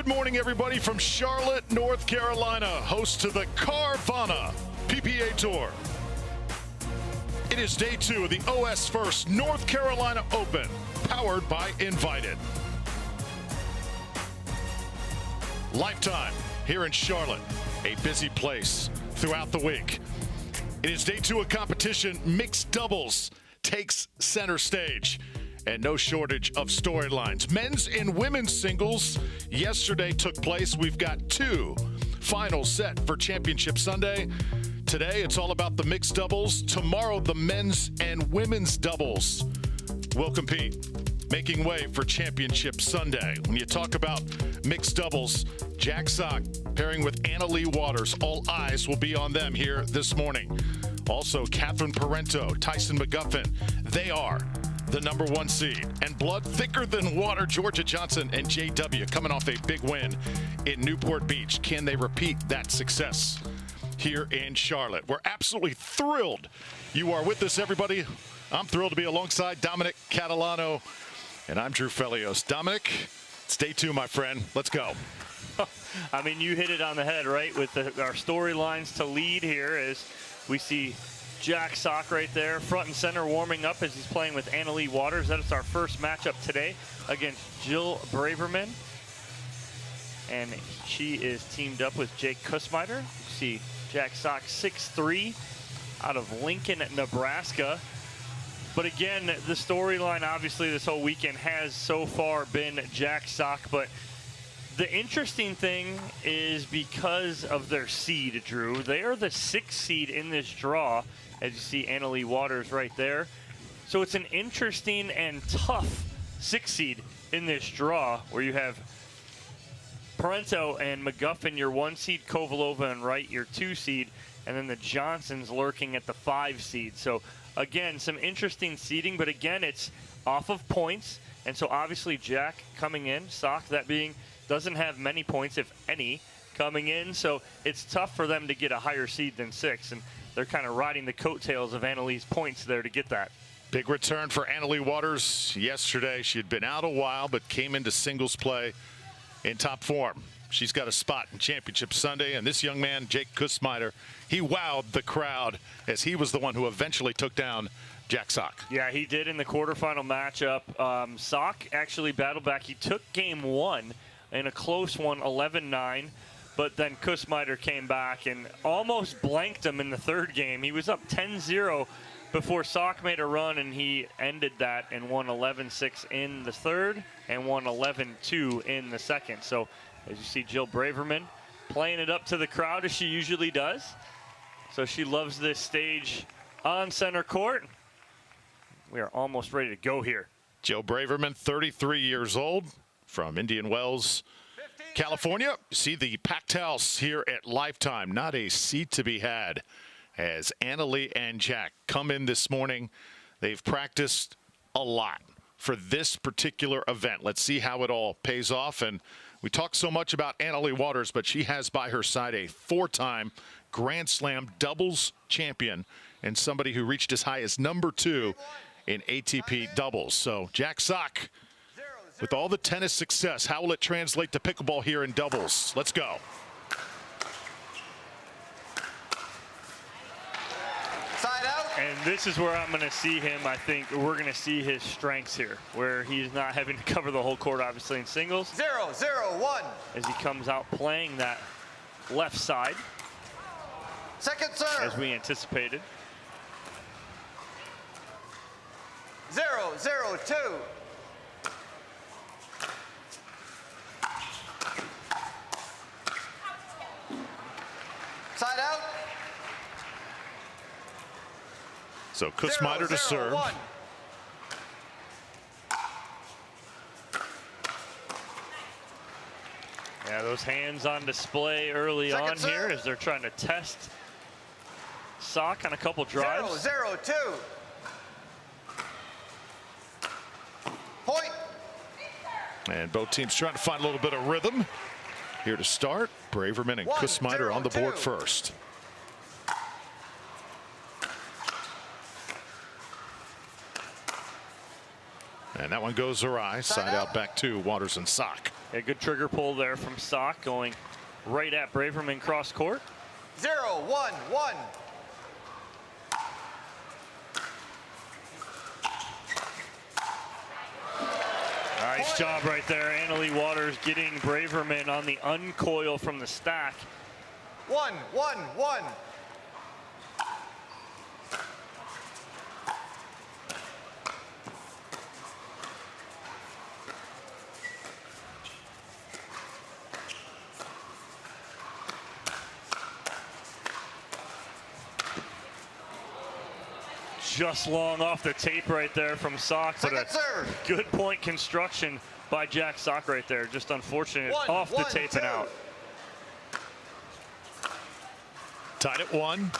Good morning, everybody, from Charlotte, North Carolina, host to the Carvana PPA Tour. It is day 2 of the OS1st North Carolina Open, powered by Invited. Lifetime here in Charlotte, a busy place throughout the week. It is day 2 of competition. Mixed doubles takes center stage. And no shortage of storylines. Men's and women's singles yesterday took place. We've got 2 finals set for Championship Sunday. Today, it's all about the mixed doubles. Tomorrow, the men's and women's doubles will compete, making way for Championship Sunday. When you talk about mixed doubles, Jack Sock pairing with Annalie Waters. All eyes will be on them here this morning. Also, Catherine Parenteau, Tyson McGuffin. They are the number 1 seed. And blood thicker than water, Jorja Johnson and JW coming off a big win in Newport Beach. Can they repeat that success here in Charlotte? We're absolutely thrilled you are with us, everybody. I'm thrilled to be alongside Dominic Catalano, and I'm Drew Felios. Dominic, it's day 2, my friend. Let's go. I mean, you hit it on the head, right, with our storylines to lead here as we see Jack Sock right there, front and center, warming up as he's playing with Annalie Waters. That is our first matchup today against Jill Braverman. And she is teamed up with Jake Kussmeiter. You see Jack Sock 6'3", out of Lincoln, Nebraska. But again, the storyline, obviously, this whole weekend has so far been Jack Sock. But the interesting thing is because of their seed, Drew. They are the 6th seed in this draw, as you see Annalie Waters right there. So it's an interesting and tough 6th seed in this draw, where you have Parenteau and McGuffin, your 1 seed, Kovalova and Wright, your 2 seed, and then the Johnsons lurking at the 5 seed. So again, some interesting seeding, but again, it's off of points. And so obviously Jack coming in, Sock that being, doesn't have many points, if any, coming in. So it's tough for them to get a higher seed than 6. And they're kind of riding the coattails of Annalie's points there to get that. Big return for Annalie Waters yesterday. She had been out a while, but came into singles play in top form. She's got a spot in Championship Sunday, and this young man, Jake Kussmeiter, he wowed the crowd as he was the one who eventually took down Jack Sock. Yeah, he did in the quarterfinal matchup. Sock actually battled back. He took game 1 in a close one, 11-9. But then Kussmeiter came back and almost blanked him in the 3rd game. He was up 10-0 before Sock made a run, and he ended that and won 11-6 in the 3rd and won 11-2 in the 2nd. So as you see, Jill Braverman playing it up to the crowd as she usually does. So she loves this stage on center court. We are almost ready to go here. Jill Braverman, 33 years old, from Indian Wells, California. You see the packed house here at Lifetime. Not a seat to be had as Annalie and Jack come in this morning. They've practiced a lot for this particular event. Let's see how it all pays off. And we talk so much about Annalie Waters, but she has by her side a 4-time Grand Slam doubles champion and somebody who reached as high as number 2 in ATP doubles. So Jack Sock, with all the tennis success, how will it translate to pickleball here in doubles? Let's go. Side out. And this is where I'm going to see him. I think we're going to see his strengths here, where he's not having to cover the whole court, obviously, in singles. 0-0-1. As he comes out playing that left side. Second serve. As we anticipated. 0-0-2. Side out. So Kussmeiter to serve. 0-0-1. Yeah, those hands on display early Second on serve. here as they're trying to test Sock on a couple drives. 0-0-2. Point. And both teams trying to find a little bit of rhythm here to start. Braverman and Kussmeiter on the board first. And that one goes awry. Side out back to Waters and Sock. A good trigger pull there from Sock, going right at Braverman cross court. 0-1-1. Nice job right there. Allyce Waters getting Braverman on the uncoil from the stack. 1-1-1. Just long off the tape right there from Sock, but a good point construction by Jack Sock right there. Just unfortunate off the tape and out. Tied at 1.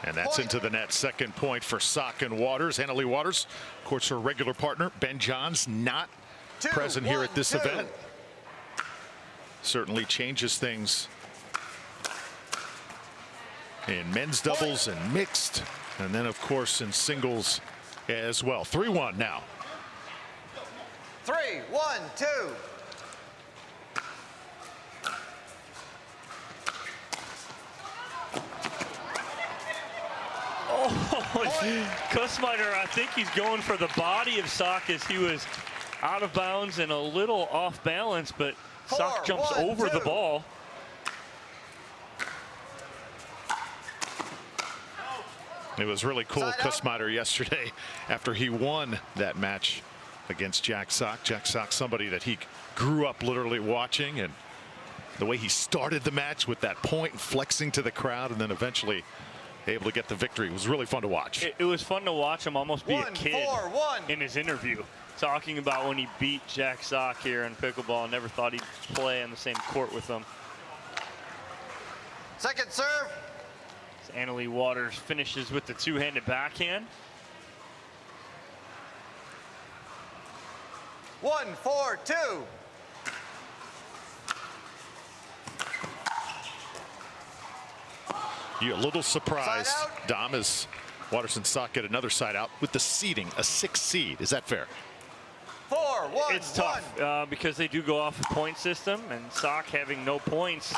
And that's into the net. Second point for Sock and Waters. Allyce Waters, of course, her regular partner, Ben Johns, not present here at this event. Certainly changes things in men's doubles and mixed, and then of course in singles as well. 3-1 now. 3-1-2. Oh, Kussmacher, I think he's going for the body of Sock as he was out of bounds and a little off balance, but Sock jumps over the ball. It was really cool, Kussmacher, yesterday after he won that match against Jack Sock. Jack Sock, somebody that he grew up literally watching, and the way he started the match with that point and flexing to the crowd and then eventually able to get the victory. It was really fun to watch. It was fun to watch him almost be a kid in his interview, talking about when he beat Jack Sock here in pickleball. Never thought he'd play on the same court with him. Second serve. Allyce Waters finishes with the two-handed backhand. 1-4-2. You're a little surprised, Dom, as Waters and Sock get another side out with the seeding, a 6 seed. Is that fair? 4-1-1. It's tough because they do go off a point system, and Sock having no points,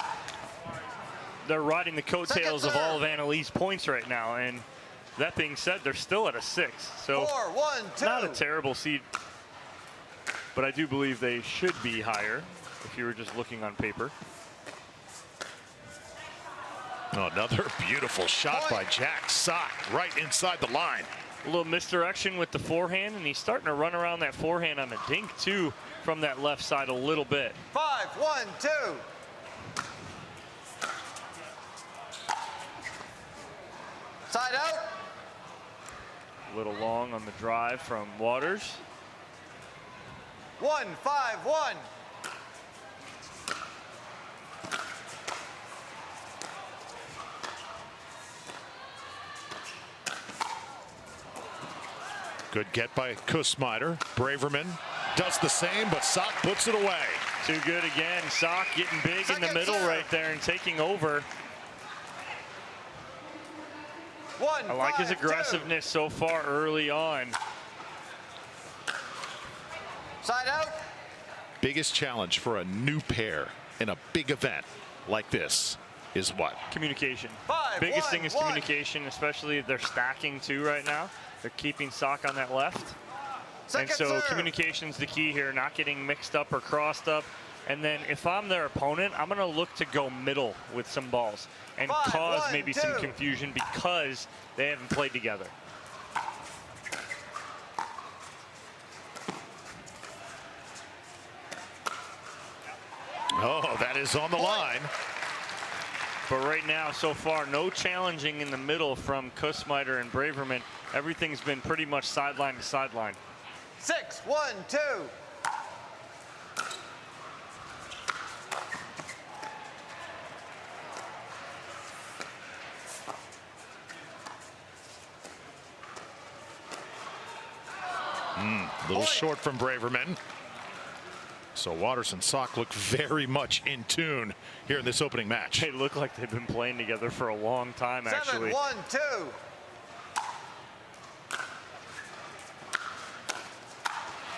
they're riding the coattails of all of Annalise's points right now. And that being said, they're still at a 6. So 4-1-2. Not a terrible seed, but I do believe they should be higher if you were just looking on paper. Oh, another beautiful shot by Jack Sock right inside the line. A little misdirection with the forehand, and he's starting to run around that forehand on the dink too from that left side a little bit. 5-1-2. Side out. A little long on the drive from Waters. 1-5-1. Good get by Kussmacher. Braverman does the same, but Sock puts it away. Too good again. Sock getting big in the middle right there and taking over. I like his aggressiveness so far early on. Side out. Biggest challenge for a new pair in a big event like this is what? Communication. Biggest thing is communication, especially if they're stacking too right now. They're keeping Sock on that left. And so communication's the key here, not getting mixed up or crossed up. And then if I'm their opponent, I'm going to look to go middle with some balls and cause maybe some confusion because they haven't played together. Oh, that is on the line. But right now, so far, no challenging in the middle from Kussmacher and Braverman. Everything's been pretty much sideline to sideline. 6-1-2. A little short from Braverman. So Waters and Sock look very much in tune here in this opening match. They look like they've been playing together for a long time, actually. 7-1-2.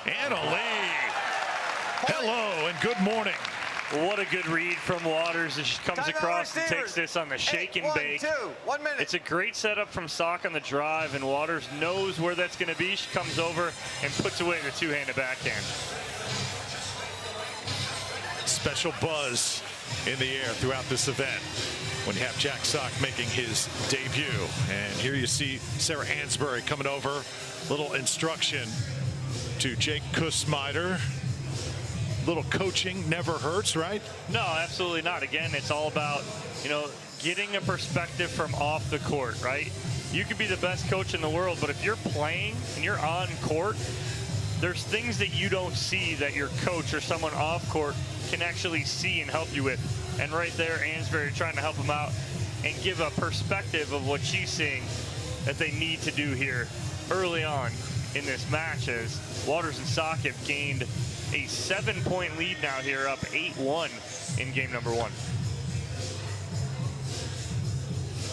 Allyce. Hello and good morning. What a good read from Waters as she comes across and takes this on the shake and bake. 1 minute. It's a great setup from Sock on the drive, and Waters knows where that's going to be. She comes over and puts away the two-handed backhand. Special buzz in the air throughout this event when you have Jack Sock making his debut. And here you see Sarah Hansberry coming over. Little instruction to Jake Kussmayer. Little coaching never hurts, right? No, absolutely not. Again, it's all about, getting a perspective from off the court, right? You could be the best coach in the world, but if you're playing and you're on court, there's things that you don't see that your coach or someone off court can actually see and help you with. And right there, Hansberry trying to help him out and give a perspective of what she's seeing that they need to do here early on in this match, as Waters and Sock have gained a 7-point lead now here, up 8-1 in game number 1.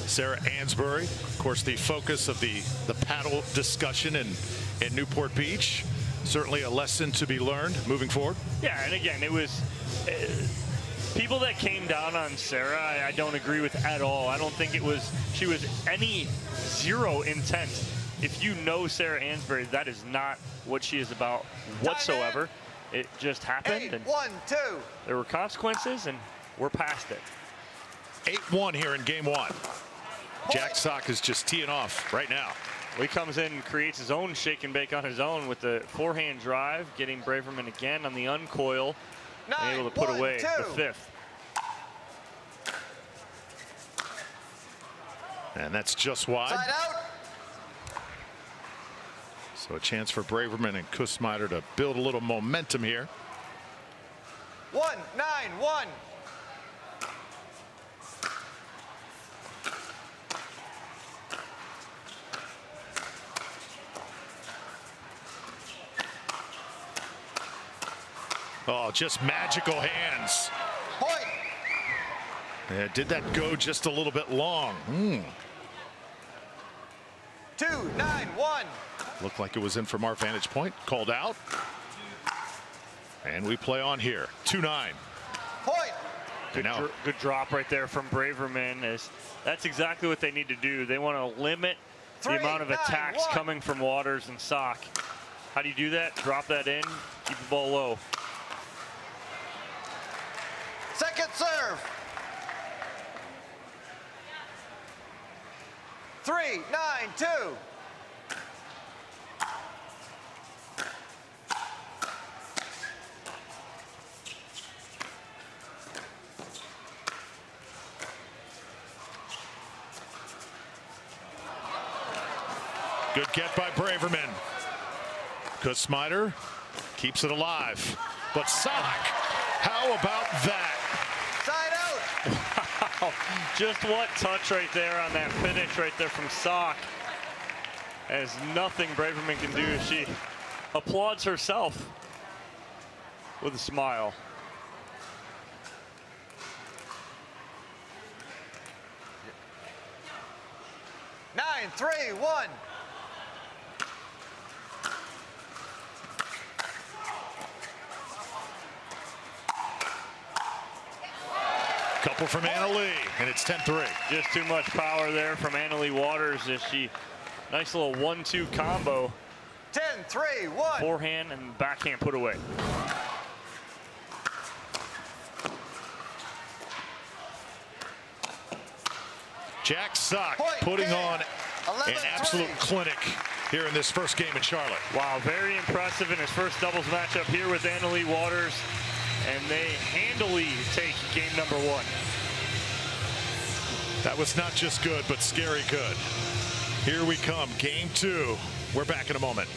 Sarah Hansberry, of course, the focus of the paddle discussion in Newport Beach. Certainly a lesson to be learned moving forward. Yeah, and again, it was people that came down on Sarah, I don't agree with at all. I don't think she was any zero intent. If you know Sarah Hansberry, that is not what she is about whatsoever. It just happened, and 1-2. there were consequences, and we're past it. 8-1 here in game 1. Jack Sock is just teeing off right now. He comes in and creates his own shake and bake on his own with the forehand drive, getting Braverman again on the uncoil, and able to put away the 5th. And that's just wide. Side out. So a chance for Braverman and Kussmayer to build a little momentum here. 1-9-1. Oh, just magical hands. Point. Yeah, did that go just a little bit long? 2-9-1. Looked like it was in from our vantage point. Called out. And we play on here. 2-9. Point. Good drop right there from Braverman. That's exactly what they need to do. They want to limit the amount of attacks coming from Waters and Sock. How do you do that? Drop that in, keep the ball low. Second serve. 3-9-2. Good get by Braverman. Kussmayer keeps it alive. But Sock, how about that? Side out. Wow, just what touch right there on that finish right there from Sock. As nothing Braverman can do. She applauds herself with a smile. Nine, 3-1. Couple from Allyce, and it's 10-3. Just too much power there from Allyce Waters as she, nice little 1-2 combo. 10-3-1. Forehand and backhand put away. Jack Sock putting on an absolute clinic here in this first game in Charlotte. Wow, very impressive in his first doubles matchup here with Allyce Waters. And they handily take game number 1. That was not just good, but scary good. Here we come, game 2. We're back in a moment.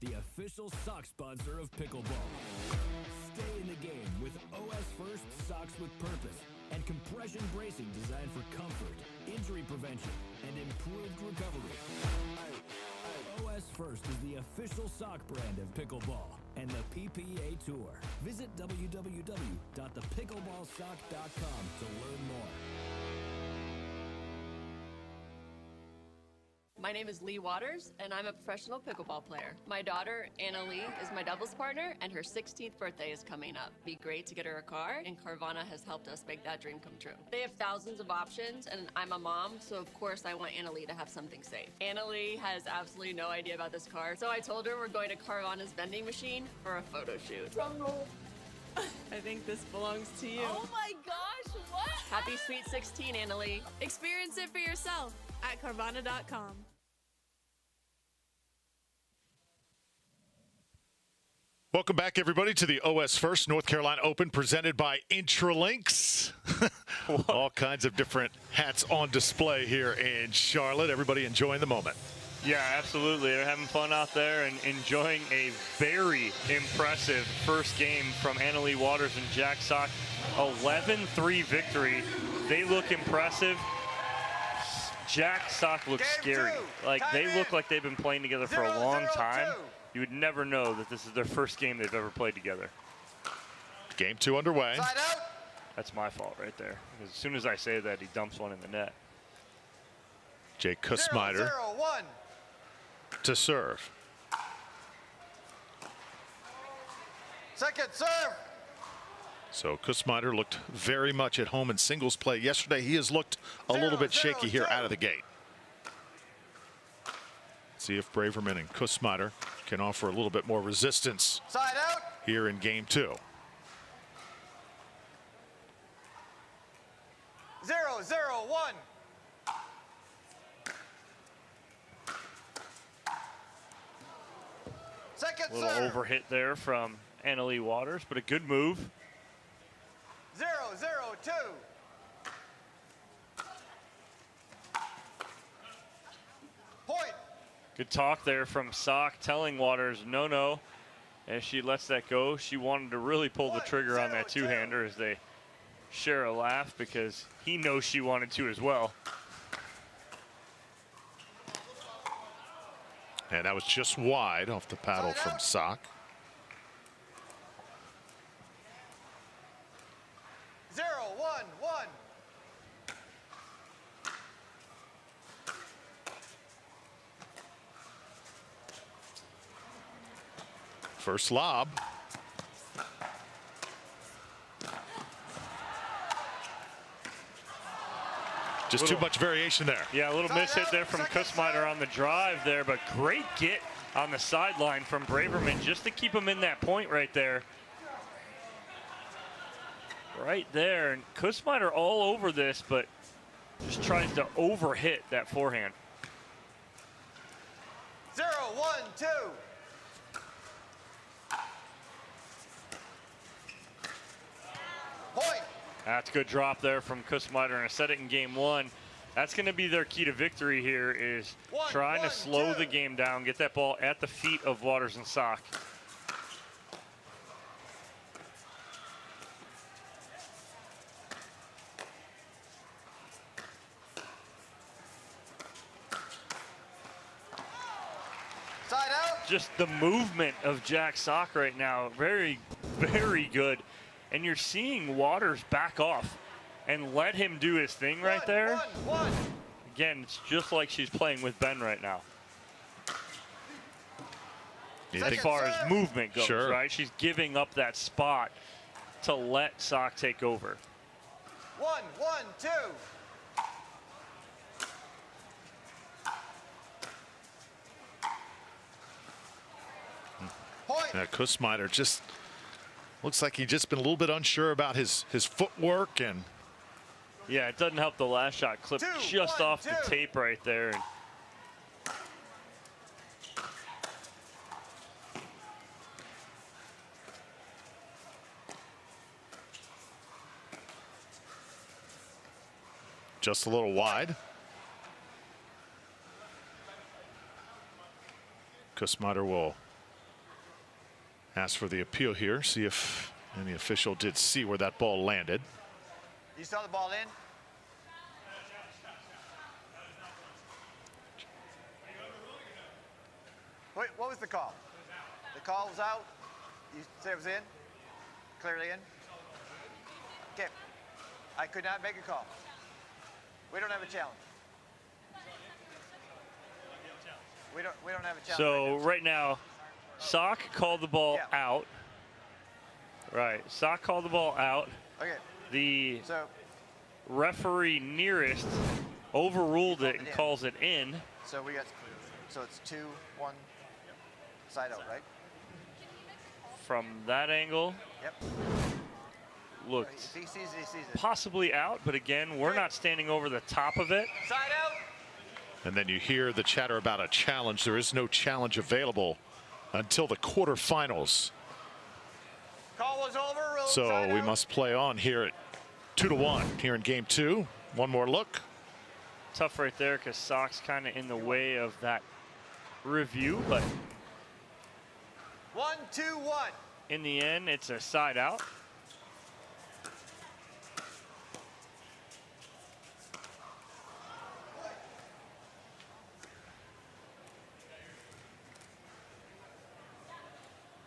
the official sock sponsor of pickleball. Stay in the game with OS1st socks with purpose and compression bracing designed for comfort, injury prevention, and improved recovery. OS1st is the official sock brand of pickleball and the PPA Tour. Visit www.thepickleballsock.com to learn more. My name is Lee Waters, and I'm a professional pickleball player. My daughter, Anna Lee, is my doubles partner, and her 16th birthday is coming up. It'd be great to get her a car, and Carvana has helped us make that dream come true. They have thousands of options, and I'm a mom, so of course I want Anna Lee to have something safe. Anna Lee has absolutely no idea about this car, so I told her we're going to Carvana's vending machine for a photo shoot. I think this belongs to you. Oh my gosh, what? Happy Sweet 16, Anna Lee. Experience it for yourself at Carvana.com. Welcome back, everybody, to the OS1st North Carolina Open presented by Intralinks. All kinds of different hats on display here in Charlotte. Everybody enjoying the moment. Yeah, absolutely. They're having fun out there and enjoying a very impressive first game from Annalee Waters and Jack Sock. 11-3 victory. They look impressive. Jack Sock looks scary. Like, they look like they've been playing together for a long time. You would never know that this is their first game they've ever played together. Game 2 underway. Side out. That's my fault right there. As soon as I say that, he dumps one in the net. Jake Kussmayer 0-0-1. to serve. Second serve. So Kussmayer looked very much at home in singles play yesterday. He has looked a little bit shaky here out of the gate. See if Braverman and Kussmayer can offer a little bit more resistance Side out. here in game 2. 0-0-1. Second A little serve. overhit there from Annalee Waters, but a good move. 0-0-2. Point. Good talk there from Sock, telling Waters no. As she lets that go, she wanted to really pull the trigger on that two-hander as they share a laugh because he knows she wanted to as well. And that was just wide off the paddle from Sock. 0-1-1. First lob. Just too much variation there. Yeah, a little miss hit there from Kussmayer on the drive there, but great get on the sideline from Braverman just to keep him in that point right there. Right there, and Kussmayer all over this, but just tries to overhit that forehand. 0-1-2. Point. That's a good drop there from Kussmayer, and I said it in game 1. That's going to be their key to victory here is trying to slow the game down, get that ball at the feet of Waters and Sock. Side out. Just the movement of Jack Sock right now, very, very good. And you're seeing Waters back off and let him do his thing right there. 1-1. Again, it's just like she's playing with Ben right now. As far as movement goes, right? She's giving up that spot to let Sock take over. 1-1-2. Point. Kussmayer just looks like he's just been a little bit unsure about his footwork. And yeah, it doesn't help the last shot clip just off the tape right there. just a little wide. Kussmayer will Ask for the appeal here, see if any official did see where that ball landed. You saw the ball in? Wait, what was the call? The call was out? You said it was in? Clearly in? Okay. I could not make a call. We don't have a challenge. We don't have a challenge. So right now, Sock called the ball out. Right, Sock called the ball out. Okay. The So referee nearest overruled it and calls it in. so we got so it's 2-1 side out, right? From that angle, Yep. looked If he sees it, he sees it. possibly out, but again, we're not standing over the top of it. Side out. And then you hear the chatter about a challenge. There is no challenge available until the quarterfinals. Call was over. So side we out. must play on here at 2-1 here in game 2. One more look. Tough right there because Sock's kind of in the way of that review, but 1-2-1. in the end, it's a side out.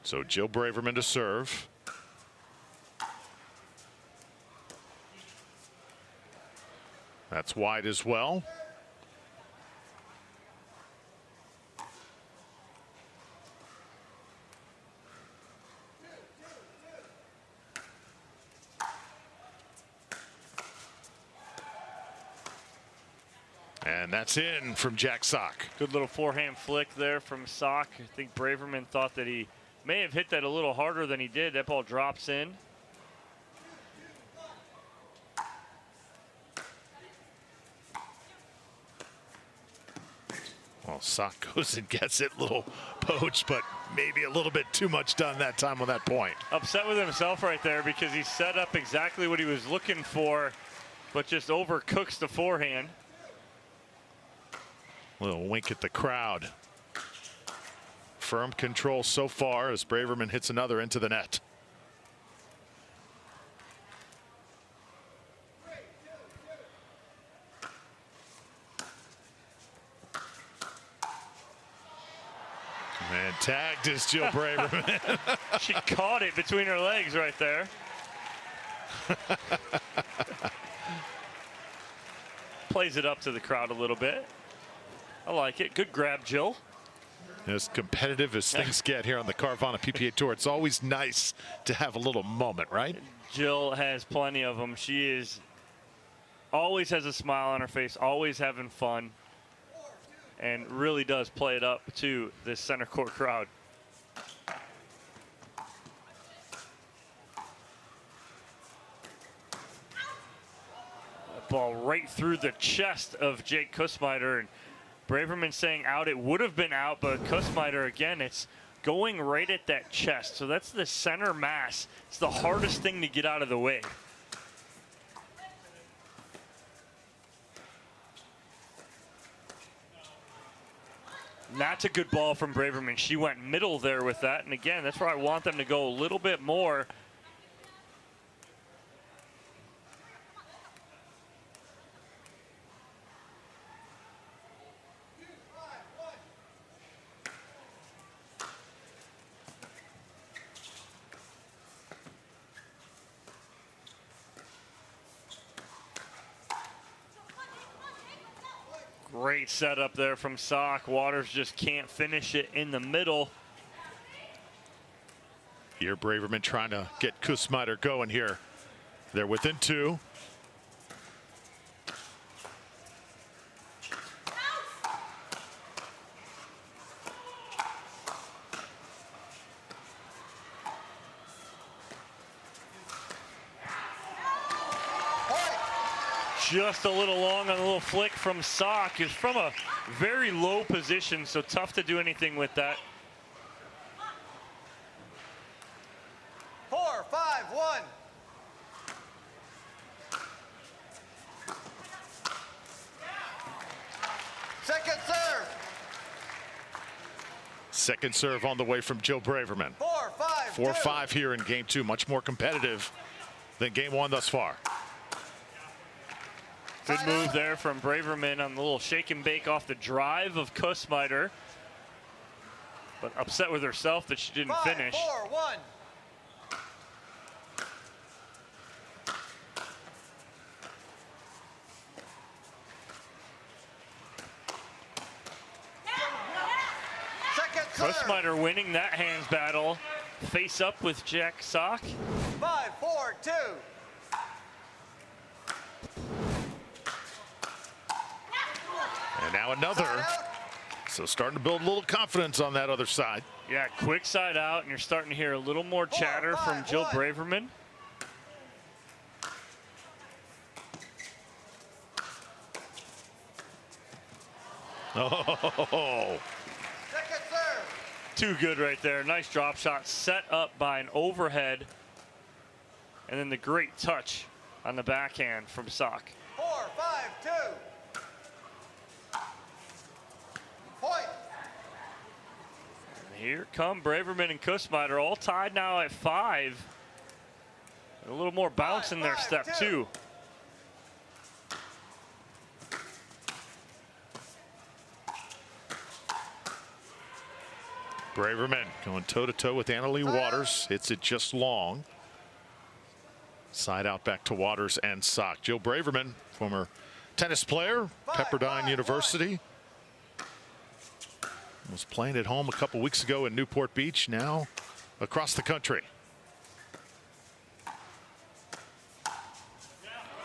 So Jill Braverman to serve. That's wide as well. And that's in from Jack Sock. Good little forehand flick there from Sock. I think Braverman thought that he may have hit that a little harder than he did. That ball drops in. Well, Sock goes and gets it, little poach, but maybe a little bit too much done that time on that point. Upset with himself right there because he set up exactly what he was looking for, but just overcooks the forehand. Little wink at the crowd. Firm control so far as Braverman hits another into the net. And tagged is Jill Braverman. She caught it between her legs right there. Plays it up to the crowd a little bit. I like it. Good grab, Jill. As competitive as things get here on the Carvana PPA Tour, it's always nice to have a little moment, right? Jill has plenty of them. She is always has a smile on her face, always having fun, and really does play it up to this center court crowd. That ball right through the chest of Jake Kussmeiter, and Braverman saying out. It would have been out, but Kussmeiter, again, it's going right at that chest. So that's the center mass. It's the hardest thing to get out of the way. That's a good ball from Braverman. She went middle there with that. And again, that's where I want them to go a little bit more. Great setup there from Sock. Waters just can't finish it in the middle. Here, Braverman trying to get Kussmeiter going here. They're within 2. Just a little long on a little flick from Sock. Is from a very low position, so tough to do anything with that. 4-5-1. Second serve. Second serve on the way from Jill Braverman. 4-5. 4-5 here in game 2. Much more competitive than game 1 thus far. Good move there from Braverman on the little shake and bake off the drive of Kussmaiter. But upset with herself that she didn't finish. 5-4-1. Kussmaiter winning that hands battle. Face up with Jack Sock. 5-4-2. And now another. So starting to build a little confidence on that other side. Yeah, quick side out, and you're starting to hear a little more chatter from Jill Braverman. Oh. Second serve. Too good right there. Nice drop shot set up by an overhead. And then the great touch on the backhand from Sock. 4-5-2. Point. And here come Braverman and Kussmaiter, all tied now at 5. A little more bounce in their step, 5-5-2. too. Braverman going toe-to-toe with Annalie Waters. Hits it just long. Side out back to Waters and Sock. Jill Braverman, former tennis player, Pepperdine University. Was playing at home a couple weeks ago in Newport Beach, now across the country.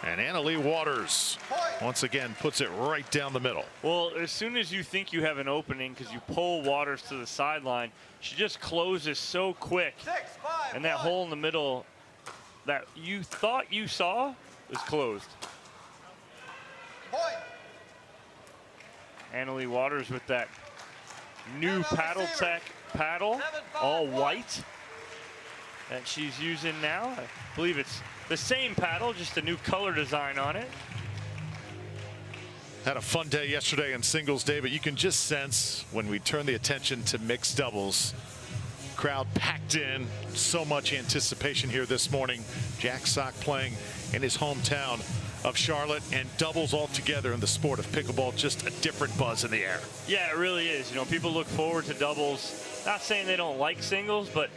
And Annalie Waters once again puts it right down the middle. Well, as soon as you think you have an opening because you pull Waters to the sideline, she just closes so quick. 6-5-1. And that hole in the middle that you thought you saw is closed. Point. Annalie Waters with that new Paddle Tech paddle, all white, that she's using now. I believe it's the same paddle, just a new color design on it. Had a fun day yesterday in singles day, but you can just sense when we turn the attention to mixed doubles, crowd packed in, so much anticipation here this morning. Jack Sock playing in his hometown of Charlotte, and doubles all together in the sport of pickleball, just a different buzz in the air. Yeah, it really is. You know, people look forward to doubles. Not saying they don't like singles, but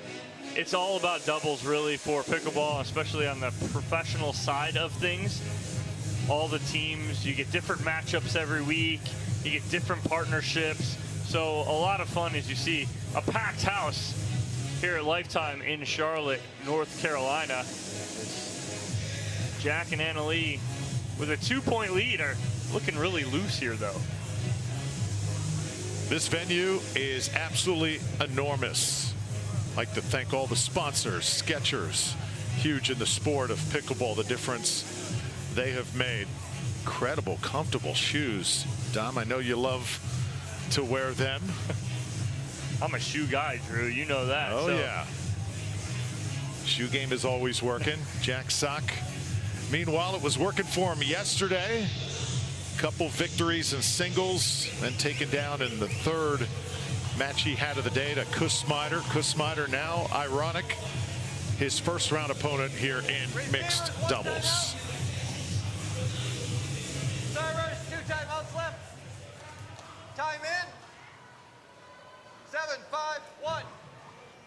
it's all about doubles really for pickleball, especially on the professional side of things. All the teams, you get different matchups every week, you get different partnerships. So a lot of fun as you see a packed house here at Lifetime in Charlotte, North Carolina. Jack and Annalie with a 2-point lead are looking really loose here, though. This venue is absolutely enormous. I'd like to thank all the sponsors, Skechers, huge in the sport of pickleball, the difference they have made. Incredible, comfortable shoes. Dom, I know you love to wear them. I'm a shoe guy, Drew. You know that. Oh, yeah. Shoe game is always working. Jack Sock, meanwhile, it was working for him yesterday. Couple victories in singles, then taken down in the third match he had of the day to Kussmaiter. Kussmaiter now, ironic, his first round opponent here in mixed doubles. Servers, 2 timeouts left. Time in. 7-5-1.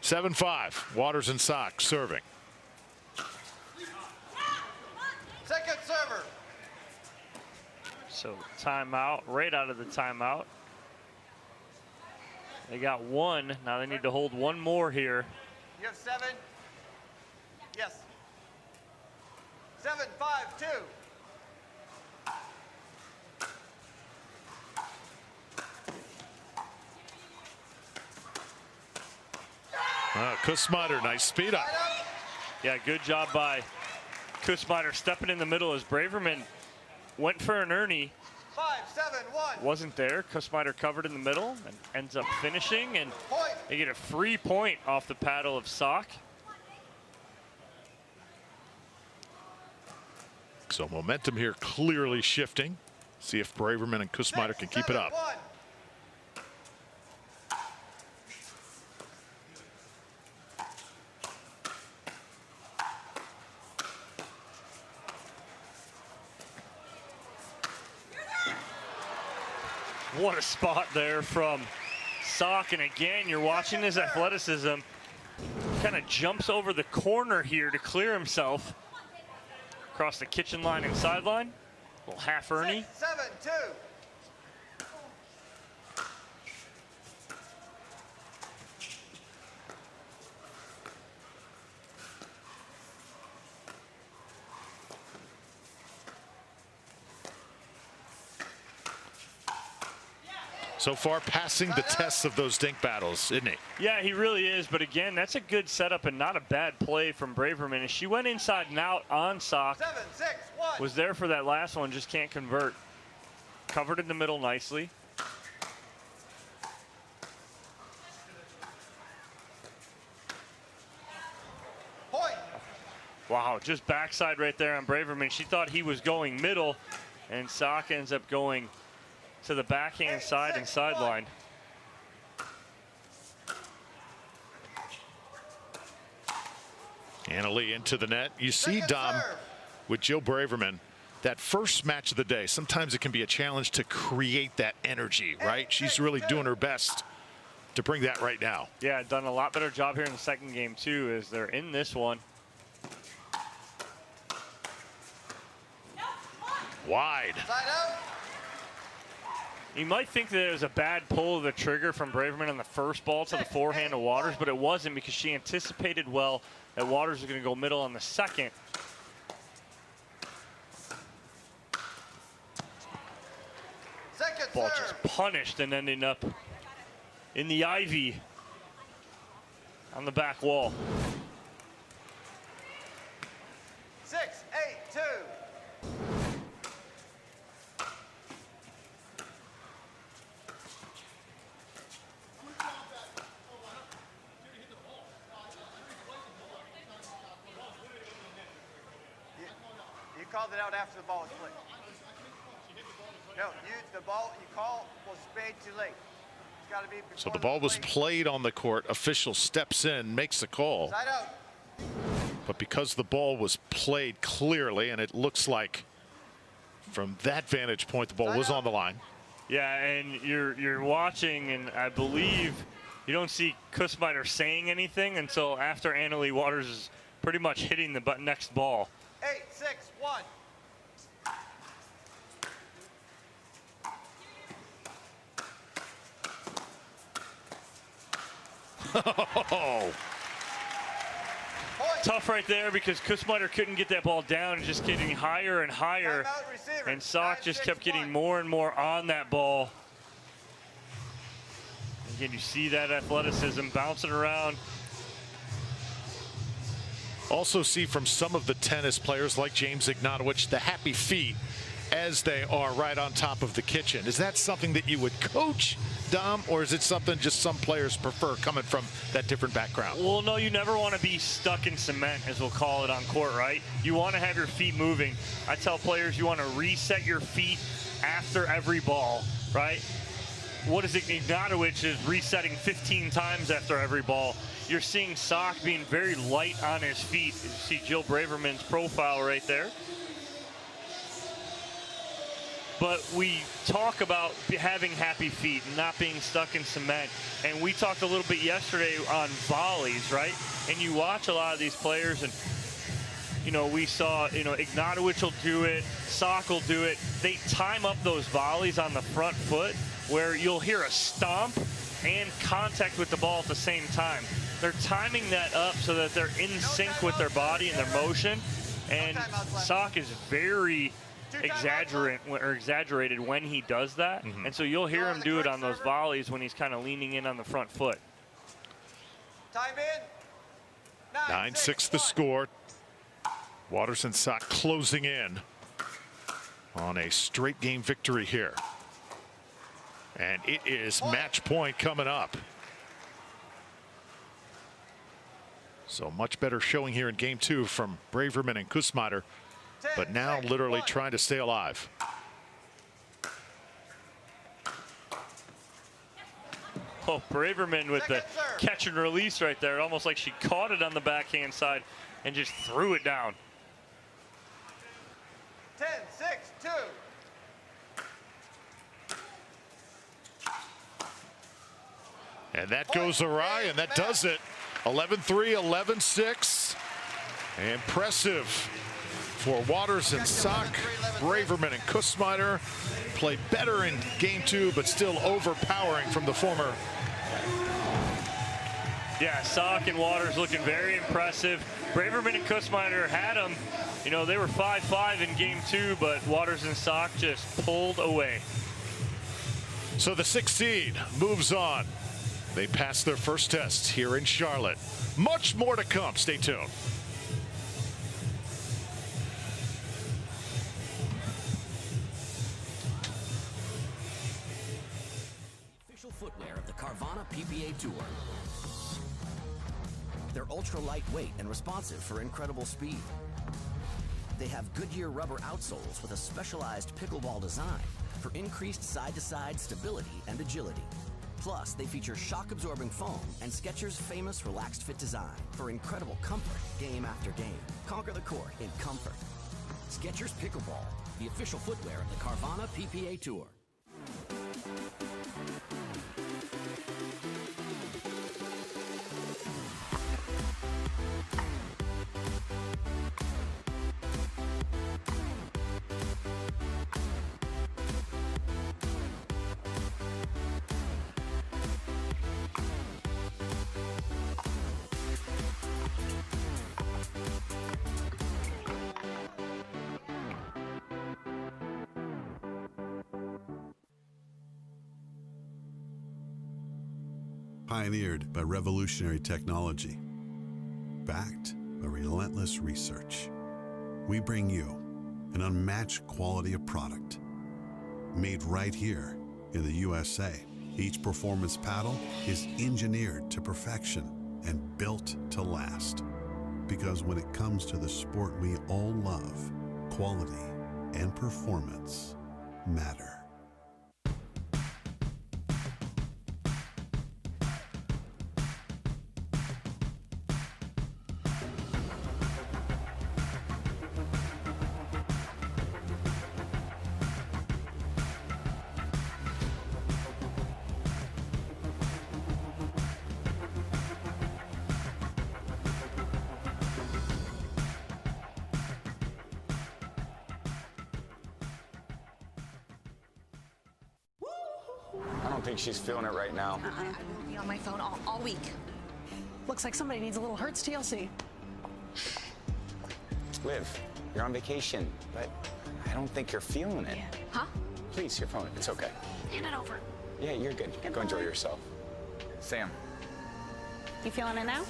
7-5, Waters and Sock serving. Second server. So timeout, right out of the timeout. They got 1. Now they need to hold 1 more here. You have 7. Yes. 7-5-2. Kussmaiter, nice speed up. Yeah, good job by Kussmaiter stepping in the middle as Braverman went for an Ernie. 5-7-1. Wasn't there. Kussmaiter covered in the middle and ends up finishing, and Point. they get a free point off the paddle of Sock. So momentum here clearly shifting. See if Braverman and Kussmaiter can keep it up. 6-7-1. What a spot there from Sock. And again, you're watching his athleticism. Kind of jumps over the corner here to clear himself. Across the kitchen line and sideline. Little half Ernie. 7-2. So far, passing the tests of those dink battles, isn't he? Yeah, he really is. But again, that's a good setup and not a bad play from Braverman. As she went inside and out on Sock. 7-6-1. Was there for that last one, just can't convert. Covered in the middle nicely. Point. Wow, just backside right there on Braverman. She thought he was going middle, and Sock ends up going to the backhand side and sideline. Allyce into the net. You see, Dom, with Jill Braverman, that first match of the day, sometimes it can be a challenge to create that energy, right? She's really doing her best to bring that right now. Yeah, done a lot better job here in the second game, too, as they're in this one. Wide. Side out. You might think that it was a bad pull of the trigger from Braverman on the first ball to the forehand of Waters, but it wasn't because she anticipated well that Waters was going to go middle on the second. Second Ball serve. just punished and ending up in the ivy on the back wall. 6-8-2. You called it out after the ball was played. No, the ball you call was spade too late. It's got to be before So the ball was played on the court. Official steps in, makes the call. Side out. But because the ball was played clearly, and it looks like from that vantage point, the ball was on the line. Yeah, and you're watching, and I believe you don't see Kussmeyer saying anything until after Allyce Waters is pretty much hitting the next ball. 8-6-1. Oh, Tough right there because Kussmeyer couldn't get that ball down and just getting higher and higher. Timeout receiver. And Sock just kept 9-6-1. getting more and more on that ball. Again, you see that athleticism bouncing around. also see from some of the tennis players like James Ignatowich the happy feet as they are right on top of the kitchen. Is that something that you would coach, Dom, or is it something just some players prefer coming from that different background? Well, no, you never want to be stuck in cement, as we'll call it on court, right? You want to have your feet moving. I tell players you want to reset your feet after every ball, right? What is it? Ignatowich is resetting 15 times after every ball. You're seeing Sock being very light on his feet. You see Jill Braverman's profile right there. But we talk about having happy feet and not being stuck in cement. And we talked a little bit yesterday on volleys, right? And you watch a lot of these players, and you know, we saw, you know, Ignatowich will do it, Sock will do it. They time up those volleys on the front foot where you'll hear a stomp and contact with the ball at the same time. They're timing that up so that they're in sync with their body and their motion. And Sock is very exaggerated when he does that. And so you'll hear him do it on those volleys when he's kind of leaning in on the front foot. Time in. 9-6 the score. Waters and Sock closing in on a straight game victory here. And it is match point coming up. So much better showing here in game two from Braverman and Kussmeyer, but now literally trying to stay alive. Oh, Braverman with the catch and release right there, almost like she caught it on the backhand side and just threw it down. 10-6-2. And that goes awry, and that does it. 11-3, 11-6. Impressive for Waters and Sock. Braverman and Kussmeyer played better in game 2, but still overpowering from the former. Yeah, Sock and Waters looking very impressive. Braverman and Kussmeyer had them. You know, they were 5-5 in game 2, but Waters and Sock just pulled away. So the 6th seed moves on. They passed their first test here in Charlotte. Much more to come. Stay tuned. Official footwear of the Carvana PPA Tour. They're ultra lightweight and responsive for incredible speed. They have Goodyear rubber outsoles with a specialized pickleball design for increased side-to-side stability and agility. Plus, they feature shock-absorbing foam and Skechers' famous relaxed fit design for incredible comfort game after game. Conquer the court in comfort. Skechers Pickleball, the official footwear of the Carvana PPA Tour. Pioneered by revolutionary technology, backed by relentless research, we bring you an unmatched quality of product, made right here in the USA. Each performance paddle is engineered to perfection and built to last. Because when it comes to the sport we all love, quality and performance matter. I don't think she's feeling it right now. I won't be on my phone all week. Looks like somebody needs a little Hertz TLC. Liv, you're on vacation, but I don't think you're feeling it. Yeah. Huh? Please, your phone. It's okay. Hand it over. Yeah, you're good. Go enjoy yourself. Sam. You feeling it now?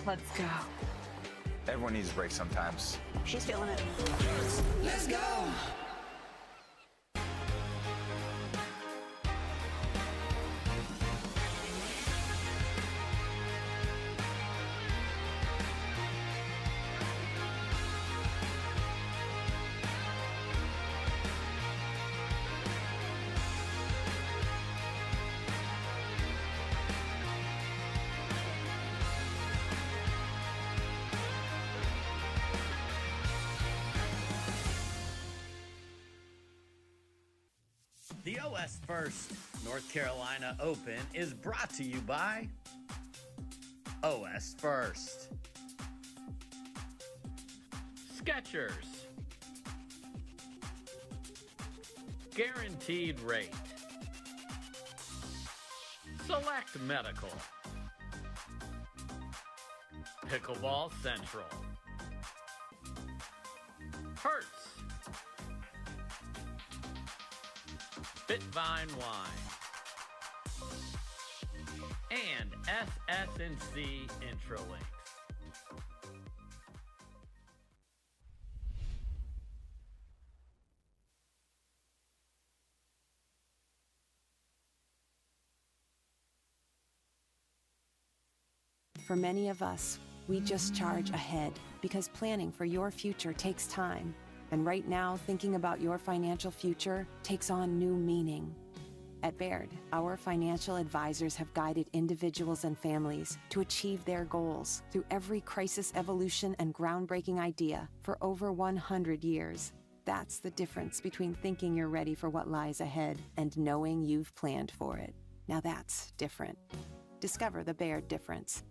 Let's go. Everyone needs a break sometimes. She's feeling it. Let's go! The OS1st North Carolina Open is brought to you by OS1st. Skechers. Guaranteed rate. Select Medical. Pickleball Central. Hertz. Bitvine Wine, and SS&C Intralinks. For many of us, we just charge ahead because planning for your future takes time. And right now, thinking about your financial future takes on new meaning. At Baird, our financial advisors have guided individuals and families to achieve their goals through every crisis evolution and groundbreaking idea for over 100 years. That's the difference between thinking you're ready for what lies ahead and knowing you've planned for it. Now that's different. Discover the Baird difference.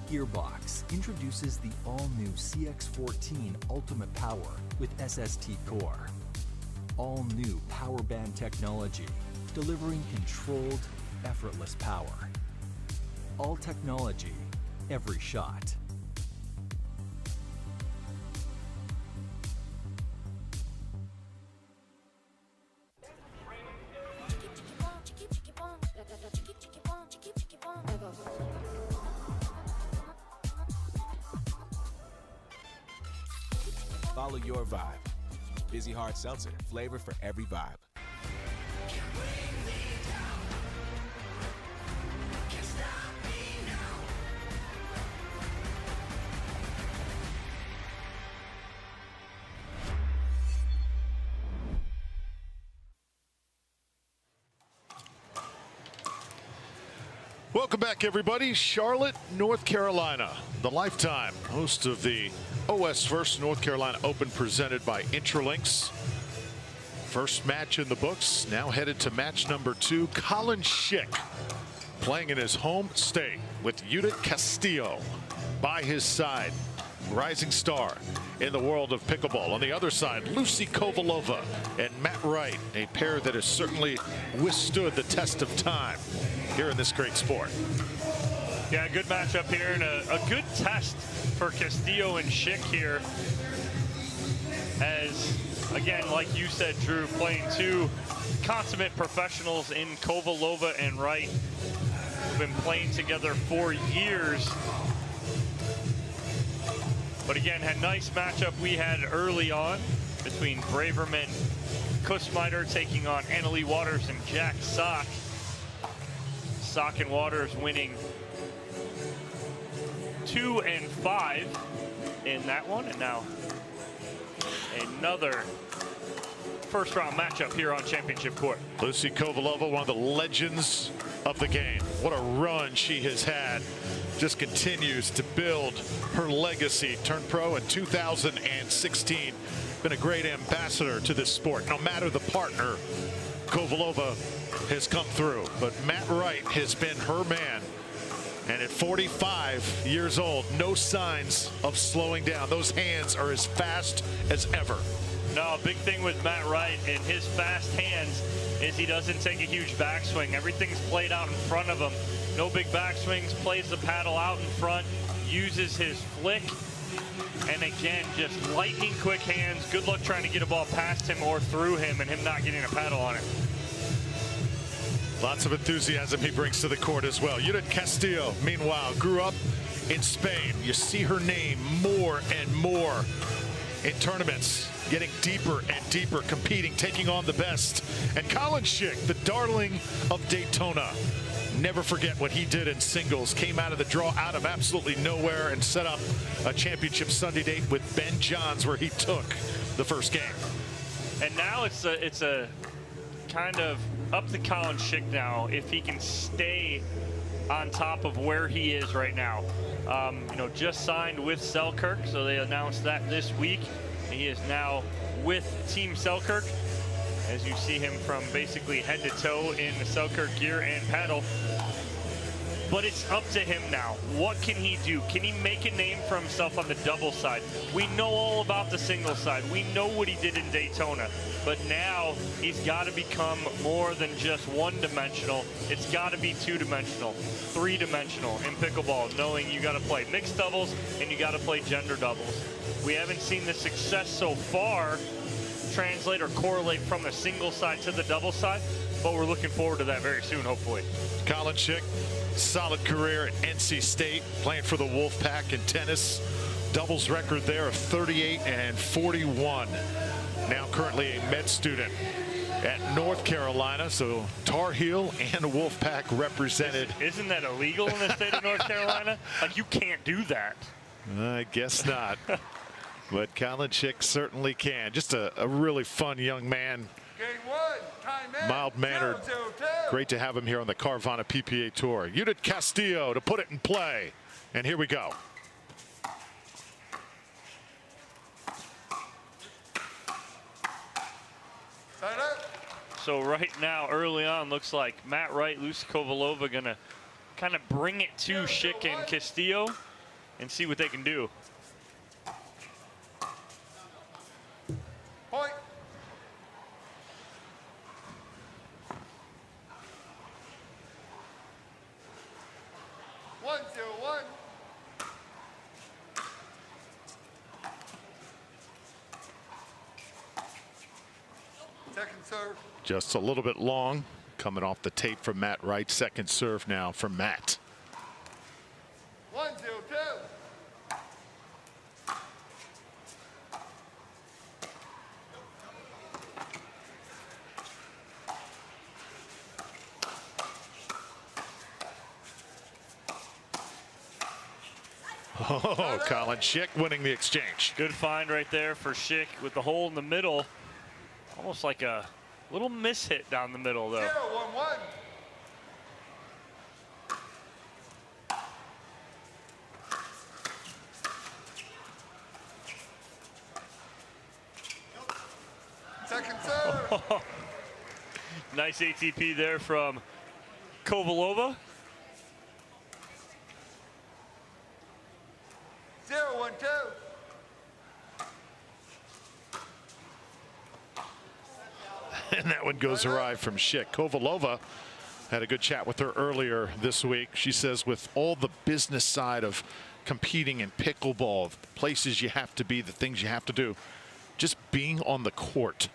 Gearbox introduces the all-new CX-14 Ultimate Power with SST Core. All-new power band technology, delivering controlled, effortless power. All technology, every shot. Follow your vibe. Busy Hard Seltzer, flavor for every vibe. Welcome back, everybody. Charlotte, North Carolina, the Lifetime host of the OS1st North Carolina Open presented by Intralinks. First match in the books, now headed to match number 2. Colin Schick playing in his home state with Judith Castillo by his side. Rising star in the world of pickleball. On the other side, Lucy Kovalova and Matt Wright, a pair that has certainly withstood the test of time here in this great sport. Yeah, good matchup here and a good test for Castillo and Schick here. As, again, like you said, Drew, playing two consummate professionals in Kovalova and Wright, who've been playing together for years. But again, a nice matchup we had early on between Braverman, Kussmeiter taking on Annalie Waters and Jack Sock. Sock and Waters winning 2 and 5 in that one, and now another first round matchup here on championship court. Lucy Kovalova, one of the legends of the game. What a run she has had. Just continues to build her legacy. Turned pro in 2016. Been a great ambassador to this sport. No matter the partner, Kovalova has come through. But Matt Wright has been her man. And at 45 years old, no signs of slowing down. Those hands are as fast as ever. No, big thing with Matt Wright and his fast hands is he doesn't take a huge backswing. Everything's played out in front of him. No big backswings, plays the paddle out in front, uses his flick. And again, just lightning quick hands. Good luck trying to get a ball past him or through him and him not getting a paddle on it. Lots of enthusiasm he brings to the court as well. Judith Castillo, meanwhile, grew up in Spain. You see her name more and more in tournaments, getting deeper and deeper, competing, taking on the best. And Colin Schick, the darling of Daytona. Never forget what he did in singles. Came out of the draw out of absolutely nowhere and set up a championship Sunday date with Ben Johns where he took the first game. And now it's a kind of up to Colin Schick now if he can stay on top of where he is right now. You know, just signed with Selkirk, so they announced that this week. He is now with Team Selkirk, as you see him from basically head to toe in the Selkirk gear and paddle. But it's up to him now. What can he do? Can he make a name for himself on the double side? We know all about the single side. We know what he did in Daytona. But now he's got to become more than just one-dimensional. It's got to be two-dimensional, three-dimensional in pickleball, knowing you got to play mixed doubles and you got to play gender doubles. We haven't seen the success so far translate or correlate from the single side to the double side, but we're looking forward to that very soon, hopefully. Colin Schick, solid career at NC State, playing for the Wolfpack in tennis. Doubles record there of 38 and 41. Now currently a med student at North Carolina, so Tar Heel and Wolfpack represented. Isn't that illegal in the state of North Carolina? Like, you can't do that. I guess not. But Colin Schick certainly can. Just a really fun young man. Mild-mannered. Great to have him here on the Carvana PPA Tour. Judith Castillo to put it in play. And here we go. So right now, early on, looks like Matt Wright, Lucy Kovalova gonna kind of bring it to Schick and Castillo and see what they can do. Point. One, 0-1. Second serve. Just a little bit long, coming off the tape from Matt Wright. Second serve now from Matt. 1-0-2. Oh, Colin Schick winning the exchange. Good find right there for Schick with the hole in the middle. Almost like a little mishit down the middle, though. 0-1-1. Second serve. Nice ATP there from Kovalova. 0-1-2. And that one goes awry from Schick. Kovalova had a good chat with her earlier this week. She says with all the business side of competing in pickleball, the places you have to be, the things you have to do, just being on the court,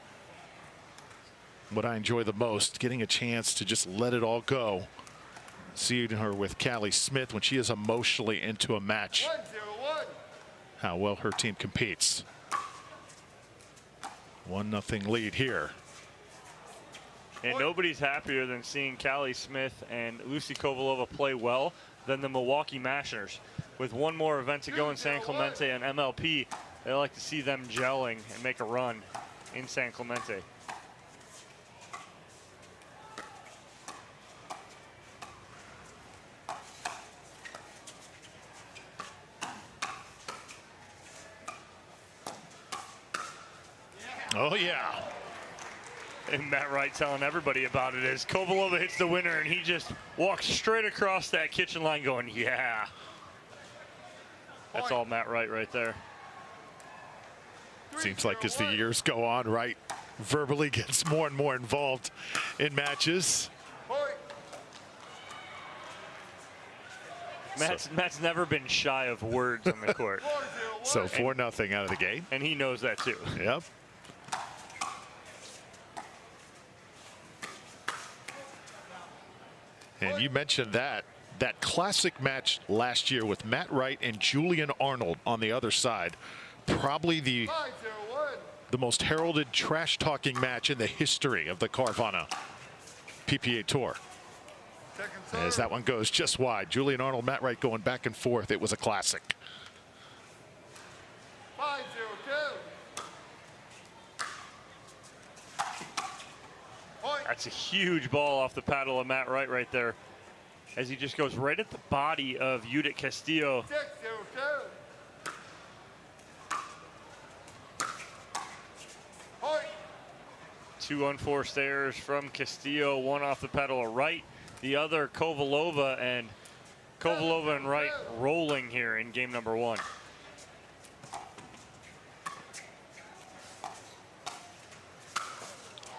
what I enjoy the most, getting a chance to just let it all go. Seeing her with Callie Smith when she is emotionally into a match. 1-0-1. How well her team competes. 1-0 lead here. And nobody's happier than seeing Callie Smith and Lucy Kovalova play well than the Milwaukee Mashers. With one more event to go in San Clemente and MLP, they like to see them gelling and make a run in San Clemente. Oh, yeah. And Matt Wright telling everybody about it as Kovalova hits the winner and he just walks straight across that kitchen line going, yeah. That's all Matt Wright right there. Seems like as the years go on, Wright verbally gets more and more involved in matches. Matt's never been shy of words on the court. So 4-0 out of the gate. And he knows that too. Yep. And you mentioned that classic match last year with Matt Wright and Julian Arnold on the other side. Probably the most heralded trash-talking match in the history of the Carvana PPA Tour. As that one goes just wide. Julian Arnold, Matt Wright going back and forth. It was a classic. 5-0-2. That's a huge ball off the paddle of Matt Wright right there, as he just goes right at the body of Judith Castillo. 6-0-2. Two unforced errors from Castillo, one off the paddle of Wright, the other Kovalova, and Kovalova and Wright rolling here in game number one.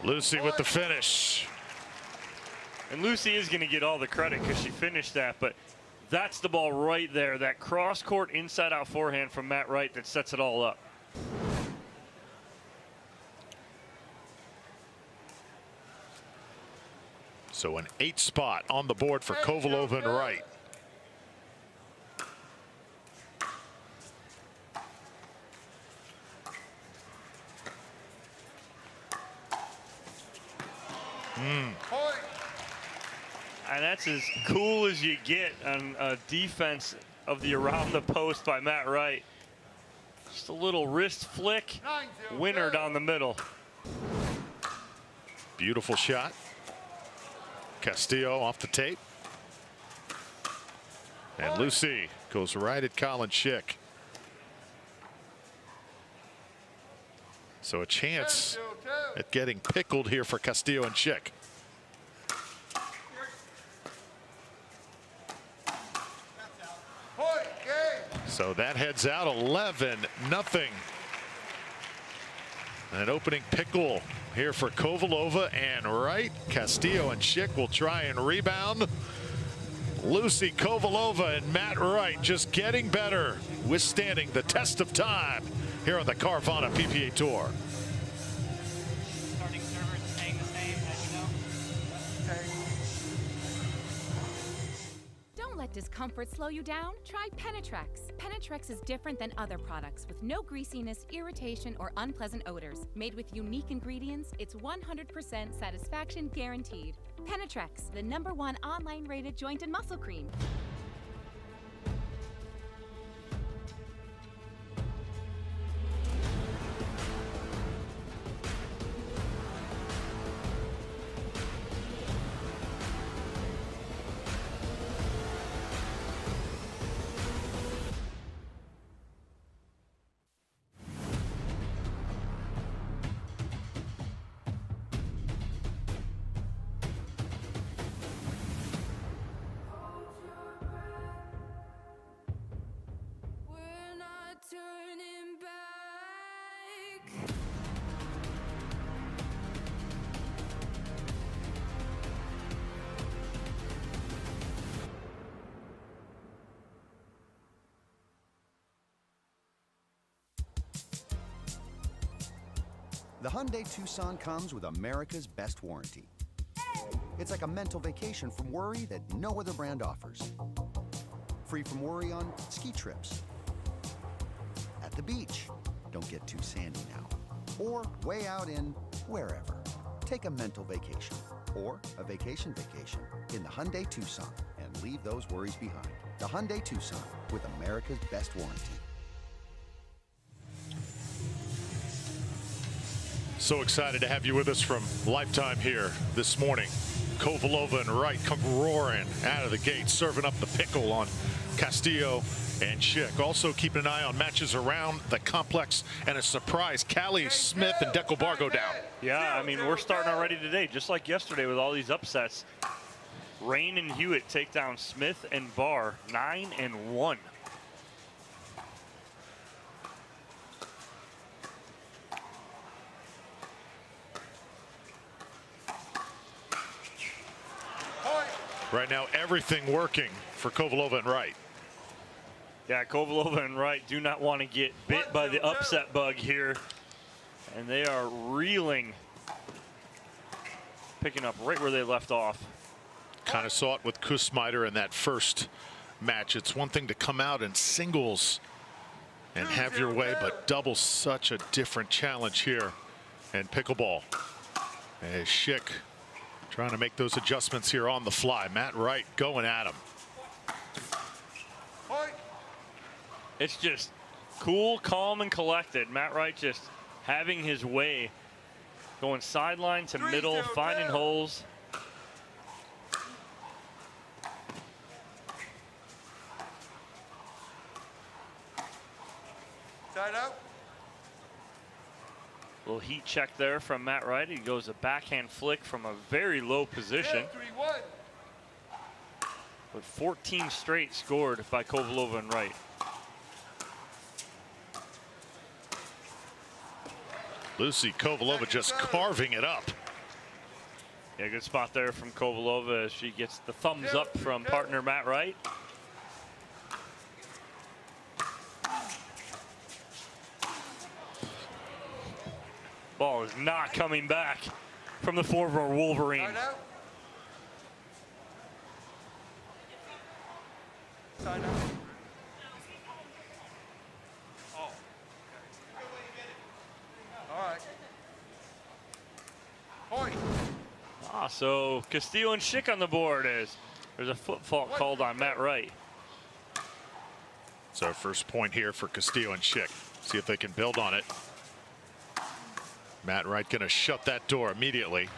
Lucy with the finish. And Lucy is going to get all the credit because she finished that, but that's the ball right there. That cross-court inside-out forehand from Matt Wright that sets it all up. So an 8 spot on the board for Kovalova and Wright. And that's as cool as you get on a defense of the around the post by Matt Wright. Just a little wrist flick, winner down the middle. Beautiful shot. Castillo off the tape. And Lucy goes right at Colin Schick. So a chance at getting pickled here for Castillo and Schick. So that heads out 11-0. An opening pickle here for Kovalova and Wright. Castillo and Schick will try and rebound. Lucy Kovalova and Matt Wright just getting better, withstanding the test of time here on the Carvana PPA Tour. Starting servers staying the same, as you know. Don't let discomfort slow you down. Try Penetrex. Penetrex is different than other products with no greasiness, irritation, or unpleasant odors. Made with unique ingredients, it's 100% satisfaction guaranteed. Penetrex, the #1 online rated joint and muscle cream. The Hyundai Tucson comes with America's best warranty. It's like a mental vacation from worry that no other brand offers. Free from worry on ski trips, at the beach, don't get too sandy now, or way out in wherever. Take a mental vacation, or a vacation in the Hyundai Tucson, and leave those worries behind. The Hyundai Tucson, with America's best warranty. So excited to have you with us from Lifetime here this morning. Kovalova and Wright come roaring out of the gate, serving up the pickle on Castillo and Schick. Also keeping an eye on matches around the complex and a surprise. Callie, Smith, and Dekel go down. Yeah, I mean, we're starting already today, just like yesterday with all these upsets. Rain and Hewitt take down Smith and Barr, 9-1. Right now, everything working for Kovalova and Wright. Yeah, Kovalova and Wright do not want to get bit by the upset bug here. And they are reeling, picking up right where they left off. Kind of saw it with Kusmider in that first match. It's one thing to come out in singles and have your way, but doubles such a different challenge here. And pickleball. As Schick trying to make those adjustments here on the fly. Matt Wright going at him. It's just cool, calm, and collected. Matt Wright just having his way, going sideline to middle, finding holes. Side out. Little heat check there from Matt Wright. He goes a backhand flick from a very low position. 3-1. With 14 straight scored by Kovalova and Wright. Lucy Kovalova just carving it up. Yeah, good spot there from Kovalova as she gets the thumbs up from partner Matt Wright. Ball is not coming back from the forward Wolverine. Side out. Oh. All right. Point. So Castillo and Schick on the board as there's a foot fault called on Matt Wright. So first point here for Castillo and Schick. See if they can build on it. Matt Wright going to shut that door immediately.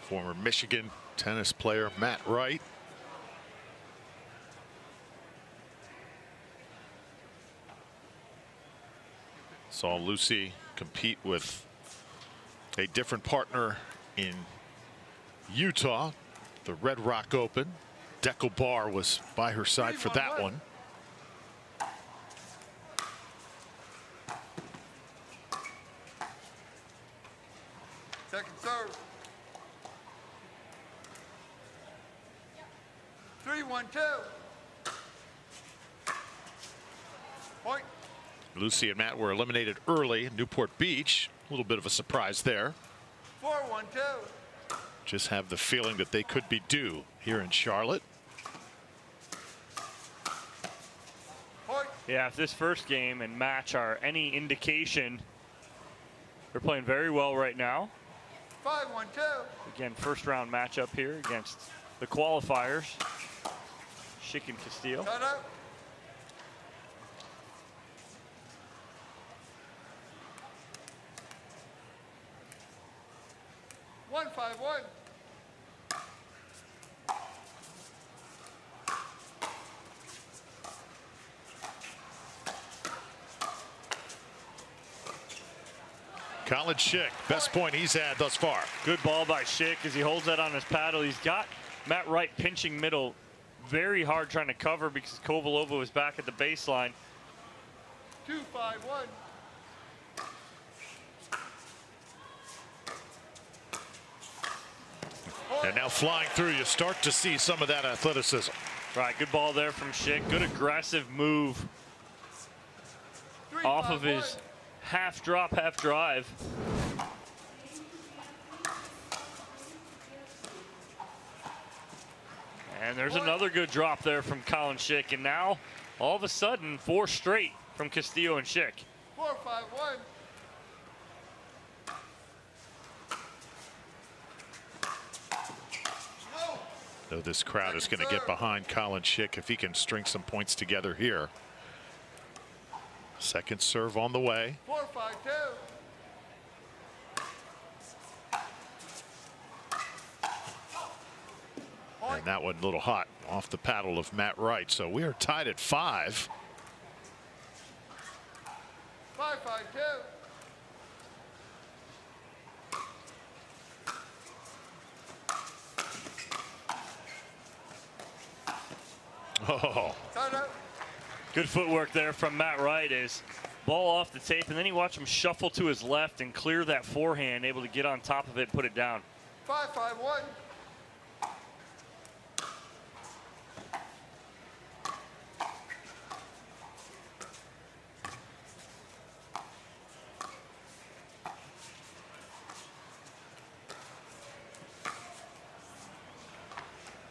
Former Michigan tennis player Matt Wright. Saw Lucy compete with a different partner in Utah, the Red Rock Open. Dekel Bar was by her side for that one. Second serve. 3-1-2. Point. Lucy and Matt were eliminated early in Newport Beach. A little bit of a surprise there. 4-1-2. Just have the feeling that they could be due here in Charlotte. Yeah, if this first game and match are any indication, they're playing very well right now. 5-1-2. Again, first round matchup here against the qualifiers, Schick and Castillo. Cut up. One 5-1. Colin Schick, best point he's had thus far. Good ball by Schick as he holds that on his paddle. He's got Matt Wright pinching middle very hard trying to cover because Kovalova was back at the baseline. 2-5-1. And now flying through, you start to see some of that athleticism. Right, good ball there from Schick. Good aggressive move off of his half drop, half drive. And there's another good drop there from Colin Schick. And now, all of a sudden, 4 straight from Castillo and Schick. 4-5-1. Though this crowd is going to get behind Colin Schick if he can string some points together here. Second serve on the way. 4-5-2. And that one a little hot off the paddle of Matt Wright. So we are tied at 5. 5-5-2. Oh. Good footwork there from Matt Wright as ball off the tape, and then you watch him shuffle to his left and clear that forehand, able to get on top of it, put it down. 5-5-1.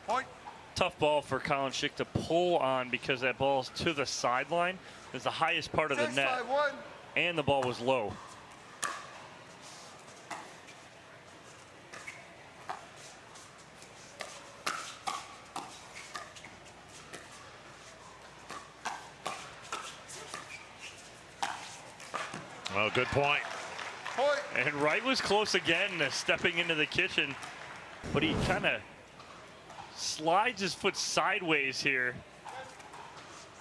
Point. Tough ball for Colin Schick to pull on because that ball's to the sideline. It's the highest part of the net. 6-5-1. And the ball was low. Well, good point. And Wright was close again to stepping into the kitchen, but he kind of slides his foot sideways here.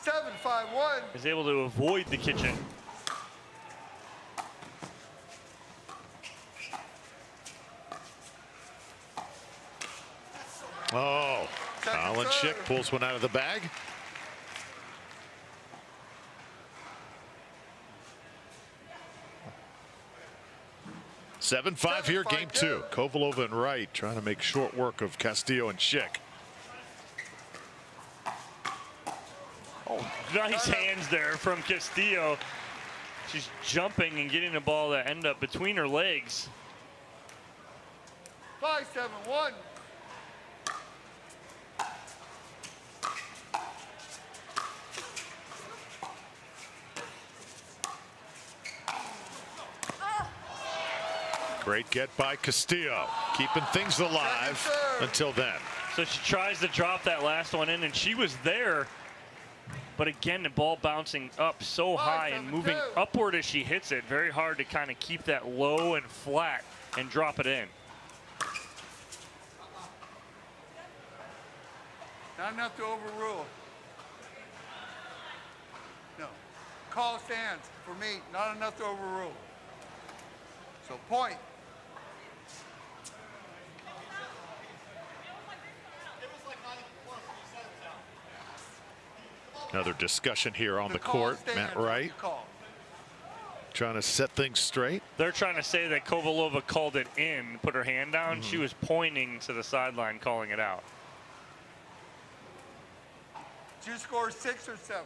7-5-1. Is able to avoid the kitchen. Oh, Colin Schick pulls one out of the bag. Seven five here, game 2. Kovalova and Wright trying to make short work of Castillo and Schick. Oh, nice hands there from Castillo. She's jumping and getting the ball to end up between her legs. 5-7-1. Great get by Castillo, keeping things alive until then. So she tries to drop that last one in, and she was there. But again, the ball bouncing up so high and moving upward as she hits it. Very hard to kind of keep that low and flat and drop it in. Not enough to overrule. No. Call stands for me. Not enough to overrule. So point. Another discussion here on the court. Matt Wright trying to set things straight. They're trying to say that Kovalova called it in, put her hand down. She was pointing to the sideline, calling it out. Did you score 6 or 7?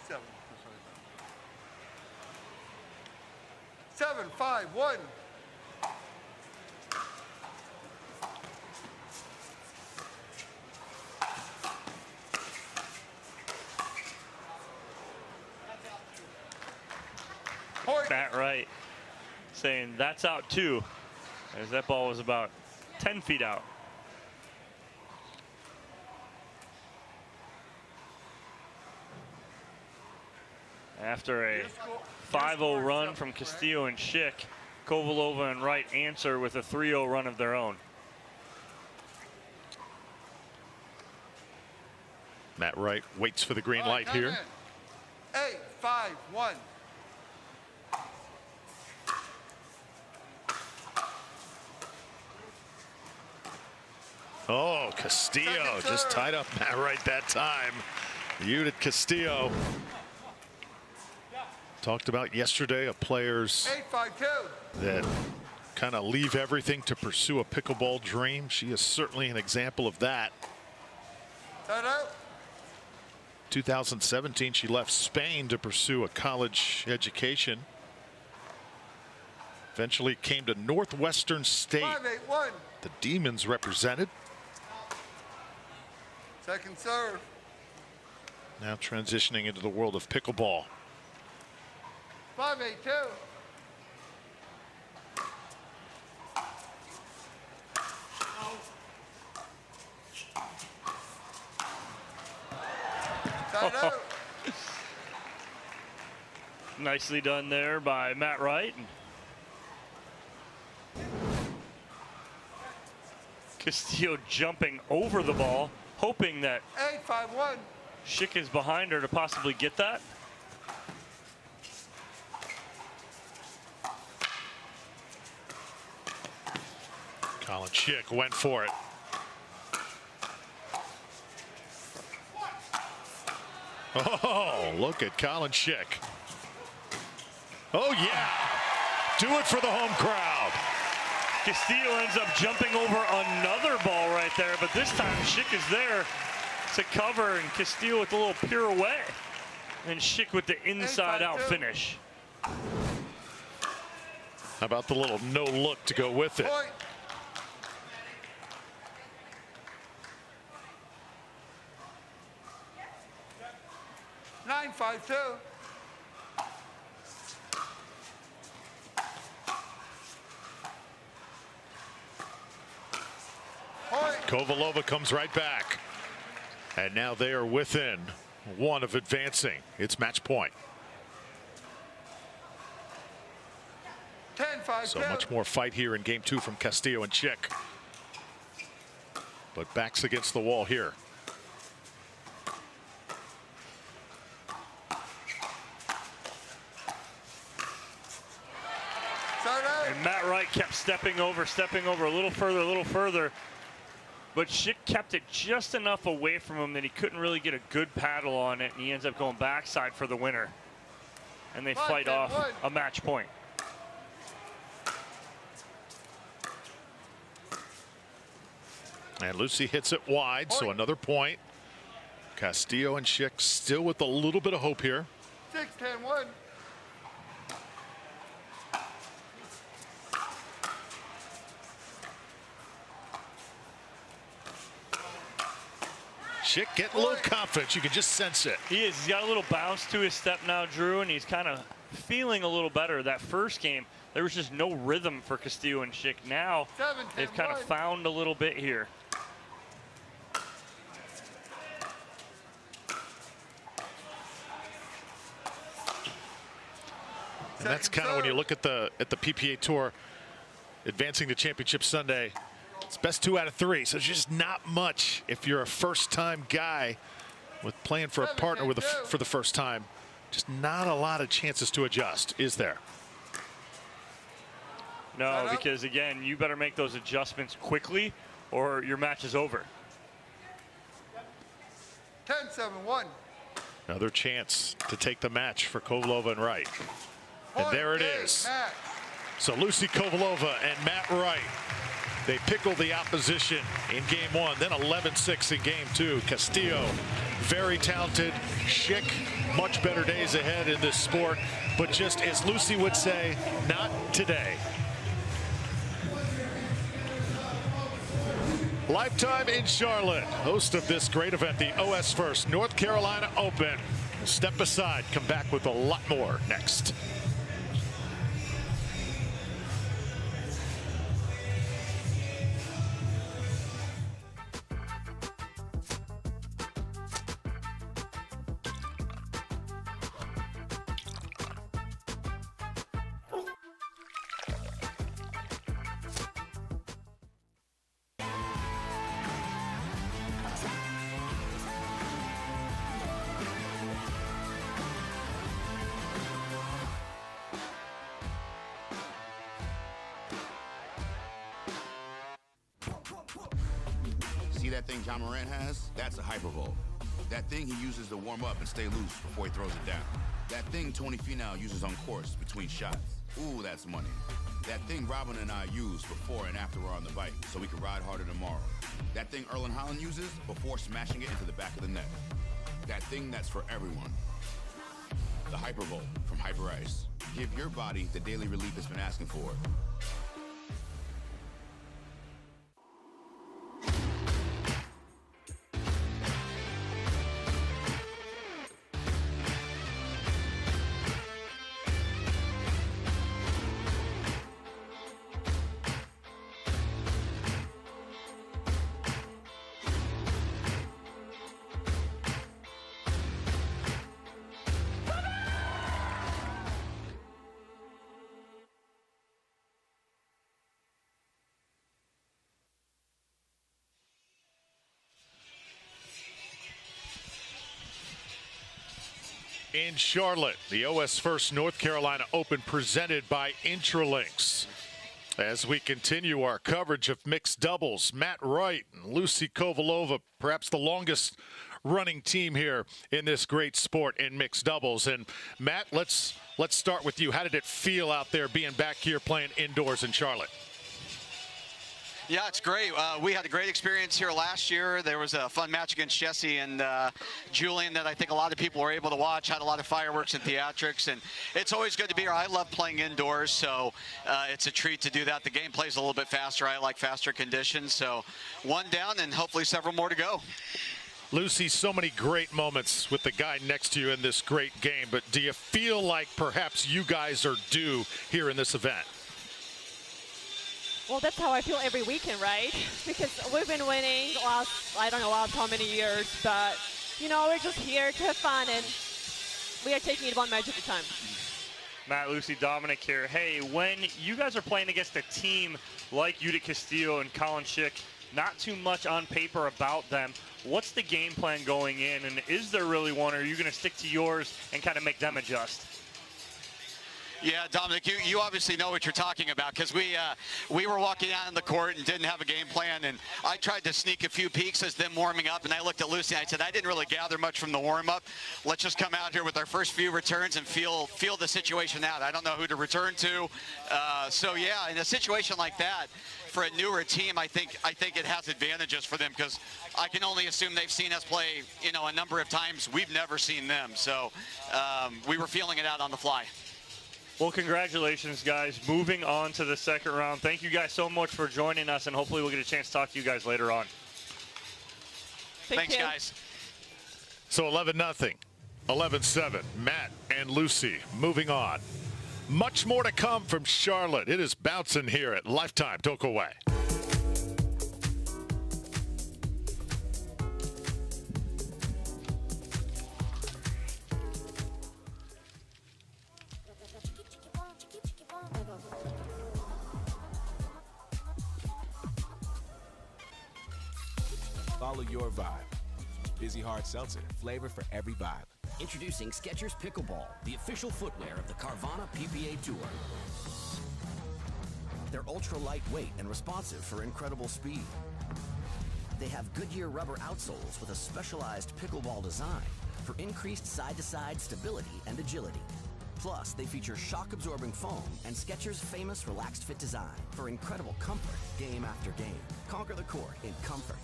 7. 7, 5, 1. Matt Wright saying that's out too, as that ball was about 10 feet out. After a 5-0 run from Castillo and Schick, Kovalova and Wright answer with a 3-0 run of their own. Matt Wright waits for the green light here. 8, 5, 1. Oh, Castillo just tied up Matt Wright that time. Judith Castillo. Talked about yesterday of players 8-5-2. that kind of leave everything to pursue a pickleball dream. She is certainly an example of that. 2017, she left Spain to pursue a college education. Eventually came to Northwestern State. 5-8-1. The Demons represented. Second serve. Now transitioning into the world of pickleball. 5-8-2. Nicely done there by Matt Wright. Castillo jumping over the ball, hoping that 8-5-1. Schick is behind her to possibly get that. Colin Schick went for it. Oh, look at Colin Schick. Oh, yeah. Do it for the home crowd. Castillo ends up jumping over another ball right there, but this time Schick is there to cover, and Castillo with a little pirouette, and Schick with the inside-out finish. How about the little no look to go with it? 9-5-2. Kovalova comes right back. And now they are within one of advancing. It's match point. 10-5-2. So much more fight here in game 2 from Castillo and Schick. But backs against the wall here. And Matt Wright kept stepping over a little further. But Schick kept it just enough away from him that he couldn't really get a good paddle on it, and he ends up going backside for the winner. And they fight off a match point. And Lucy hits it wide, so another point. Castillo and Schick still with a little bit of hope here. 6-10-1. Schick getting a little confidence. You can just sense it. He is. He's got a little bounce to his step now, Drew, and he's kind of feeling a little better. That first game, there was just no rhythm for Castillo and Schick. Now they've kind of found a little bit here. And that's kind of when you look at the PPA Tour, advancing to Championship Sunday. It's best 2 out of 3, so it's just not much if you're a first-time guy with playing for a partner for the first time. Just not a lot of chances to adjust, is there? No, because again, you better make those adjustments quickly or your match is over. 10-7-1. Another chance to take the match for Kovalova and Wright. And there it is. So Lucy Kovalova and Matt Wright, they pickled the opposition in game one, then 11-6 in game two. Castillo, very talented. Schick, much better days ahead in this sport. But just as Lucy would say, not today. Lifetime in Charlotte, host of this great event, the OS1st North Carolina Open. We'll step aside, come back with a lot more next. See that thing John Morant has? That's a hypervolt. That thing he uses to warm up and stay loose before he throws it down. That thing Tony Finau uses on course between shots. Ooh, that's money. That thing Robin and I use before and after we're on the bike so we can ride harder tomorrow. That thing Erlen Haaland uses before smashing it into the back of the net. That thing that's for everyone. The Hypervolt from Hyper Ice. Give your body the daily relief it's been asking for. In Charlotte, the OS1st North Carolina Open presented by Intralinks. As we continue our coverage of mixed doubles, Matt Wright and Lucy Kovalova, perhaps the longest running team here in this great sport in mixed doubles. And Matt, let's start with you. How did it feel out there being back here playing indoors in Charlotte? Yeah, it's great. We had a great experience here last year. There was a fun match against Jesse and Julian that I think a lot of people were able to watch. Had a lot of fireworks and theatrics, and it's always good to be here. I love playing indoors, so it's a treat to do that. The game plays a little bit faster. I like faster conditions, so one down and hopefully several more to go. Lucy, so many great moments with the guy next to you in this great game, but do you feel like perhaps you guys are due here in this event? Well, that's how I feel every weekend, right? Because we've been winning last, I don't know how many years, but, you know, we're just here to have fun, and we are taking it one match at a time. Matt, Lucy, Dominic here. Hey, when you guys are playing against a team like Judith Castillo and Colin Schick, not too much on paper about them, what's the game plan going in, and is there really one, or are you going to stick to yours and kind of make them adjust? Yeah, Dominic, you obviously know what you're talking about, because we were walking out on the court and didn't have a game plan, and I tried to sneak a few peeks as them warming up, and I looked at Lucy and I said, I didn't really gather much from the warm-up. Let's just come out here with our first few returns and feel the situation out. I don't know who to return to. So yeah, in a situation like that, for a newer team, I think it has advantages for them, because I can only assume they've seen us play, you know, a number of times. We've never seen them, so we were feeling it out on the fly. Well, congratulations, guys. Moving on to the second round. Thank you guys so much for joining us, and hopefully we'll get a chance to talk to you guys later on. Thanks, guys. So 11-0, 11-7. Matt and Lucy moving on. Much more to come from Charlotte. It is bouncing here at Lifetime. Don't go away. Follow your vibe. Busy Hard Seltzer, flavor for every vibe. Introducing Skechers Pickleball, the official footwear of the Carvana PPA Tour. Their ultra lightweight and responsive for incredible speed. They have Goodyear rubber outsoles with a specialized pickleball design for increased side-to-side stability and agility. Plus, they feature shock-absorbing foam and Skechers' famous relaxed fit design for incredible comfort game after game. Conquer the court in comfort.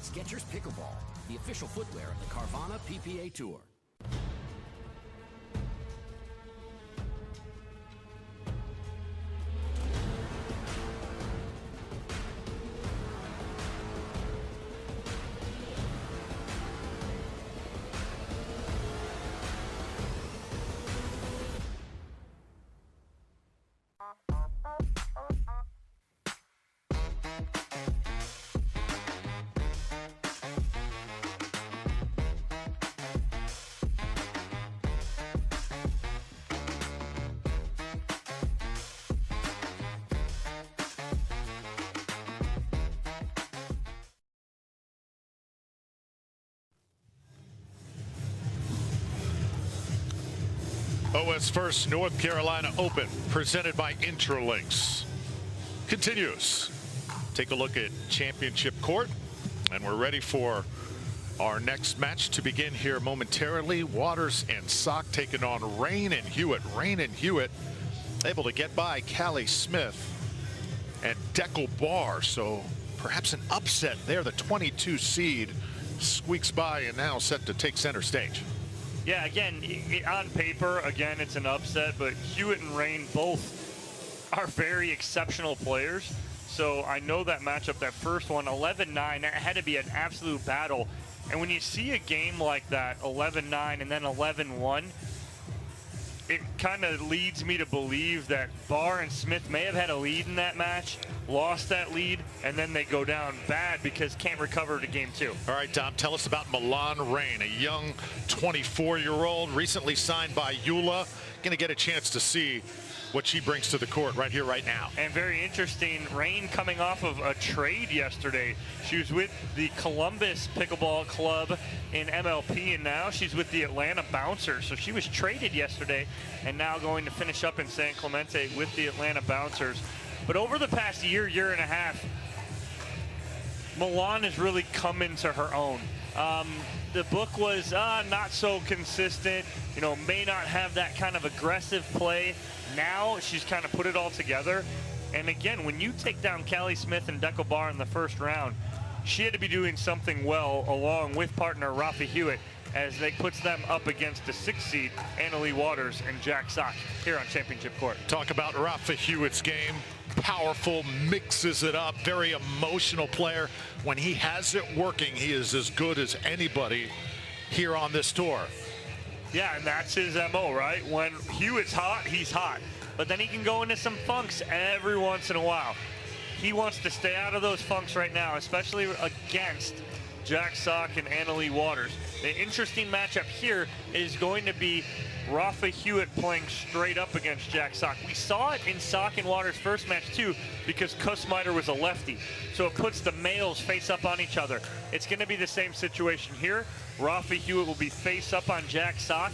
Skechers Pickleball, the official footwear of the Carvana PPA Tour. OS1st North Carolina Open, presented by Intralinks, continues. Take a look at championship court, and we're ready for our next match to begin here momentarily. Waters and Sock taking on Rain and Hewitt. Rain and Hewitt able to get by Callie Smith and Dekel Bar, so perhaps an upset there. The 22 seed squeaks by and now set to take center stage. Yeah, again, on paper, again, it's an upset, but Hewitt and Rain both are very exceptional players. So I know that matchup, that first one, 11-9, that had to be an absolute battle. And when you see a game like that, 11-9 and then 11-1, it kind of leads me to believe that Barr and Smith may have had a lead in that match, lost that lead, and then they go down bad because can't recover to game two. All right, Tom, tell us about Milan Rain, a young 24-year-old, recently signed by Eula. Going to get a chance to see what she brings to the court right here, right now. And very interesting, Rain coming off of a trade yesterday. She was with the Columbus Pickleball Club in MLP, and now she's with the Atlanta Bouncers. So she was traded yesterday and now going to finish up in San Clemente with the Atlanta Bouncers. But over the past year and a half, Milan has really come into her own. The book was not so consistent, you know, may not have that kind of aggressive play. Now she's kind of put it all together. And again, when you take down Callie Smith and Dekel Bar in the first round, she had to be doing something well along with partner Rafa Hewitt as they puts them up against the 6th seed, Annalie Waters and Jack Sock here on Championship Court. Talk about Rafa Hewitt's game. Powerful, mixes it up, very emotional player. When he has it working, he is as good as anybody here on this tour. Yeah, and that's his MO, right? When Hewitt's hot, he's hot. But then he can go into some funks every once in a while. He wants to stay out of those funks right now, especially against Jack Sock and Annalie Waters. The interesting matchup here is going to be Rafa Hewitt playing straight up against Jack Sock. We saw it in Sock and Waters' first match too, because Kussmeyer was a lefty. So it puts the males face up on each other. It's going to be the same situation here. Rafa Hewitt will be face up on Jack Sock.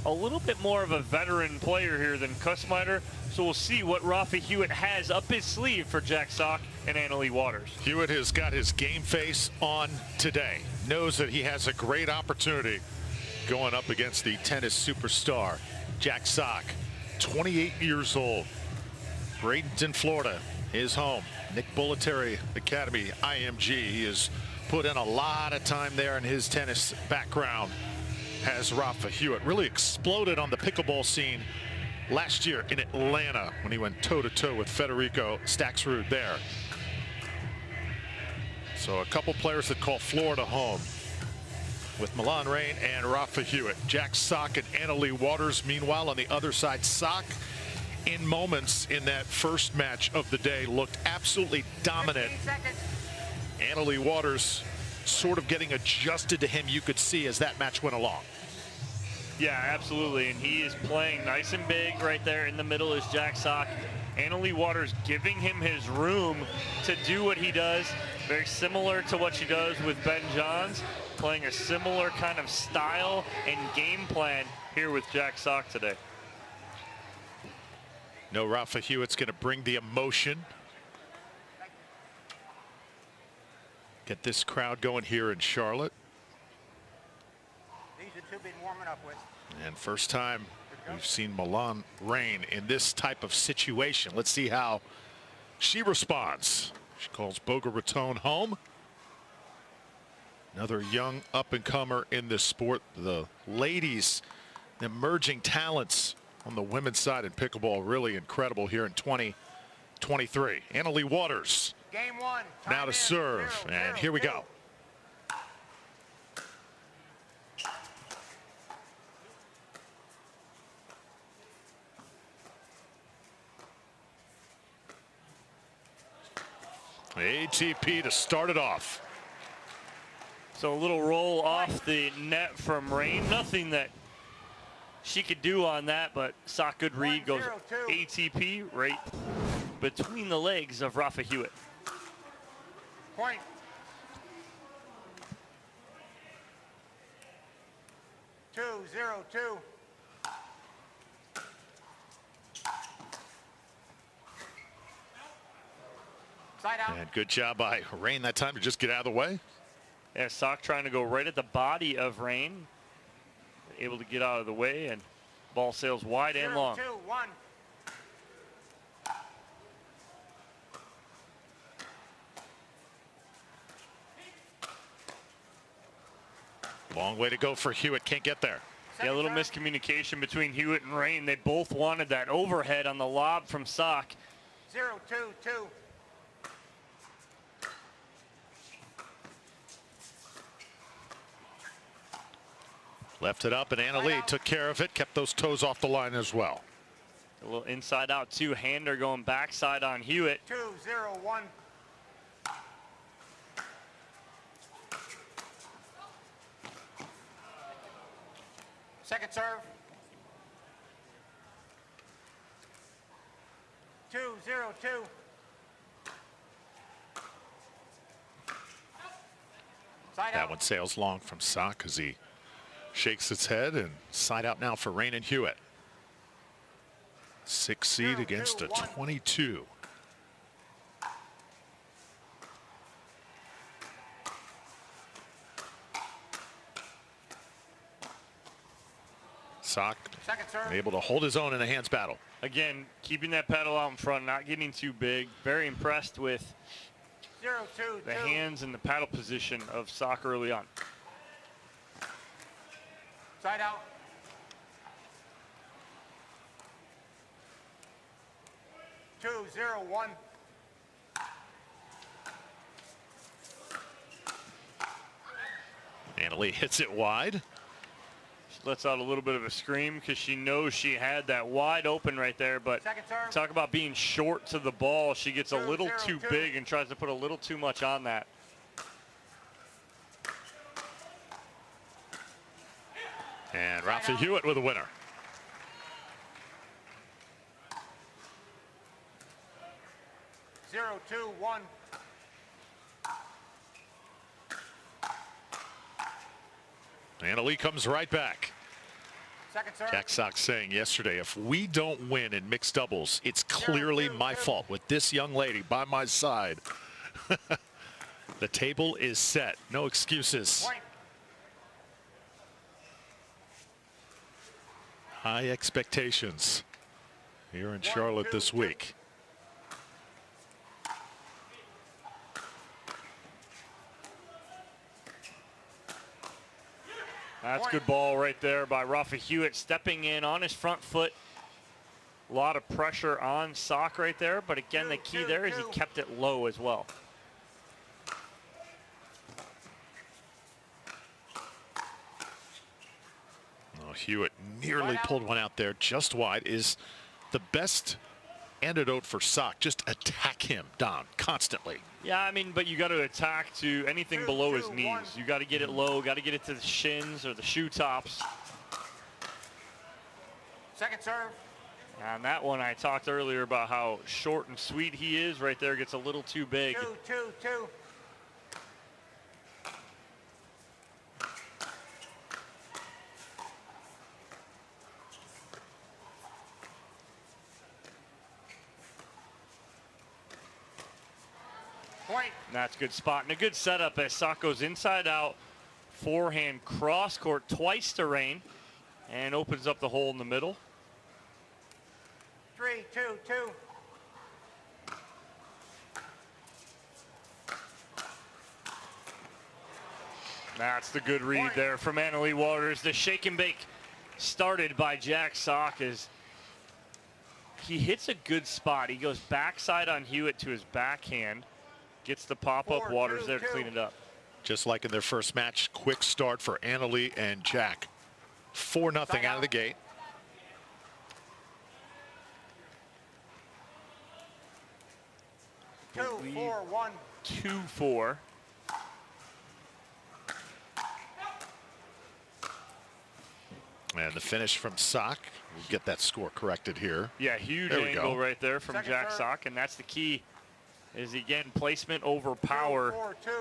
A little bit more of a veteran player here than Kussmeyer. So we'll see what Rafa Hewitt has up his sleeve for Jack Sock and Annalie Waters. Hewitt has got his game face on today. Knows that he has a great opportunity going up against the tennis superstar, Jack Sock, 28 years old. Bradenton, Florida, his home. Nick Bollettieri Academy, IMG. He has put in a lot of time there in his tennis background. Has Rafa Hewitt really exploded on the pickleball scene last year in Atlanta when he went toe-to-toe with Federico Staxrud there. So a couple players that call Florida home with Milan Rain and Rafa Hewitt. Jack Sock and Annalie Waters, meanwhile, on the other side. Sock, in moments in that first match of the day, looked absolutely dominant. Annalie Waters sort of getting adjusted to him, you could see, as that match went along. Yeah, absolutely, and he is playing nice and big right there. In the middle is Jack Sock. Annalie Waters giving him his room to do what he does, very similar to what she does with Ben Johns, playing a similar kind of style and game plan here with Jack Sock today. No, Rafa Hewitt's going to bring the emotion Get this crowd going here in Charlotte. These are two been warming up with. And first time we've seen Milan Rain in this type of situation. Let's see how she responds. She calls Boga Raton home. Another young up-and-comer in this sport. The ladies, emerging talents on the women's side in pickleball, really incredible here in 2023. Annalie Waters Game one. now to serve, and here we go. ATP to start it off. So a little roll off the net from Rain. Nothing that she could do on that, but sock good read goes ATP right between the legs of Rafa Hewitt. Point. Two, 0-2. Side out. And good job by Rain that time to just get out of the way. Yeah, sock trying to go right at the body of Rain. Able to get out of the way, and ball sails wide and long. 2, 1. Long way to go for Hewitt. Can't get there. Yeah, a little miscommunication between Hewitt and Rain. They both wanted that overhead on the lob from sock. 0-2-2. Left it up, and Annalie took care of it, kept those toes off the line as well. A little inside out two-hander going backside on Hewitt. 2-0-1. Second serve. 2-0-2. That one sails long from sock as he shakes its head, and side out now for Rain and Hewitt. 6 seed against a 22. Sock able to hold his own in a hands battle. Again, keeping that pedal out in front, not getting too big. Very impressed with 0-2-2. the hands and the paddle position of sock early on. Side out. 2-0-1. Annalie hits it wide. She lets out a little bit of a scream because she knows she had that wide open right there, but talk about being short to the ball. She gets a little too big and tries to put a little too much on that. And Rafa Hewitt with a winner. Zero, 2-1. Annalie comes right back. Second serve. Jack Sock saying yesterday, if we don't win in mixed doubles, it's clearly my fault. With this young lady by my side, the table is set. No excuses. Point. High expectations here in Charlotte this week. That's good ball right there by Rafa Hewitt, stepping in on his front foot. A lot of pressure on Sock right there, but again, the key there is he kept it low as well. Oh, Hewitt nearly pulled one out there just wide. Is the best antidote for Sock. Just attack him down constantly. Yeah, I mean, but you got to attack to anything below his knees. You got to get it low, got to get it to the shins or the shoe tops. Second serve. On that one, I talked earlier about how short and sweet he is. Right there, gets a little too big. 2-2-2. Point. And that's a good spot and a good setup as Sock goes inside out, forehand cross court twice to Rain, and opens up the hole in the middle. 3, 2, 2. That's the good read there from Annalie Waters. The shake and bake started by Jack Sock as he hits a good spot. He goes backside on Hewitt to his backhand, gets the pop-up. Waters there to clean it up. Just like in their first match, quick start for Annalie and Jack. 4-0 out of the gate. Two, 4, 1. 2-4. And the finish from Sock. We'll get that score corrected here. Yeah, huge there we angle go. right there from Jack Sock, and that's the key. Is again placement over power. 4, 2.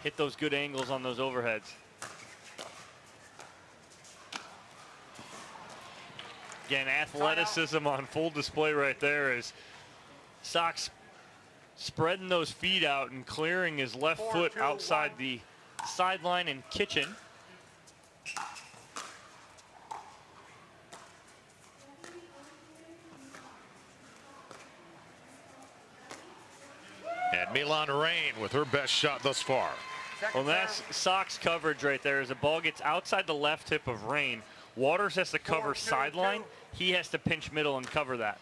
Hit those good angles on those overheads. Again, athleticism on full display right there as Sock's spreading those feet out and clearing his left foot outside the sideline and kitchen. And Milan Rain with her best shot thus far. Well, that's Sock's coverage right there. As the ball gets outside the left hip of Rain, Waters has to cover sideline. He has to pinch middle and cover that.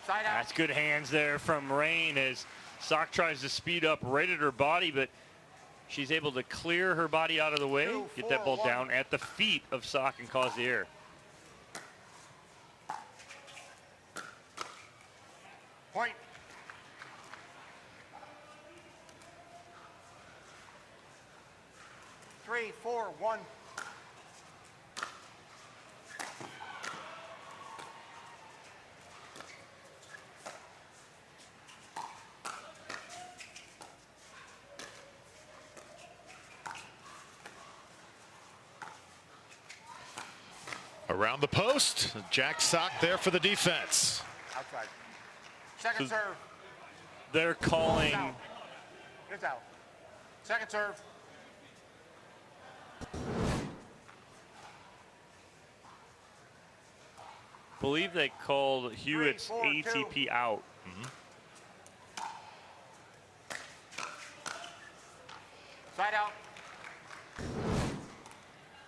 That's good hands there from Rain as Sock tries to speed up right at her body, but she's able to clear her body out of the way, get that ball down at the feet of Sock and cause the error. Point. Three, 4, 1. Around the post, Jack Sock there for the defense. Outside. Second So serve. They're calling. It's out. Second serve. Believe they called Hewitt's 3, 4, 2. ATP out. Side out.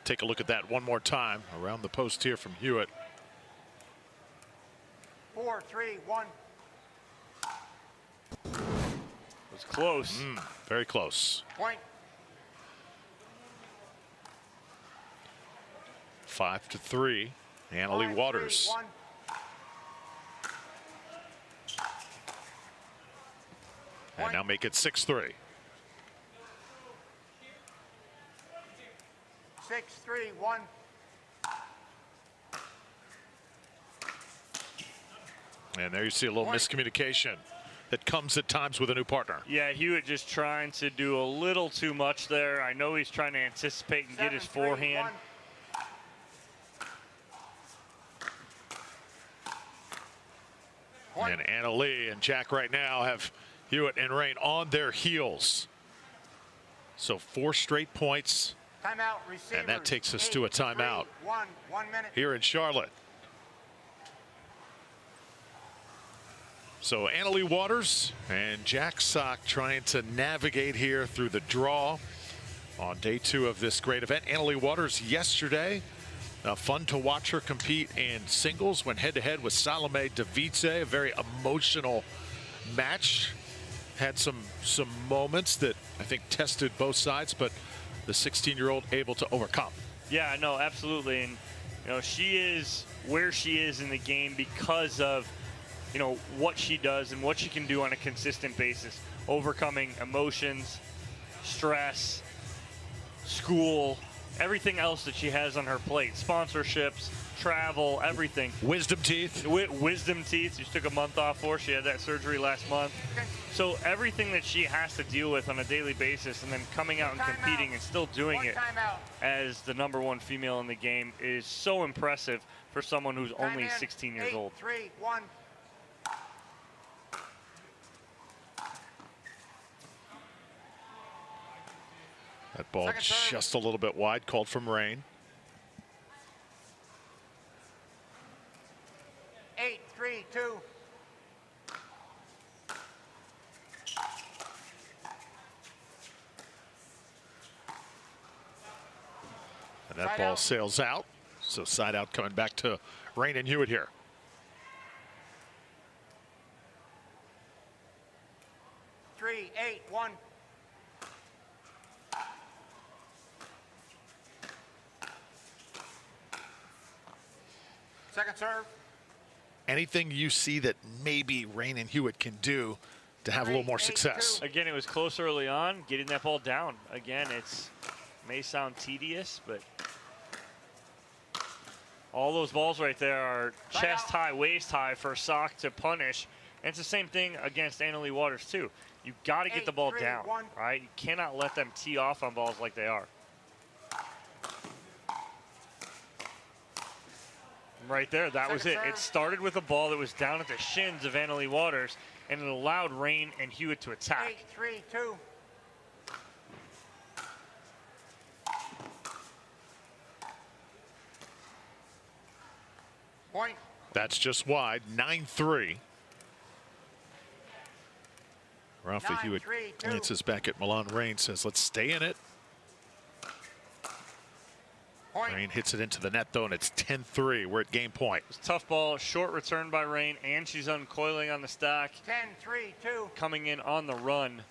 Take a look at that one more time. Around the post here from Hewitt. 4, 3, 1. It was close. Very close. Point. 5-3. Annalie 5, Waters. 3, 1. And now make it 6-3. 6, 3, 1. And there you see a little miscommunication that comes at times with a new partner. Yeah, Hewitt just trying to do a little too much there. I know he's trying to anticipate and get his forehand. And Annalie and Jack right now have Hewitt and Rain on their heels. So 4 straight points. Timeout, receivers. And that takes us to a timeout 1 minute. here in Charlotte. So Annalie Waters and Jack Sock trying to navigate here through the draw on day 2 of this great event. Annalie Waters yesterday, fun to watch her compete in singles, went head-to-head with Salome Davice, a very emotional match. Had some moments that I think tested both sides, but the 16-year-old able to overcome. Yeah, no, absolutely. And, you know, she is where she is in the game because of, you know, what she does and what she can do on a consistent basis. Overcoming emotions, stress, school, everything else that she has on her plate. Sponsorships, travel, everything. Wisdom teeth. Wisdom teeth. She took a month off for. She had that surgery last month. So everything that she has to deal with on a daily basis, and then coming out and competing and still doing it as the #1 female in the game is so impressive for someone who's only 16 years old. 3-1. That ball just a little bit wide, called from Rain. 8-3-2. And that ball sails out. So side out coming back to Rain and Hewitt here. 3-8-1. Second serve. Anything you see that maybe Rain and Hewitt can do to have a little more success? Again, it was close early on, getting that ball down. Again, it's may sound tedious, but all those balls right there are chest high, waist high for Sock to punish. And it's the same thing against Annalie Waters too. You've got to get the ball down, right? You cannot let them tee off on balls like they are. Right there, that was it. It started with a ball that was down at the shins of Annalie Waters, and it allowed Rain and Hewitt to attack. 8-3-2. Point. That's just wide, 9-3. Rafa Hewitt glances back at Milan Rain, says, let's stay in it. Rain hits it into the net, though, and it's 10-3. We're at game point. It's a tough ball, short return by Rain, and she's uncoiling on the stack. 10-3-2. Coming in on the run.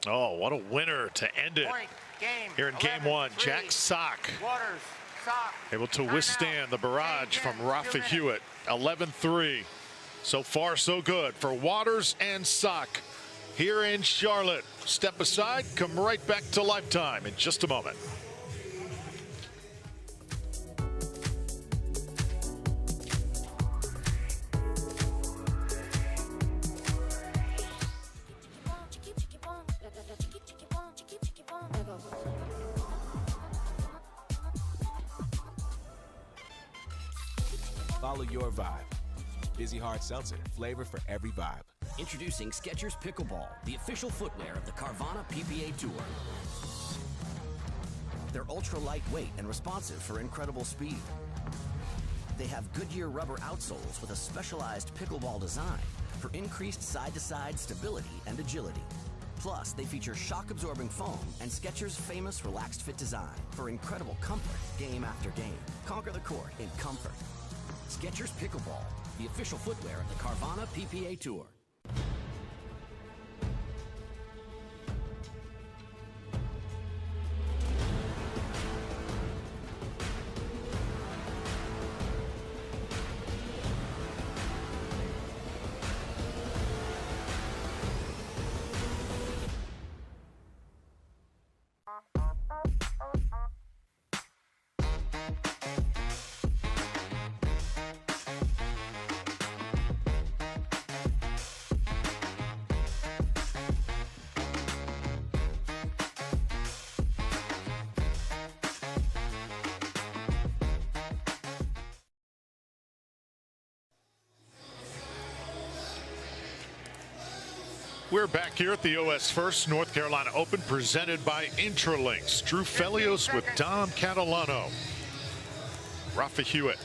Oh, what a winner to end it. Point. Game. Here in game 1, Jack Sock Waters. Sock. able to withstand the barrage from Rafa Hewitt. 11-3. So far, so good for Waters and Sock here in Charlotte. Step aside, come right back to Lifetime in just a moment. Follow your vibe. Busy Hard Seltzer, flavor for every vibe. Introducing Skechers Pickleball, the official footwear of the Carvana PPA Tour. They're ultra lightweight and responsive for incredible speed. They have Goodyear rubber outsoles with a specialized pickleball design for increased side-to-side stability and agility. Plus, they feature shock-absorbing foam and Skechers' famous relaxed fit design for incredible comfort game after game. Conquer the court in comfort. Skechers Pickleball, the official footwear of the Carvana PPA Tour. We're back here at the OS1st North Carolina Open, presented by Intralinks. Drew Felios with Dom Catalano. Rafa Hewitt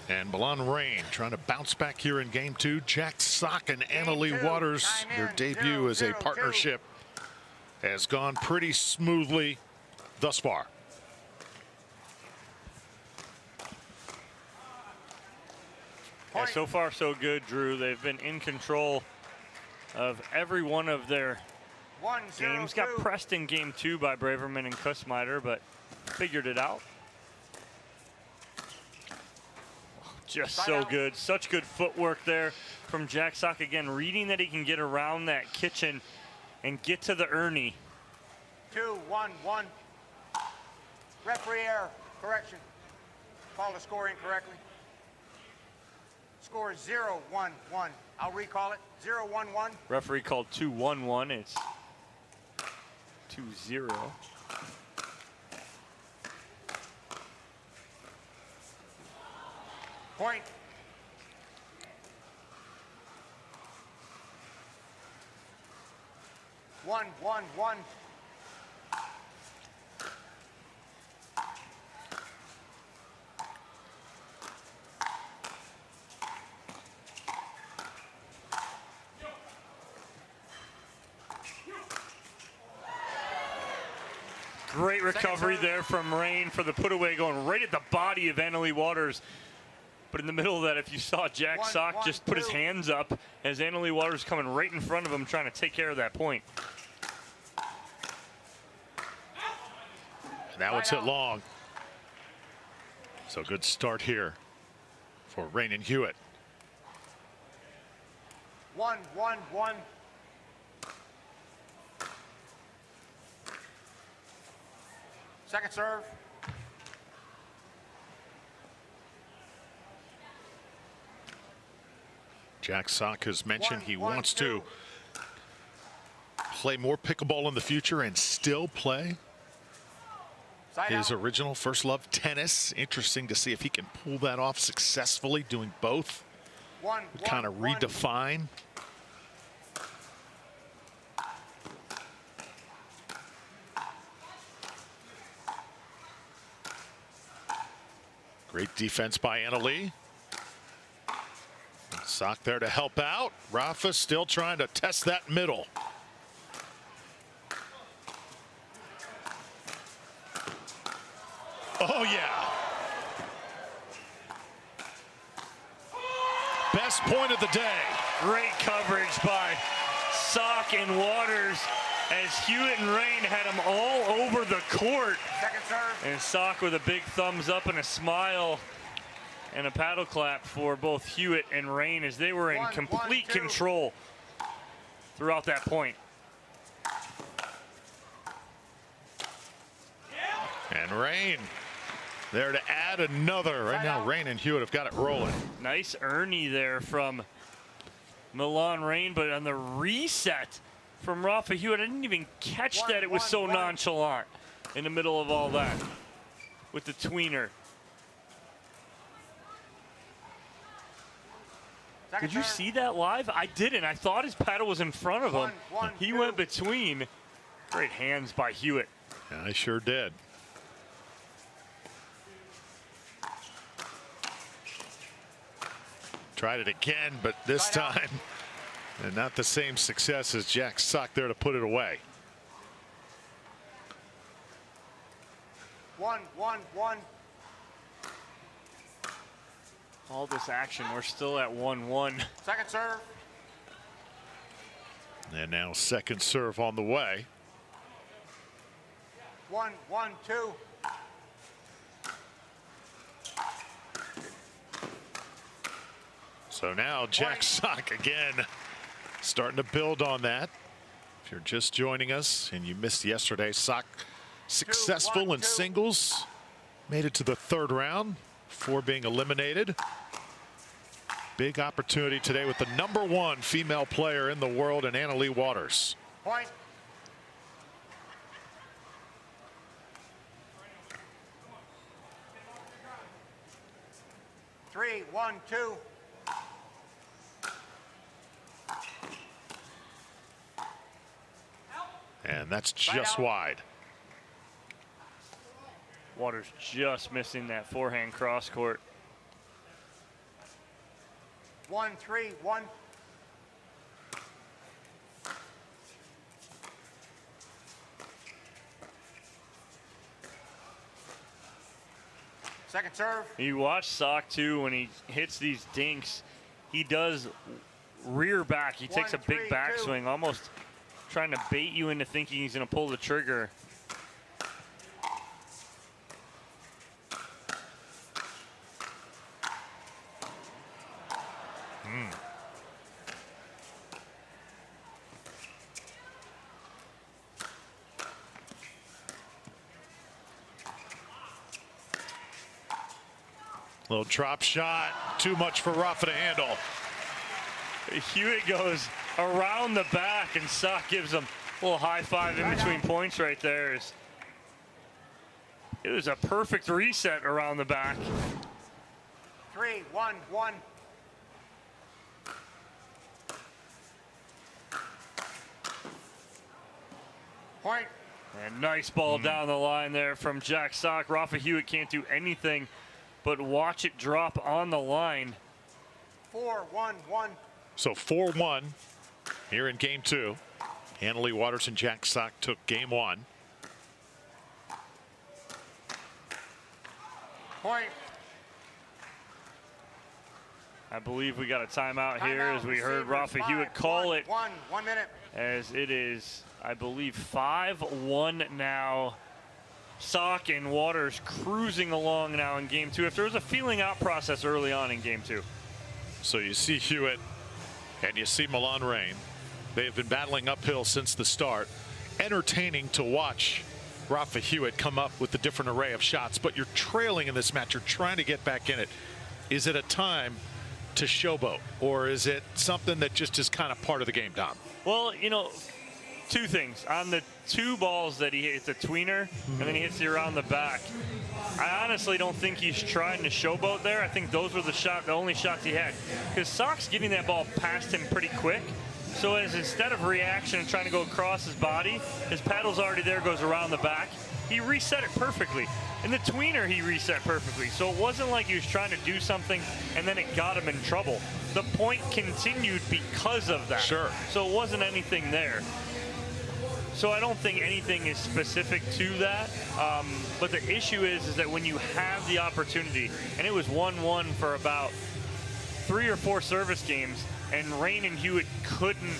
and Milan Rain trying to bounce back here in game 2. Jack Sock and Annalie Waters, their debut as a partnership has gone pretty smoothly thus far. Yeah, so far so good, Drew. They've been in control of every one of their games. Got pressed in game 2 by Braverman and Kussmeyer, but figured it out. Just so good. Such good footwork there from Jack Sock. Again, reading that he can get around that kitchen and get to the Ernie. 2-1-1. Referee error. Correction. Call the score incorrectly. Score is 0-1-1. I'll recall it. 0-1-1. Referee called 2-1-1. It's 2-0. Point. One. Great recovery there from Rain for the put away, going right at the body of Annalie Waters. But in the middle of that, if you saw Jack Sock just put his hands up as Annalie Waters coming right in front of him trying to take care of that point. That one's hit long. So good start here for Rain and Hewitt. 1-1-1. Second serve. Jack Sock has mentioned he wants to play more pickleball in the future and still play his original first love, tennis. Interesting to see if he can pull that off successfully, doing both. Kind of redefine. Great defense by Annalie. Sock there to help out. Rafa still trying to test that middle. Oh, yeah. Best point of the day. Great coverage by Sock and Waters as Hewitt and Rain had them all over the court. Second serve. And Sock with a big thumbs up and a smile and a paddle clap for both Hewitt and Rain as they were in complete control throughout that point. And Rain there to add another. Right now, Rain and Hewitt have got it rolling. Nice Ernie there from Milan Rain, but on the reset from Rafa Hewitt, I didn't even catch that it was so nonchalant in the middle of all that with the tweener. Did you see that live? I didn't. I thought his paddle was in front of him. He went between. Great hands by Hewitt. Yeah, I sure did. Tried it again, but this time, and not the same success as Jack Sock there to put it away. 1-1-1. All this action, we're still at 1-1. Second serve. And now second serve on the way. 1-1-2. So now Jack Sock again starting to build on that. If you're just joining us and you missed yesterday, Sock successful in singles. Made it to the third round before being eliminated. Big opportunity today with the #1 female player in the world in Annalie Waters. Point. Three, 1-2. And that's just wide. Waters just missing that forehand cross court. 1-3-1. Second serve. You watch Sock too when he hits these dinks. He does rear back. He takes a big backswing, almost trying to bait you into thinking he's going to pull the trigger. Little drop shot, too much for Rafa to handle. Hewitt goes around the back, and Sock gives him a little high five in between points right there. It was a perfect reset around the back. 3, 1, 1. Point. And nice ball down the line there from Jack Sock. Rafa Hewitt can't do anything but watch it drop on the line. 4, 1, 1. So 4-1 here in game 2. Annalie Waters and Jack Sock took game 1. Point. I believe we got a timeout here as we heard Rafa Hewitt call it. 1 minute. As it is, I believe, 5-1 now. Sock and Waters cruising along now in game 2 after there was a feeling out process early on in game 2. So you see Hewitt and you see Milan Rain. They have been battling uphill since the start. Entertaining to watch Rafa Hewitt come up with a different array of shots, but you're trailing in this match. You're trying to get back in it. Is it a time to showboat, or is it something that just is kind of part of the game, Dom? Well, you know, 2 things. On the 2 balls that he hits, the tweener, and then he hits you around the back. I honestly don't think he's trying to showboat there. I think those were the only shots he had. Because Sock's getting that ball past him pretty quick. So as instead of reaction and trying to go across his body, his paddle's already there, goes around the back. He reset it perfectly. In the tweener, he reset perfectly. So it wasn't like he was trying to do something and then it got him in trouble. The point continued because of that. Sure. So it wasn't anything there. So I don't think anything is specific to that. But the issue is that when you have the opportunity, and it was 1-1 for about 3 or 4 service games, and Rain and Hewitt couldn't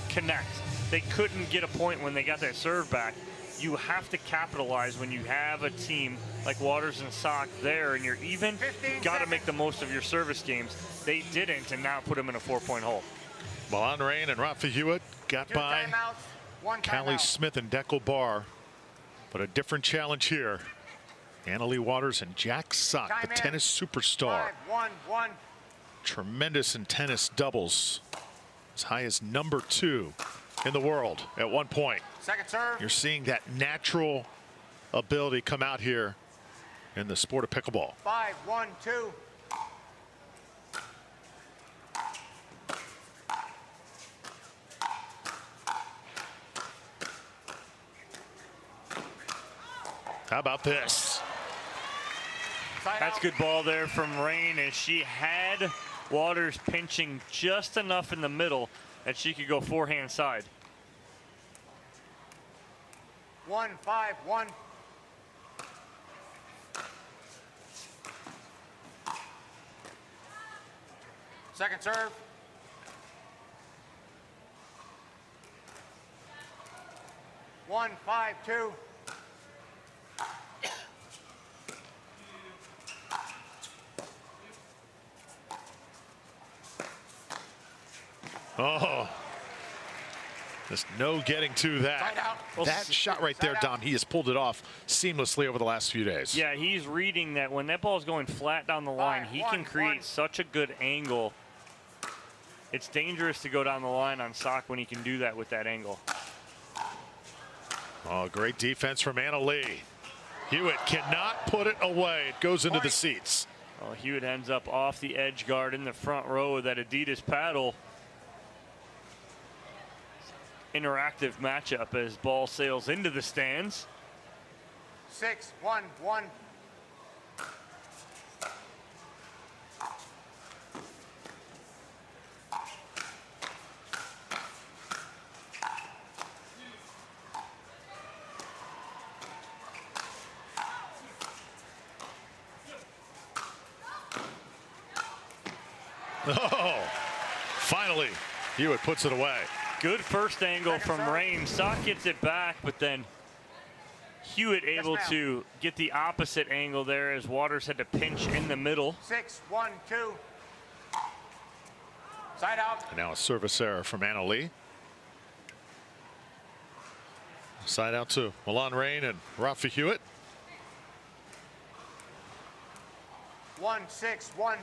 connect. They couldn't get a point when they got that serve back. You have to capitalize when you have a team like Waters and Sock there, and you're even. Got to make the most of your service games. They didn't, and now put them in a 4-point hole. Milan Rain and Rafa Hewitt got by Callie Smith and Dekel Barr, but a different challenge here. Annalie Waters and Jack Sock, the tennis superstar. 5, 1. Tremendous in tennis doubles, as high as number 2 in the world at one point. Second serve. You're seeing that natural ability come out here in the sport of pickleball. 5, 1, 2. How about this? That's good ball there from Rain, as she had Waters pinching just enough in the middle that she could go forehand side. 1, 5, 1. Second serve. One, 5, 2. Oh, just no getting to that. That shot right there, Dom, he has pulled it off seamlessly over the last few days. Yeah, he's reading that when that ball is going flat down the line, he can create such a good angle. It's dangerous to go down the line on Sock when he can do that with that angle. Oh, great defense from Annalie. Hewitt cannot put it away. It goes into the seats. Well, Hewitt ends up off the edge guard in the front row with that Adidas paddle. Interactive matchup as ball sails into the stands. 6, 1, 1. Oh, finally, Hewitt puts it away. Good first angle from Rain. Sock gets it back, but then Hewitt able to get the opposite angle there as Waters had to pinch in the middle. 6, 1, 2. Side out. And now a service error from Annalie. Side out to Milan Rain and Rafa Hewitt. 1, 1-6-1.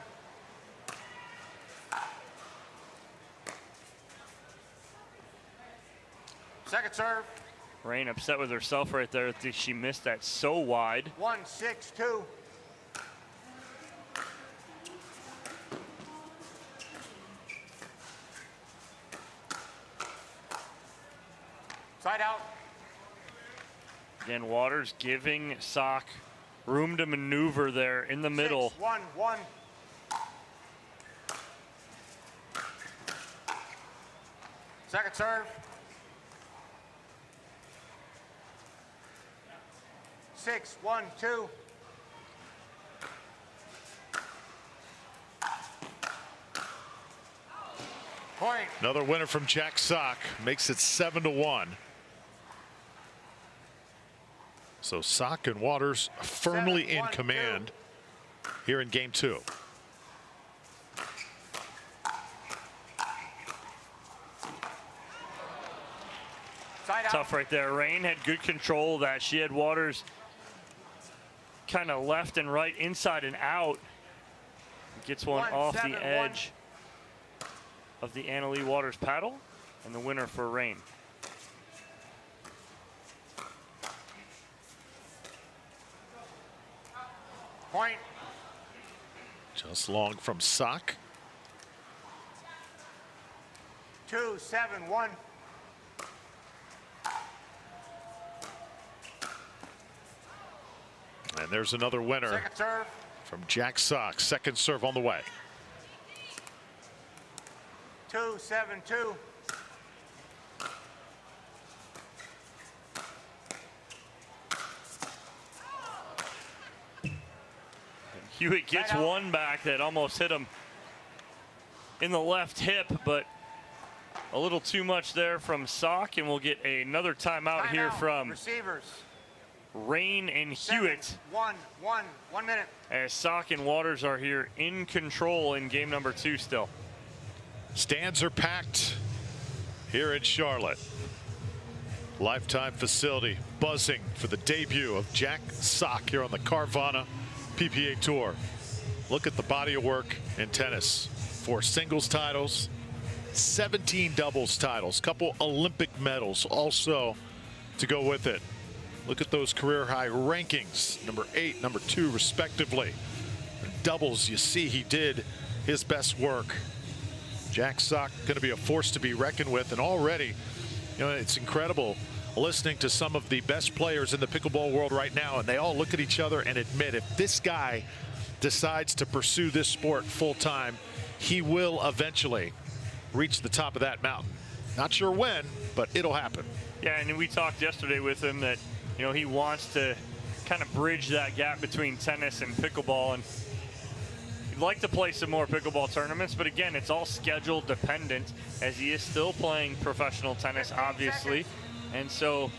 Second serve. Rain upset with herself right there. She missed that so wide. 1-6-2. Side out. Again, Waters giving Sock room to maneuver there in the middle. 6-1-1. Second serve. 6-1-2. Point. Another winner from Jack Sock makes it 7-1. So Sock and Waters firmly in command here in game 2. Tough right there. Rain had good control of that. She had Waters kind of left and right, inside and out. Gets one off the edge of the Allyce Waters paddle, and the winner for Rain. Point. Just long from Sock. 2-7-1. And there's another winner Second serve. from Jack Sock. Second serve on the way. 2-7-2. Hewitt gets one back that almost hit him in the left hip, but a little too much there from Sock, and we'll get another timeout here from receivers. Rain and Hewitt. 1 minute. As Sock and Waters are here in control in game number 2 still. Stands are packed here in Charlotte. Lifetime facility buzzing for the debut of Jack Sock here on the Carvana PPA Tour. Look at the body of work in tennis. 4 singles titles, 17 doubles titles, couple Olympic medals also to go with it. Look at those career high rankings, number 8, number 2 respectively. In doubles, you see he did his best work. Jack Sock going to be a force to be reckoned with, and already, you know, it's incredible listening to some of the best players in the pickleball world right now, and they all look at each other and admit if this guy decides to pursue this sport full time, he will eventually reach the top of that mountain. Not sure when, but it'll happen. Yeah, and we talked yesterday with him that, you know, he wants to kind of bridge that gap between tennis and pickleball, and he'd like to play some more pickleball tournaments, but again, it's all schedule dependent, as he is still playing professional tennis, obviously. And so,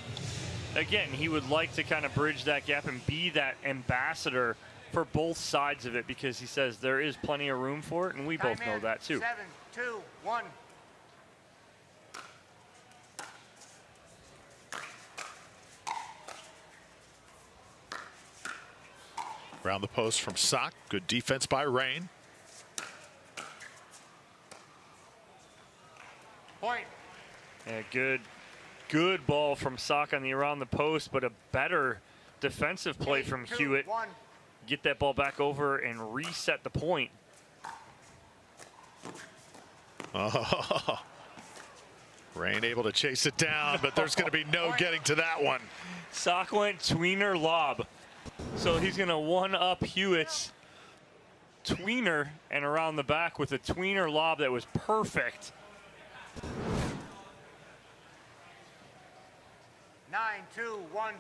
again, he would like to kind of bridge that gap and be that ambassador for both sides of it, because he says there is plenty of room for it, and we both know that too. 7-2-1. Around the post from Sock. Good defense by Rain. Point. Yeah, good ball from Sock on the around the post, but a better defensive play from Hewitt. Get that ball back over and reset the point. Oh. Rain able to chase it down, but there's going to be no getting to that one. Sock went tweener lob. So he's going to one-up Hewitt's tweener and around the back with a tweener lob that was perfect. 9-2-1.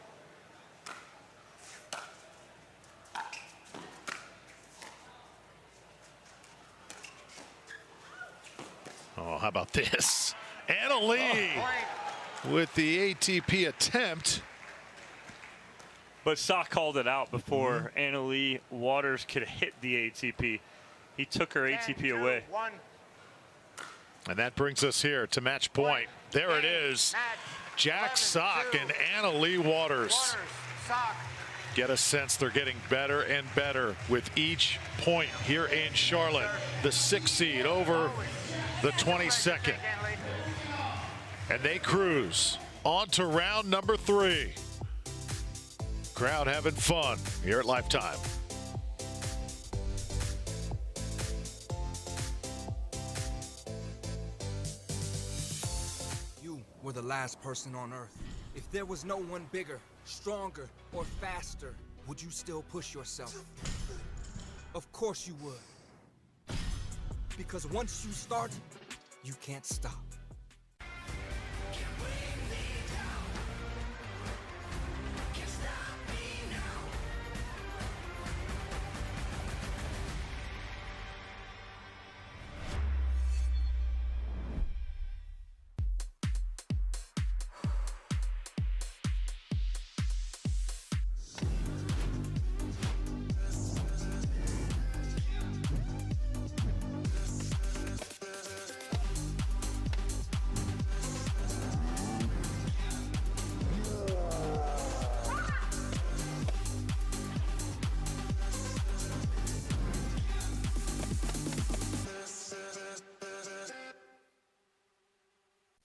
Oh, how about this? Allyce with the ATP attempt. But Sock called it out before Allyce Waters could hit the ATP. He took her ATP away. And that brings us here to match point. There it is. Jack Sock and Allyce Waters. Sock. Get a sense they're getting better and better with each point here in Charlotte. The 6th seed over the 22nd. And they cruise on to round number 3. Crowd having fun here at Lifetime. You were the last person on Earth. If there was no one bigger, stronger, or faster, would you still push yourself? Of course you would. Because once you start, you can't stop.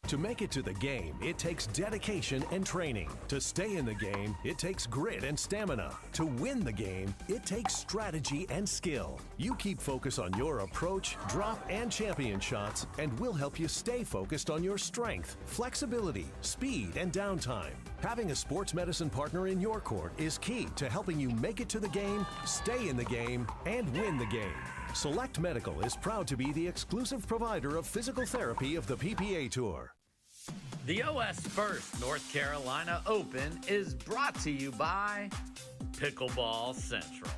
To make it to the game, it takes dedication and training. To stay in the game, it takes grit and stamina. To win the game, it takes strategy and skill. You keep focus on your approach, drop, and champion shots, and we'll help you stay focused on your strength, flexibility, speed, and downtime. Having a sports medicine partner in your court is key to helping you make it to the game, stay in the game, and win the game. Select Medical is proud to be the exclusive provider of physical therapy of the PPA Tour. The OS1st North Carolina Open is brought to you by Pickleball Central.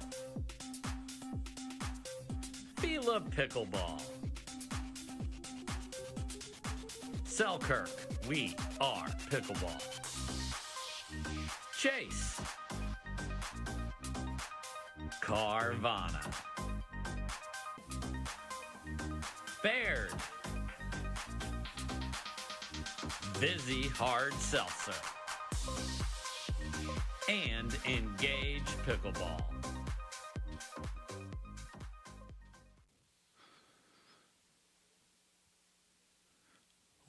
Fila Pickleball. Selkirk, we are pickleball. Chase. Carvana. Baird. Vizzy Hard Seltzer. And Engage Pickleball.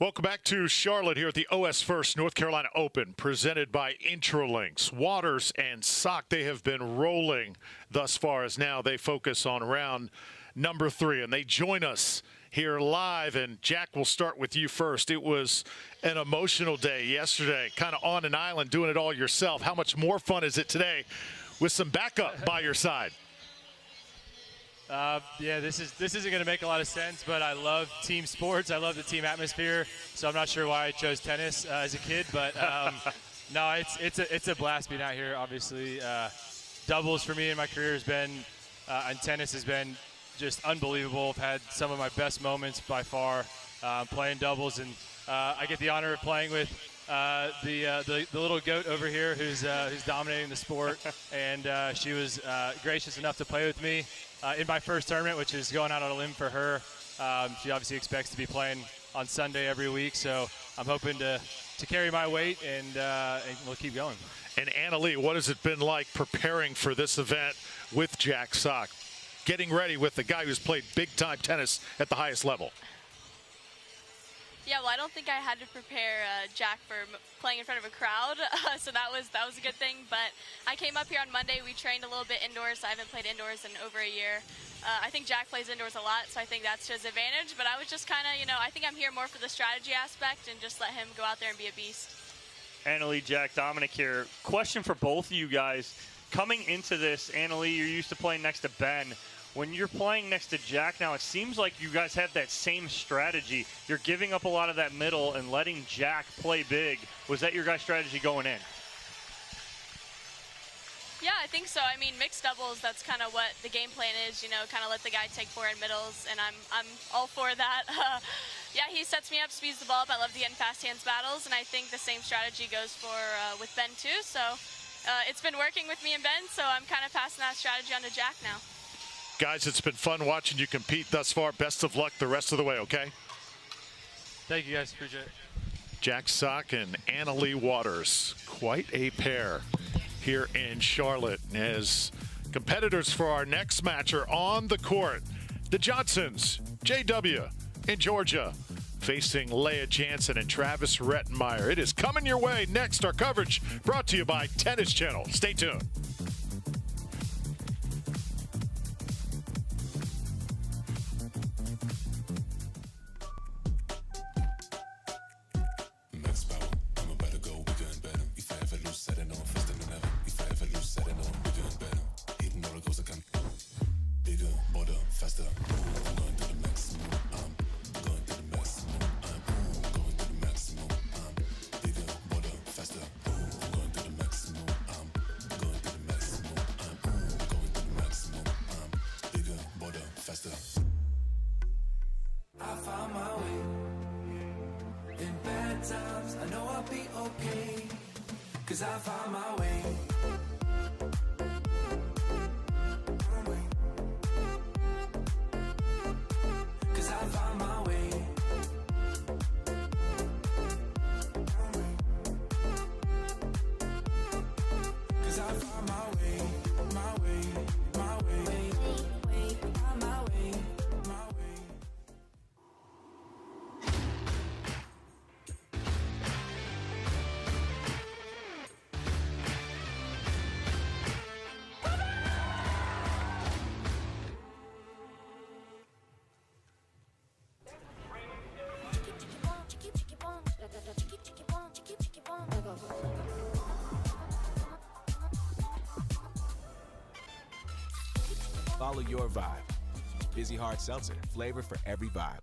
Welcome back to Charlotte here at the OS1st North Carolina Open, presented by Intralinks. Waters and Sock, they have been rolling thus far as now they focus on round number 3, and they join us here live. And Jack, we'll start with you first. It was an emotional day yesterday, kind of on an island doing it all yourself. How much more fun is it today with some backup by your side? Yeah, this isn't going to make a lot of sense, but I love team sports. I love the team atmosphere, so I'm not sure why I chose tennis as a kid, but no, it's a blast being out here. Obviously, doubles for me in my career has been, and tennis has been just unbelievable. I've had some of my best moments by far playing doubles, and I get the honor of playing with the little goat over here who's dominating the sport, and she was gracious enough to play with me in my first tournament, which is going out on a limb for her. She obviously expects to be playing on Sunday every week, so I'm hoping to carry my weight, and we'll keep going. And Annalie, what has it been like preparing for this event with Jack Sock, getting ready with the guy who's played big-time tennis at the highest level? Yeah, well, I don't think I had to prepare Jack for playing in front of a crowd, so that was a good thing. But I came up here on Monday. We trained a little bit indoors. I haven't played indoors in over a year. I think Jack plays indoors a lot, so I think that's to his advantage. But I was just kind of, I think I'm here more for the strategy aspect and just let him go out there and be a beast. Annalie, Jack, Dominic here. Question for both of you guys. Coming into this, Annalie, you're used to playing next to Ben. When you're playing next to Jack now, it seems like you guys have that same strategy. You're giving up a lot of that middle and letting Jack play big. Was that your guys' strategy going in? Yeah, I think so. I mean, mixed doubles, that's kind of what the game plan is, kind of let the guy take forehand middles, and I'm all for that. Yeah, he sets me up, speeds the ball up. I love getting fast hands battles, and I think the same strategy goes for with Ben too. So it's been working with me and Ben, so I'm kind of passing that strategy on to Jack now. Guys, it's been fun watching you compete thus far. Best of luck the rest of the way, okay? Thank you, guys. Appreciate it. Jack Sock and Annalie Waters. Quite a pair here in Charlotte as competitors for our next match are on the court. The Johnsons, JW and Jorja, facing Leah Jansen and Travis Rettenmeyer. It is coming your way next. Our coverage brought to you by Tennis Channel. Stay tuned. Follow your vibe. Busy Hard Seltzer, flavor for every vibe.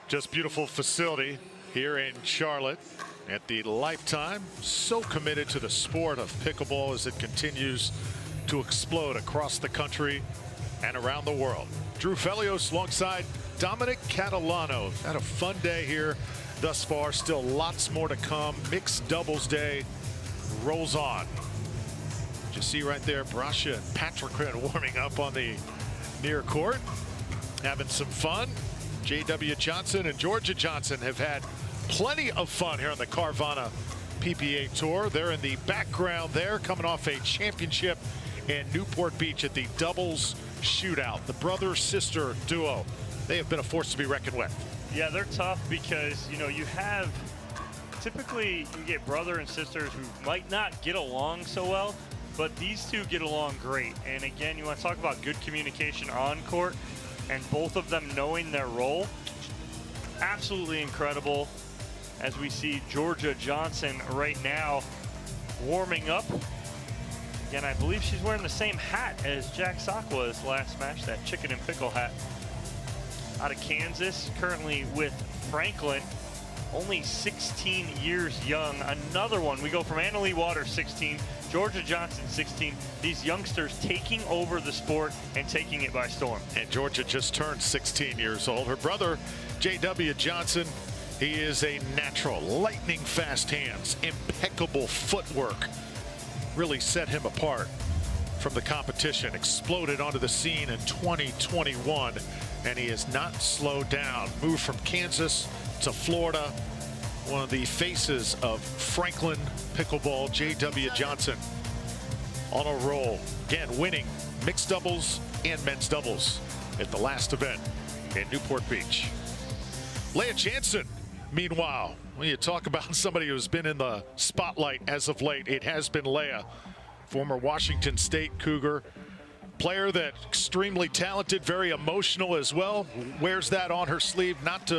Just beautiful facility here in Charlotte at the Lifetime. So committed to the sport of pickleball as it continues to explode across the country and around the world. Drew Felios alongside Dominic Catalano. Had a fun day here thus far. Still lots more to come. Mixed doubles day rolls on. You see right there, Brasha and Patrick warming up on the near court, having some fun. JW Johnson and Jorja Johnson have had plenty of fun here on the Carvana PPA Tour. They're in the background there, coming off a championship in Newport Beach at the doubles shootout. The brother-sister duo, they have been a force to be reckoned with. Yeah, they're tough because, you know, you have typically you get brother and sisters who might not get along so well, but these two get along great. And again, you want to talk about good communication on court and both of them knowing their role. Absolutely incredible as we see Jorja Johnson right now warming up. Again, I believe she's wearing the same hat as Jack Sock was last match, that chicken and pickle hat. Out of Kansas, currently with Franklin. Only 16 years young. Another one. We go from Annalee Waters, 16, Jorja Johnson, 16. These youngsters taking over the sport and taking it by storm. And Jorja just turned 16 years old. Her brother, JW Johnson, he is a natural. Lightning fast hands, impeccable footwork. Really set him apart from the competition. Exploded onto the scene in 2021, and he has not slowed down. Moved from Kansas to Florida. One of the faces of Franklin pickleball, JW Johnson, on a roll. Again, winning mixed doubles and men's doubles at the last event in Newport Beach. Leah Jansen, meanwhile, when you talk about somebody who's been in the spotlight as of late, it has been Leah, former Washington State Cougar. Player that extremely talented, very emotional as well. Wears that on her sleeve, not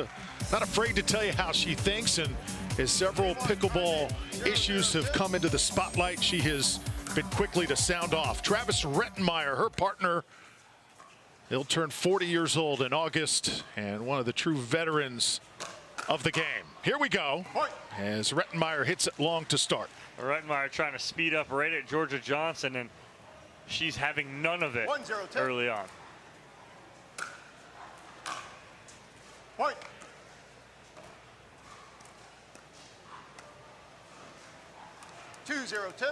afraid to tell you how she thinks. And as several pickleball issues have come into the spotlight, she has been quickly to sound off. Travis Rettenmeyer, her partner, he'll turn 40 years old in August and one of the true veterans of the game. Here we go as Rettenmeyer hits it long to start. Rettenmeyer trying to speed up right at Jorja Johnson, and she's having none of it early on. Point. Two, 0-2.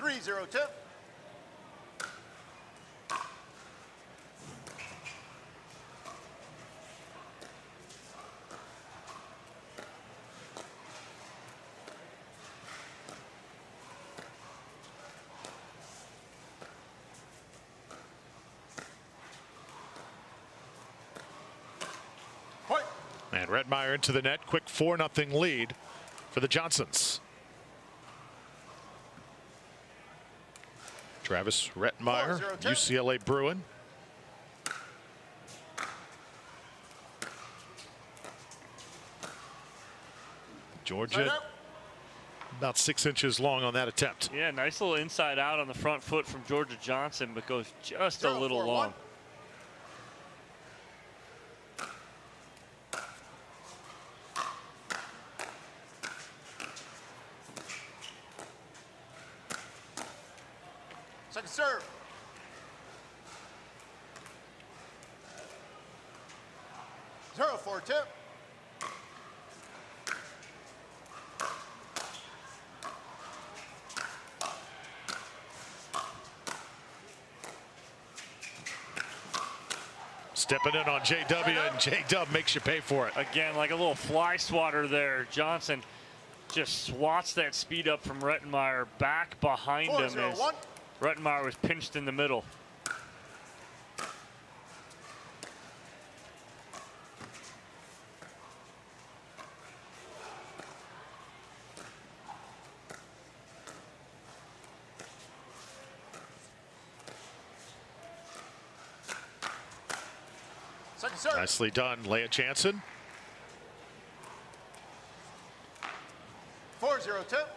3-0 tip. And Rettmeyer into the net. Quick 4-0 lead for the Johnsons. Travis Rettmeyer, UCLA Bruin. Jorja about 6 inches long on that attempt. Yeah, nice little inside out on the front foot from Jorja Johnson, but goes just a little long. Second serve. Zero 4 tip. Stepping in on JW, and JW makes you pay for it. Again, like a little fly swatter there. Johnson just swats that speed up from Rettmeyer back behind him as Rettmeyer was pinched in the middle. Nicely done, Leah Jansen. 4-0 tip.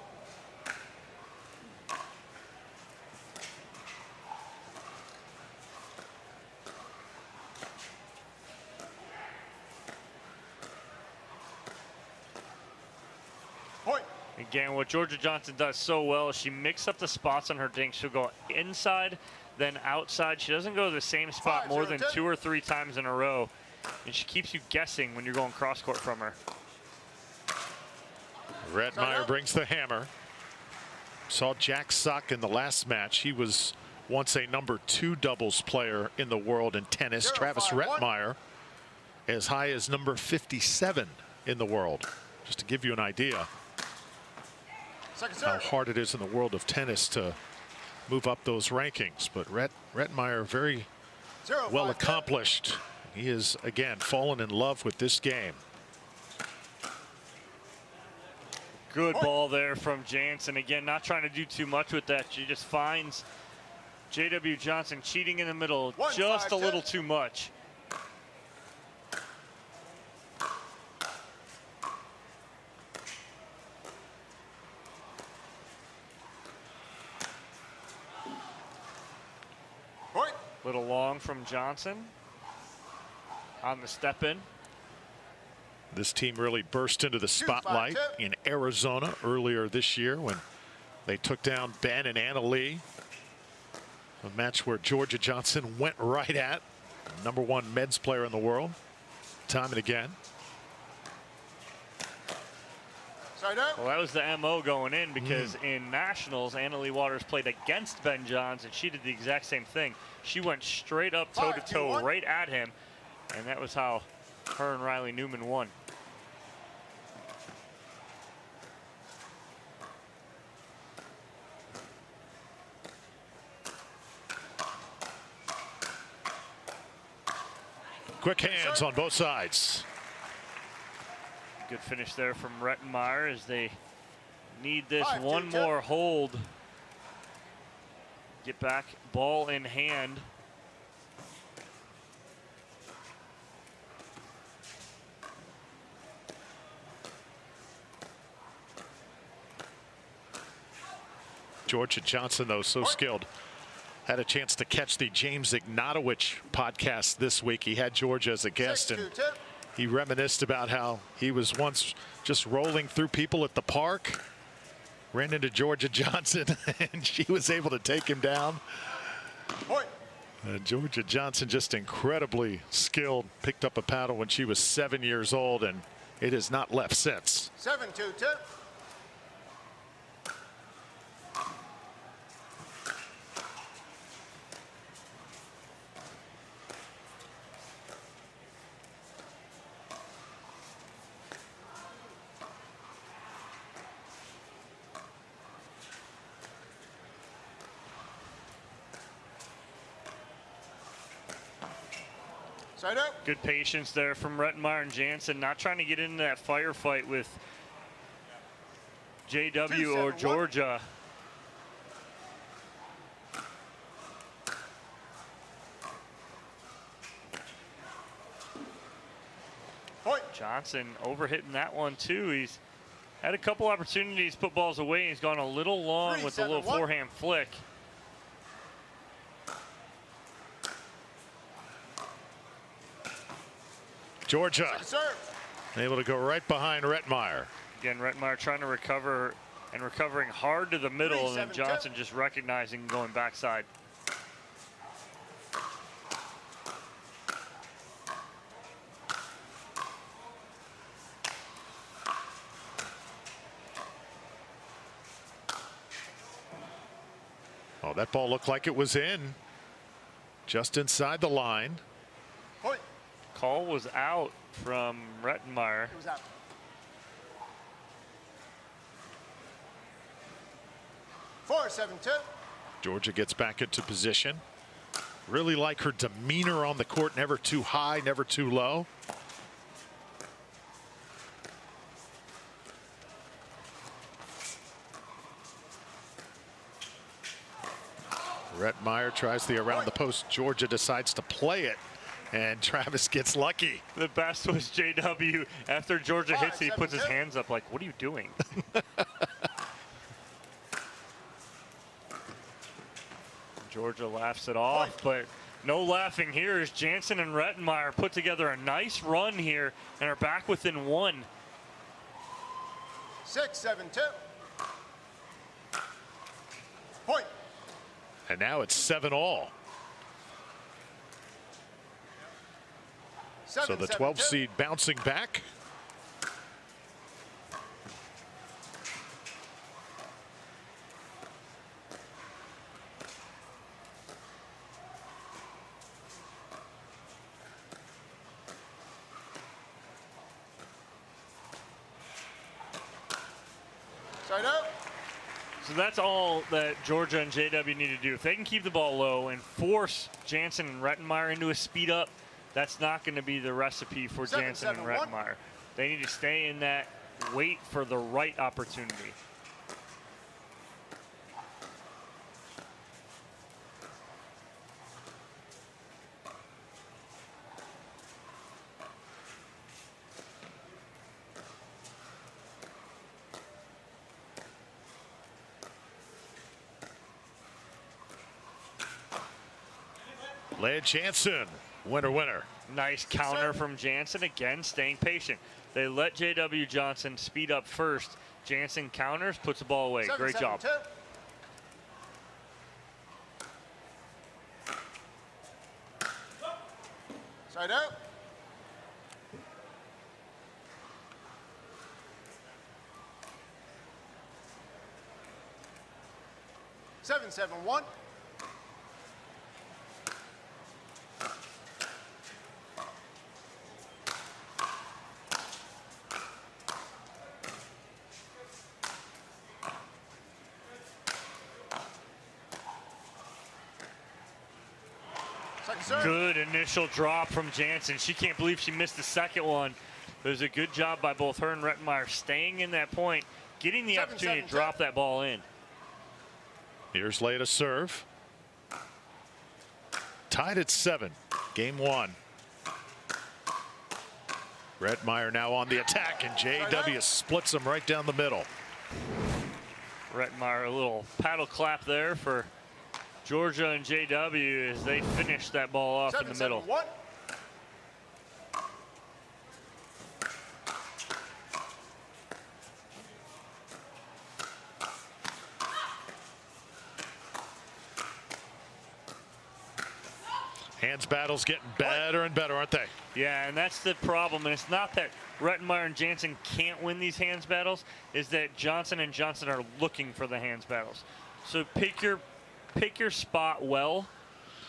Point. Again, what Jorja Johnson does so well is she mixes up the spots on her dink. She'll go inside, then outside. She doesn't go to the same spot more than 2 or 3 times in a row. And she keeps you guessing when you're going cross court from her. Rettmeyer brings the hammer. Saw Jack Sock in the last match. He was once a #2 doubles player in the world in tennis. Travis Rettmeyer as high as number 57 in the world. Just to give you an idea how hard it is in the world of tennis to move up those rankings. But Rettmeyer very well accomplished. He is, again, fallen in love with this game. Good ball there from Jansen. Again, not trying to do too much with that. She just finds JW Johnson cheating in the middle just a little too much. Little long from Johnson on the step in. This team really burst into the spotlight in Arizona earlier this year when they took down Ben and Anna Lee. A match where Jorja Johnson went right at #1 men's player in the world time and again. Well, that was the MO going in, because in nationals, Anna Lee Waters played against Ben Johns, and she did the exact same thing. She went straight up toe-to-toe right at him, and that was how her and Riley Newman won. Quick hands on both sides. Good finish there from Rettmeyer as they need this one more hold. Get back, ball in hand. Jorja Johnson, though, so skilled. Had a chance to catch the James Ignatowich podcast this week. He had Jorja as a guest, and he reminisced about how he was once just rolling through people at the park, ran into Jorja Johnson, and she was able to take him down. Jorja Johnson, just incredibly skilled, picked up a paddle when she was 7 years old, and it has not left since. 7-2 tip. Side up. Good patience there from Rettenmeyer and Jansen, not trying to get into that firefight with JW or Jorja. Point. Johnson overhitting that one too. He's had a couple opportunities to put balls away. He's gone a little long with the little forehand flick. Jorja able to go right behind Rettenmeyer. Again, Rettenmeyer trying to recover and recovering hard to the middle, and then Johnson just recognizing and going backside. Oh, that ball looked like it was in. Just inside the line. Point. Call was out from Rettenmeyer. It was out. Four, 7-2. Jorja gets back into position. Really like her demeanor on the court. Never too high, never too low. Rettenmeyer tries the around the post. Jorja decides to play it, and Travis gets lucky. The best was JW. After Jorja hits it, he puts his hands up like, what are you doing? Jorja laughs it off, but no laughing here as Jansen and Rettenmeyer put together a nice run here and are back within one. 6-7-2. Point. And now it's 7-all. So the 12 seed bouncing back. Side up. So that's all that Jorja and JW need to do. If they can keep the ball low and force Jansen and Rettenmeyer into a speed up, that's not going to be the recipe for Jansen and Rettenmeyer. They need to stay in that, wait for the right opportunity. Led Jansen, winner. Nice counter from Jansen, again staying patient. They let JW Johnson speed up first. Jansen counters, puts the ball away. Great job. 7-2. Side out. Seven, 7-1. Good initial drop from Jansen. She can't believe she missed the second one. It was a good job by both her and Rettenmeyer staying in that point, getting the opportunity to drop that ball in. Here's Leia to serve. Tied at 7, game 1. Rettenmeyer now on the attack, and JW splits him right down the middle. Rettenmeyer, a little paddle clap there for Jorja and JW as they finish that ball off in the middle. 7-1. Hands battles getting better and better, aren't they? Yeah, and that's the problem. And it's not that Rettenmeyer and Jansen can't win these hands battles, is that Johnson and Johnson are looking for the hands battles. So pick your spot well,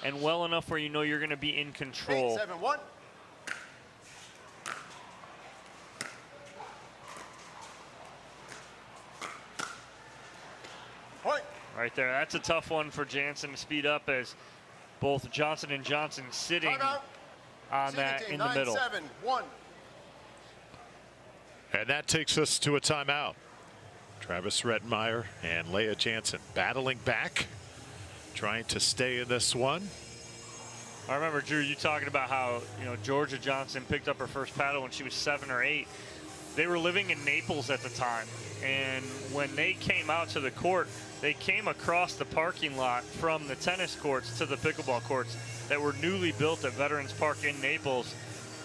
and well enough where you know you're going to be in control. 8-7-1. Point. Right there, that's a tough one for Jansen to speed up as both Johnson and Johnson sitting on that in the middle. 9-7-1. And that takes us to a timeout. Travis Rettenmeyer and Leah Jansen battling back, trying to stay in this one. I remember, Drew, you talking about how, Jorja Johnson picked up her first paddle when she was 7 or 8. They were living in Naples at the time, and when they came out to the court, they came across the parking lot from the tennis courts to the pickleball courts that were newly built at Veterans Park in Naples.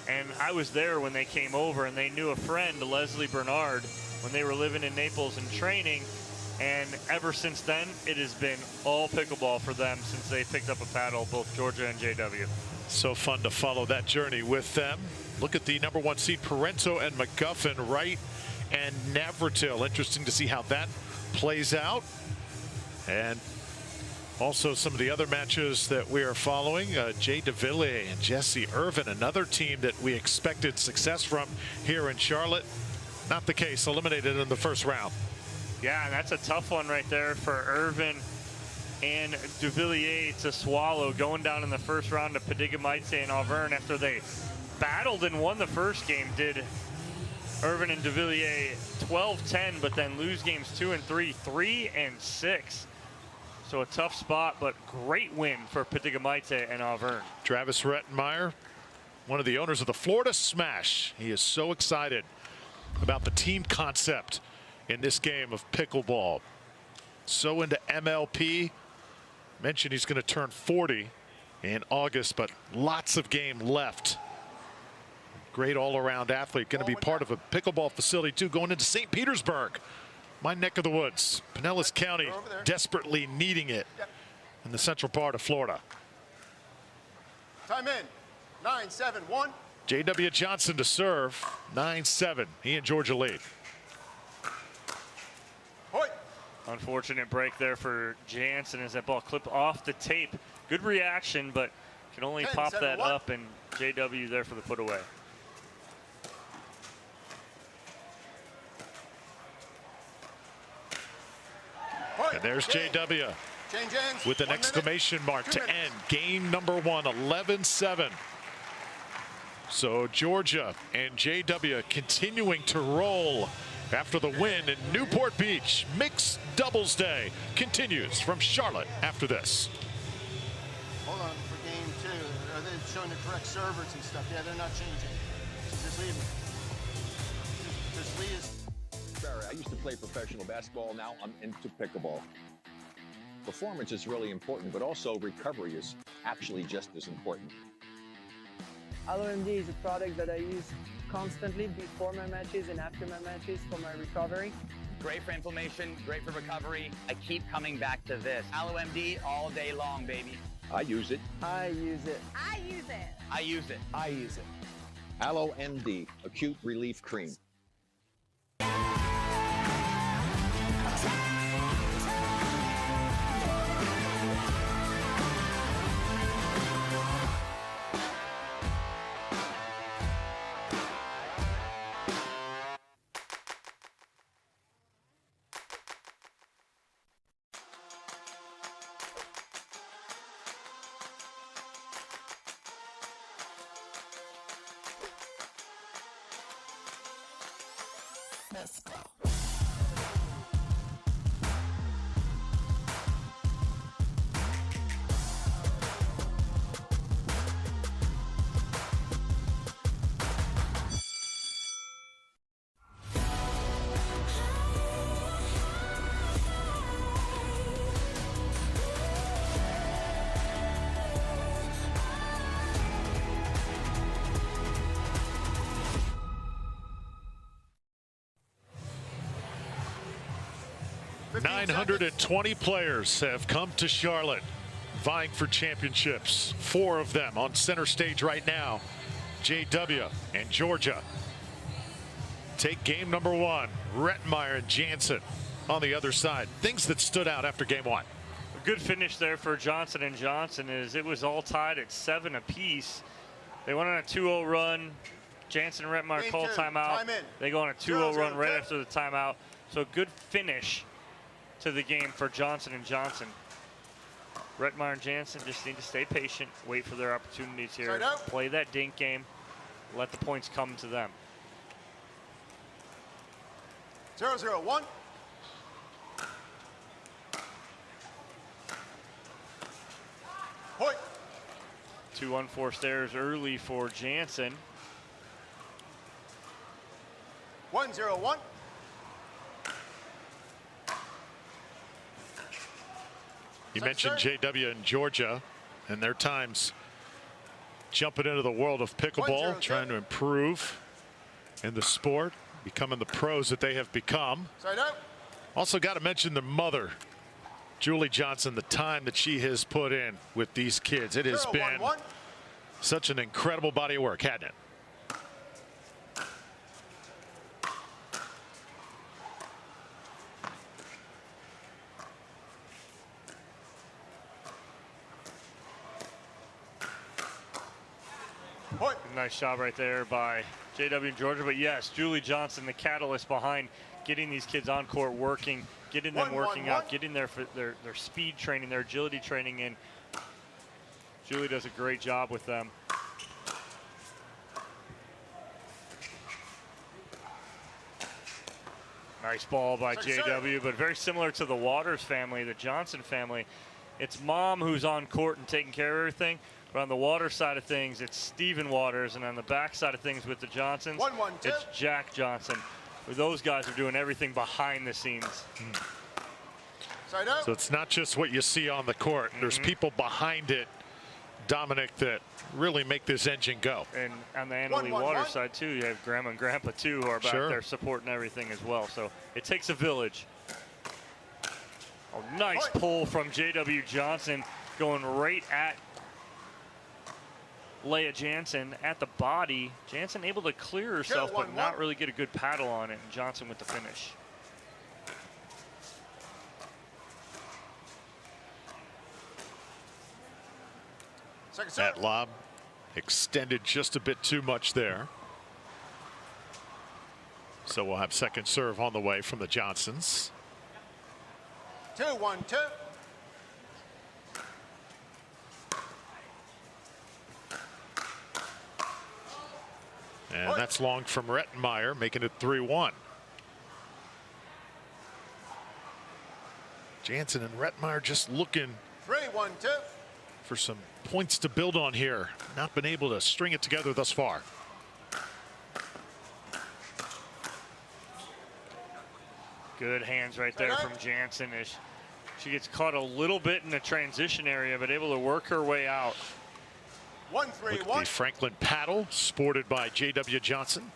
And I was there when they came over, and they knew a friend, Leslie Bernard, when they were living in Naples and training. And ever since then, it has been all pickleball for them since they picked up a paddle, both Jorja and JW. So fun to follow that journey with them. Look at the number 1 seed, Parenteau and McGuffin, Wright and Navratil. Interesting to see how that plays out. And also some of the other matches that we are following. Jay DeVilliers and Jesse Irvine, another team that we expected success from here in Charlotte. Not the case, eliminated in the first round. Yeah, and that's a tough one right there for Irvine and DeVilliers to swallow, going down in the first round to Padigamaite and Auvergne after they battled and won the first game. Did Irvine and DeVilliers 12-10, but then lose games 2 and 3, 3 and 6. So a tough spot, but great win for Padigamaite and Auvergne. Travis Rettenmeyer, one of the owners of the Florida Smash. He is so excited about the team concept in this game of pickleball. So into MLP. Mentioned he's going to turn 40 in August, but lots of game left. Great all-around athlete. Going to be part of a pickleball facility too, going into St. Petersburg, my neck of the woods. Pinellas County desperately needing it in the central part of Florida. Time in. 9-7-1. JW Johnson to serve. 9-7. He and Jorja lead. Unfortunate break there for Jansen as that ball clipped off the tape. Good reaction, but can only pop that up, and JW there for the put away. And there's JW with an exclamation mark to end game number 1, 11-7. So Jorja and JW continuing to roll after the win in Newport Beach. Mixed doubles day continues from Charlotte after this. Hold on for game 2. Are they showing the correct servers and stuff? Yeah, they're not changing. Just leave them. Just leave. Barry, I used to play professional basketball. Now I'm into pickleball. Performance is really important, but also recovery is actually just as important. AlloMD is a product that I use constantly before my matches and after my matches for my recovery. Great for inflammation, great for recovery. I keep coming back to this. AlloMD all day long, baby. I use it. I use it. I use it. I use it. I use it. AlloMD, acute relief cream. Let's go. .920 players have come to Charlotte vying for championships. 4 of them on center stage right now. JW and Jorja take game number 1. Rettenmeyer and Jansen on the other side. Things that stood out after game 1. A good finish there for Johnson and Johnson is it was all tied at 7 apiece. They went on a 2-0 run. Jansen and Rettenmeyer called timeout. They go on a 2-0 run right after the timeout. So good finish to the game for Johnson and Johnson. Rettmeyer and Jansen just need to stay patient, wait for their opportunities here, Side out. play that dink game, let the points come to them. 0-0-1. Point. 2 unforced errors early for Jansen. 1-0-1. You mentioned JW and Jorja and their times jumping into the world of pickleball, trying to improve in the sport, becoming the pros that they have become. Side out. Also got to mention the mother, Julie Johnson, the time that she has put in with these kids. It has been such an incredible body of work, hasn't it? Nice job right there by JW and Jorja. But yes, Julie Johnson, the catalyst behind getting these kids on court working, getting them working out, getting their speed training, their agility training in. Julie does a great job with them. Nice ball by JW, but very similar to the Waters family, the Johnson family. It's mom who's on court and taking care of everything. But on the Waters side of things, it's Stephen Waters, and on the back side of things with the Johnsons, it's Jack Johnson. Where those guys are doing everything behind the scenes. Side out. So it's not just what you see on the court. There's people behind it, Dominic, that really make this engine go. And on the Annalee Waters side too, you have Grandma and Grandpa too, who are back there supporting everything as well. So it takes a village. Oh, nice pull from JW Johnson, going right at Leah Jansen at the body. Jansen able to clear herself, but not really get a good paddle on it. And Johnson with the finish. That lob extended just a bit too much there. So we'll have second serve on the way from the Johnsons. 2-1-2. And that's long from Rettmeyer, making it 3-1. Jansen and Rettmeyer just looking 3-1-2. for some points to build on here. Not been able to string it together thus far. Good hands right there from Jansen as she gets caught a little bit in the transition area, but able to work her way out. 1-3-1. Look at the Franklin paddle sported by JW Johnson.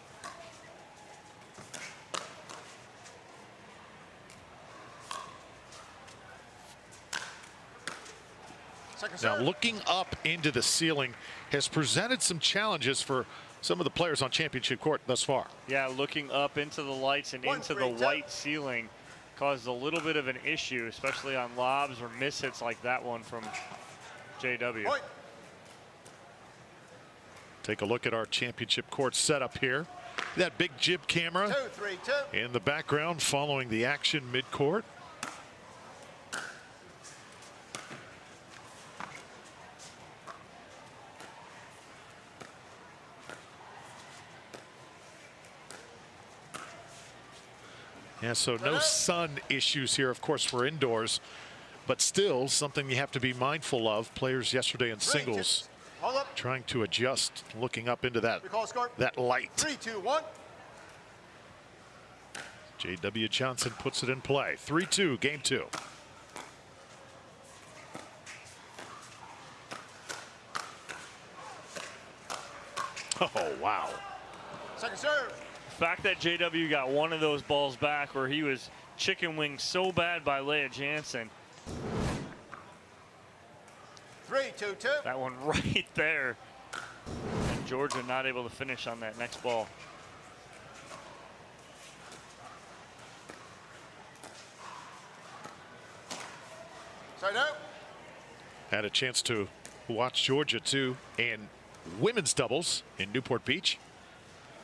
Now looking up into the ceiling has presented some challenges for some of the players on championship court thus far. Yeah, looking up into the lights and into the white ceiling caused a little bit of an issue, especially on lobs or mishits like that one from JW. Take a look at our championship court setup here. That big jib camera in the background following the action midcourt. Yeah, so no sun issues here, of course, for indoors, but still something you have to be mindful of. Players yesterday in singles trying to adjust, looking up into that light. 3-2-1. JW Johnson puts it in play. 3-2, game 2. Oh, wow. Second serve. The fact that JW got one of those balls back where he was chicken winged so bad by Leah Jansen. 3-2-2. That one right there. And Jorja not able to finish on that next ball. Side out. Had a chance to watch Jorja too in women's doubles in Newport Beach,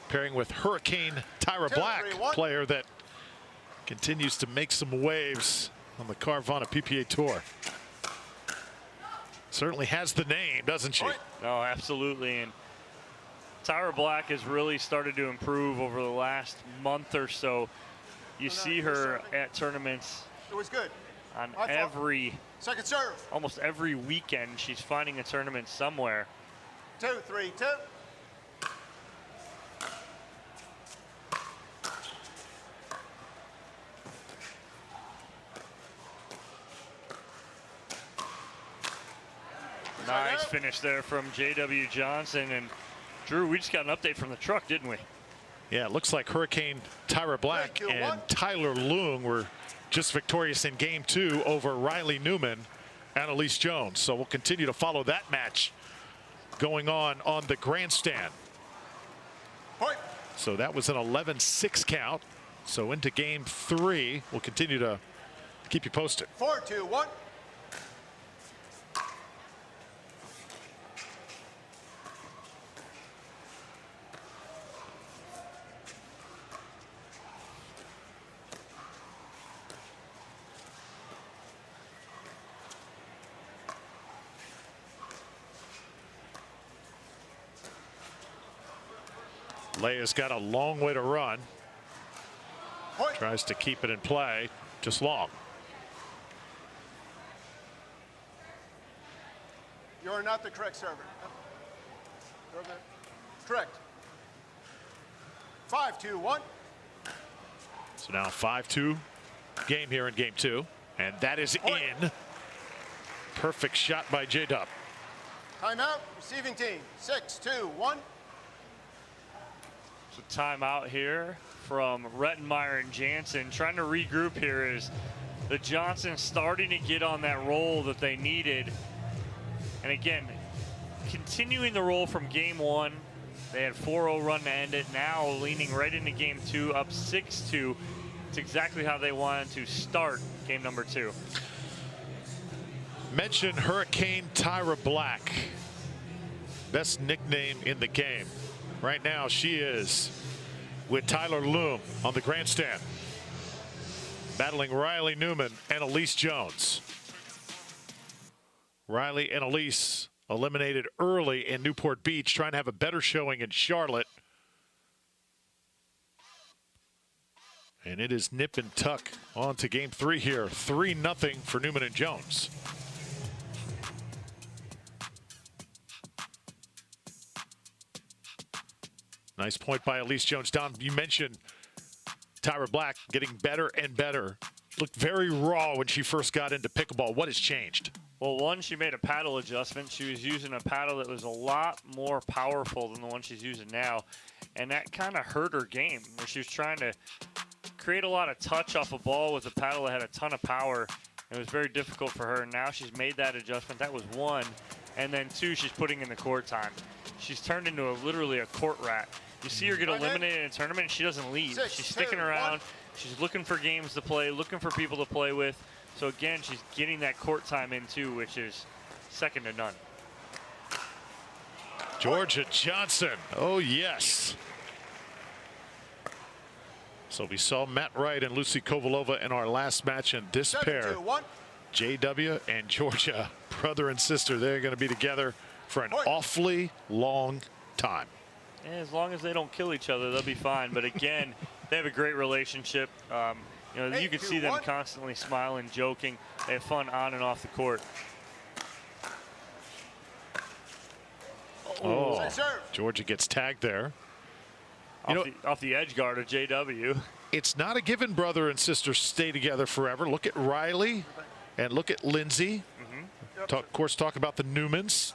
pairing with Hurricane Tyra Black, player that continues to make some waves on the Carvana PPA Tour. Certainly has the name, doesn't she? No, absolutely. And Tyra Black has really started to improve over the last month or so. You see her at tournaments. It was good. On second serve. Almost every weekend, she's finding a tournament somewhere. 2-3-2. Nice finish there from J.W. Johnson. And Drew, we just got an update from the truck, didn't we? Yeah, it looks like Hurricane Tyra Black and Tyler Leung were just victorious in game 2 over Riley Newman and Allyce Jones. So we'll continue to follow that match going on the grandstand. So that was an 11-6 count. So into game 3, we'll continue to keep you posted. 4-2-1. Leia's got a long way to run. Tries to keep it in play, just long. You're not the correct server. Correct. 5-2-1. So now 5-2 game here in game 2. And that is in. Perfect shot by J-Dub. Timeout, receiving team. 6-2-1. So timeout here from Rettenmeyer and Jansen. Trying to regroup here as the Johnsons starting to get on that roll that they needed. And again, continuing the roll from game 1. They had 4-0 run to end it. Now leaning right into game 2, up 6-2. It's exactly how they wanted to start game number 2. Mention Hurricane Tyra Black. Best nickname in the game. Right now she is with Tyler Leung on the grandstand, battling Riley Newman and Allyce Jones. Riley and Allyce eliminated early in Newport Beach, trying to have a better showing in Charlotte. And it is nip and tuck on to game 3 here. 3-0 for Newman and Jones. Nice point by Allyce Jones. Don, you mentioned Tyra Black getting better and better. Looked very raw when she first got into pickleball. What has changed? Well, one, she made a paddle adjustment. She was using a paddle that was a lot more powerful than the one she's using now. And that kind of hurt her game, where she was trying to create a lot of touch off a ball with a paddle that had a ton of power. It was very difficult for her. Now she's made that adjustment. That was 1. And then 2, she's putting in the court time. She's turned into literally a court rat. You see her get eliminated in a tournament, and she doesn't leave. She's sticking around. She's looking for games to play, looking for people to play with. So again, she's getting that court time in too, which is second to none. Jorja Johnson. Oh, yes. So we saw Matt Wright and Lucy Kovalova in our last match, and this pair, JW and Jorja, brother and sister, they're going to be together for an awfully long time. Yeah, as long as they don't kill each other, they'll be fine. But again, they have a great relationship. You know, you can see them constantly smiling, joking. They have fun on and off the court. Oh, Jorja gets tagged there. Off the edge guard of JW. It's not a given brother and sister stay together forever. Look at Riley and look at Lindsay. Of course, talk about the Newmans.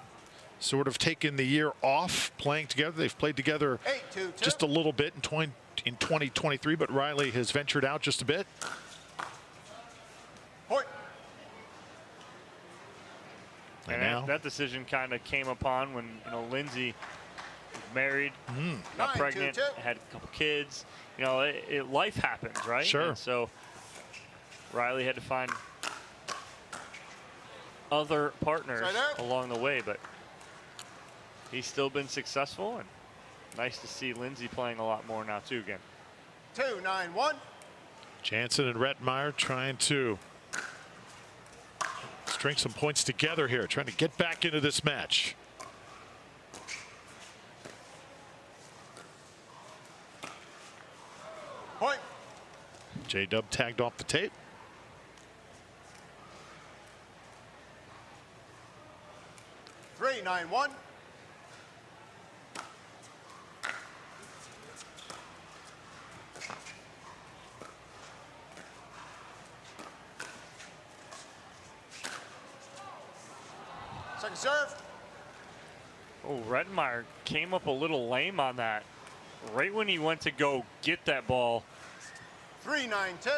Sort of taken the year off playing together. They've played together just a little bit in 2023, but Riley has ventured out just a bit. And now that decision kind of came upon when Lindsay was married, got pregnant, had a couple kids. Life happens, right? Sure. And so Riley had to find other partners along the way, but he's still been successful, and nice to see Lindsay playing a lot more now too again. 2-9-1. Jansen and Rettenmeyer trying to string some points together here, trying to get back into this match. Point. J-Dub tagged off the tape. Three, 9-1. Second serve. Oh, Redmeyer came up a little lame on that. Right when he went to go get that ball. 3-9-2.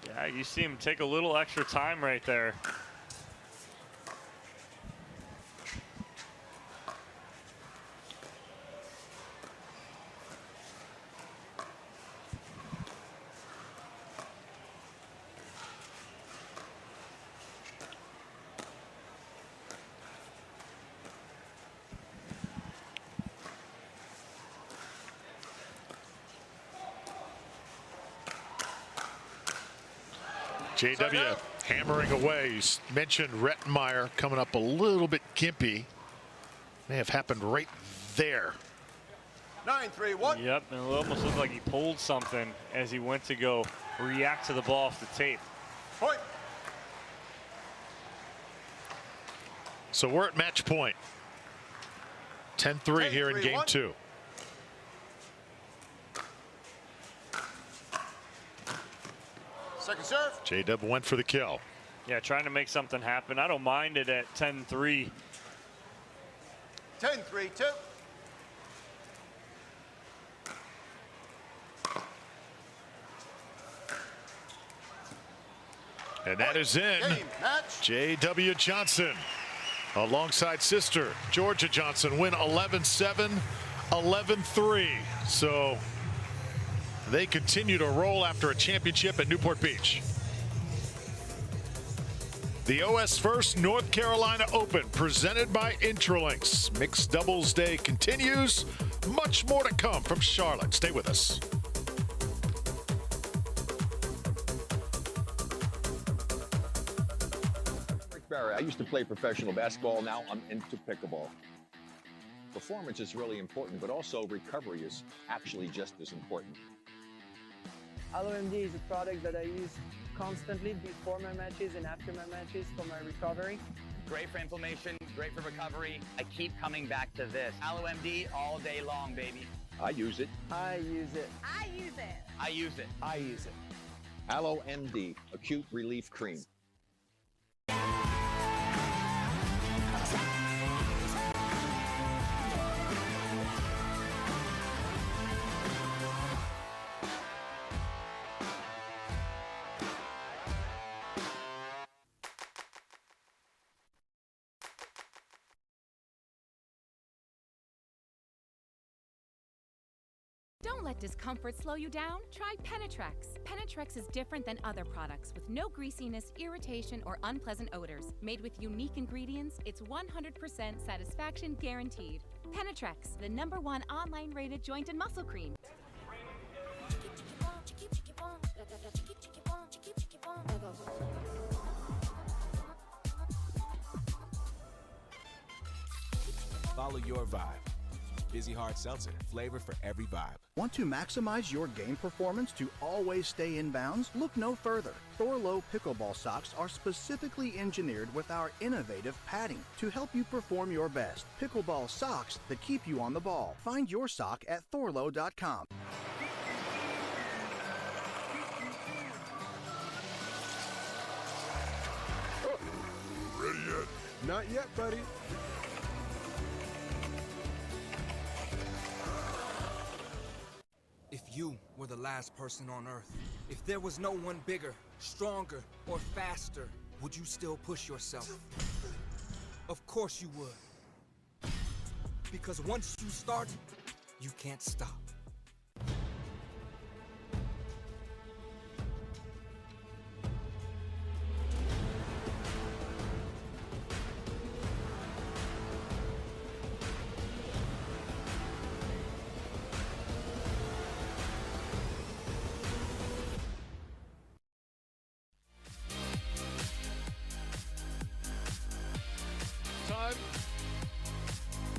Yeah, you see him take a little extra time right there. JW hammering away. You mentioned Rettenmeyer coming up a little bit gimpy. May have happened right there. 9-3-1. Yep, and it almost looked like he pulled something as he went to go react to the ball off the tape. Point. So we're at match point. 10-3 here in game 2. Second serve. J-Dub went for the kill. Yeah, trying to make something happen. I don't mind it at 10-3. 10-3-2. And that is in. Game, match. J.W. Johnson alongside sister Jorja Johnson win 11-7, 11-3. So they continue to roll after a championship at Newport Beach. The OS1st North Carolina Open presented by Intralinks. Mixed doubles day continues. Much more to come from Charlotte. Stay with us. I used to play professional basketball. Now I'm into pickleball. Performance is really important, but also recovery is actually just as important. AlloMD is a product that I use constantly before my matches and after my matches for my recovery. Great for inflammation, great for recovery. I keep coming back to this. AlloMD all day long, baby. I use it. I use it. I use it. I use it. I use it. AlloMD Acute Relief Cream. Don't let discomfort slow you down. Try Penetrex. Penetrex is different than other products with no greasiness, irritation, or unpleasant odors. Made with unique ingredients, it's 100% satisfaction guaranteed. Penetrex, the #1 online rated joint and muscle cream. Follow your vibe. Busy Hard Seltzer, flavor for every vibe. Want to maximize your game performance to always stay in bounds? Look no further. Thorlo pickleball socks are specifically engineered with our innovative padding to help you perform your best. Pickleball socks that keep you on the ball. Find your sock at thorlo.com. Ready yet? Not yet, buddy. If you were the last person on Earth, if there was no one bigger, stronger, or faster, would you still push yourself? Of course you would. Because once you start, you can't stop.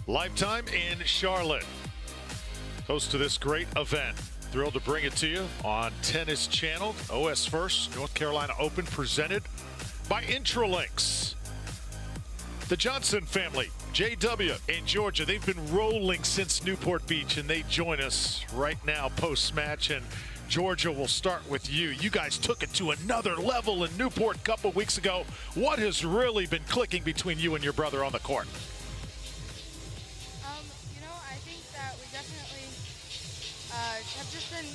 Lifetime in Charlotte, host to this great event. Thrilled to bring it to you on Tennis Channel. OS1st North Carolina Open presented by Intralinks. The Johnson family, JW and Jorja, they've been rolling since Newport Beach, and they join us right now post-match. And Jorja, we'll start with you. You guys took it to another level in Newport a couple weeks ago. What has really been clicking between you and your brother on the court? I think that we definitely have just been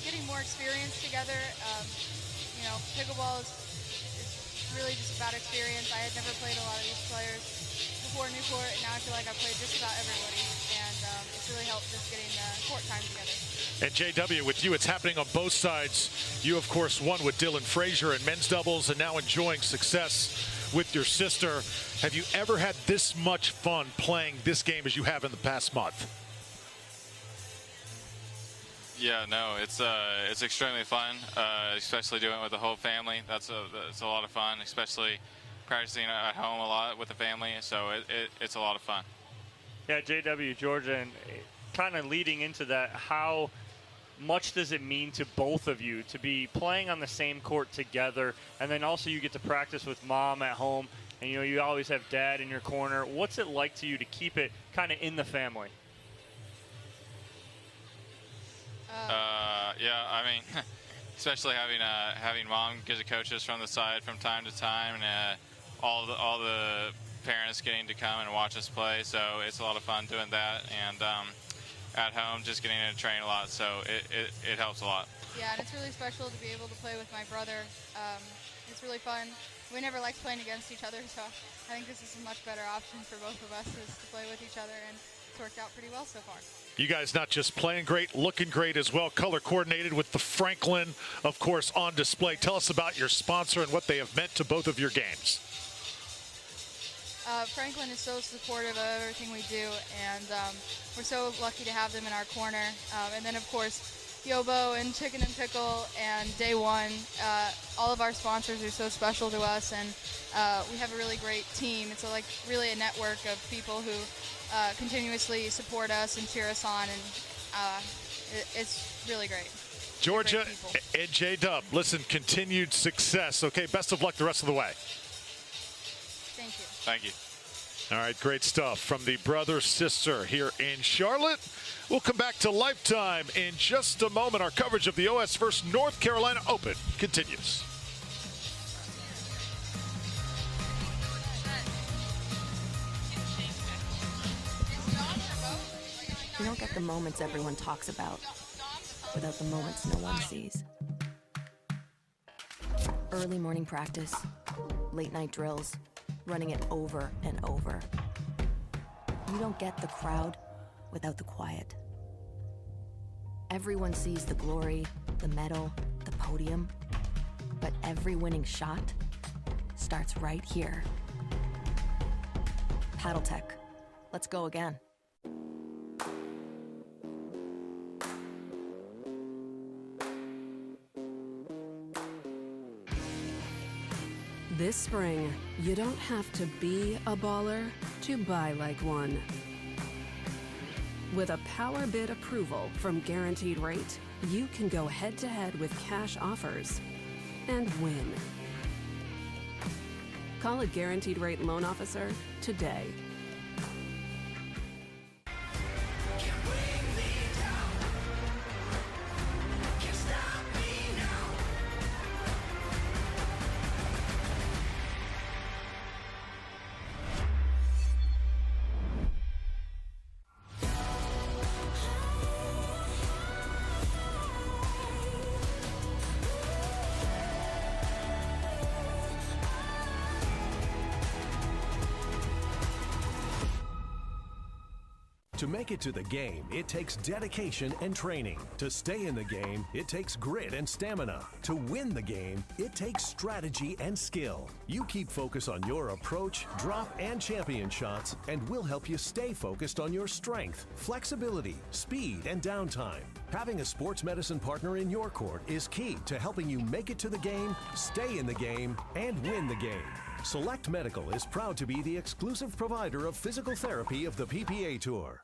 getting more experience together. Pickleball is really just about experience. I had never played a lot of these players before Newport, and now I feel like I've played just about everybody, and it's really helped just getting the court time together. And JW, with you, it's happening on both sides. You, of course, won with Dylan Frazier in men's doubles and now enjoying success with your sister. Have you ever had this much fun playing this game as you have in the past month? Yeah, no, it's extremely fun, especially doing it with the whole family. It's a lot of fun, especially practicing at home a lot with the family. So it's a lot of fun. Yeah, JW, Jorja, and kind of leading into that, how much does it mean to both of you to be playing on the same court together, and then also you get to practice with mom at home, and you always have dad in your corner. What's it like to you to keep it kind of in the family? Yeah, I mean, especially having mom get to coach us from the side from time to time, and all the parents getting to come and watch us play. So it's a lot of fun doing that, and at home just getting to train a lot. So it helps a lot. Yeah, and it's really special to be able to play with my brother. It's really fun. We never liked playing against each other, so I think this is a much better option for both of us, is to play with each other, and it's worked out pretty well so far. You guys not just playing great, looking great as well, color coordinated with the Franklin, of course, on display. Tell us about your sponsor and what they have meant to both of your games. Franklin is so supportive of everything we do, and we're so lucky to have them in our corner. And then, of course, Yobo and Chicken and Pickle and Day One. All of our sponsors are so special to us, and we have a really great team. It's really a network of people who continuously support us and cheer us on, and it's really great. Jorja and J-Dub, listen, continued success. Okay, best of luck the rest of the way. Thank you. Thank you. All right, great stuff from the brother-sister here in Charlotte. We'll come back to Lifetime in just a moment. Our coverage of the OS1st North Carolina Open continues. You don't get the moments everyone talks about without the moments no one sees. Early morning practice, late night drills, running it over and over. You don't get the crowd without the quiet. Everyone sees the glory, the medal, the podium, but every winning shot starts right here. Paddle Tech, let's go again. This spring, you don't have to be a baller to buy like one. With a power bid approval from Guaranteed Rate, you can go head-to-head with cash offers and win. Call a Guaranteed Rate loan officer today. To make it to the game, it takes dedication and training. To stay in the game, it takes grit and stamina. To win the game, it takes strategy and skill. You keep focus on your approach, drop, and champion shots, and we'll help you stay focused on your strength, flexibility, speed, and downtime. Having a sports medicine partner in your court is key to helping you make it to the game, stay in the game, and win the game. Select Medical is proud to be the exclusive provider of physical therapy of the PPA Tour.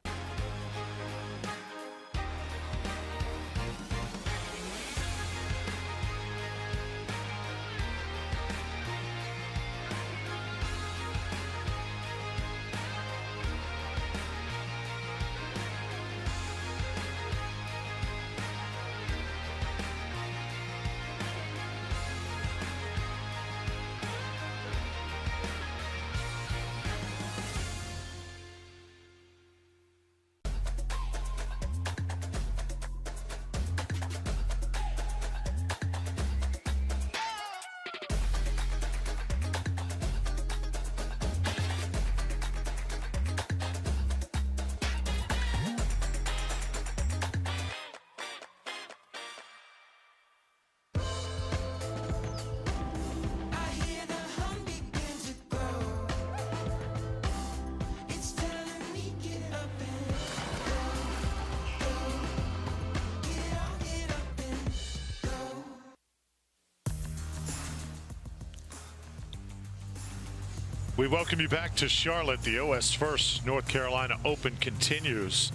We welcome you back to Charlotte. The OS1st North Carolina Open continues.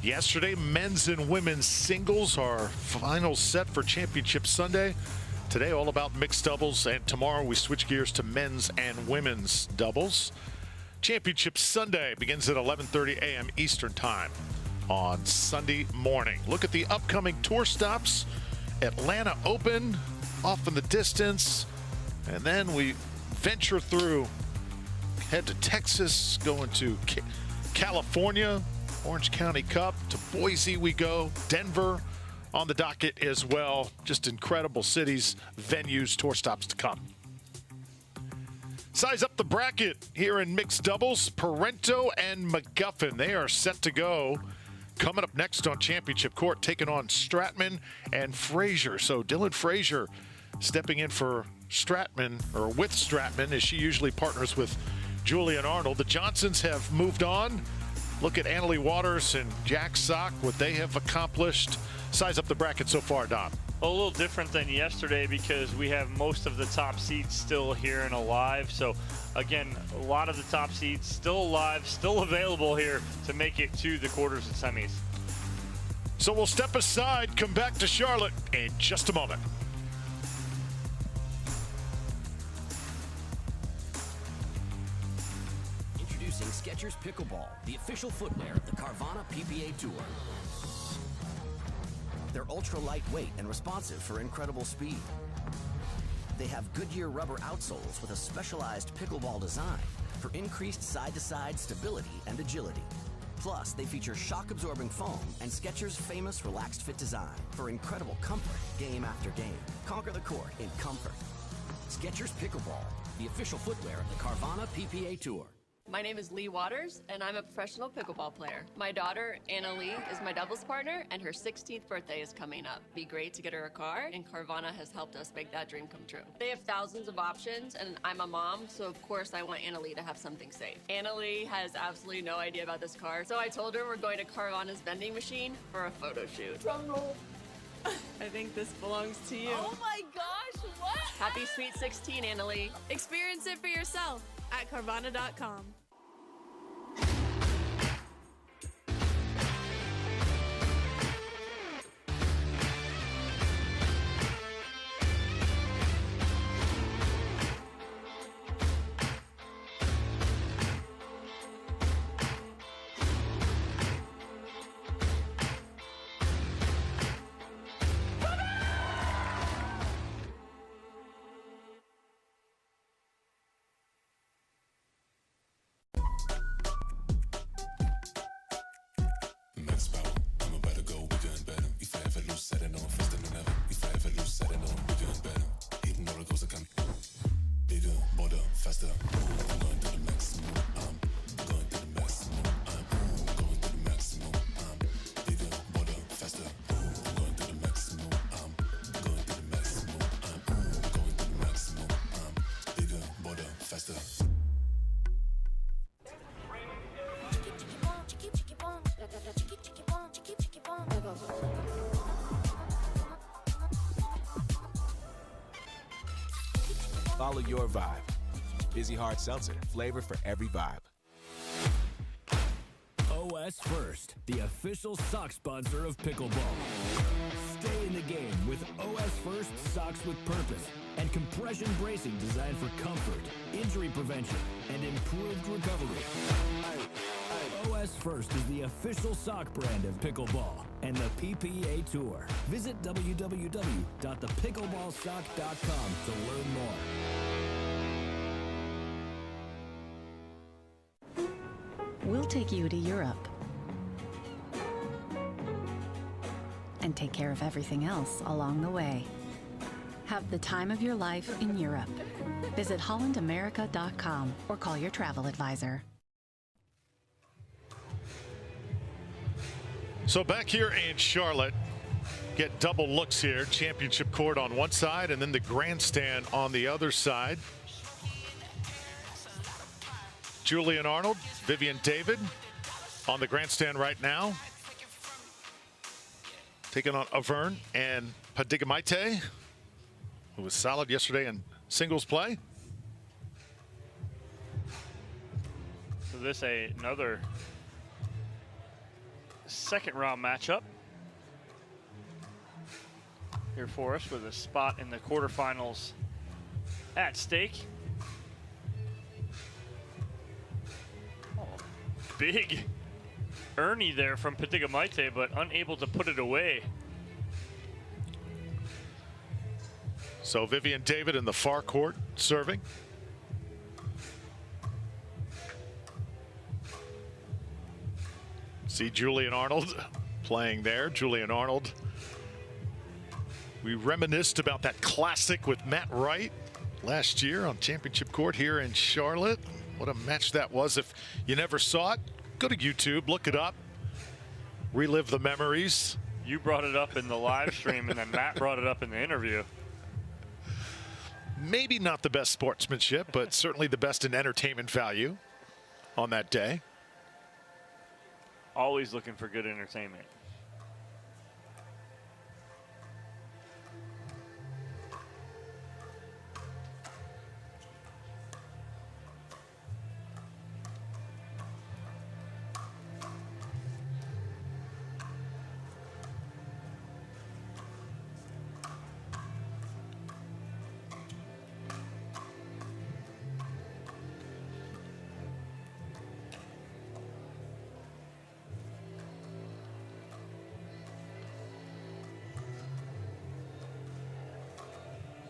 Yesterday, men's and women's singles are final set for Championship Sunday. Today, all about mixed doubles, and tomorrow we switch gears to men's and women's doubles. Championship Sunday begins at 11:30 a.m. Eastern Time on Sunday morning. Look at the upcoming tour stops. Atlanta Open off in the distance, and then we venture through. Head to Texas, going to California, Orange County Cup, to Boise we go, Denver on the docket as well. Just incredible cities, venues, tour stops to come. Size up the bracket here in mixed doubles. Parenteau and McGuffin, they are set to go. Coming up next on Championship Court, taking on Stratman and Frazier. So Dylan Frazier stepping in for Stratman, or with Stratman, as she usually partners with Julie and Arnold. The Johnsons have moved on. Look at Annalie Waters and Jack Sock, what they have accomplished. Size up the bracket so far, Don. A little different than yesterday because we have most of the top seeds still here and alive. So again, a lot of the top seeds still alive, still available here to make it to the quarters and semis. So we'll step aside, come back to Charlotte in just a moment. Skechers Pickleball, the official footwear of the Carvana PPA Tour. They're ultra lightweight and responsive for incredible speed. They have Goodyear rubber outsoles with a specialized pickleball design for increased side-to-side stability and agility. Plus, they feature shock-absorbing foam and Skechers' famous relaxed fit design for incredible comfort game after game. Conquer the court in comfort. Skechers Pickleball, the official footwear of the Carvana PPA Tour. My name is Lee Waters, and I'm a professional pickleball player. My daughter, Anna Lee, is my doubles partner, and her 16th birthday is coming up. Be great to get her a car, and Carvana has helped us make that dream come true. They have thousands of options, and I'm a mom, so of course I want Anna Lee to have something safe. Anna Lee has absolutely no idea about this car, so I told her we're going to Carvana's vending machine for a photo shoot. Drum roll. I think this belongs to you. Oh my gosh, what? Happy Sweet 16, Anna Lee. Experience it for yourself at Carvana.com. Follow your vibe. Busy Hard Seltzer, flavor for every vibe. OS1st, the official sock sponsor of pickleball. Stay in the game with OS1st socks with purpose and compression bracing designed for comfort, injury prevention, and improved recovery. OS1st is the official sock brand of pickleball and the PPA Tour. Visit www.thepickleballsock.com to learn more. We'll take you to Europe and take care of everything else along the way. Have the time of your life in Europe. Visit hollandamerica.com or call your travel advisor. So back here in Charlotte, get double looks here. Championship court on one side and then the grandstand on the other side. Julian Arnold, Vivian David on the grandstand right now. Taking on Irvine and Padigamaite, who was solid yesterday in singles play. So this another second round matchup here for us with a spot in the quarterfinals at stake. Big Ernie there from Padigamaite, but unable to put it away. So Vivian David in the far court serving. See Julian Arnold playing there. Julian Arnold. We reminisced about that classic with Matt Wright last year on championship court here in Charlotte. What a match that was. If you never saw it, go to YouTube, look it up, relive the memories. You brought it up in the live stream, and then Matt brought it up in the interview. Maybe not the best sportsmanship, but certainly the best in entertainment value on that day. Always looking for good entertainment.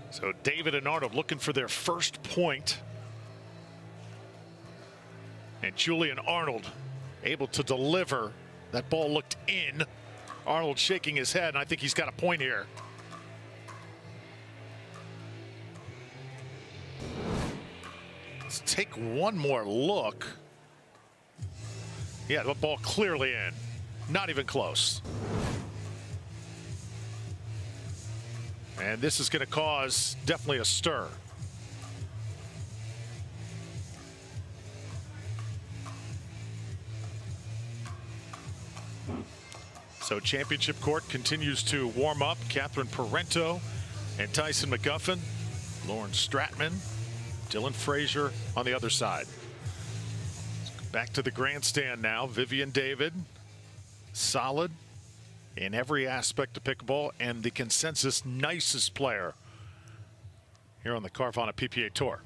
So David and Arnold looking for their first point. And Julian Arnold able to deliver. That ball looked in. Arnold shaking his head, and I think he's got a point here. Let's take one more look. Yeah, the ball clearly in. Not even close. And this is going to cause definitely a stir. So championship court continues to warm up. Catherine Parenteau and Tyson McGuffin, Lauren Stratman, Dylan Frazier on the other side. Back to the grandstand now. Vivian David, solid in every aspect of pickleball and the consensus nicest player here on the Carvana PPA Tour.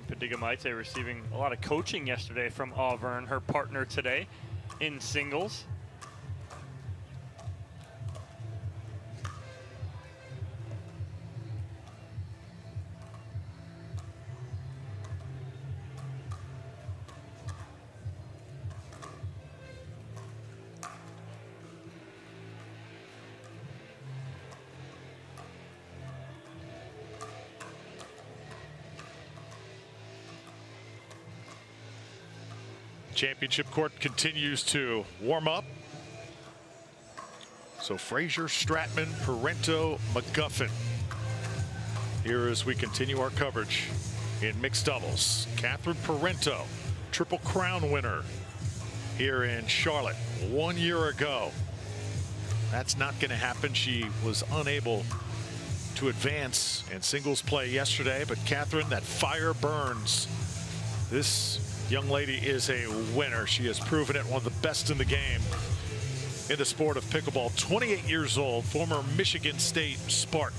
Padigamaite receiving a lot of coaching yesterday from Auburn, her partner today in singles. Championship court continues to warm up. So Frazier, Stratman, Parenteau, McGuffin. Here as we continue our coverage in mixed doubles. Catherine Parenteau, Triple Crown winner here in Charlotte 1 year ago. That's not going to happen. She was unable to advance in singles play yesterday, but Catherine, that fire burns. This young lady is a winner. She has proven it, one of the best in the game in the sport of pickleball. 28 years old, former Michigan State Spartan.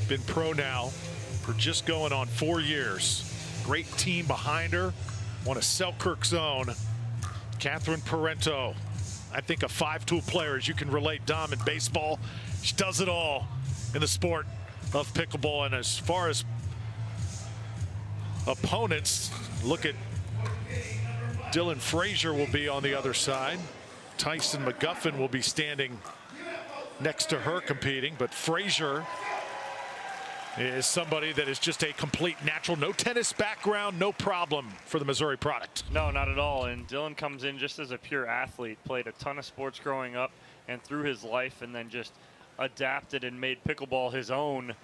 Been pro now for just going on 4 years. Great team behind her. Won a Selkirk's own. Catherine Parenteau. I think a 5-tool player, as you can relate, Dom, in baseball. She does it all in the sport of pickleball. And as far as opponents, look at Dylan Frazier will be on the other side. Tyson McGuffin will be standing next to her competing, but Frazier is somebody that is just a complete natural. No tennis background, no problem for the Missouri product. No, not at all. And Dylan comes in just as a pure athlete, played a ton of sports growing up and through his life, and then just adapted and made pickleball his own.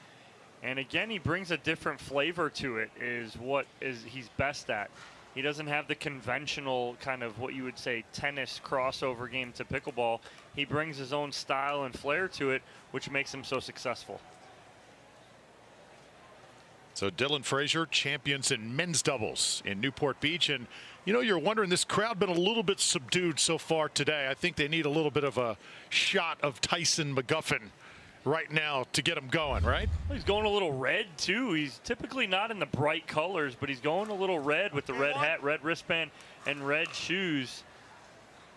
And again, he brings a different flavor to it, is what he's best at. He doesn't have the conventional kind of what you would say tennis crossover game to pickleball. He brings his own style and flair to it, which makes him so successful. So Dylan Frazier, champions in men's doubles in Newport Beach. And, you know, you're wondering, this crowd been a little bit subdued so far today. I think they need a little bit of a shot of Tyson McGuffin right now to get him going, right? He's going a little red, too. He's typically not in the bright colors, but he's going a little red with the red hat, red wristband, and red shoes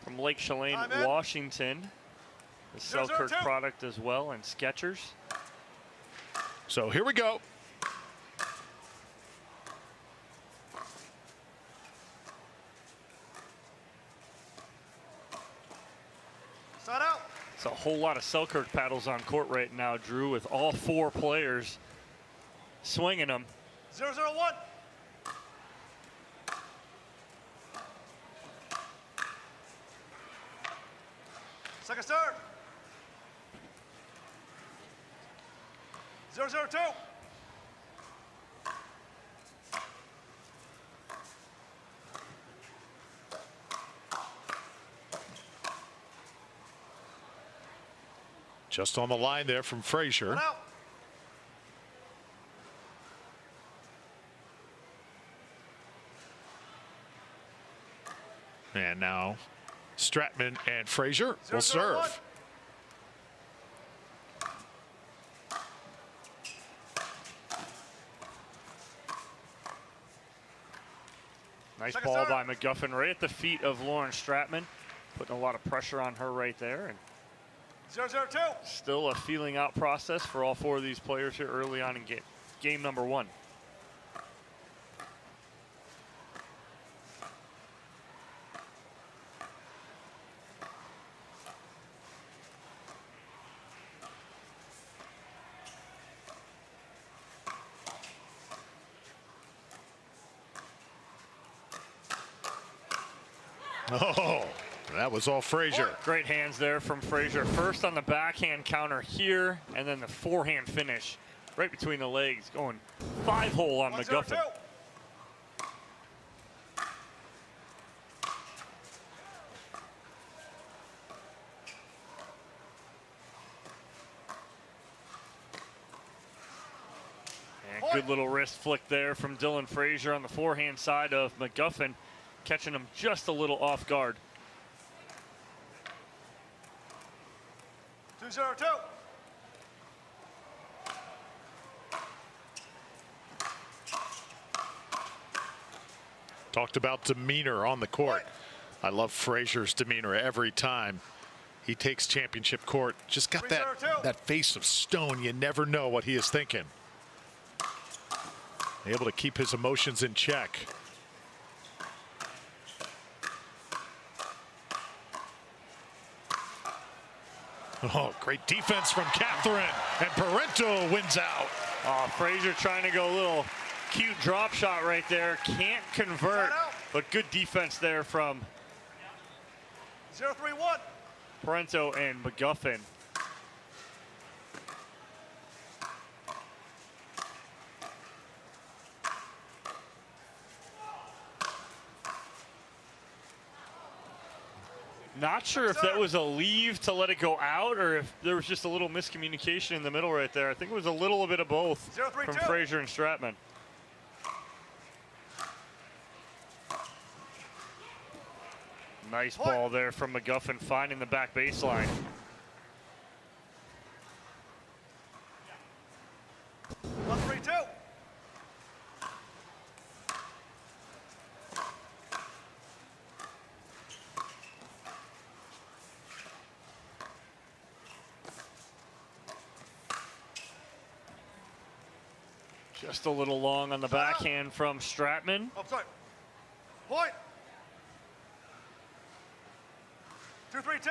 from Lake Chelan, Washington. The Selkirk product as well, and Skechers. So here we go. It's a whole lot of Selkirk paddles on court right now, Drew, with all 4 players swinging them. 0-0-1. Second serve. 0-0-2. Just on the line there from Frazier. And now Stratman and Frazier will serve. Nice ball by McGuffin right at the feet of Lauren Stratman, putting a lot of pressure on her right there. And 0-0-2. still a feeling out process for all 4 of these players here early on in game number 1. Oh, that was all Frazier. Great hands there from Frazier. First on the backhand counter here, and then the forehand finish right between the legs, going 5-hole on McGuffin. And good little wrist flick there from Dylan Frazier on the forehand side of McGuffin, catching him just a little off guard. 2-0-2. Talked about demeanor on the court. I love Frazier's demeanor every time he takes championship court. Just got that face of stone. You never know what he is thinking. Able to keep his emotions in check. Oh, great defense from Catherine, and Parenteau wins out. Oh, Frazier trying to go a little cute drop shot right there. Can't convert, but good defense there from 0-3-1. Parenteau and McGuffin. Not sure if that was a leave to let it go out or if there was just a little miscommunication in the middle right there. I think it was a little bit of both from Frazier and Stratman. Nice ball there from McGuffin, finding the back baseline. Just a little long on the backhand from Stratman. Oh, sorry. Point. 2-3-2.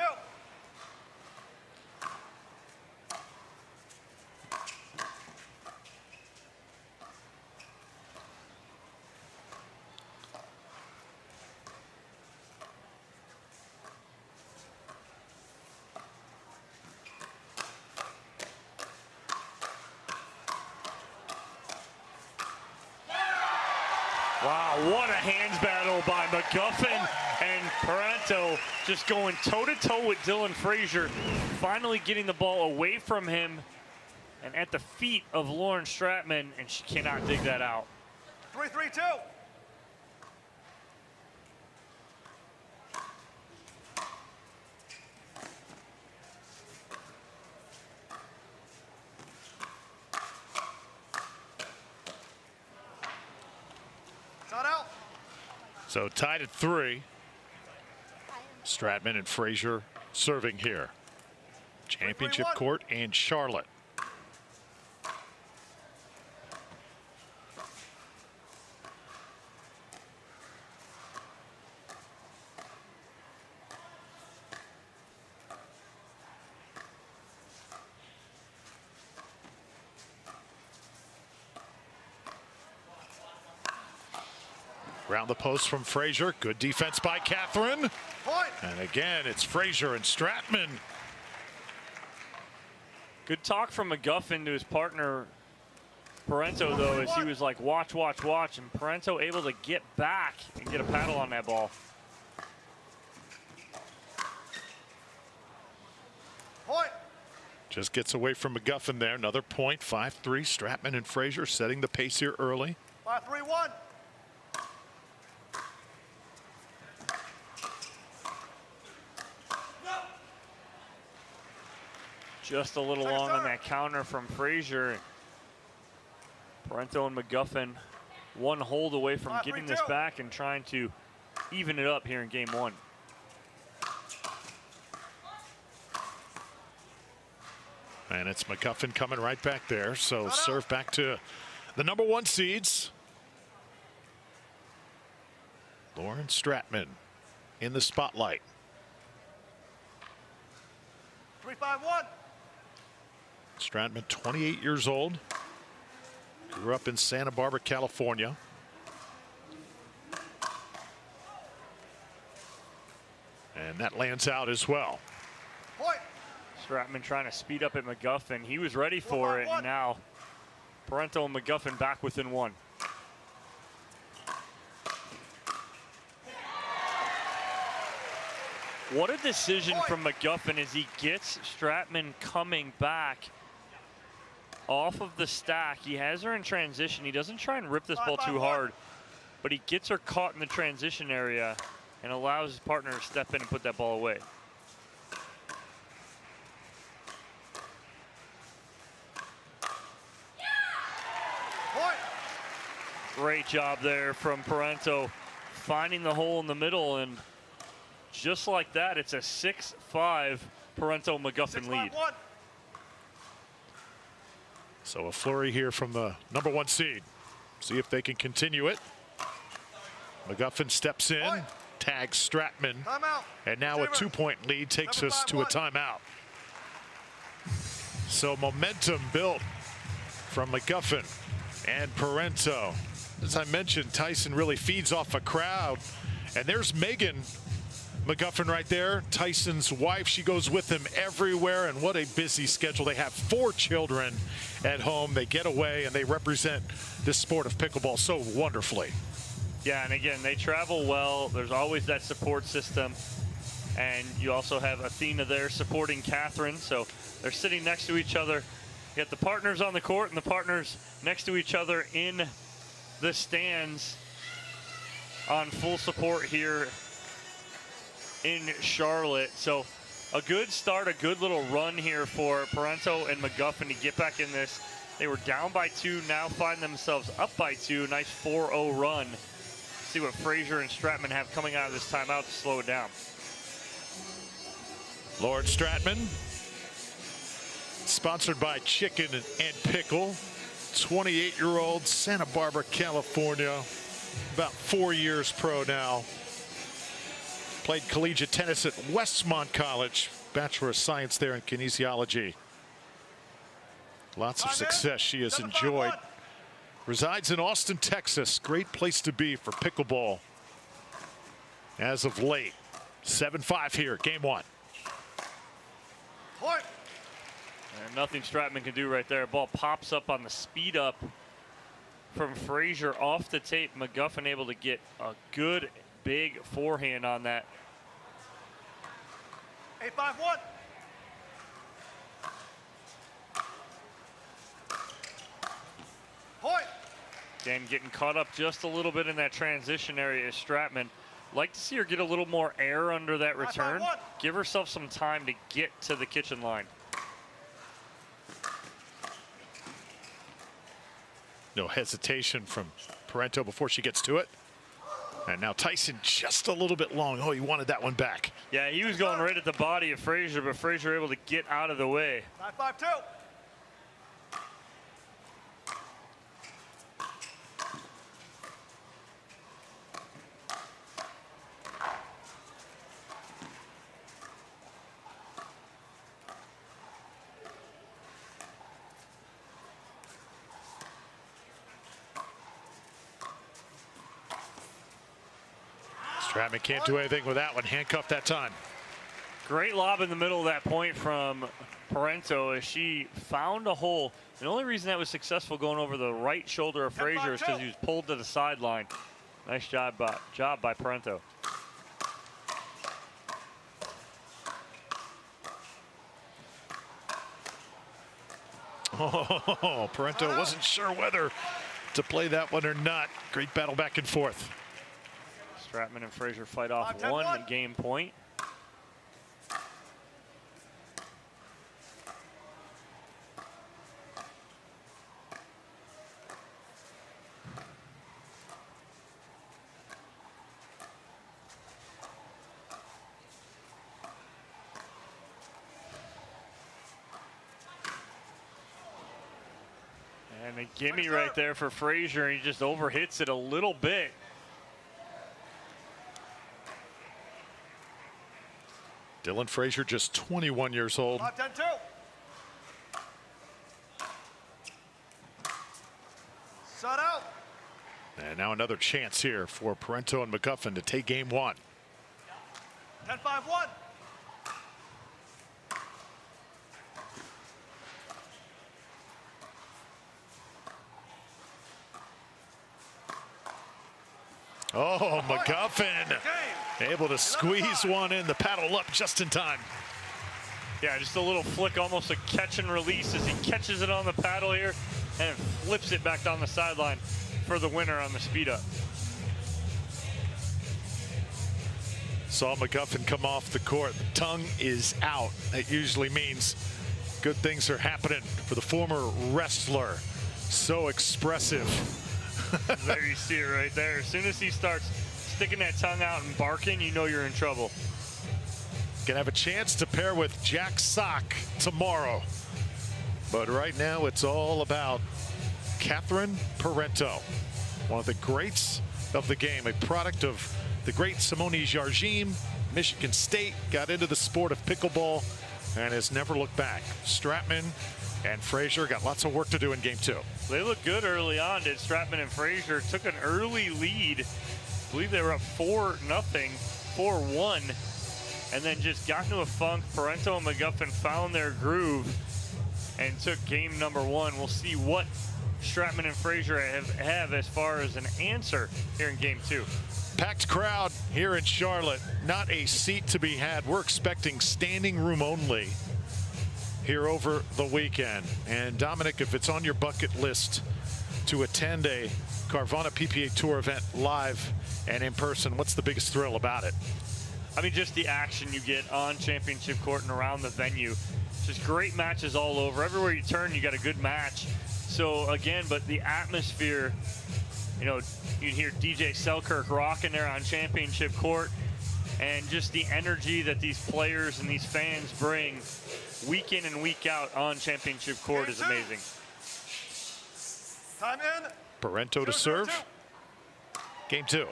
Wow, what a hands battle by McGuffin and Parenteau, just going toe-to-toe with Dylan Frazier, finally getting the ball away from him and at the feet of Lauren Stratman, and she cannot dig that out. 3-3-2. So tied at 3. Stratman and Frazier serving here. Championship court in Charlotte. Around the post from Frazier. Good defense by Catherine. And again, it's Frazier and Stratman. Good talk from McGuffin to his partner Parenteau, though, as he was like, watch, watch, watch. And Parenteau able to get back and get a paddle on that ball. Just gets away from McGuffin there. Another point, 5-3. Stratman and Frazier setting the pace here early. 5-3-1. Just a little long on that counter from Frazier. Parenteau and McGuffin one hold away from getting this back and trying to even it up here in game 1. And it's McGuffin coming right back there. So serve back to the number 1 seeds. Lauren Stratman in the spotlight. 3-5-1. Stratman, 28 years old. Grew up in Santa Barbara, California. And that lands out as well. Stratman trying to speed up at McGuffin. He was ready for it, and now Parenteau and McGuffin back within 1. What a decision from McGuffin as he gets Stratman coming back off of the stack. He has her in transition. He doesn't try and rip this ball too hard, but he gets her caught in the transition area and allows his partner to step in and put that ball away. Great job there from Parenteau, finding the hole in the middle, and just like that, it's a 6-5 Parenteau McGuffin lead. So a flurry here from the number 1 seed. See if they can continue it. McGuffin steps in, tags Stratman, and now a 2-point lead takes us to a timeout. So momentum built from McGuffin and Parenteau. As I mentioned, Tyson really feeds off a crowd. And there's Megan McGuffin right there, Tyson's wife. She goes with him everywhere, and what a busy schedule. They have 4 children at home. They get away, and they represent this sport of pickleball so wonderfully. Yeah, and again, they travel well. There's always that support system. And you also have Athena there supporting Catherine. So they're sitting next to each other. You got the partners on the court and the partners next to each other in the stands on full support here in Charlotte. So a good start, a good little run here for Parenteau and McGuffin to get back in this. They were down by 2, now find themselves up by 2. Nice 4-0 run. See what Frazier and Stratman have coming out of this timeout to slow it down. Lord Stratman, sponsored by Chicken and Pickle, 28-year-old, Santa Barbara, California, about 4 years pro now. Played collegiate tennis at Westmont College, Bachelor of Science there in kinesiology. Lots of success she has enjoyed. Resides in Austin, Texas. Great place to be for pickleball as of late. 7-5 here, game 1. And nothing Stratman can do right there. Ball pops up on the speed up from Frazier off the tape. McGuffin able to get a good big forehand on that. 8-5-1. Point. Again, getting caught up just a little bit in that transition area is Stratman. Like to see her get a little more air under that return. Give herself some time to get to the kitchen line. No hesitation from Parenteau before she gets to it. And now Tyson just a little bit long. Oh, he wanted that one back. Yeah, he was going right at the body of Frazier, but Frazier able to get out of the way. 9-5-2. Stratman can't do anything with that one. Handcuffed that time. Great lob in the middle of that point from Parenteau as she found a hole. The only reason that was successful going over the right shoulder of Frazier is because he was pulled to the sideline. Nice job by Parenteau. Oh, Parenteau wasn't sure whether to play that one or not. Great battle back and forth. Stratman and Frazier fight off one game point. And a gimme right there for Frazier. He just overhits it a little bit. Dylan Frazier, just 21 years old. 5-10-2. Shut out. And now another chance here for Parenteau and McGuffin to take game 1. 10-5-1. Oh, McGuffin able to squeeze one in, the paddle up just in time. Yeah, just a little flick, almost a catch and release as he catches it on the paddle here and flips it back down the sideline for the winner on the speed up. Saw McGuffin come off the court. The tongue is out. That usually means good things are happening for the former wrestler. So expressive. There you see it right there. As soon as he starts sticking that tongue out and barking, you know you're in trouble. Gonna have a chance to pair with Jack Sock tomorrow. But right now it's all about Catherine Parenteau, one of the greats of the game, a product of the great Simone Jardim. Michigan State got into the sport of pickleball and has never looked back. Stratman and Frazier got lots of work to do in game 2. They looked good early on, did Stratman and Frazier. Took an early lead. I believe they were up 4-0, 4-1, and then just got into a funk. Parenteau and McGuffin found their groove and took game number 1. We'll see what Stratman and Frazier have as far as an answer here in game 2. Packed crowd here in Charlotte. Not a seat to be had. We're expecting standing room only here over the weekend. And Dominic, if it's on your bucket list to attend a Carvana PPA Tour event live and in person, what's the biggest thrill about it? I mean, just the action you get on championship court and around the venue. Just great matches all over. Everywhere you turn, you got a good match. So again, but the atmosphere, you know, you'd hear DJ Selkirk rocking there on championship court, and just the energy that these players and these fans bring week in and week out on championship court is amazing. Time in. Parenteau to serve. Game 2.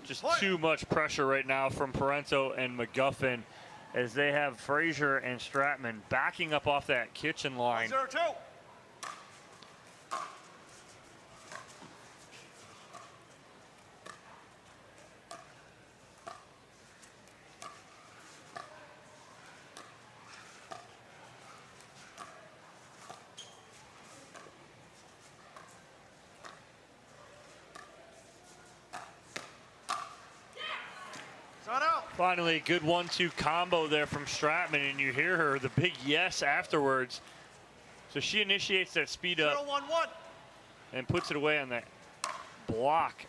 Just too much pressure right now from Parenteau and McGuffin as they have Frazier and Stratman backing up off that kitchen line. 0-2. Finally, good 1-2 combo there from Stratman, and you hear her, the big yes afterwards. So she initiates that speed up 0-1-1. and puts it away on that block.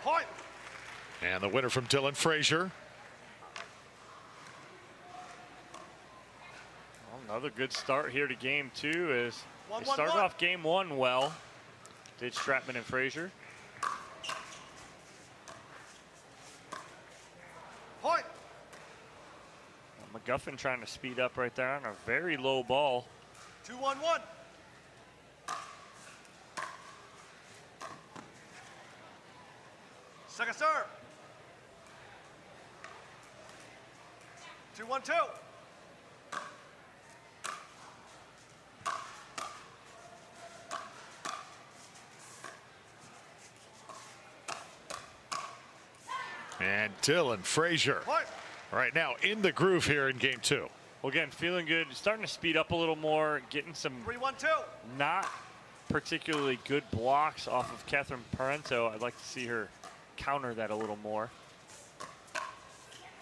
Point. And the winner from Dylan Frazier. Well, another good start here to game 2 as they 1-1-1. started off game 1 well. Did Stratman and Frazier. Point. McGuffin trying to speed up right there on a very low ball. 2-1-1. Second serve. 2-1-2. And Dylan Frazier right now in the groove here in game 2. Well, again, feeling good, starting to speed up a little more, getting some 3-1-2. not particularly good blocks off of Catherine Parenteau. I'd like to see her counter that a little more.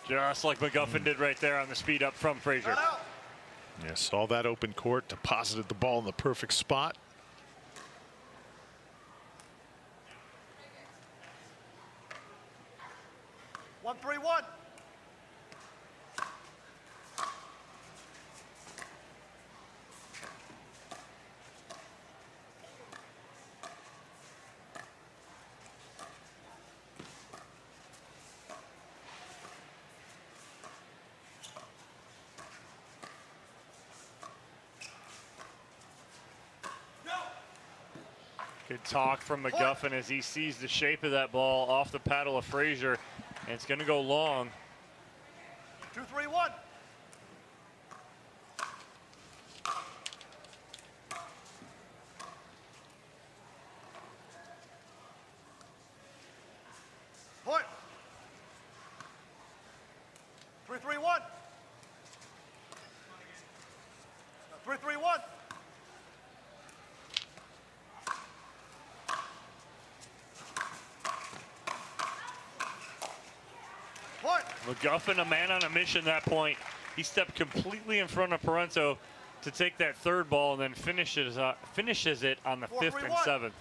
Just like McGuffin did right there on the speed up from Frazier. Yeah, saw that open court, deposited the ball in the perfect spot. 1-3-1. Good talk from McGuffin as he sees the shape of that ball off the paddle of Frazier, and it's going to go long. 2-3-1. Point. 3-3-1. 3-3-1. McGuffin, a man on a mission at that point. He stepped completely in front of Parenteau to take that third ball and then finishes it on the 5th and 7th.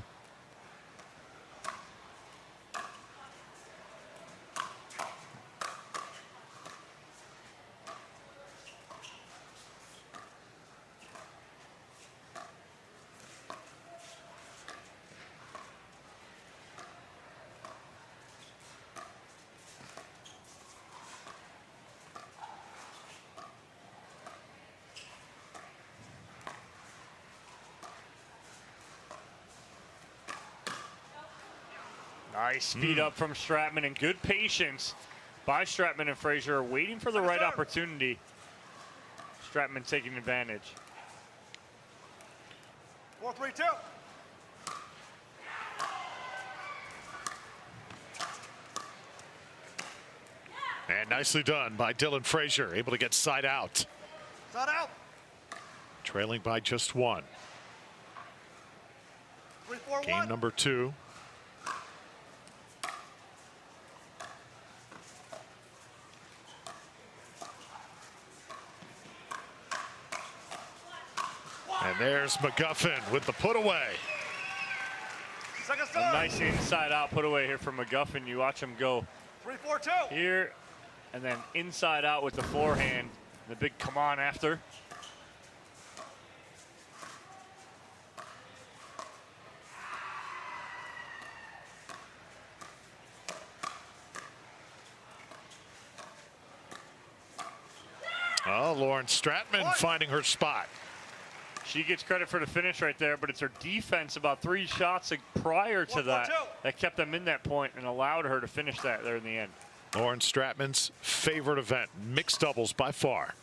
Nice speed up from Stratman and good patience by Stratman and Frazier, waiting for the right opportunity. Stratman taking advantage. 4-3-2. And nicely done by Dylan Frazier, able to get side out. Side out. Trailing by just one. 3-4-1. Game number 2. And there's McGuffin with the put away. Second A serve. nice inside out put away here from McGuffin. You watch him go 3-4-2. here and then inside out with the forehand. The big come on after. Oh, Lauren Stratman finding her spot. She gets credit for the finish right there, but it's her defense about 3 shots prior to that that kept them in that point and allowed her to finish that there in the end. Lauren Stratman's favorite event, mixed doubles by far.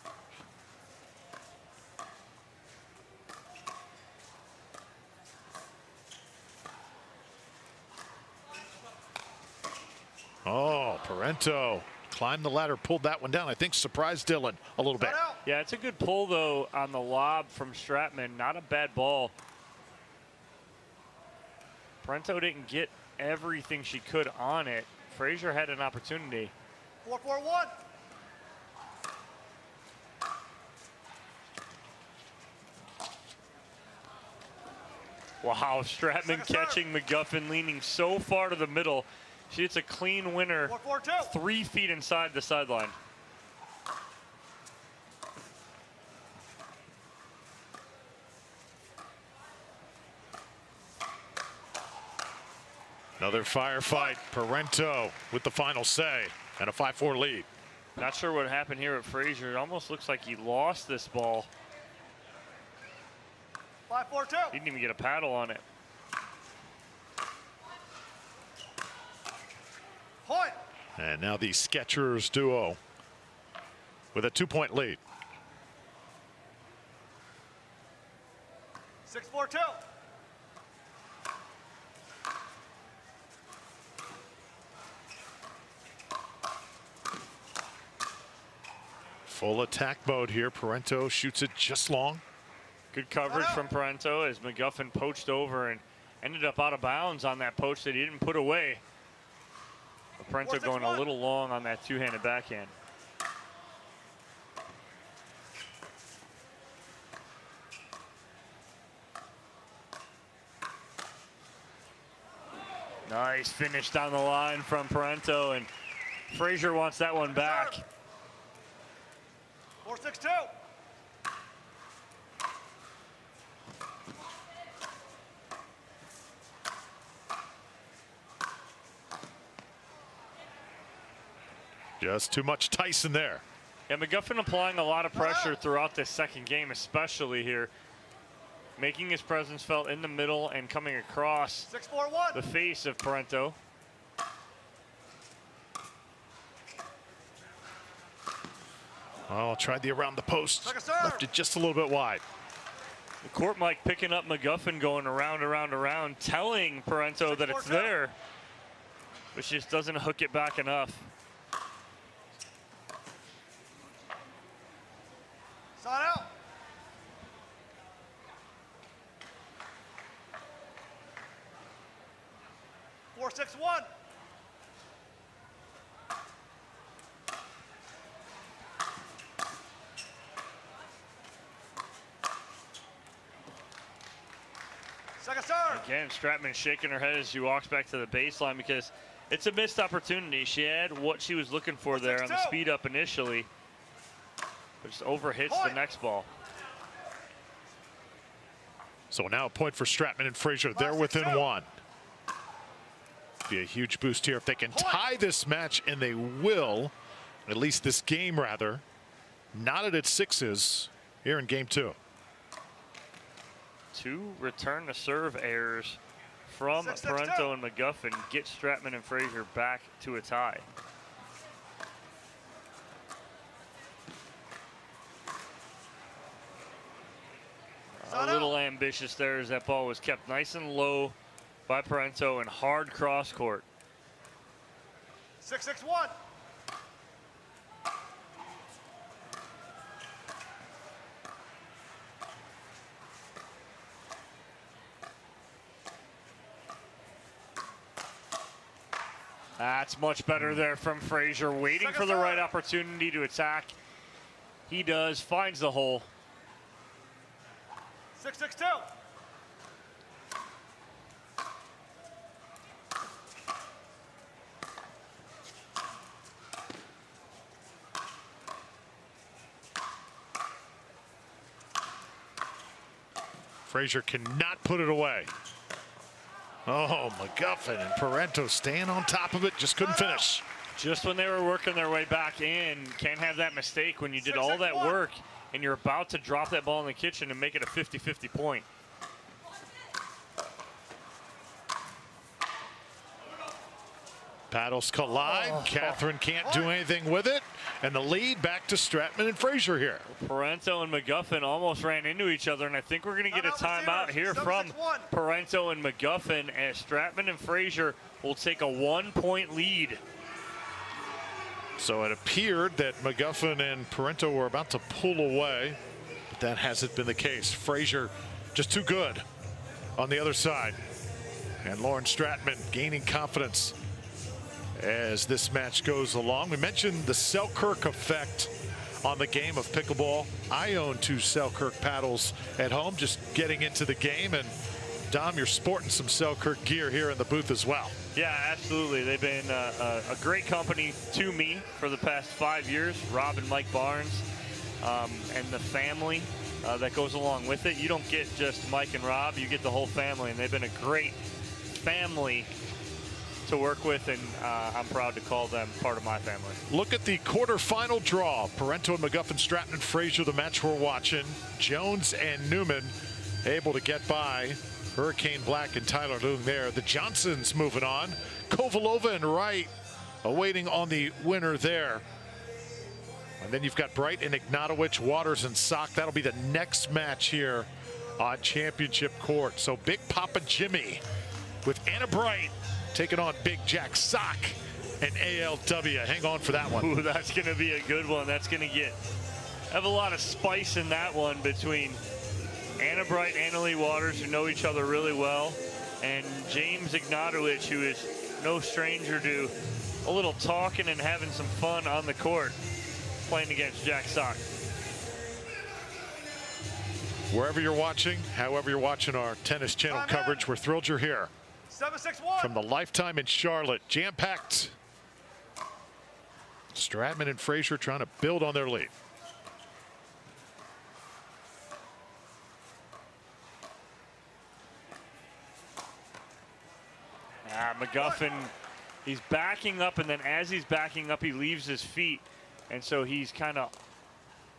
Oh, Parenteau climbed the ladder, pulled that one down. I think surprised Dylan a little bit. Yeah, it's a good pull, though, on the lob from Stratman. Not a bad ball. Parenteau didn't get everything she could on it. Frazier had an opportunity. 4-4-1. Wow, Stratman catching McGuffin, leaning so far to the middle. She hits a clean winner 4-4-2. 3 feet inside the sideline. Another firefight. Parenteau with the final say and a 5-4 lead. Not sure what happened here at Frazier. It almost looks like he lost this ball. 5-4-2. Didn't even get a paddle on it. Point. And now the Skechers duo with a 2-point lead. 6-4-2. Full attack mode here. Parenteau shoots it just long. Good coverage from Parenteau as McGuffin poached over and ended up out of bounds on that poach that he didn't put away. But Parenteau going a little long on that two-handed backhand. Nice finish down the line from Parenteau, and Frazier wants that one back. 4-6-2. Just too much Tyson there. Yeah, McGuffin applying a lot of pressure throughout this second game, especially here. Making his presence felt in the middle and coming across 6-4-1. the face of Parenteau. Oh, tried the around the post. Left it just a little bit wide. The court mic picking up McGuffin going around, telling Parenteau that it's there, but she just doesn't hook it back enough. Side out. Four, 6-1. Second serve. Again, Stratman shaking her head as she walks back to the baseline because it's a missed opportunity. She had what she was looking for there on the speed up initially, but just overhits the next ball. So now a point for Stratman and Frazier. They're within one. Be a huge boost here if they can tie this match, and they will, at least this game rather. Knotted at 6s here in game 2. 2 return to serve errors from Parenteau and McGuffin get Stratman and Frazier back to a tie. A little ambitious there as that ball was kept nice and low by Parenteau and hard cross court. 6-6-1. That's much better there from Frazier, waiting for the right opportunity to attack. He does, finds the hole. 6-6-2. Frazier cannot put it away. Oh, McGuffin and Parenteau staying on top of it, just couldn't finish. Just when they were working their way back in, can't have that mistake when you did all that work and you're about to drop that ball in the kitchen and make it a 50-50 point. Paddles collide. Catherine can't do anything with it. And the lead back to Stratman and Frazier here. Parenteau and McGuffin almost ran into each other, and I think we're going to get a timeout here from Parenteau and McGuffin as Stratman and Frazier will take a 1-point lead. So it appeared that McGuffin and Parenteau were about to pull away, but that hasn't been the case. Frazier just too good on the other side. And Lauren Stratman gaining confidence as this match goes along. We mentioned the Selkirk effect on the game of pickleball. I own 2 Selkirk paddles at home, just getting into the game. And Dom, you're sporting some Selkirk gear here in the booth as well. Yeah, absolutely. They've been a great company to me for the past 5 years. Rob and Mike Barnes and the family that goes along with it. You don't get just Mike and Rob, you get the whole family, and they've been a great family to work with, and I'm proud to call them part of my family. Look at the quarterfinal draw. Parenteau and McGuffin, Stratman and Frazier, the match we're watching. Jones and Newman able to get by. Hurricane Black and Tyler Loong there. The Johnsons moving on. Kovalova and Wright awaiting on the winner there. And then you've got Bright and Ignatowich, Waters and Sock. That'll be the next match here on Championship Court. So Big Papa Jimmy with Anna Bright taking on Big Jack Sock and ALW. Hang on for that one. Ooh, that's going to be a good one. That's going to have a lot of spice in that one between Anna Bright and Annalee Waters, who know each other really well, and James Ignatowich, who is no stranger to a little talking and having some fun on the court, playing against Jack Sock. Wherever you're watching, however you're watching our Tennis Channel coverage, we're thrilled you're here. 7-6-1. From the Lifetime in Charlotte, jam-packed. Stratman and Frazier trying to build on their lead. McGuffin, he's backing up, and then as he's backing up, he leaves his feet. And so he's kind of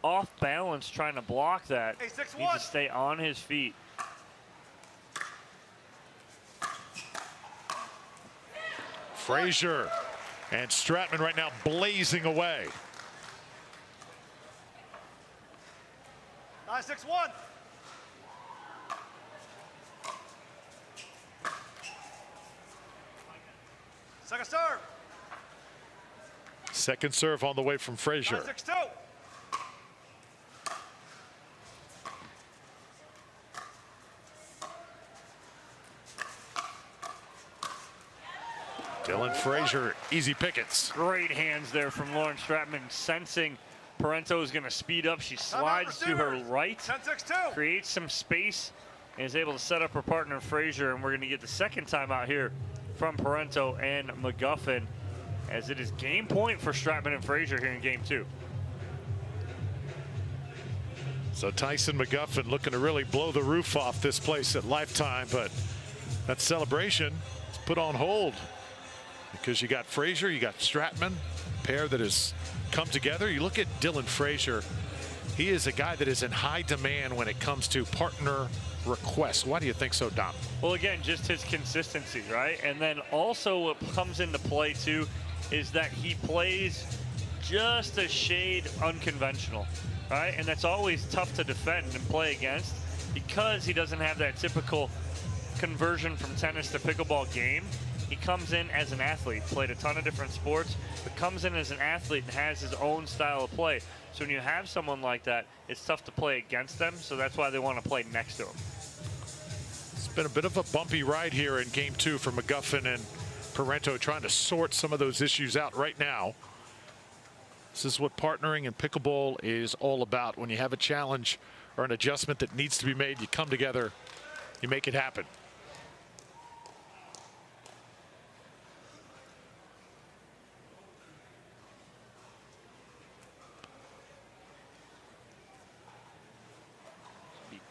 off balance trying to block that. He needs to stay on his feet. Frazier and Stratman right now blazing away. 9-6-1. Second serve. Second serve on the way from Frazier. 9-6-2. Dylan Frazier, easy pickets. Great hands there from Lauren Stratman, sensing Parenteau is going to speed up. She slides to her right, 10-6-2. creates some space, and is able to set up her partner Frazier. And we're going to get the second time out here from Parenteau and McGuffin, as it is game point for Stratman and Frazier here in game 2. So Tyson McGuffin looking to really blow the roof off this place at Lifetime, but that celebration is put on hold because you got Frazier, you got Stratman, a pair that has come together. You look at Dylan Frazier, he is a guy that is in high demand when it comes to partner requests. Why do you think so, Dom? Well, again, just his consistency, right? And then also what comes into play too is that he plays just a shade unconventional, right? And that's always tough to defend and play against because he doesn't have that typical conversion from tennis to pickleball game. He comes in as an athlete, played a ton of different sports, but comes in as an athlete and has his own style of play. So when you have someone like that, it's tough to play against them, so that's why they want to play next to him. It's been a bit of a bumpy ride here in game 2 for McGuffin and Parenteau trying to sort some of those issues out right now. This is what partnering in pickleball is all about. When you have a challenge or an adjustment that needs to be made, you come together, you make it happen.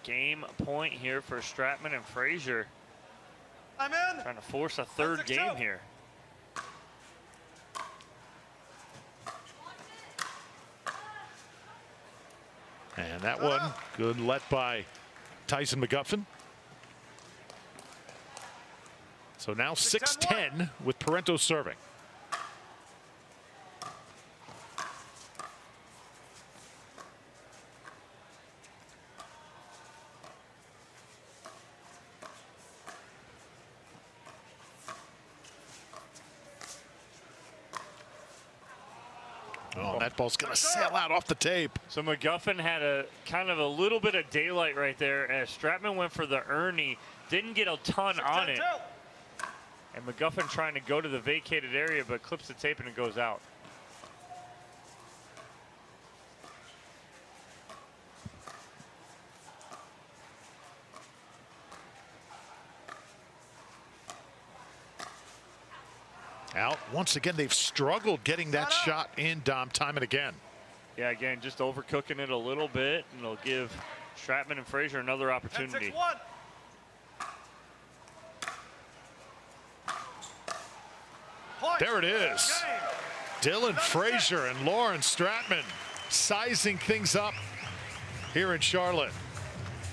Game point here for Stratman and Frazier. I'm in. Trying to force a third game here. And that one, good let by Tyson McGuffin. So now 6-10 with Parenteau serving. Oh, that ball's going to sail out off the tape. So McGuffin had a kind of a little bit of daylight right there as Stratman went for the Ernie. Didn't get a ton on it. And McGuffin trying to go to the vacated area, but clips the tape and it goes out. Out. Once again, they've struggled getting that shot in, Dom, time and again. Yeah, again, just overcooking it a little bit, and it'll give Stratman and Frazier another opportunity. 10-6-1. There it is. Dylan Frazier and Lauren Stratman sizing things up here in Charlotte.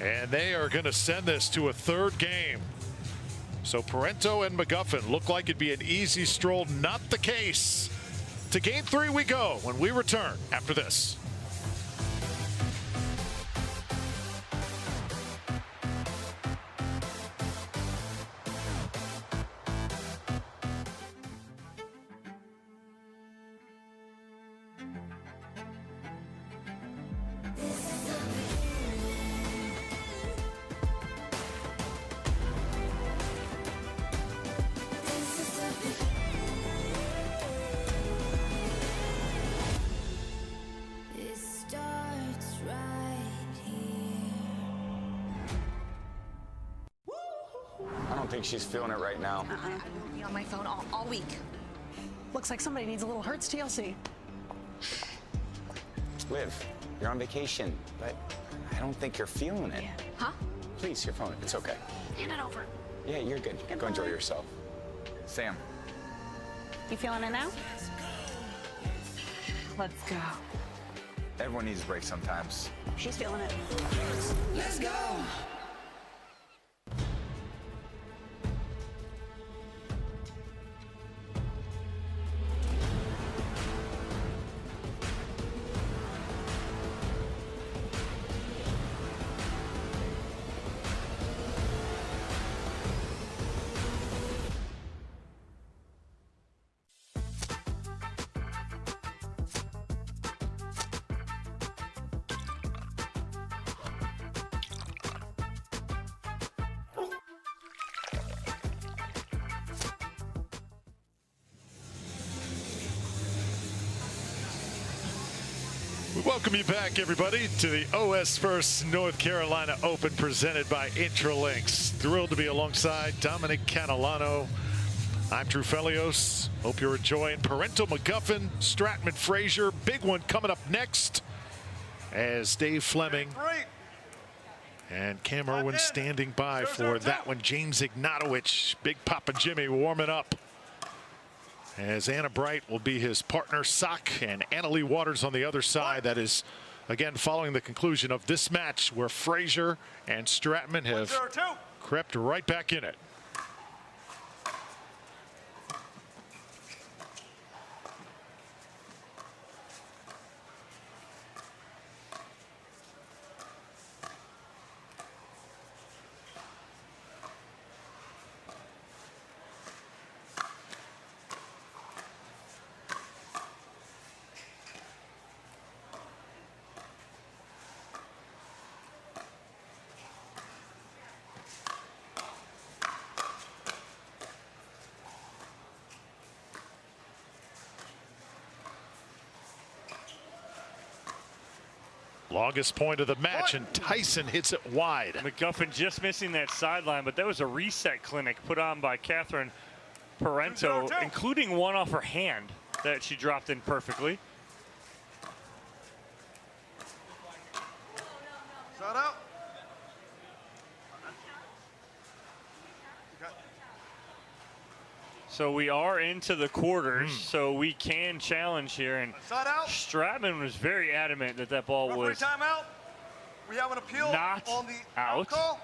And they are going to send this to a third game. So Parenteau and McGuffin look like it'd be an easy stroll. Not the case. To game 3 we go when we return after this. I don't think she's feeling it right now. I've been on my phone all week. Looks like somebody needs a little Hertz TLC. Liv, you're on vacation, but I don't think you're feeling it. Huh? Please, your phone. It's okay. Hand it over. Yeah, you're good. Go enjoy yourself. Sam. You feeling it now? Let's go. Everyone needs a break sometimes. She's feeling it. Let's go. We welcome you back, everybody, to the OS1st North Carolina Open presented by Intralinks. Thrilled to be alongside Dominic Catalano. I'm Drew Felios. Hope you're enjoying Parenteau, McGuffin, Stratman, Frazier. Big one coming up next as Dave Fleming and Cam Irwin standing by for that one. James Ignatowich, Big Papa Jimmy warming up, as Anna Bright will be his partner, Sock, and Annalie Waters on the other side. That is, again, following the conclusion of this match where Frazier and Stratman have crept right back in it. Longest point of the match, and Tyson hits it wide. McGuffin just missing that sideline, but that was a reset clinic put on by Catherine Parenteau, including one off her hand that she dropped in perfectly. Shut up. So we are into the quarters, so we can challenge here. And Stratman was very adamant that that ball was timeout. We have an appeal not on the out. call.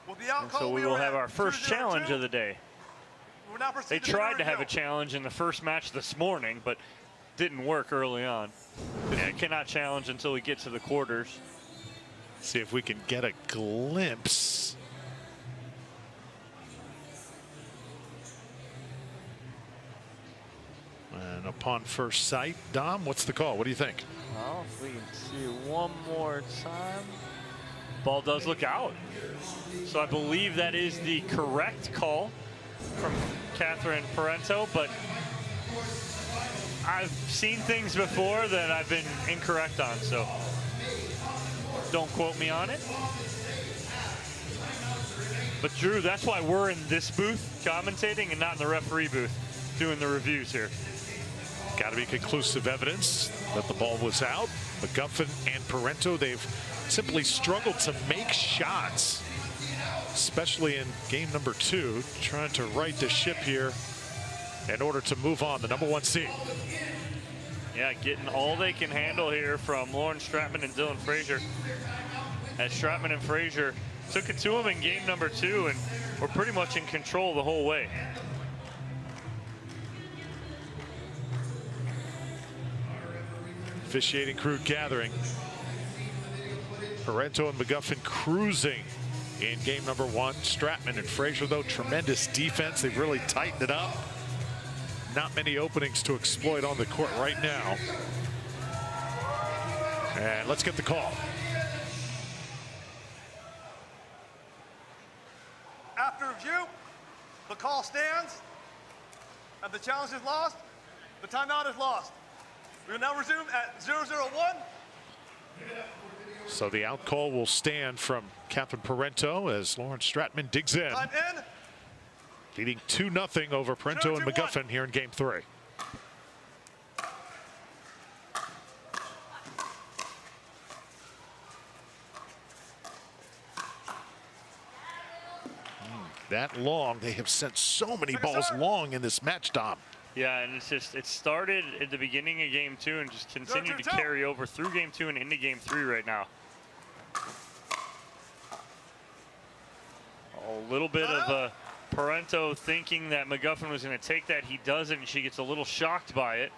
With the out And call, so we will have our first 2-0-2. challenge of the day. We're now They proceeding to tried to have review. a challenge in the first match this morning, but didn't work early on. They cannot challenge until we get to the quarters. See if we can get a glimpse. And upon first sight, Dom, what's the call? What do you think? Well, if we can see one more time. Ball does look out. So I believe that is the correct call from Catherine Parenteau, but I've seen things before that I've been incorrect on, so don't quote me on it. But Drew, that's why we're in this booth commentating and not in the referee booth doing the reviews here. Got to be conclusive evidence that the ball was out. McGuffin and Parenteau, they've simply struggled to make shots, especially in game number 2, trying to right the ship here in order to move on, the #1 seed. Yeah, getting all they can handle here from Lauren Stratman and Dylan Frazier. As Stratman and Frazier took it to him in game number 2 and were pretty much in control the whole way. Officiating crew gathering. Parenteau and McGuffin cruising in game number 1. Stratman and Frazier, though, tremendous defense. They've really tightened it up. Not many openings to exploit on the court right now. And let's get the call. After review, the call stands, and the challenge is lost. The timeout is lost. We will now resume at 0-0-1. So the out call will stand from Catherine Parenteau as Lauren Stratman digs in. Time in. Leading 2-0 over Parenteau and McGuffin here in game 3. That long. They have sent so many balls long in this match, Dom. Yeah, and it started at the beginning of game 2 and just continued to carry over through game 2 and into game 3 right now. A little bit of Parenteau thinking that McGuffin was going to take that. He doesn't, and she gets a little shocked by it.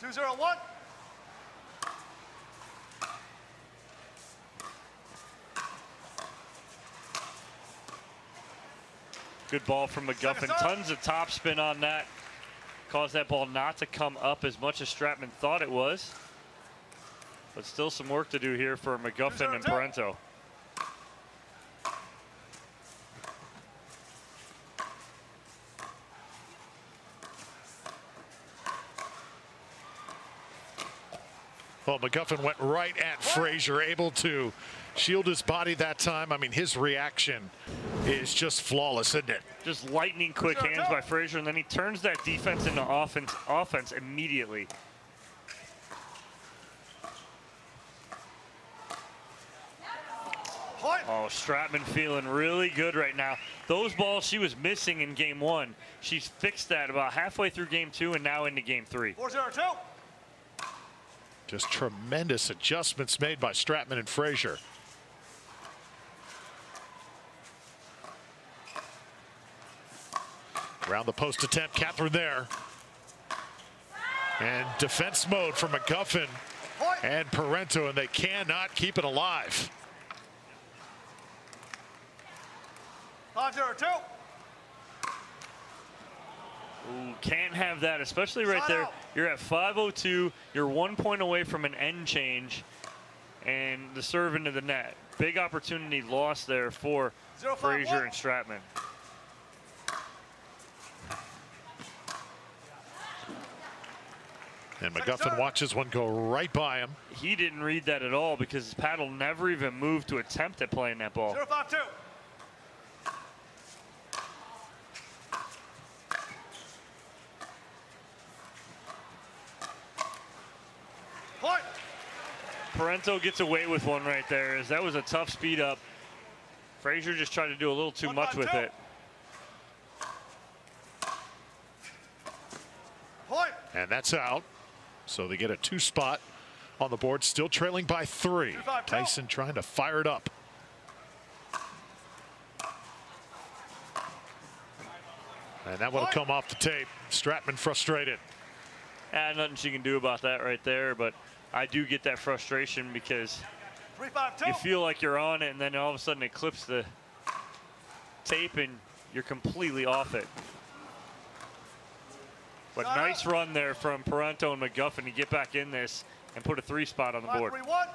2-0-1. Good ball from McGuffin. Tons of topspin on that. Caused that ball not to come up as much as Stratman thought it was. But still some work to do here for McGuffin and Parenteau. Well, McGuffin went right at Frazier, able to shield his body that time. I mean, his reaction is just flawless, isn't it? Just lightning quick hands by Frazier, and then he turns that defense into offense immediately. Oh, Stratman feeling really good right now. Those balls she was missing in game 1, she's fixed that about halfway through game 2 and now into game 3. 4-0-2. Just tremendous adjustments made by Stratman and Frazier. Around the post attempt, Catherine there. And defense mode for McGuffin and Parenteau, and they cannot keep it alive. 5-0-2. Ooh, can't have that, especially right there. You're at 5:02. You're 1 point away from an end change, and the serve into the net. Big opportunity lost there for Frazier and Stratman. And McGuffin watches one go right by him. He didn't read that at all because his paddle never even moved to attempt at playing that ball. 0-5-2. Point. Parenteau gets away with one right there, as that was a tough speed up. Frazier just tried to do a little too much with it. Point. And that's out. So they get a 2 spot on the board, still trailing by 3. Tyson trying to fire it up. And that would have come off the tape. Stratman frustrated. Nothing she can do about that right there, but I do get that frustration because 3-5-2. you feel like you're on it, and then all of a sudden it clips the tape, and you're completely off it. But nice run there from Parenteau and McGuffin to get back in this and put a 3 spot on the board. 5-3-1.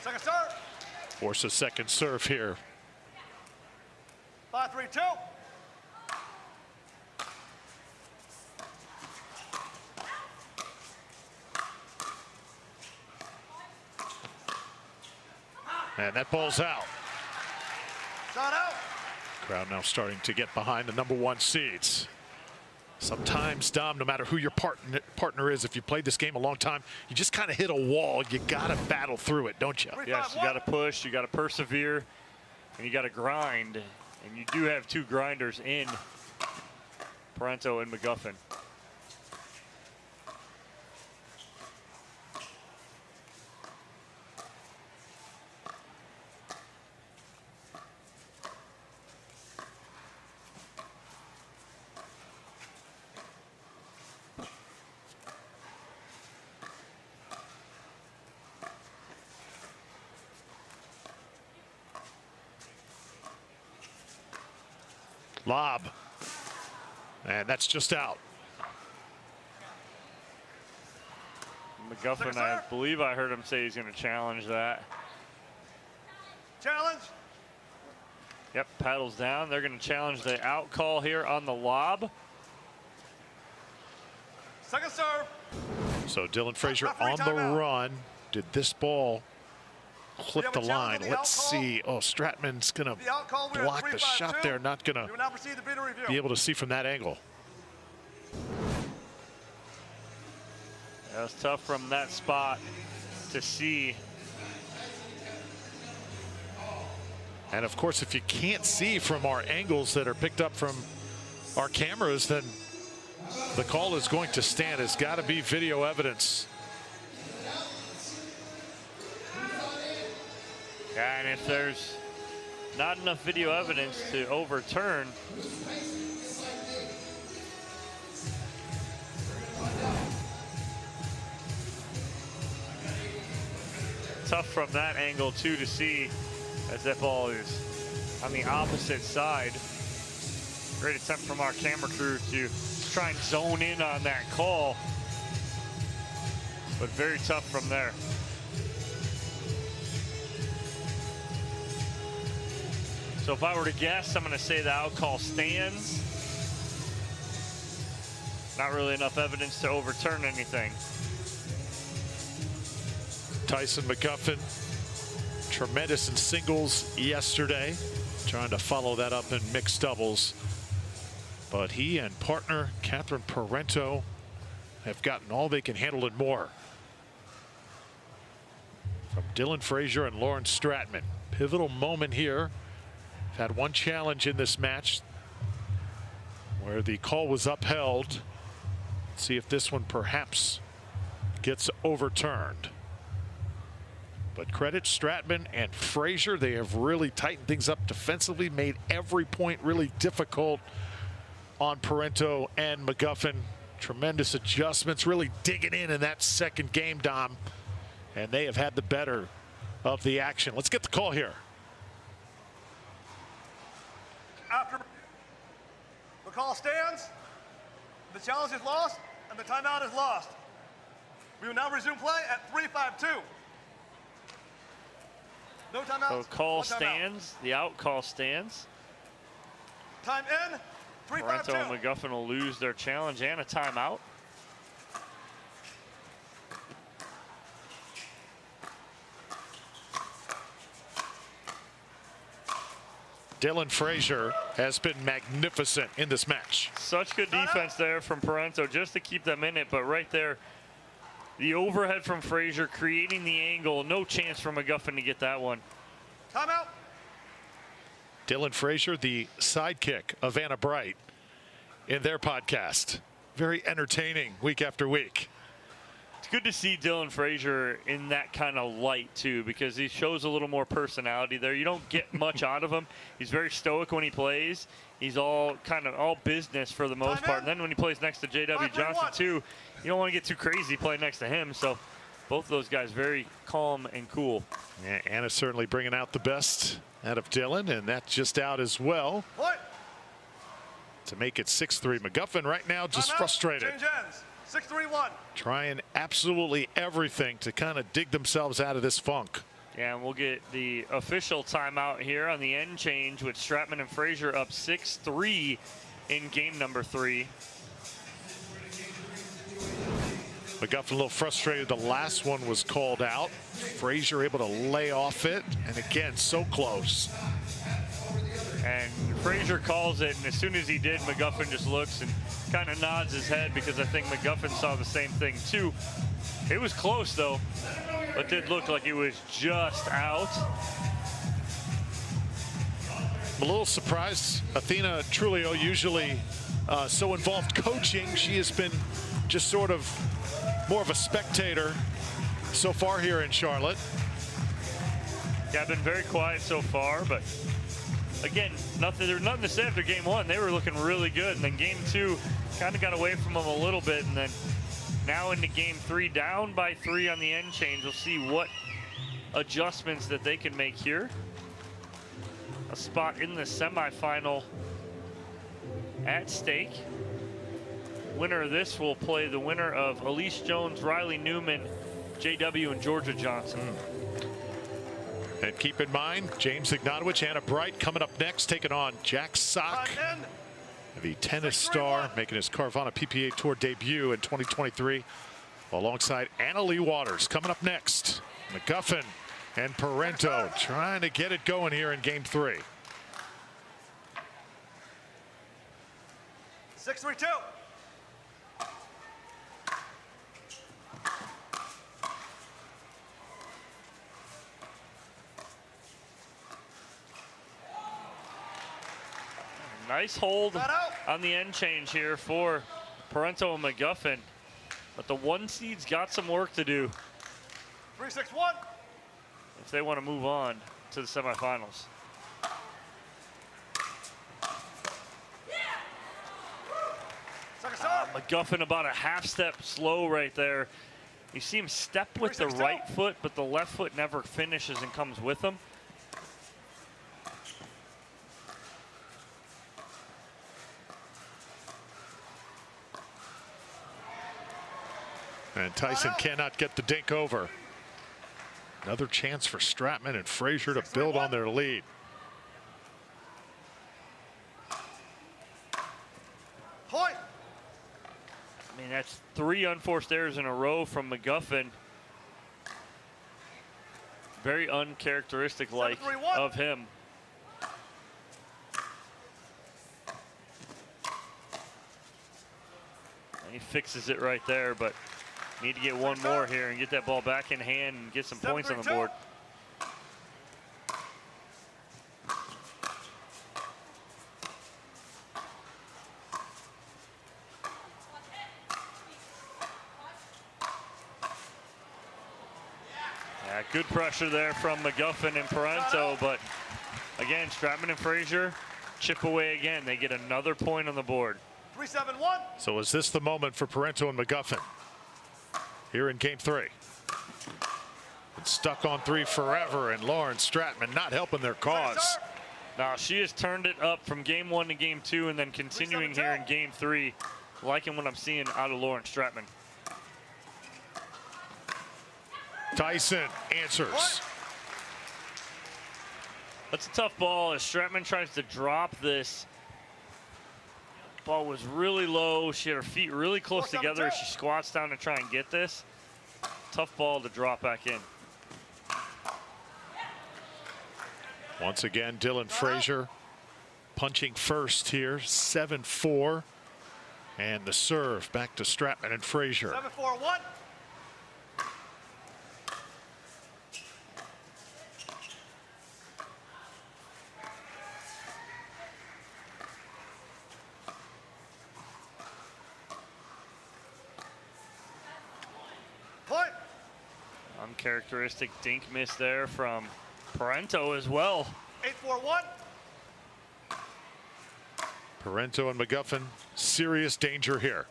Second serve. Force a second serve here. 5-3-2. And that ball's out. Shot out. Crowd now starting to get behind the #1 seeds. Sometimes, Dom, no matter who your partner is, if you played this game a long time, you just kind of hit a wall. You got to battle through it, don't you? Yes, you got to push, you got to persevere, and you got to grind. And you do have 2 grinders in Parenteau and McGuffin. Lob. And that's just out. McGuffin, I believe I heard him say he's going to challenge that. Challenge. Yep, paddles down. They're going to challenge the out call here on the lob. Second serve. So Dylan Frazier on the run. Did this ball clip the line? Let's see. Oh, Stratman's going to block the shot there. Not going to be able to see from that angle. That was tough from that spot to see. And of course, if you can't see from our angles that are picked up from our cameras, then the call is going to stand. It's got to be video evidence. And if there's not enough video evidence to overturn, tough from that angle too to see, as that ball is on the opposite side. Great attempt from our camera crew to try and zone in on that call, but very tough from there. So if I were to guess, I'm going to say the out call stands. Not really enough evidence to overturn anything. Tyson McGuffin, tremendous in singles yesterday, trying to follow that up in mixed doubles. But he and partner Catherine Parenteau have gotten all they can handle and more from Dylan Frazier and Lauren Stratman. Pivotal moment here. Had one challenge in this match where the call was upheld. Let's see if this one perhaps gets overturned. But credit Stratman and Frazier. They have really tightened things up defensively, made every point really difficult on Parenteau and McGuffin. Tremendous adjustments, really digging in that second game, Dom. And they have had the better of the action. Let's get the call here. After the call stands, the challenge is lost, and the timeout is lost. We will now resume play at 3-5-2. No timeouts. So call One timeout. stands. The out call stands. Time in. 3-5-2. Parenteau and McGuffin will lose their challenge and a timeout. Dylan Frazier has been magnificent in this match. Such good defense there from Parenteau just to keep them in it, but right there, the overhead from Frazier creating the angle. No chance for McGuffin to get that one. Timeout. Dylan Frazier, the sidekick of Anna Bright in their podcast. Very entertaining week after week. It's good to see Dylan Frazier in that kind of light too, because he shows a little more personality there. You don't get much out of him. He's very stoic when he plays. He's all business for the most part. And then when he plays next to J.W. Johnson too, you don't want to get too crazy playing next to him. So both of those guys very calm and cool. Yeah, Anna's certainly bringing out the best out of Dylan, and that's just out as well. What? To make it 6-3. McGuffin right now just frustrated. Change ends. 6-3-1. Trying absolutely everything to kind of dig themselves out of this funk. Yeah, and we'll get the official timeout here on the end change with Stratman and Frazier up 6-3 in game number 3. McGuffin a little frustrated. The last one was called out. Frazier able to lay off it, and again, so close. And Frazier calls it, and as soon as he did, McGuffin just looks and kind of nods his head, because I think McGuffin saw the same thing too. It was close though, but did look like it was just out. I'm a little surprised. Athena Trulio, usually so involved coaching, she has been just sort of more of a spectator so far here in Charlotte. Yeah, been very quiet so far, but again, there's nothing to say after game 1. They were looking really good, and then game 2 kind of got away from them a little bit, and then now into game 3, down by 3 on the end change. We'll see what adjustments that they can make here. A spot in the semifinal at stake. Winner of this will play the winner of Allyce Jones, Riley Newman, JW, and Jorja Johnson. And keep in mind, James Ignatowich, Anna Bright coming up next, taking on Jack Sock, the tennis star, making his Carvana PPA Tour debut in 2023, alongside Annalie Waters. Coming up next, McGuffin and Parenteau trying to get it going here in game 3. 6-3-2. Nice hold on the end change here for Parenteau and McGuffin, but the 1 seed's got some work to do 3-6-1. if they want to move on to the semifinals. McGuffin about a half step slow right there. You see him step with the right foot, but the left foot never finishes and comes with him. And Tyson cannot get the dink over. Another chance for Stratman and Frazier to build on their lead. Point. I mean, that's 3 unforced errors in a row from McGuffin. Very uncharacteristic-like of him. And he fixes it right there, but need to get one more here and get that ball back in hand and get some points on the board. Yeah, good pressure there from McGuffin and Parenteau, but again, Stratman and Frazier chip away again. They get another point on the board. 3-7-1. So is this the moment for Parenteau and McGuffin here in game 3? Been stuck on 3 forever, and Lauren Stratman not helping their cause. Now she has turned it up from game 1 to game 2 and then continuing here in game 3. Liking what I'm seeing out of Lauren Stratman. Tyson answers. That's a tough ball as Stratman tries to drop this. Ball was really low. She had her feet really close together as she squats down to try and get this. Tough ball to drop back in. Once again, Dylan Frazier punching first here, 7-4. And the serve back to Stratman and Frazier. 7-4-1. Point. Uncharacteristic dink miss there from Parenteau as well. 8-4-1. Parenteau and McGuffin, serious danger here.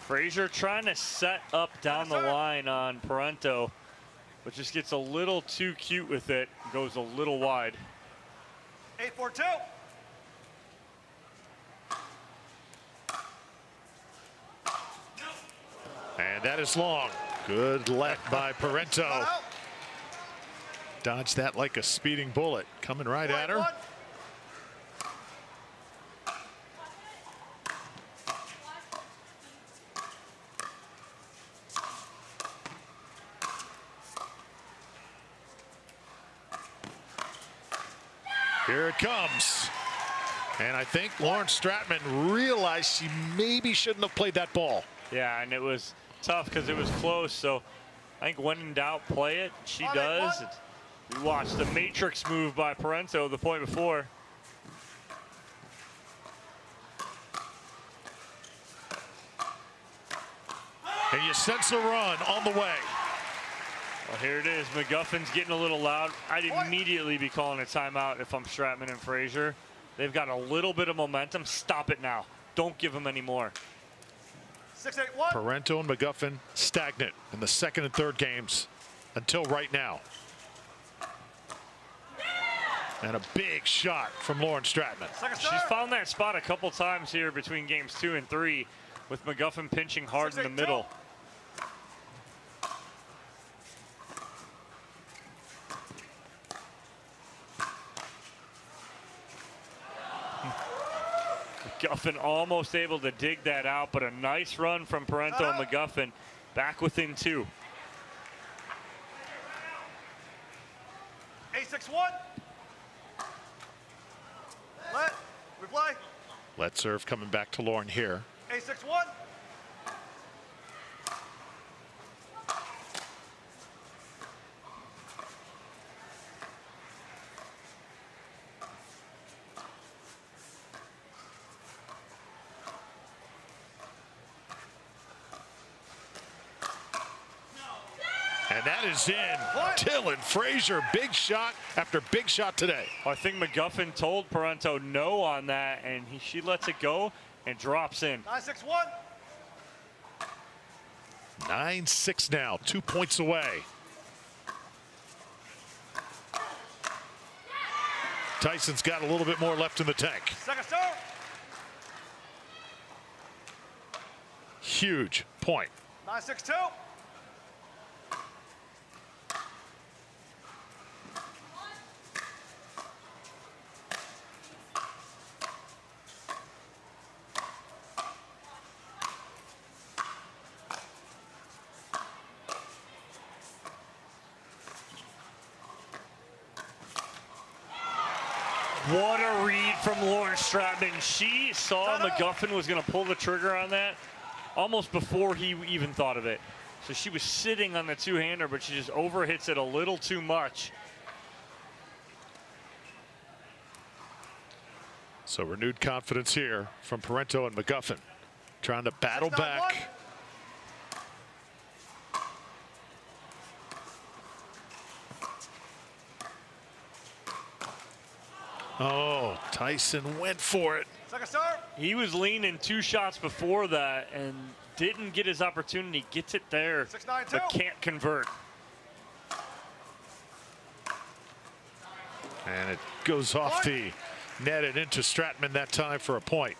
Frazier trying to set up down the line on Parenteau, but just gets a little too cute with it, goes a little wide. 8-4-2. And that is long. Good let by Parenteau. Dodged that like a speeding bullet. Coming right at her. Here it comes. And I think Lauren Stratman realized she maybe shouldn't have played that ball. Yeah, and it was tough because it was close. So I think when in doubt, play it. She does. We watched the matrix move by Parenteau the point before. And you sense a run on the way. Well, here it is. McGuffin's getting a little loud. I'd immediately be calling a timeout if I'm Stratman and Frazier. They've got a little bit of momentum. Stop it now. Don't give them any more. 6-8-1. Parenteau and McGuffin stagnant in the second and third games until right now. And a big shot from Lauren Stratman. She's found that spot a couple times here between games 2 and 3 with McGuffin pinching hard in the middle. McGuffin almost able to dig that out, but a nice run from Parenteau and McGuffin back within 2. 8-6-1. Let. Replay. Let serve coming back to Lauren here. 8-6-1. And that is in. Dylan Frazier, big shot after big shot today. I think McGuffin told Parenteau no on that, and she lets it go and drops in. 9-6-1. 9-6 now, 2 points away. Tyson's got a little bit more left in the tank. Second serve. Huge point. 9-6-2. What a read from Lauren Stratman. She saw McGuffin was going to pull the trigger on that almost before he even thought of it. So she was sitting on the two-hander, but she just overhits it a little too much. So renewed confidence here from Parenteau and McGuffin. Trying to battle back. Oh, Tyson went for it. Second serve. He was leaning 2 shots before that and didn't get his opportunity. Gets it there, 6-9-2. but can't convert. And it goes off the net and into Stratman that time for a point.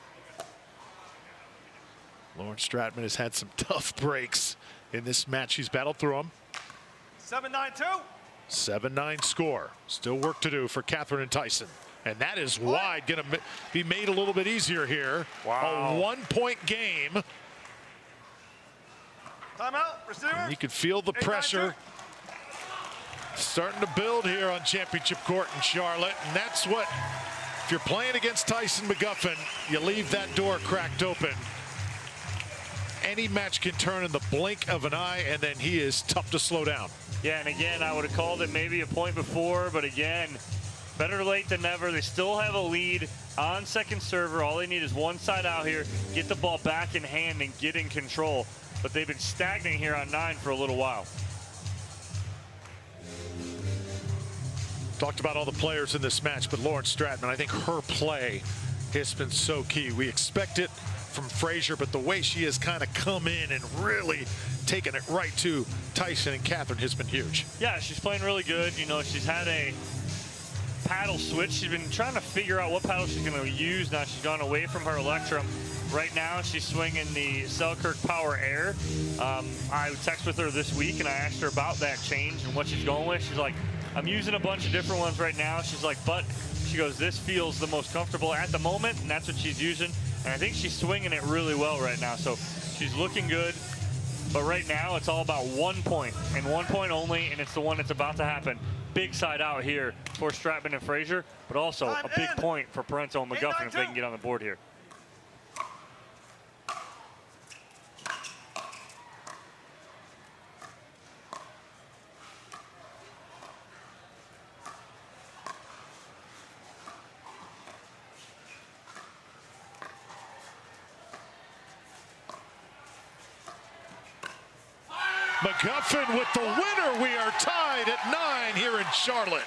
Lauren Stratman has had some tough breaks in this match. She's battled through them. 7-9-2. 7-9 score. Still work to do for Catherine and Tyson. And that is wide. Going to be made a little bit easier here. Wow. A 1-point game. Timeout. Receiver. And you can feel the pressure starting to build here on Championship Court in Charlotte. And that's what, if you're playing against Tyson McGuffin, you leave that door cracked open. Any match can turn in the blink of an eye, and then he is tough to slow down. Yeah, and again, I would have called it maybe a point before, but again, better late than never. They still have a lead on second server. All they need is one side out here, get the ball back in hand and get in control. But they've been stagnant here on 9 for a little while. Talked about all the players in this match, but Lauren Stratman, I think her play has been so key. We expect it from Frazier, but the way she has kind of come in and really taken it right to Tyson and Catherine has been huge. Yeah, she's playing really good. You know, she's had a paddle switch. She's been trying to figure out what paddle she's going to use. Now she's gone away from her Electrum. Right now she's swinging the Selkirk Power Air. I texted with her this week and I asked her about that change and what she's going with. She's like, I'm using a bunch of different ones right now. She's like, but she goes, this feels the most comfortable at the moment, and that's what she's using. And I think she's swinging it really well right now. So she's looking good. But right now it's all about 1 point and 1 point only, and it's the one that's about to happen. Big side out here for Stratman and Frazier, but also a big point for Parenteau and McGuffin if they can get on the board here. McGuffin with the winner. We are tied at 9 here in Charlotte.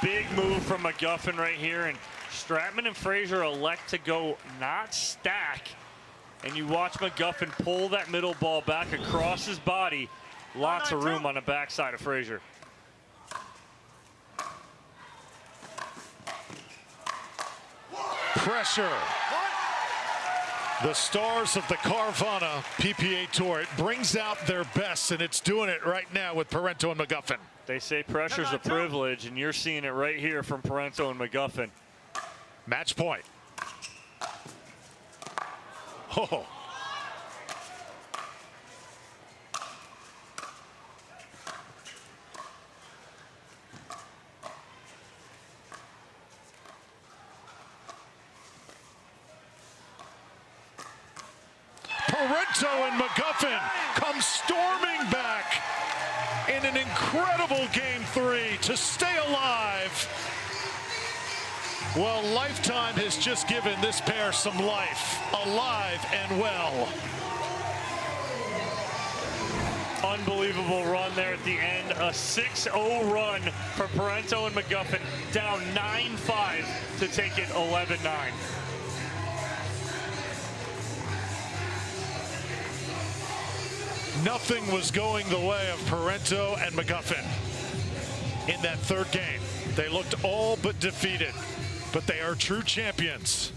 Big move from McGuffin right here, and Stratman and Frazier elect to go not stack. And you watch McGuffin pull that middle ball back across his body. Lots of room on the backside of Frazier. Pressure. The stars of the Carvana PPA Tour, it brings out their best, and it's doing it right now with Parenteau and McGuffin. They say pressure's a privilege, and you're seeing it right here from Parenteau and McGuffin. Match point. Oh. Parenteau and McGuffin come storming back in an incredible Game 3 to stay alive. Well, Lifetime has just given this pair some life, alive and well. Unbelievable run there at the end. A 6-0 run for Parenteau and McGuffin, down 9-5 to take it 11-9. Nothing was going the way of Parenteau and McGuffin in that third game. They looked all but defeated, but they are true champions.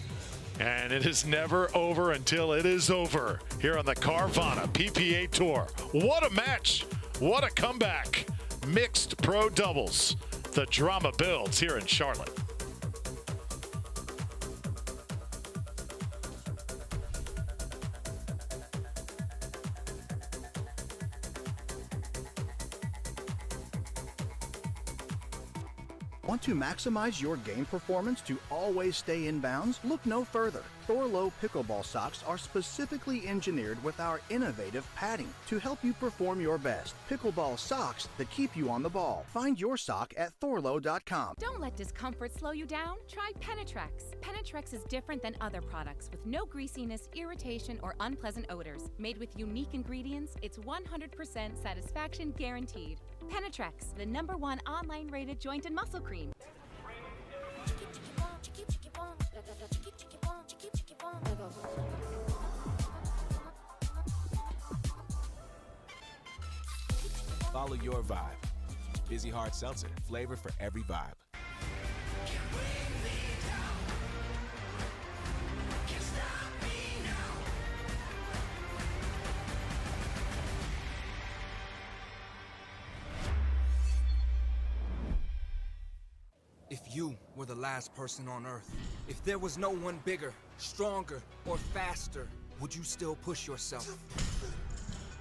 And it is never over until it is over here on the Carvana PPA Tour. What a match. What a comeback. Mixed pro doubles. The drama builds here in Charlotte. Want to maximize your game performance to always stay in bounds? Look no further. Thorlow pickleball socks are specifically engineered with our innovative padding to help you perform your best. Pickleball socks that keep you on the ball. Find your sock at thorlow.com. Don't let discomfort slow you down. Try Penetrex. Penetrex is different than other products with no greasiness, irritation, or unpleasant odors. Made with unique ingredients, it's 100% satisfaction guaranteed. Penetrex, the #1 online rated joint and muscle cream. Follow your vibe. Busy Hard Seltzer, flavor for every vibe. If you were the last person on Earth, if there was no one bigger, stronger, or faster, would you still push yourself?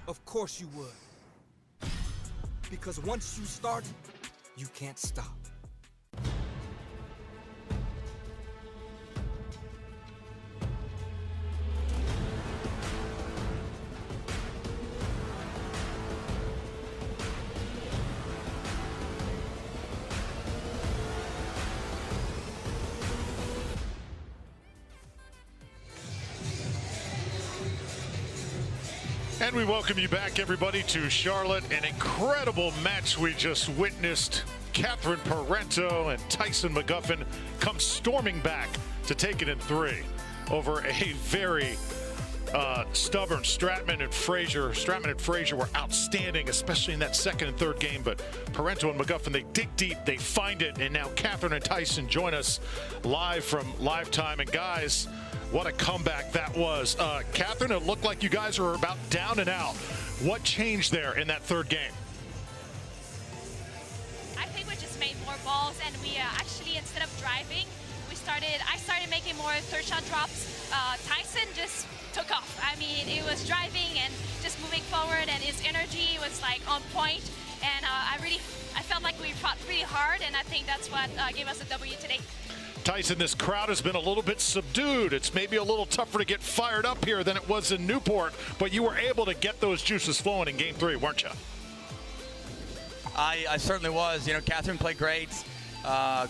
Of course you would. Because once you start, you can't stop. And we welcome you back, everybody, to Charlotte. An incredible match we just witnessed. Catherine Parenteau and Tyson McGuffin come storming back to take it in 3 over a very stubborn Stratman and Frazier. Stratman and Frazier were outstanding, especially in that second and third game. But Parenteau and McGuffin, they dig deep, they find it. And now Catherine and Tyson join us live from Live Time. And guys, what a comeback that was. Catherine, it looked like you guys were about down and out. What changed there in that third game? I think we just made more balls, and we actually, instead of driving, I started making more third shot drops. Tyson just took off. I mean, it was driving and just moving forward, and his energy was like on point. And I felt like we fought pretty hard, and I think that's what gave us a W today. Tyson, this crowd has been a little bit subdued. It's maybe a little tougher to get fired up here than it was in Newport, but you were able to get those juices flowing in Game 3, weren't you? I certainly was. You know, Catherine played great.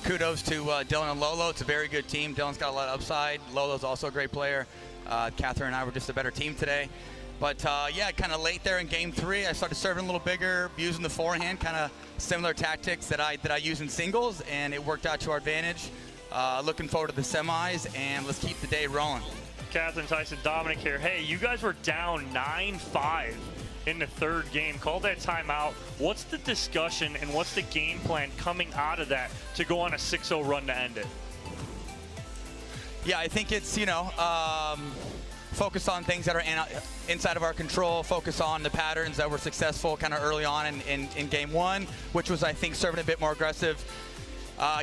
Kudos to Dylan and Lolo. It's a very good team. Dylan's got a lot of upside. Lolo's also a great player. Catherine and I were just a better team today. But yeah, kind of late there in Game 3, I started serving a little bigger, using the forehand, kind of similar tactics that I use in singles, and it worked out to our advantage. Looking forward to the semis, and let's keep the day rolling. Catherine, Tyson, Dominic here. Hey, you guys were down 9-5 in the third game. Call that timeout. What's the discussion and what's the game plan coming out of that to go on a 6-0 run to end it? Yeah, I think it's, focus on things that are inside of our control, focus on the patterns that were successful kind of early on in Game 1, which was, I think, serving a bit more aggressive.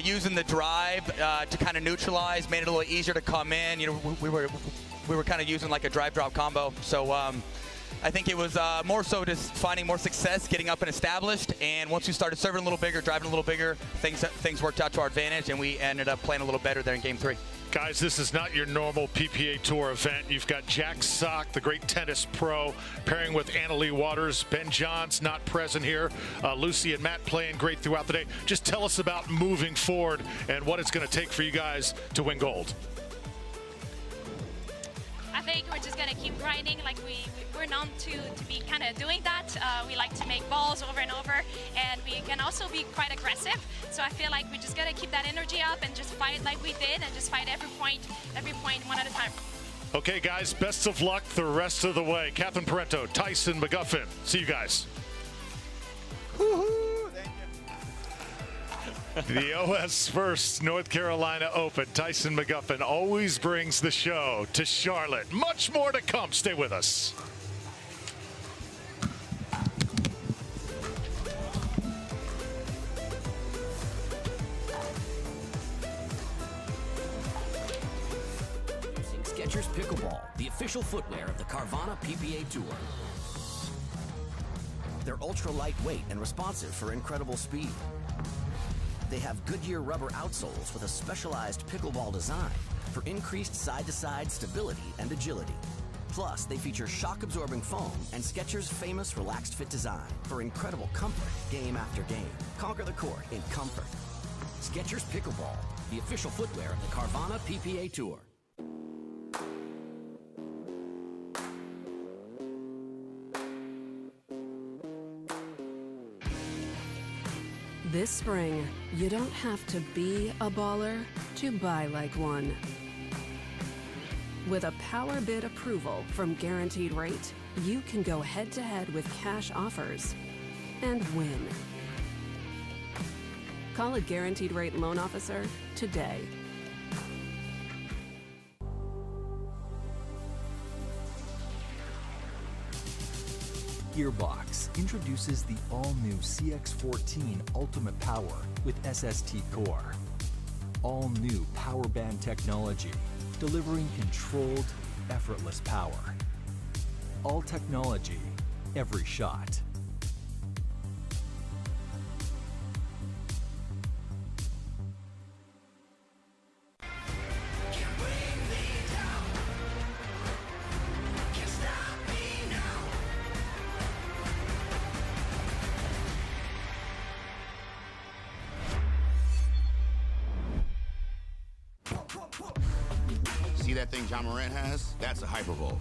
Using the drive to kind of neutralize, made it a little easier to come in. You know, we were kind of using like a drive-drop combo. So I think it was more so just finding more success, getting up and established. And once we started serving a little bigger, driving a little bigger, things worked out to our advantage, and we ended up playing a little better there in Game 3. Guys, this is not your normal PPA Tour event. You've got Jack Sock, the great tennis pro, pairing with Annalie Waters. Ben John's not present here. Lucy and Matt playing great throughout the day. Just tell us about moving forward and what it's going to take for you guys to win gold. I think we're just going to keep grinding like we're known to be kind of doing that. We like to make balls over and over, and we can also be quite aggressive. So I feel like we just got to keep that energy up and just fight like we did, and just fight every point one at a time. Okay, guys, best of luck the rest of the way. Catherine Parenteau, Tyson McGuffin. See you guys. Woo-hoo, thank you. The OS1st North Carolina Open. Tyson McGuffin always brings the show to Charlotte. Much more to come. Stay with us. Skechers Pickleball, the official footwear of the Carvana PPA Tour. They're ultra lightweight and responsive for incredible speed. They have Goodyear rubber outsoles with a specialized pickleball design for increased side-to-side stability and agility. Plus, they feature shock-absorbing foam and Skechers' famous relaxed fit design for incredible comfort game after game. Conquer the court in comfort. Skechers Pickleball, the official footwear of the Carvana PPA Tour. This spring, you don't have to be a baller to buy like one. With a power bid approval from Guaranteed Rate, you can go head-to-head with cash offers and win. Call a Guaranteed Rate loan officer today. Gearbox introduces the all-new CX-14 Ultimate Power with SST Core. all-new power band technology, delivering controlled, effortless power. All technology, every shot. See that thing John Morant has? That's a hypervolt.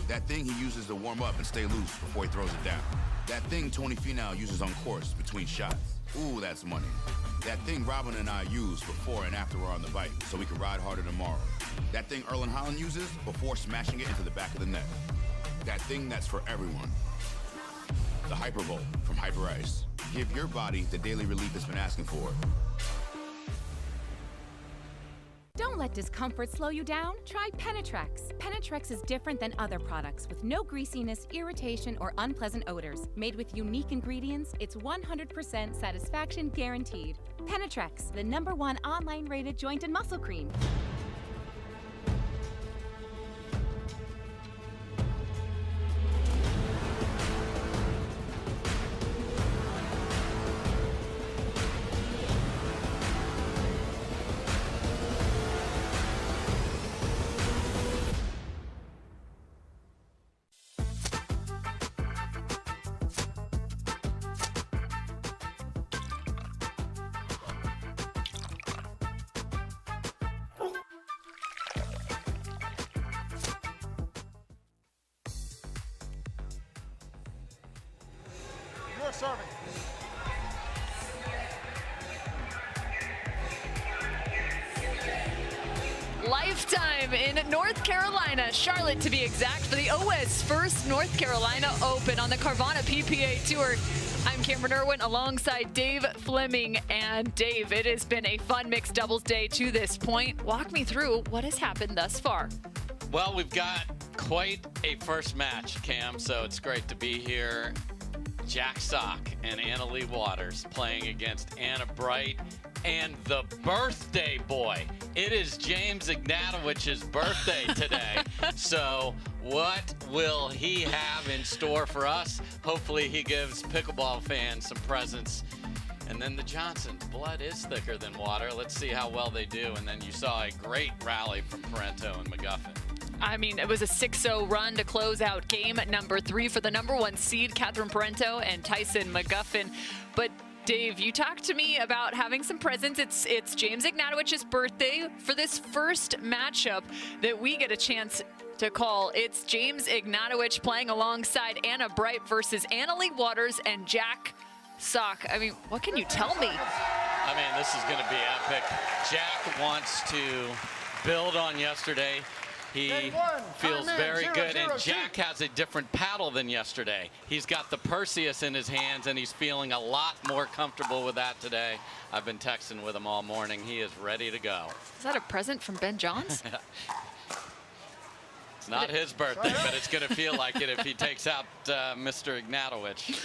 That thing he uses to warm up and stay loose before he throws it down. That thing Tony Finau uses on course between shots. Ooh, that's money. That thing Robin and I use before and after we're on the bike so we can ride harder tomorrow. That thing Erlen Haaland uses before smashing it into the back of the net. That thing that's for everyone. The Hypervolt from Hyper Ice. Give your body the daily relief it's been asking for. Don't let discomfort slow you down. Try Penetrex. Penetrex is different than other products with no greasiness, irritation, or unpleasant odors. Made with unique ingredients, it's 100% satisfaction guaranteed. Penetrex, the #1 online rated joint and muscle cream. You're serving. Lifetime in North Carolina, Charlotte to be exact, for the OS1st North Carolina Open on the Carvana PPA Tour. I'm Cameron Irwin alongside Dave Fleming. And Dave, it has been a fun mixed doubles day to this point. Walk me through what has happened thus far. Well, we've got quite a first match, Cam, so it's great to be here. Jack Sock and Annalie Waters playing against Anna Bright and the birthday boy. It is James Ignatowich's birthday today. So what will he have in store for us? Hopefully he gives pickleball fans some presents. And then the Johnsons, blood is thicker than water. Let's see how well they do. And then you saw a great rally from Parenteau and McGuffin. I mean, it was a 6-0 run to close out game number 3 for the #1 seed, Catherine Parenteau and Tyson McGuffin. But Dave, you talked to me about having some presents. It's James Ignatowich's birthday for this first matchup that we get a chance to call. It's James Ignatowich playing alongside Anna Bright versus Annalie Waters and Jack Sock. I mean, what can you tell me? I mean, this is going to be epic. Jack wants to build on yesterday. He feels very good, and Jack has a different paddle than yesterday. He's got the Perseus in his hands, and he's feeling a lot more comfortable with that today. I've been texting with him all morning. He is ready to go. Is that a present from Ben Johns? It's not his birthday, but it's going to feel like it if he takes out Mr. Ignatowich.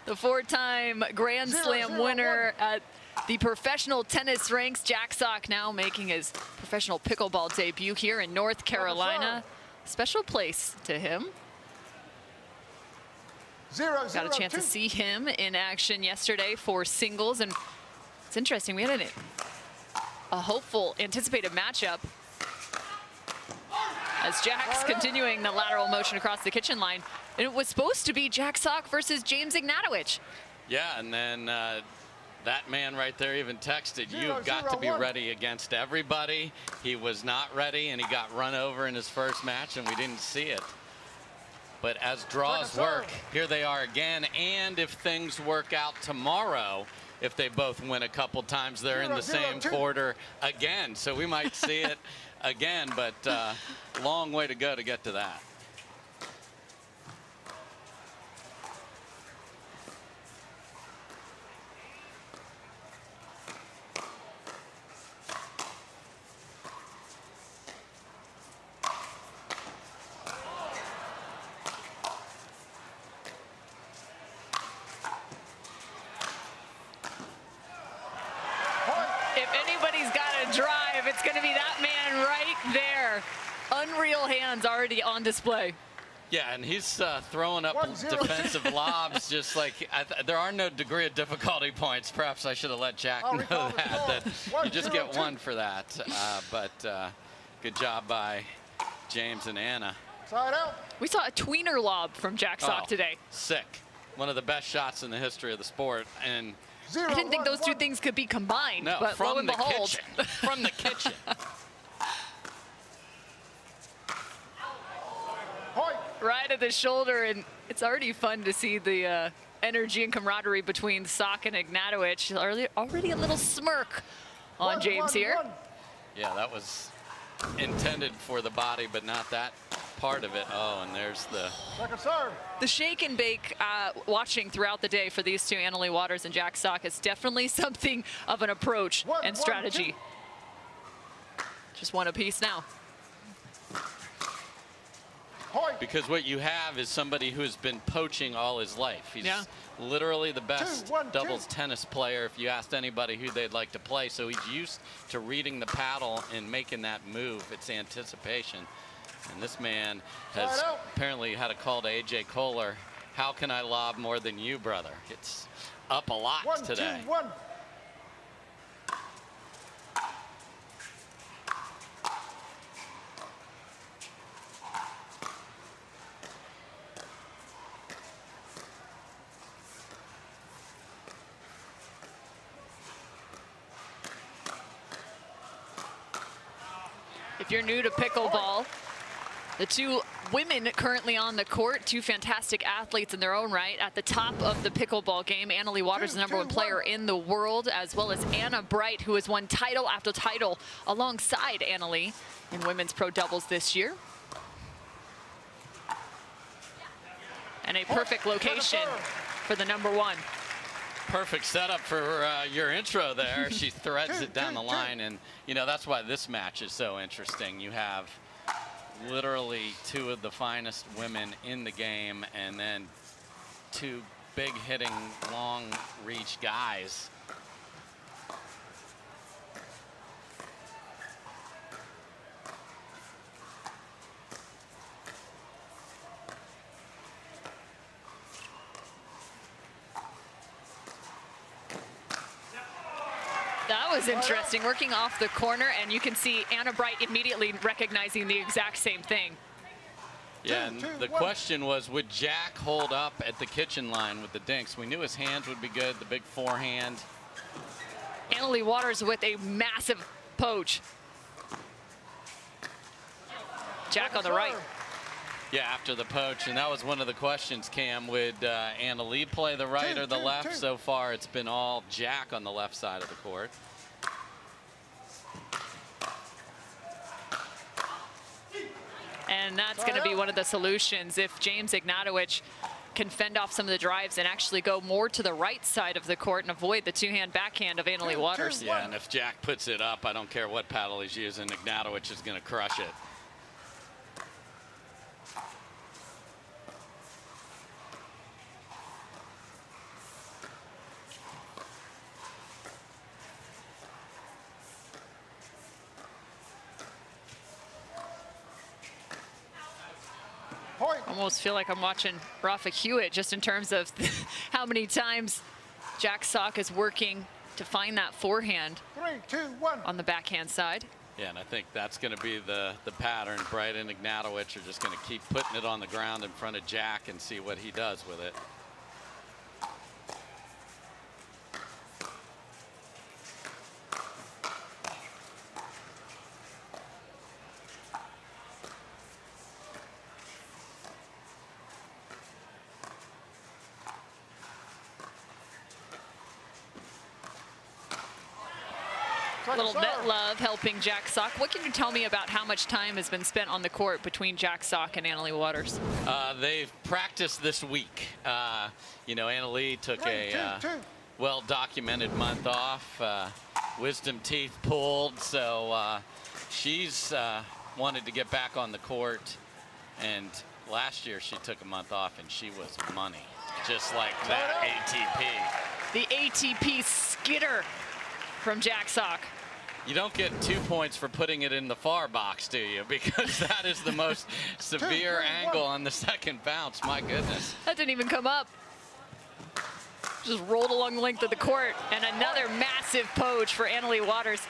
The 4-time Grand Slam winner at the professional tennis ranks, Jack Sock, now making his professional pickleball debut here in North Carolina. Special place to him. Got a chance to see him in action yesterday for singles, and it's interesting. We had a hopeful, anticipated matchup as Jack's continuing the lateral motion across the kitchen line. And it was supposed to be Jack Sock versus James Ignatowich. Yeah, and then that man right there even texted, you've got to be ready against everybody. He was not ready, and he got run over in his first match, and we didn't see it. But as draws work, here they are again. And if things work out tomorrow, if they both win a couple times, they're in the same quarter again. So we might see it again, but long way to go to get to that. real hands already on display. Yeah, and he's throwing up defensive lobs just like there are no degree of difficulty points. Perhaps I should have let Jack know that you just get one for that. But good job by James and Anna. Side out. We saw a tweener lob from Jack Sock today. Sick. One of the best shots in the history of the sport. And I didn't think those two things could be combined, no, but lo and behold. Kitchen. From the kitchen. Right at the shoulder, and it's already fun to see the energy and camaraderie between Sock and Ignatowich. Already a little smirk on James here. Yeah, that was intended for the body, but not that part of it. Oh, and there's the second serve. The shake and bake watching throughout the day for these two, Annalie Waters and Jack Sock, is definitely something of an approach and strategy. Just one apiece now. Because what you have is somebody who's been poaching all his life. He's literally the best doubles tennis player if you asked anybody who they'd like to play. So he's used to reading the paddle and making that move. It's anticipation. And this man has apparently had a call to A.J. Kohler. How can I lob more than you, brother? It's up a lot today. 1-2-1. If you're new to pickleball, the two women currently on the court, two fantastic athletes in their own right. At the top of the pickleball game, Annalie Waters, the #1 player in the world, as well as Anna Wright, who has won title after title alongside Annalie in women's pro doubles this year. And a perfect location for the #1. Perfect setup for your intro there. She threads it down the line, and you know that's why this match is so interesting. You have literally two of the finest women in the game, and then two big hitting, long reach guys. That was interesting, working off the corner, and you can see Anna Wright immediately recognizing the exact same thing. Yeah, and the question was, would Jack hold up at the kitchen line with the dinks? We knew his hands would be good, the big forehand. Annalie Waters with a massive poach. Jack on the right. Yeah, after the poach, and that was one of the questions, Cam. Would Annalie play the right or the left? So far, it's been all Jack on the left side of the court. And that's going to be one of the solutions if James Ignatowich can fend off some of the drives and actually go more to the right side of the court and avoid the two-hand backhand of Annalie Waters. Yeah, and if Jack puts it up, I don't care what paddle he's using, Ignatowich is going to crush it. Almost feel like I'm watching Rafa Hewitt just in terms of how many times Jack Sock is working to find that forehand 3, 2, 1. on the backhand side. Yeah, and I think that's going to be the pattern. Wright and Ignatowich are just going to keep putting it on the ground in front of Jack and see what he does with it. A little net love helping Jack Sock. What can you tell me about how much time has been spent on the court between Jack Sock and Annalie Waters? They've practiced this week. You know, Annalie took a well-documented month off. Wisdom teeth pulled, so she's wanted to get back on the court. And last year she took a month off and she was money, just like that ATP. The ATP skitter from Jack Sock. You don't get 2 points for putting it in the far box, do you? Because that is the most severe angle on the second bounce. My goodness. That didn't even come up. Just rolled along the length of the court. And another massive poach for Allyce Waters.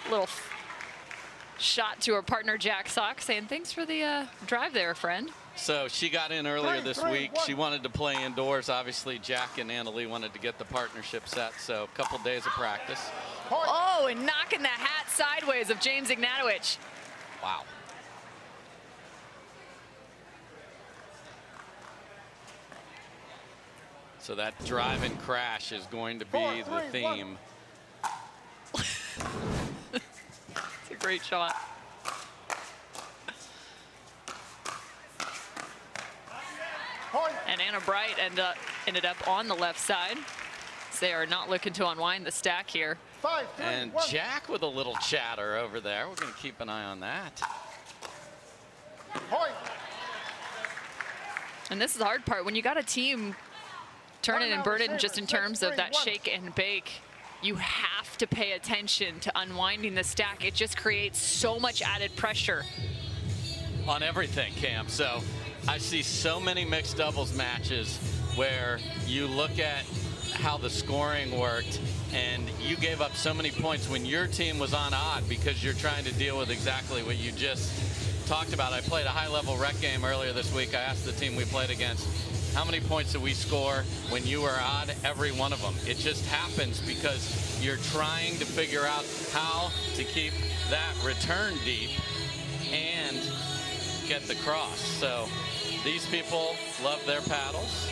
Little shot to her partner, Jack Sock, saying, thanks for the drive there, friend. So she got in earlier this week. She wanted to play indoors. Obviously, Jack and Allyce wanted to get the partnership set, so a couple days of practice. Oh, and knocking the hat sideways of James Ignatowich. Wow. So that drive and crash is going to be the theme. It's a great shot. And Anna Bright ended up on the left side. So they are not looking to unwind the stack here. And Jack with a little chatter over there. We're going to keep an eye on that. And this is the hard part. When you got a team turning and burning just in terms of that shake and bake, you have to pay attention to unwinding the stack. It just creates so much added pressure. On everything, Cam. So I see so many mixed doubles matches where you look at how the scoring worked and you gave up so many points when your team was on odd because you're trying to deal with exactly what you just talked about. I played a high-level rec game earlier this week. I asked the team we played against, how many points did we score when you were odd? Every one of them. It just happens because you're trying to figure out how to keep that return deep and get the cross. So these people love their paddles.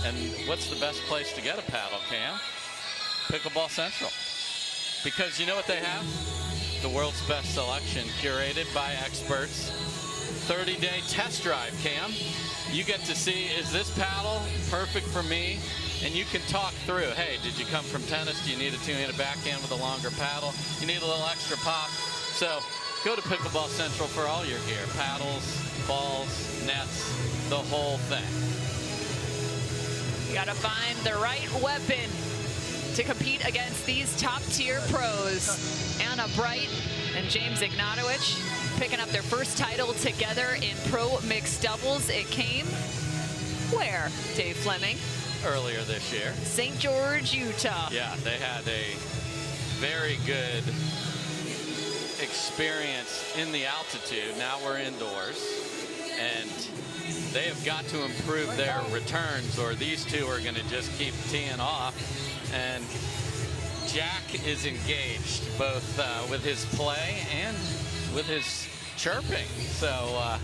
And what's the best place to get a paddle, Cam? Pickleball Central. Because you know what they have? The world's best selection, curated by experts. 30-day test drive, Cam. You get to see, is this paddle perfect for me? And you can talk through, hey, did you come from tennis? Do you need a two-handed backhand with a longer paddle? You need a little extra pop. So go to Pickleball Central for all your gear. Paddles, balls, nets, the whole thing. You gotta find the right weapon to compete against these top-tier pros. Anna Bright and James Ignatowich picking up their first title together in pro mixed doubles. It came where, Dave Fleming? Earlier this year. St. George, Utah. Yeah, they had a very good experience in the altitude. Now we're indoors. And they have got to improve their returns or these two are going to just keep teeing off. And Jack is engaged both with his play and with his chirping. So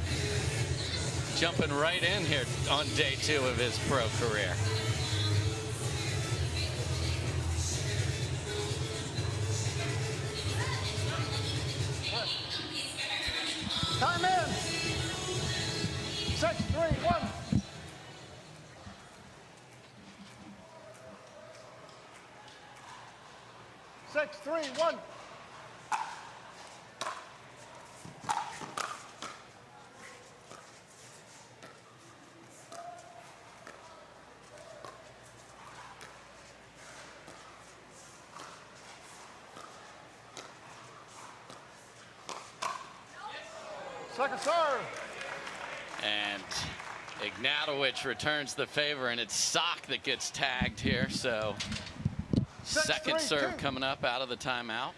jumping right in here on day 2 of his pro career. Time in. 6-3-1. Six, three, one. Second serve. And Ignatowich returns the favor, and it's Sock that gets tagged here. So second serve coming up out of the timeout.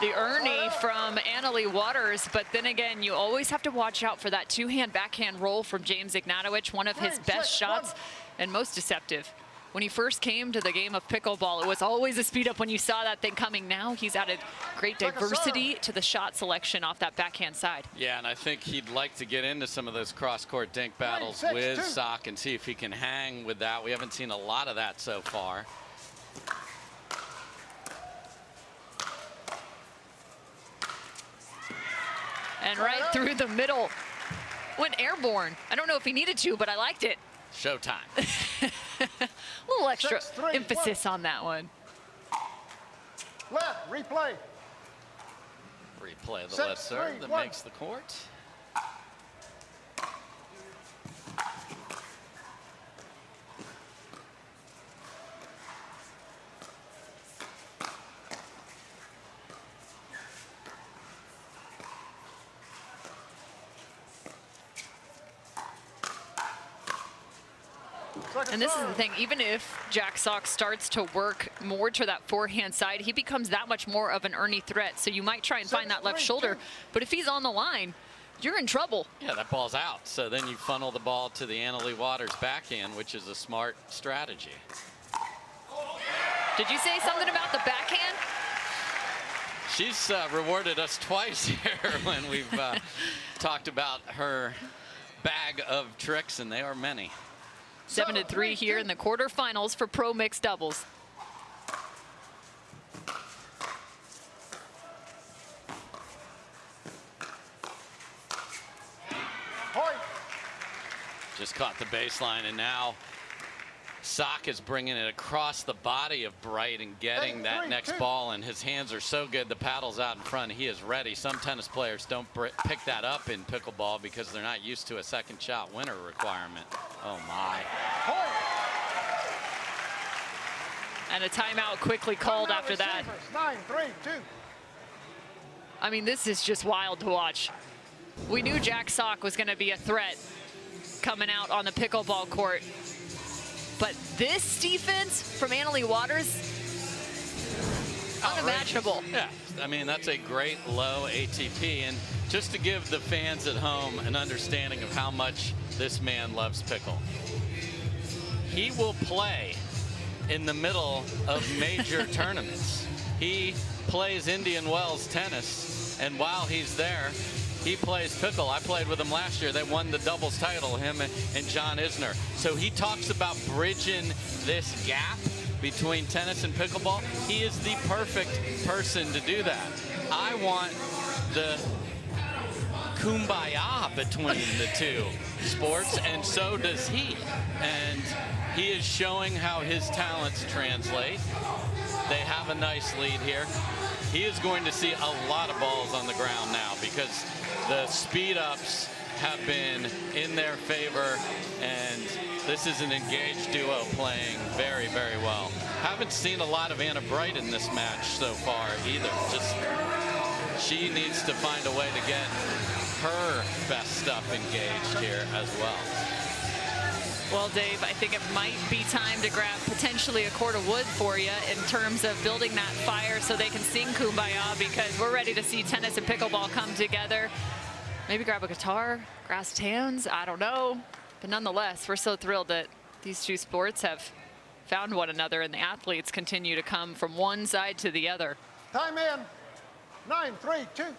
The Ernie from Allyce Waters, but then again, you always have to watch out for that two-hand backhand roll from James Ignatowich, one of his best shots and most deceptive. When he first came to the game of pickleball, it was always a speed up when you saw that thing coming. Now he's added great diversity to the shot selection off that backhand side. Yeah, and I think he'd like to get into some of those cross-court dink battles with Sock and see if he can hang with that. We haven't seen a lot of that so far. And right through the middle, went airborne. I don't know if he needed to, but I liked it. Showtime. little extra emphasis on that one. Left, replay. Replay the 6, left serve 3, that 1. makes the court. And this is the thing, even if Jack Sock starts to work more to that forehand side, he becomes that much more of an early threat. So you might try and find that left shoulder, but if he's on the line, you're in trouble. Yeah, that ball's out. So then you funnel the ball to the Annalee Waters backhand, which is a smart strategy. Did you say something about the backhand? She's rewarded us twice here when we've talked about her bag of tricks, and they are many. 7-3 here in the quarterfinals for pro mixed doubles. Just caught the baseline, and now Sock is bringing it across the body of Wright and getting that next ball, and his hands are so good. The paddle's out in front. He is ready. Some tennis players don't pick that up in pickleball because they're not used to a second shot winner requirement. Oh, my. And a timeout quickly called after that. 9-3-2. I mean, this is just wild to watch. We knew Jack Sock was going to be a threat coming out on the pickleball court. But this defense from Annalee Waters, unimaginable. Yeah, I mean, that's a great low ATP. And just to give the fans at home an understanding of how much this man loves pickle, he will play in the middle of major tournaments. He plays Indian Wells tennis, and while he's there, he plays pickle. I played with him last year. They won the doubles title, him and John Isner. So he talks about bridging this gap between tennis and pickleball. He is the perfect person to do that. I want the kumbaya between the two sports, and so does he. And he is showing how his talents translate. They have a nice lead here. He is going to see a lot of balls on the ground now because the speed ups have been in their favor, and this is an engaged duo playing very, very well. Haven't seen a lot of Anna Bright in this match so far either. Just she needs to find a way to get her best stuff engaged here as well. Well, Dave, I think it might be time to grab potentially a quart of wood for you in terms of building that fire so they can sing Kumbaya, because we're ready to see tennis and pickleball come together. Maybe grab a guitar, grasped hands, I don't know. But nonetheless, we're so thrilled that these two sports have found one another, and the athletes continue to come from one side to the other. Time in. 9-3-2.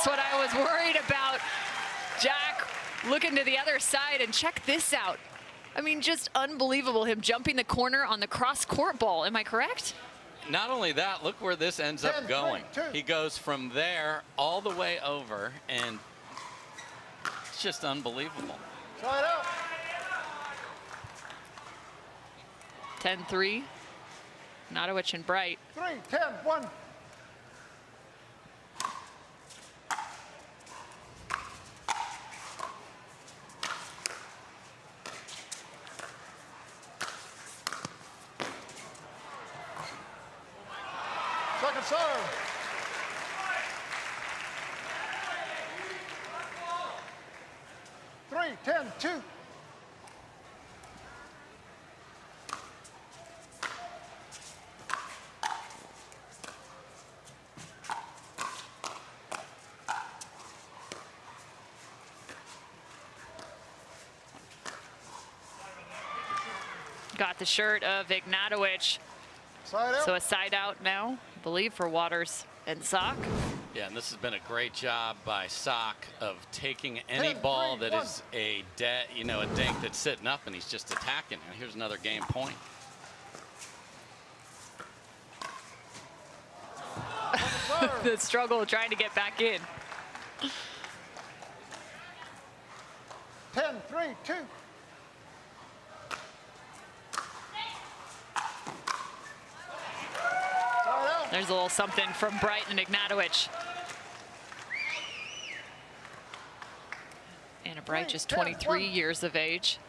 What I was worried about. Jack looking to the other side, and check this out. I mean, just unbelievable, him jumping the corner on the cross-court ball. Am I correct? Not only that, look where this ends up going. He goes from there all the way over, and it's just unbelievable. Side out. 10-3. Ignatowich and Wright. 3-10-1. Second serve. Three, 10-2. Got the shirt of Ignatowich. Side out. So a side out now, I believe, for Waters and Sock. Yeah, and this has been a great job by Sock of taking any 10, ball 3, that 1. is a dink that's sitting up, and he's just attacking. And here's another game point. The struggle trying to get back in. 10, 3, 2. There's a little something from Wright and Ignatowich. Anna Wright, just 23 years of age.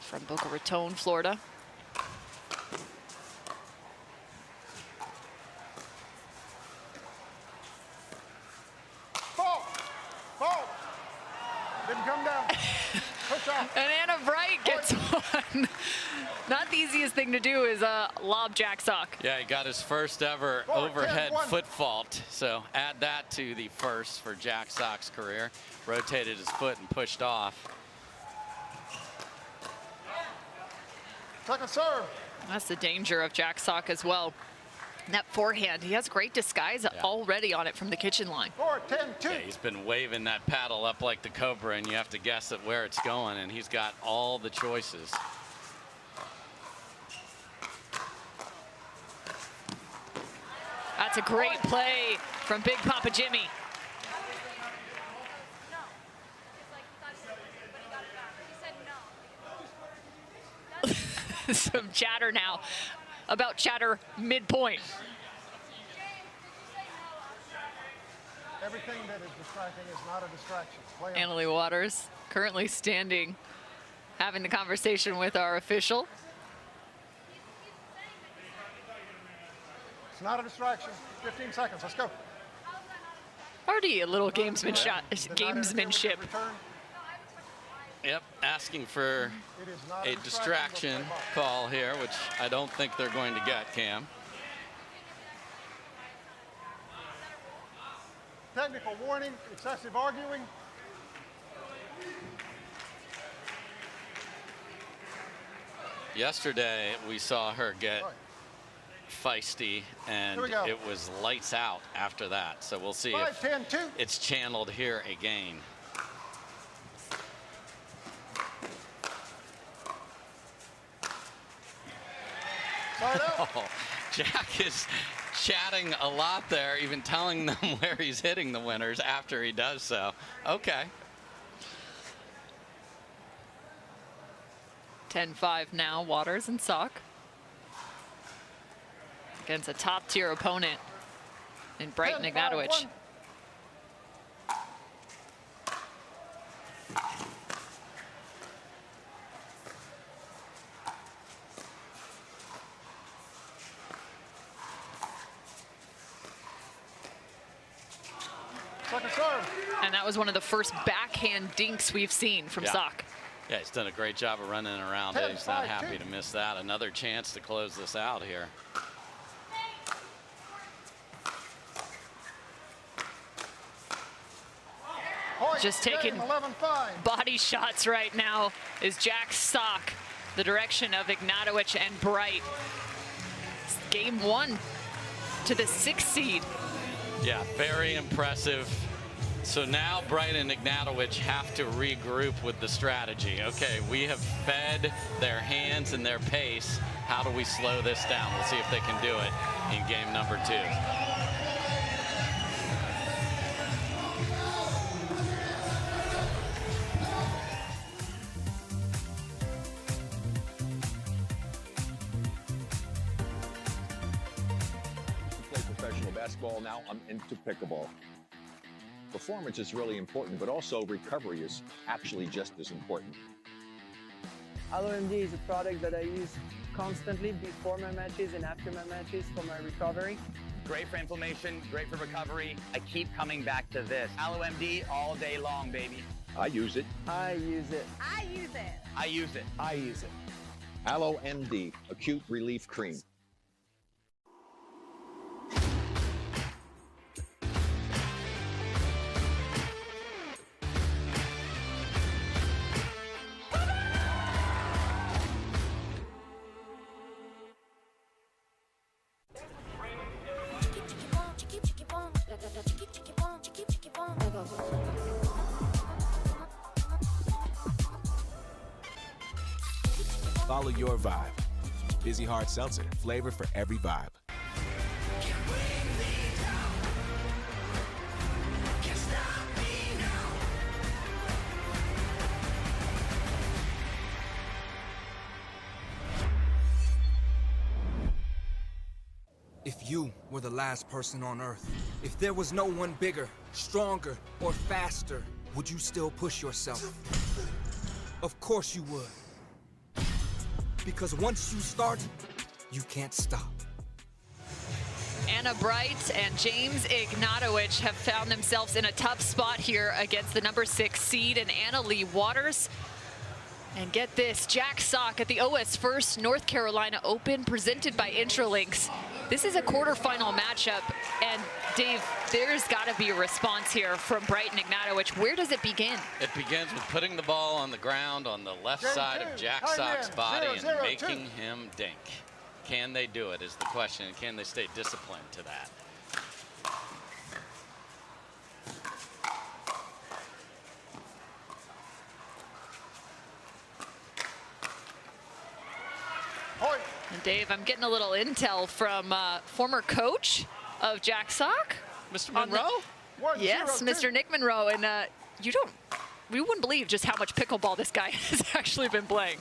From Boca Raton, Florida. Ball. Didn't come down. Push off. And Anna Wright gets one. Not the easiest thing to do is lob Jack Sock. Yeah, he got his first ever overhead foot fault. So add that to the first for Jack Sock's career. Rotated his foot and pushed off. Second serve. That's the danger of Jack Sock as well. And that forehand, he has great disguise already on it from the kitchen line. 4, 10, 2. Yeah, he's been waving that paddle up like the Cobra, and you have to guess at where it's going, and he's got all the choices. That's a great play from Big Papa Jimmy. Some chatter now about chatter midpoint. Everything that is distracting is not a distraction. Play on. Annalie Waters currently standing, having the conversation with our official. It's not a distraction. 15 seconds. Let's go. Already a little gamesmanship. Yep, asking for a distraction call here, which I don't think they're going to get, Cam. Technical warning, excessive arguing. Yesterday, we saw her get feisty, and it was lights out after that. So we'll see 5, if 10, 2. it's channeled here again. Oh, Jack is chatting a lot there, even telling them where he's hitting the winners after he does so. Okay. 10-5 now, Waters and Sock. Against a top-tier opponent in Brighton Ignatowich. Second serve. And that was one of the first backhand dinks we've seen from Sock. Yeah, he's done a great job of running around it. He's not happy to miss that. Another chance to close this out here. Just taking body shots right now is Jack Sock, the direction of Ignatowich and Bright. It's game 1 to the 6th seed. Yeah, very impressive. So now Bright and Ignatowich have to regroup with the strategy. Okay, we have fed their hands and their pace. How do we slow this down? We'll see if they can do it in game number 2. Basketball, now I'm into pickleball. Performance is really important, but also recovery is actually just as important. OS1st is a product that I use constantly before my matches and after my matches for my recovery. Great for inflammation, great for recovery. I keep coming back to this. OS1st all day long, baby. I use it. I use it. I use it. I use it. I use it. OS1st Acute Relief Cream. Follow your vibe. Busy Hard Seltzer, flavor for every vibe. If you were the last person on Earth, if there was no one bigger, stronger, or faster, would you still push yourself? Of course you would. Because once you start, you can't stop. Anna Wright and James Ignatowich have found themselves in a tough spot here against the number 6 seed and Allyce Waters. And get this, Jack Sock at the OS1st North Carolina Open presented by Intralinks. This is a quarterfinal matchup, and Dave, there's got to be a response here from Wright and Ignatowich. Where does it begin? It begins with putting the ball on the ground on the left side of Jack Sock's body and making him dink. Can they do it is the question, and can they stay disciplined to that? And Dave, I'm getting a little intel from former coach of Jack Sock. Mr. Monroe? Yes, Mr. Nick Monroe. And we wouldn't believe just how much pickleball this guy has actually been playing.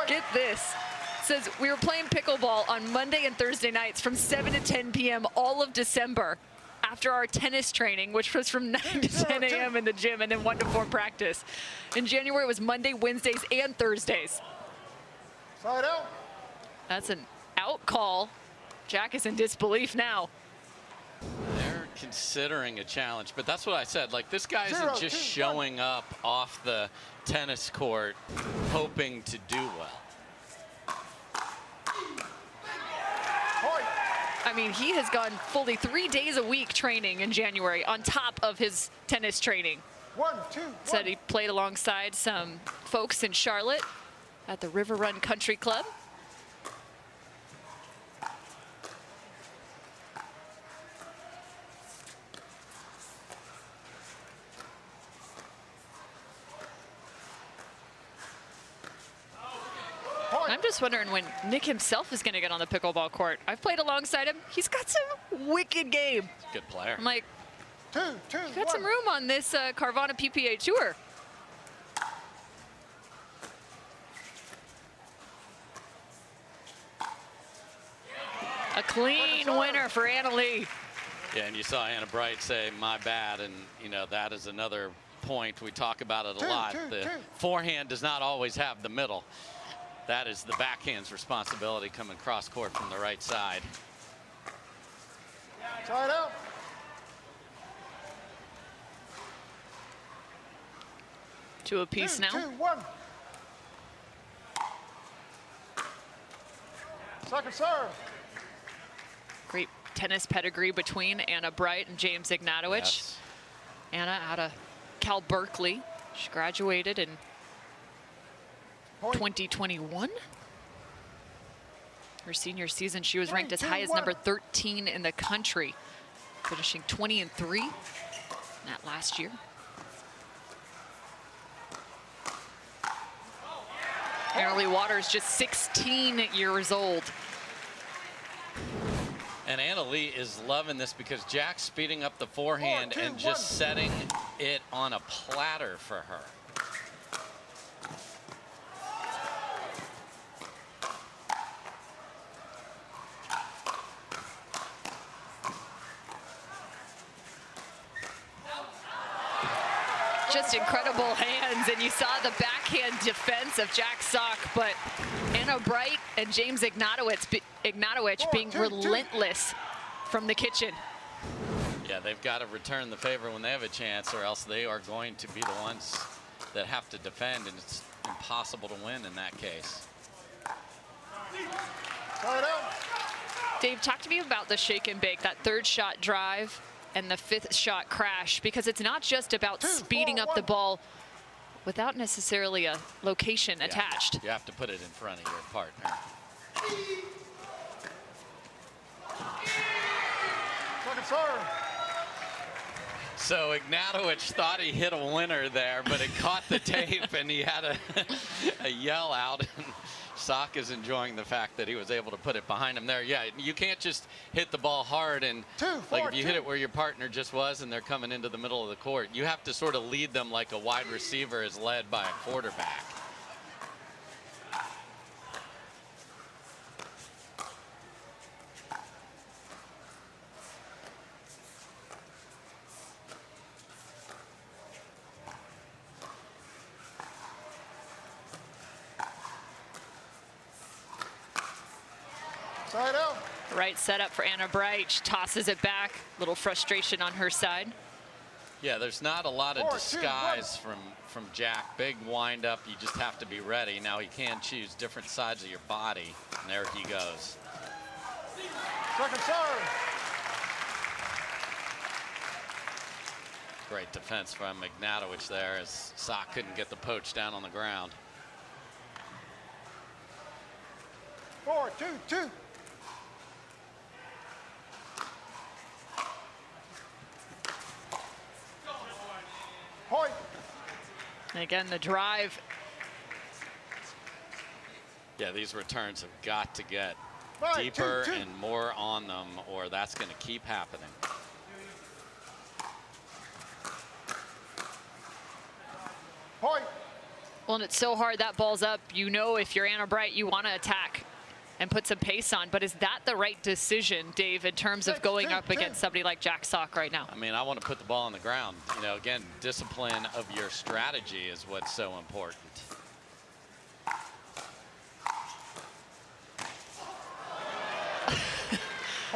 Get this. It says we were playing pickleball on Monday and Thursday nights from 7 to 10 p.m. all of December after our tennis training, which was from 9 to 10 a.m. in the gym and then 1 to 4 practice. In January, it was Monday, Wednesdays, and Thursdays. Side out. That's an out call. Jack is in disbelief now. They're considering a challenge, but that's what I said. Like, this guy isn't just showing up off the tennis court hoping to do well. I mean, he has gone fully 3 days a week training in January on top of his tennis training. 1, 2, 1. Said he played alongside some folks in Charlotte at the River Run Country Club. I'm just wondering when Nick himself is going to get on the pickleball court. I've played alongside him. He's got some wicked game. Good player. I'm like, you got some room on this Carvana PPA Tour. A clean winner for Allyce. Yeah, and you saw Anna Wright say, my bad, and, you know, that is another point. We talk about it a lot. The forehand does not always have the middle. That is the backhand's responsibility coming cross court from the right side. Side out. Two apiece now. 2, 1. Second serve. Great tennis pedigree between Anna Wright and James Ignatowich. Yes. Anna out of Cal Berkeley. She graduated in 2021. Her senior season, she was ranked as high as number 13 in the country, finishing 20-3 that last year. Allyce Waters just 16 years old. And Allyce is loving this because Jack's speeding up the forehand and just setting it on a platter for her. Just incredible hands, and you saw the backhand defense of Jack Sock, but Anna Wright and James Ignatowich being relentless from the kitchen. Yeah, they've got to return the favor when they have a chance, or else they are going to be the ones that have to defend, and it's impossible to win in that case. Dave, talk to me about the shake and bake, that third shot drive and the fifth shot crash, because it's not just about speeding up the ball without necessarily a location attached. You have to put it in front of your partner. Second serve. So Ignatowich thought he hit a winner there, but it caught the tape and he had a yell out. Sock is enjoying the fact that he was able to put it behind him there. Yeah, you can't just hit the ball hard and like if you hit it where your partner just was and they're coming into the middle of the court, you have to sort of lead them like a wide receiver is led by a quarterback. Side out. Right set up for Anna Bright. She tosses it back. Little frustration on her side. Yeah, there's not a lot of disguise from Jack. Big wind up, you just have to be ready. Now he can choose different sides of your body. And there he goes. Second serve. Great defense from Ignatowich there as Sock couldn't get the poach down on the ground. 4-2-2. Point. And again, the drive. Yeah, these returns have got to get Right, deeper two. and more on them, or that's going to keep happening. Point. Well, and it's so hard. That ball's up. You know, if you're Anna Bright, you want to attack and put some pace on. But is that the right decision, Dave, in terms of going up against somebody like Jack Sock right now? I mean, I want to put the ball on the ground. You know, again, discipline of your strategy is what's so important.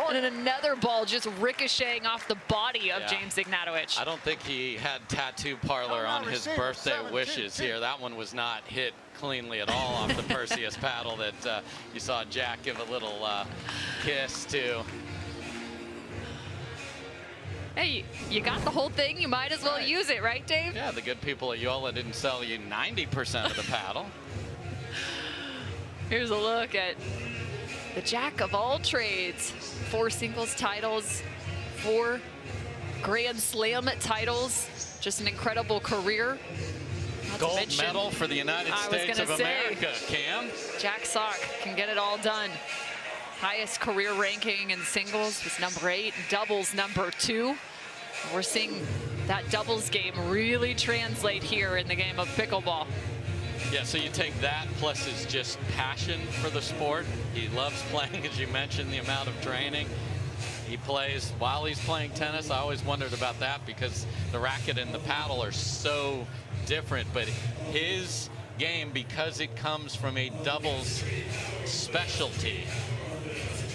And then another ball just ricocheting off the body of Yeah. James Ignatowich. I don't think he had tattoo parlor on his birthday wishes here. That one was not hit cleanly at all off the Perseus paddle that you saw Jack give a little kiss to. Hey, you got the whole thing. You might as well use it, right, Dave? Yeah, the good people at Yola didn't sell you 90% of the paddle. Here's a look at the jack of all trades. 4 singles titles, 4 Grand Slam titles. Just an incredible career. Not to Gold mention, medal for the United States of America, Cam. Jack Sock can get it all done. Highest career ranking in singles was number 8, doubles number 2. We're seeing that doubles game really translate here in the game of pickleball. Yeah, so you take that plus his just passion for the sport. He loves playing, as you mentioned, the amount of training he plays while he's playing tennis. I always wondered about that because the racket and the paddle are so different, but his game, because it comes from a doubles specialty,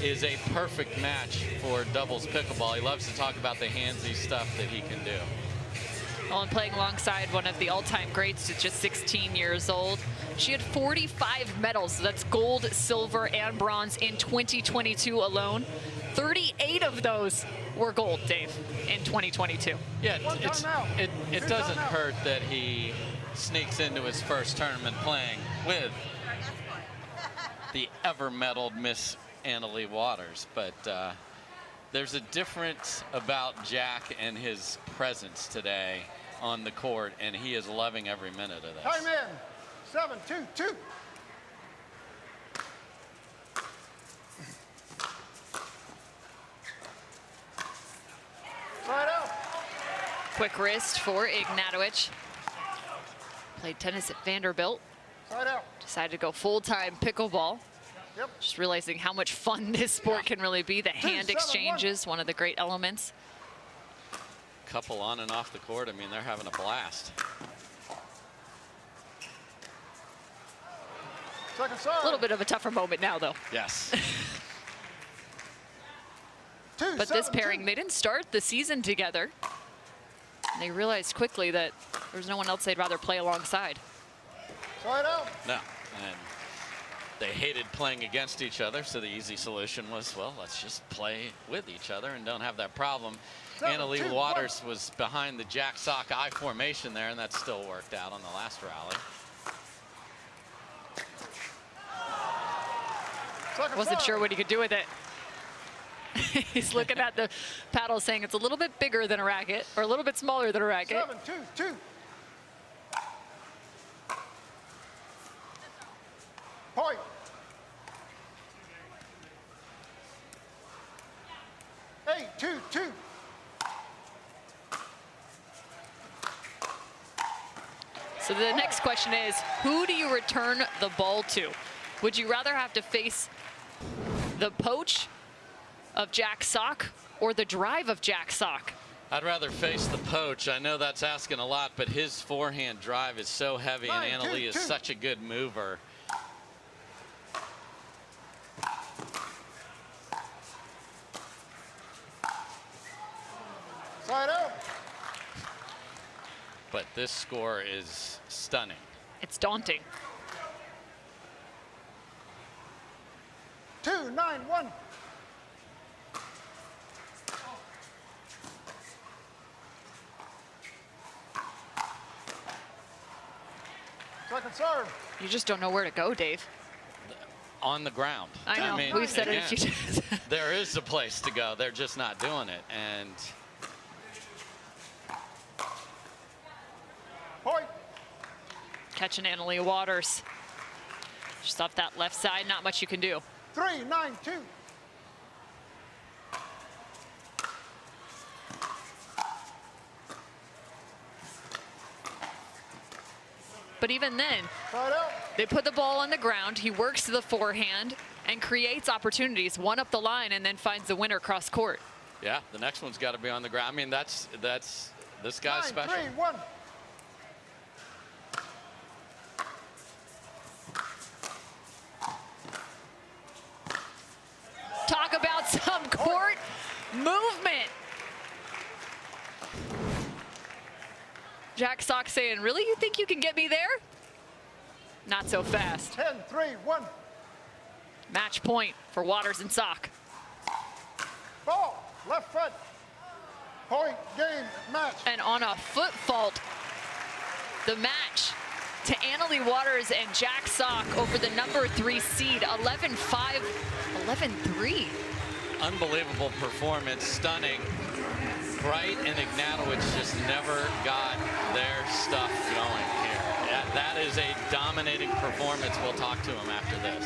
is a perfect match for doubles pickleball. He loves to talk about the handsy stuff that he can do. Well, and playing alongside one of the all-time greats at just 16 years old. She had 45 medals. So that's gold, silver, and bronze in 2022 alone. 38 of those were gold, Dave, in 2022. Yeah, it doesn't hurt that he sneaks into his first tournament playing with the ever-medaled Miss Annalie Waters, but there's a difference about Jack and his presence today on the court, and he is loving every minute of this. Time in. 7-2-2. Side out. Quick wrist for Ignatowich. Played tennis at Vanderbilt. Side out. Decided to go full-time pickleball. Yep. Just realizing how much fun this sport can really be. The hand exchanges, one of the great elements. Couple on and off the court. I mean, they're having a blast. Second serve. A little bit of a tougher moment now, though. Yes. But this pairing, they didn't start the season together. And they realized quickly that there's no one else they'd rather play alongside. Side out. No. And they hated playing against each other, so the easy solution was, well, let's just play with each other and don't have that problem. Annalie Waters was behind the Jack Sock I formation there, and that still worked out on the last rally. Wasn't sure what he could do with it. He's looking at the paddle saying it's a little bit bigger than a racket or a little bit smaller than a racket. 7-2-2. Point. Eight, 2-2. So the next question is, who do you return the ball to? Would you rather have to face the poach of Jack Sock or the drive of Jack Sock? I'd rather face the poach. I know that's asking a lot, but his forehand drive is so heavy, and Annalie is such a good mover. Side out. But this score is stunning. It's daunting. 2-9-1. Second serve. You just don't know where to go, Dave. On the ground. I know. mean, We've said again, it a few times. There is a place to go. They're just not doing it. And Point. Catching Annalie Waters. Just off that left side, not much you can do. 3-9-2. But even then, they put the ball on the ground. He works to the forehand and creates opportunities, one up the line, and then finds the winner cross court. yeah, the next one's got to be on the ground. I mean, that's this guy's special. 9-3-1. Talk about some court movement. Jack Sock saying, really, you think you can get me there? Not so fast. 10-3-1. Match point for Waters and Sock. Ball. Left foot. Point. Game. Match. And on a foot fault, the match to Annalie Waters and Jack Sock over the number 3 seed, 11-5, 11-3. Unbelievable performance, stunning. Wright and Ignatowich just never got their stuff going here. That is a dominating performance. We'll talk to him after this.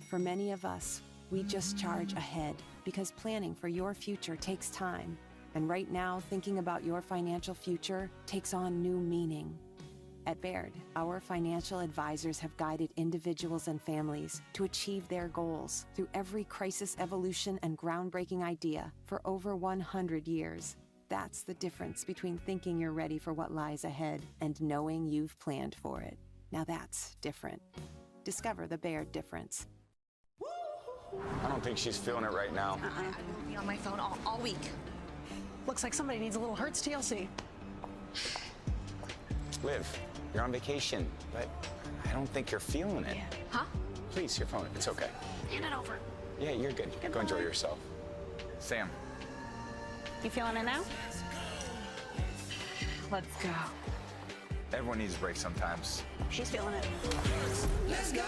For many of us, we just charge ahead because planning for your future takes time. And right now, thinking about your financial future takes on new meaning. At Baird, our financial advisors have guided individuals and families to achieve their goals through every crisis evolution and groundbreaking idea for over 100 years. That's the difference between thinking you're ready for what lies ahead and knowing you've planned for it. Now that's different. Discover the Baird difference. I don't think she's feeling it right now. I won't be on my phone all week. Looks like somebody needs a little Hertz TLC. Liv, you're on vacation, but I don't think you're feeling it. Huh? Please, your phone. It's okay. Hand it over. Yeah, you're good. Go enjoy yourself. Sam. You feeling it now? Let's go. Everyone needs a break sometimes. She's feeling it. Let's go.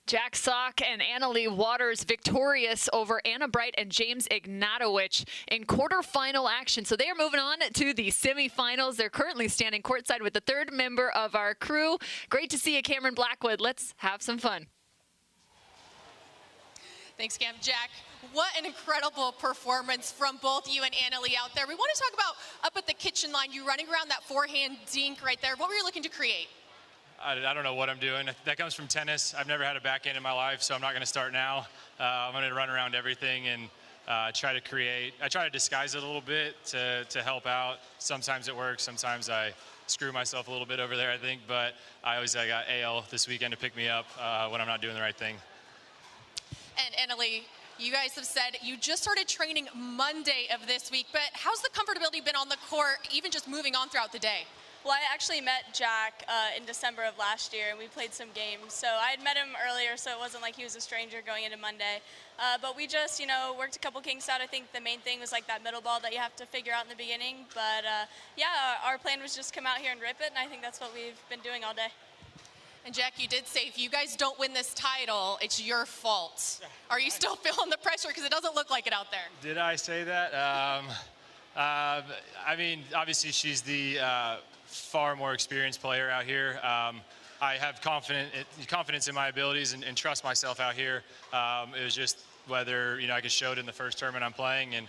Jack Sock and Annalie Waters victorious over Anna Bright and James Ignatowich in quarterfinal action. So they are moving on to the semifinals. They're currently standing courtside with the third member of our crew. Great to see you, Cameron Blackwood. Let's have some fun. Thanks, Cam. Jack, what an incredible performance from both you and Annalie out there. We want to talk about up at the kitchen line, you running around that forehand dink right there. What were you looking to create? I don't know what I'm doing. That comes from tennis. I've never had a backhand in my life, so I'm not going to start now. I'm going to run around everything and try to create. I try to disguise it a little bit to help out. Sometimes it works. Sometimes I screw myself a little bit over there, I think. But I got AL this weekend to pick me up when I'm not doing the right thing. And Annalie, you guys have said you just started training Monday of this week, but how's the comfortability been on the court, even just moving on throughout the day? Well, I actually met Jack in December of last year, and we played some games. So I had met him earlier, so it wasn't like he was a stranger going into Monday. But we just, worked a couple kinks out. I think the main thing was like that middle ball that you have to figure out in the beginning. But yeah, our plan was just come out here and rip it, and I think that's what we've been doing all day. And Jack, you did say if you guys don't win this title, it's your fault. Are you still feeling the pressure? Because it doesn't look like it out there. Did I say that? I mean, obviously she's the far more experienced player out here. I have confidence in my abilities and trust myself out here. It was just whether I could show it in the first tournament I'm playing, and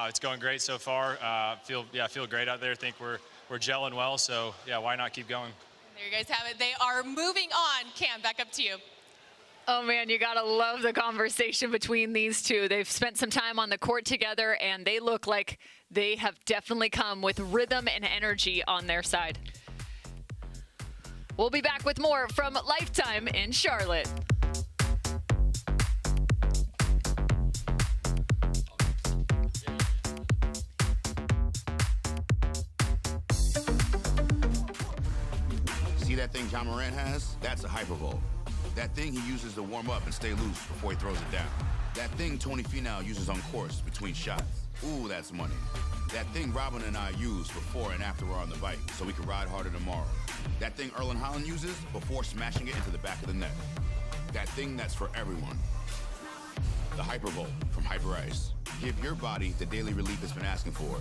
it's going great so far. I feel great out there. Think we're gelling well. So yeah, why not keep going? There you guys have it. They are moving on. Cam, back up to you. Oh man, you gotta love the conversation between these two. They've spent some time on the court together, and they look like they have definitely come with rhythm and energy on their side. We'll be back with more from Lifetime in Charlotte. See that thing John Morant has? That's a hypervolt. That thing he uses to warm up and stay loose before he throws it down. That thing Tony Finau uses on course between shots. Ooh, that's money. That thing Robin and I use before and after we're on the bike so we can ride harder tomorrow. That thing Erlen Haaland uses before smashing it into the back of the net. That thing that's for everyone. The Hypervolt from Hyper Ice. Give your body the daily relief it's been asking for.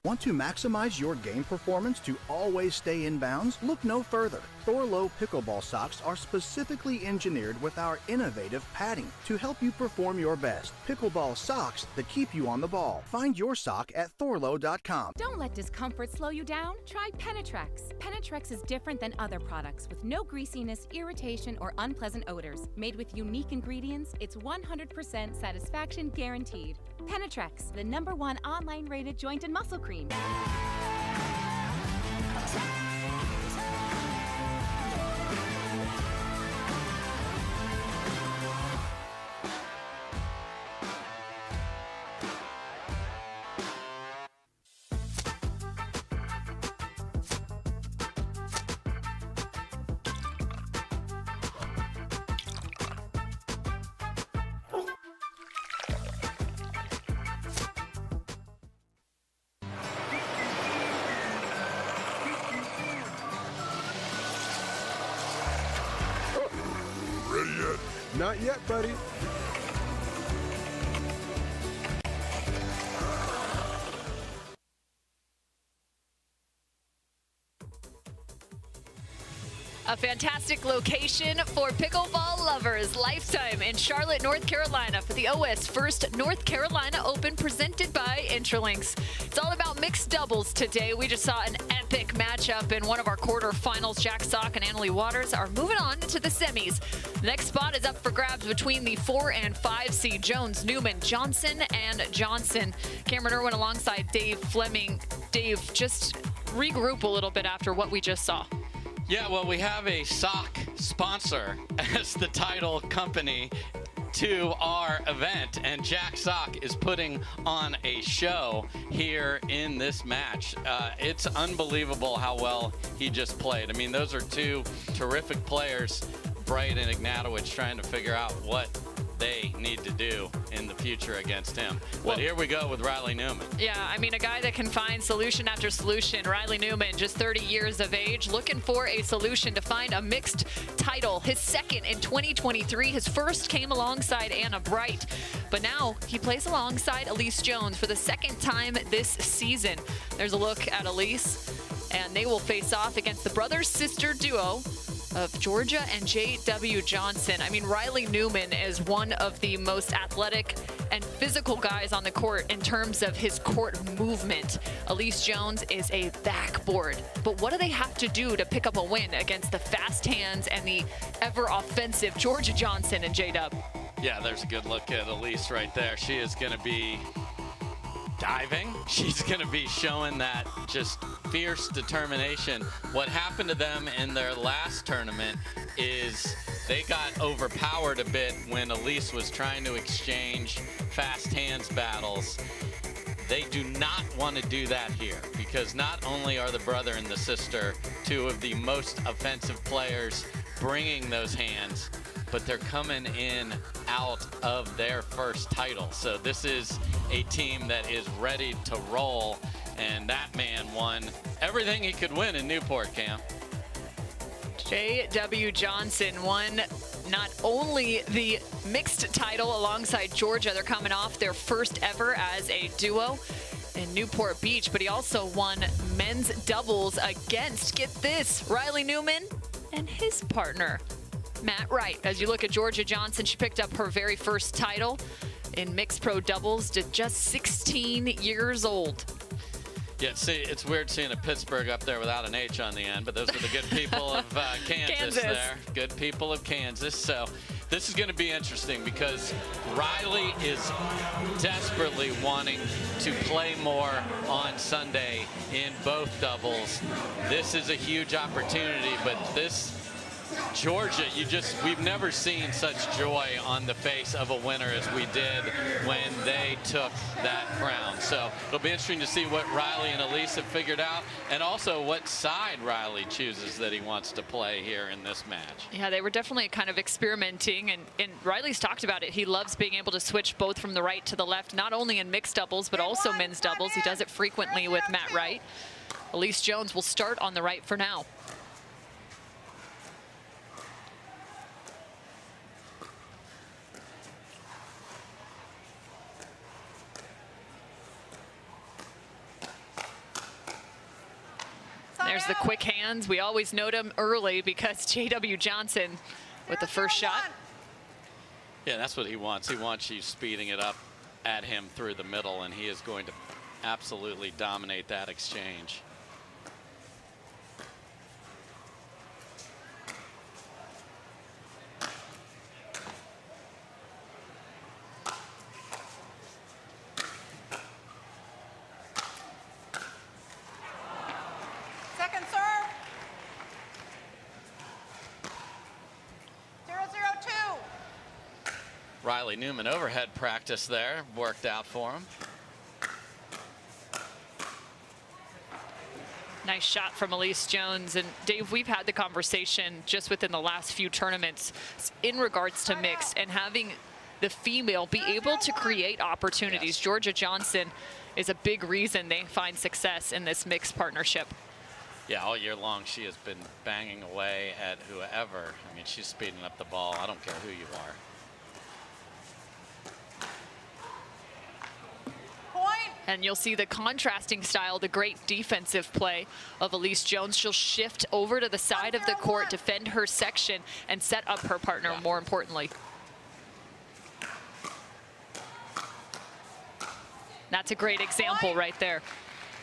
Want to maximize your game performance to always stay in bounds? Look no further. Thorlo pickleball socks are specifically engineered with our innovative padding to help you perform your best. Pickleball socks that keep you on the ball. Find your sock at thorlo.com. Don't let discomfort slow you down. Try Penetrex. Penetrex is different than other products with no greasiness, irritation, or unpleasant odors. Made with unique ingredients, it's 100% satisfaction guaranteed. Penetrex, the #1 online rated joint and muscle cream. Not yet, buddy. A fantastic location for pickleball lovers. Lifetime in Charlotte, North Carolina for the OS1st North Carolina Open presented by Intralinks. It's all about mixed doubles today. We just saw an epic matchup in one of our quarterfinals. Jack Sock and Annalie Waters are moving on to the semis. The next spot is up for grabs between the 4 and 5 seed Jones, Newman, Johnson, and Johnson. Cameron Irwin alongside Dave Fleming. Dave, just regroup a little bit after what we just saw. Yeah, well, we have a sock sponsor as the title company to our event, and Jack Sock is putting on a show here in this match. It's unbelievable how well he just played. I mean, those are two terrific players, Wright and Ignatowich, trying to figure out what they need to do in the future against him. But here we go with Riley Newman. Yeah, I mean, a guy that can find solution after solution. Riley Newman, just 30 years of age, looking for a solution to find a mixed title. His second in 2023. His first came alongside Anna Wright. But now he plays alongside Allyce Jones for the second time this season. There's a look at Allyce, and they will face off against the brother-sister duo of Jorja and J.W. Johnson. I mean, Riley Newman is one of the most athletic and physical guys on the court in terms of his court movement. Allyce Jones is a backboard. But what do they have to do to pick up a win against the fast hands and the ever-offensive Jorja Johnson and J.W.? Yeah, there's a good look at Allyce right there. She is going to be diving. She's going to be showing that just fierce determination. What happened to them in their last tournament is they got overpowered a bit when Allyce was trying to exchange fast hands battles. They do not want to do that here, because not only are the brother and the sister two of the most offensive players bringing those hands, but they're coming in out of their first title. So this is a team that is ready to roll, and that man won everything he could win in Newport, Cam. J.W. Johnson won not only the mixed title alongside Jorja, they're coming off their first ever as a duo in Newport Beach, but he also won men's doubles against, get this, Riley Newman and his partner, Matt Wright. As you look at Jorja Johnson, she picked up her very first title in mixed pro doubles at just 16 years old. Yeah, see, it's weird seeing a Pittsburgh up there without an H on the end, but those are the good people of Kansas there. Good people of Kansas. So this is going to be interesting because Riley is desperately wanting to play more on Sunday in both doubles. This is a huge opportunity, but this Jorja, we've never seen such joy on the face of a winner as we did when they took that crown. So it'll be interesting to see what Riley and Allyce have figured out, and also what side Riley chooses that he wants to play here in this match. Yeah, they were definitely kind of experimenting, and Riley's talked about it. He loves being able to switch both from the right to the left, not only in mixed doubles, but also men's doubles. He does it frequently with Matt Wright. Allyce Jones will start on the right for now. There's the quick hands. We always note him early because J.W. Johnson with the first shot. Yeah, that's what he wants. He wants you speeding it up at him through the middle, and he is going to absolutely dominate that exchange. Second serve. 0-0-2. Riley Newman overhead practice there, worked out for him. Nice shot from Allyce Jones. And Dave, we've had the conversation just within the last few tournaments in regards to mixed and having the female be able to create opportunities. Yes. Jorja Johnson is a big reason they find success in this mixed partnership. Yeah, all year long she has been banging away at whoever. I mean, she's speeding up the ball. I don't care who you are. Point. And you'll see the contrasting style, the great defensive play of Allyce Jones. She'll shift over to the side of the court, defend her section, and set up her partner, more importantly. That's a great example right there.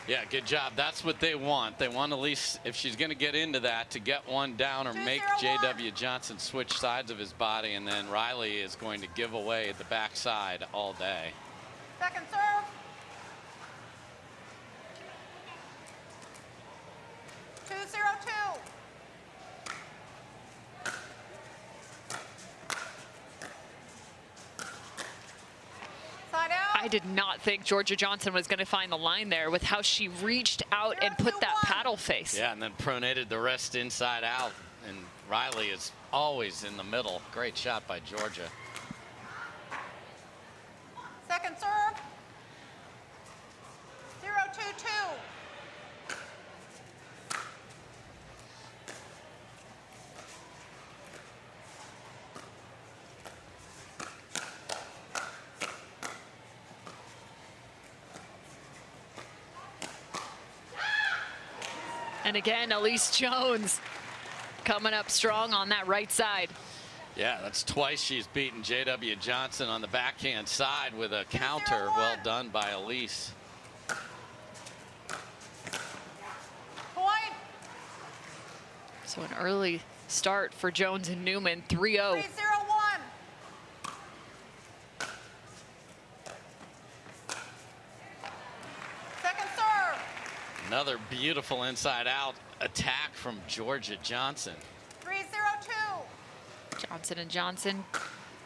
Yeah, good job. That's what they want. They want Allyce, if she's going to get into that, to get one down or make J.W. Johnson switch sides of his body, and then Riley is going to give away the backside all day. Second serve. I did not think Jorja Johnson was going to find the line there with how she reached out and put that paddle face. Yeah, and then pronated the wrist inside out, and Riley is always in the middle. Great shot by Jorja. Second serve. 0-2-2. And again, Allyce Jones coming up strong on that right side. Yeah, that's twice she's beaten J.W. Johnson on the backhand side with a counter. Well done by Allyce. Point. So an early start for Jones and Newman, 3-0. 3-0-1. Second serve. Another beautiful inside-out attack from Jorja Johnson. 3-0-2. Johnson and Johnson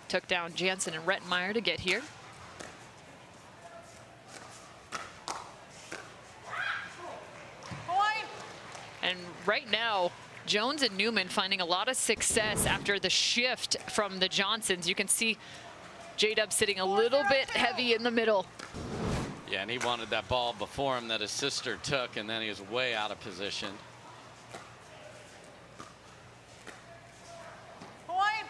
took down Jansen and Rettenmeyer to get here. Point. And right now, Jones and Newman finding a lot of success after the shift from the Johnsons. You can see J-Dub sitting a little bit heavy in the middle. Yeah, and he wanted that ball before him that his sister took, and then he was way out of position. Point.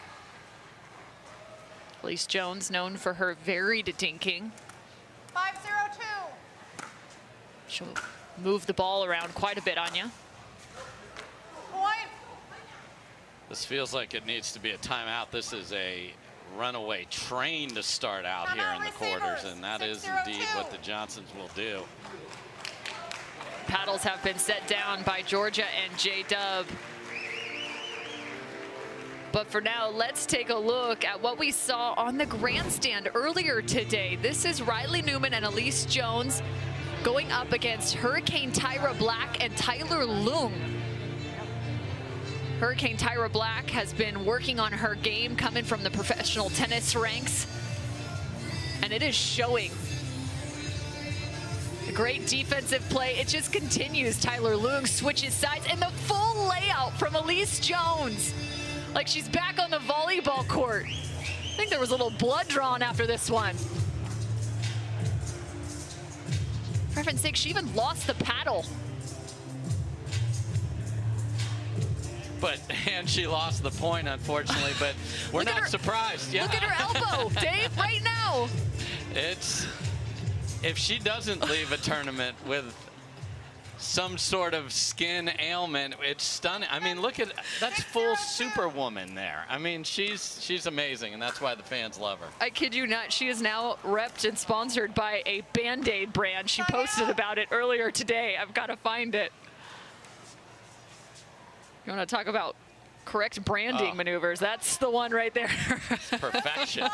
Allyce Jones known for her varied dinking. 5-0-2. She'll move the ball around quite a bit, Anya. Point. This feels like it needs to be a timeout. This is a runaway train to start out here in the quarters, and that is indeed what the Johnsons will do. Paddles have been set down by Jorja and J-Dub. But for now, let's take a look at what we saw on the grandstand earlier today. This is Riley Newman and Allyce Jones going up against Hurricane Tyra Black and Tyler Leung. Hurricane Tyra Black has been working on her game coming from the professional tennis ranks, and it is showing. A great defensive play. It just continues. Tyler Leung switches sides, and the full layout from Allyce Jones. Like she's back on the volleyball court. I think there was a little blood drawn after this one. For heaven's sake, she even lost the paddle. And she lost the point, unfortunately, but we're not surprised. Yeah. Look at her elbow, Dave, right now. It's, if she doesn't leave a tournament with some sort of skin ailment, it's stunning. I mean, look at, that's full Superwoman there. I mean, she's amazing, and that's why the fans love her. I kid you not, she is now repped and sponsored by a Band-Aid brand. She posted about it earlier today. I've got to find it. You want to talk about correct branding maneuvers? That's the one right there. Perfection.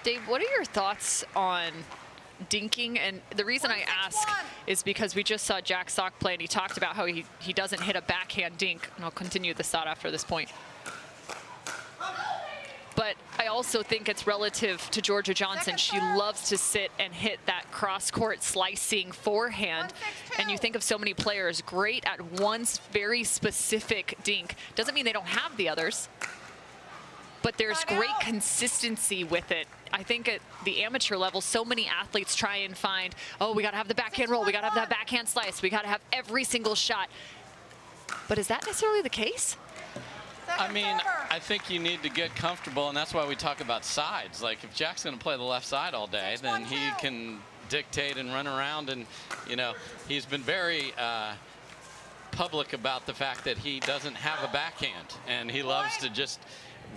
Dave, what are your thoughts on dinking? And the reason I ask is because we just saw Jack Sock play, and he talked about how he doesn't hit a backhand dink. And I'll continue this thought after this point. But I also think it's relative to Jorja Johnson. She loves to sit and hit that cross-court slicing forehand. And you think of so many players great at one very specific dink. Doesn't mean they don't have the others, but there's great consistency with it. I think at the amateur level, so many athletes try and find, oh, we got to have the backhand roll. We got to have that backhand slice. We got to have every single shot. But is that necessarily the case? I mean, I think you need to get comfortable, and that's why we talk about sides. Like, if Jack's going to play the left side all day, then he can dictate and run around. And, you know, he's been very public about the fact that he doesn't have a backhand, and he loves to just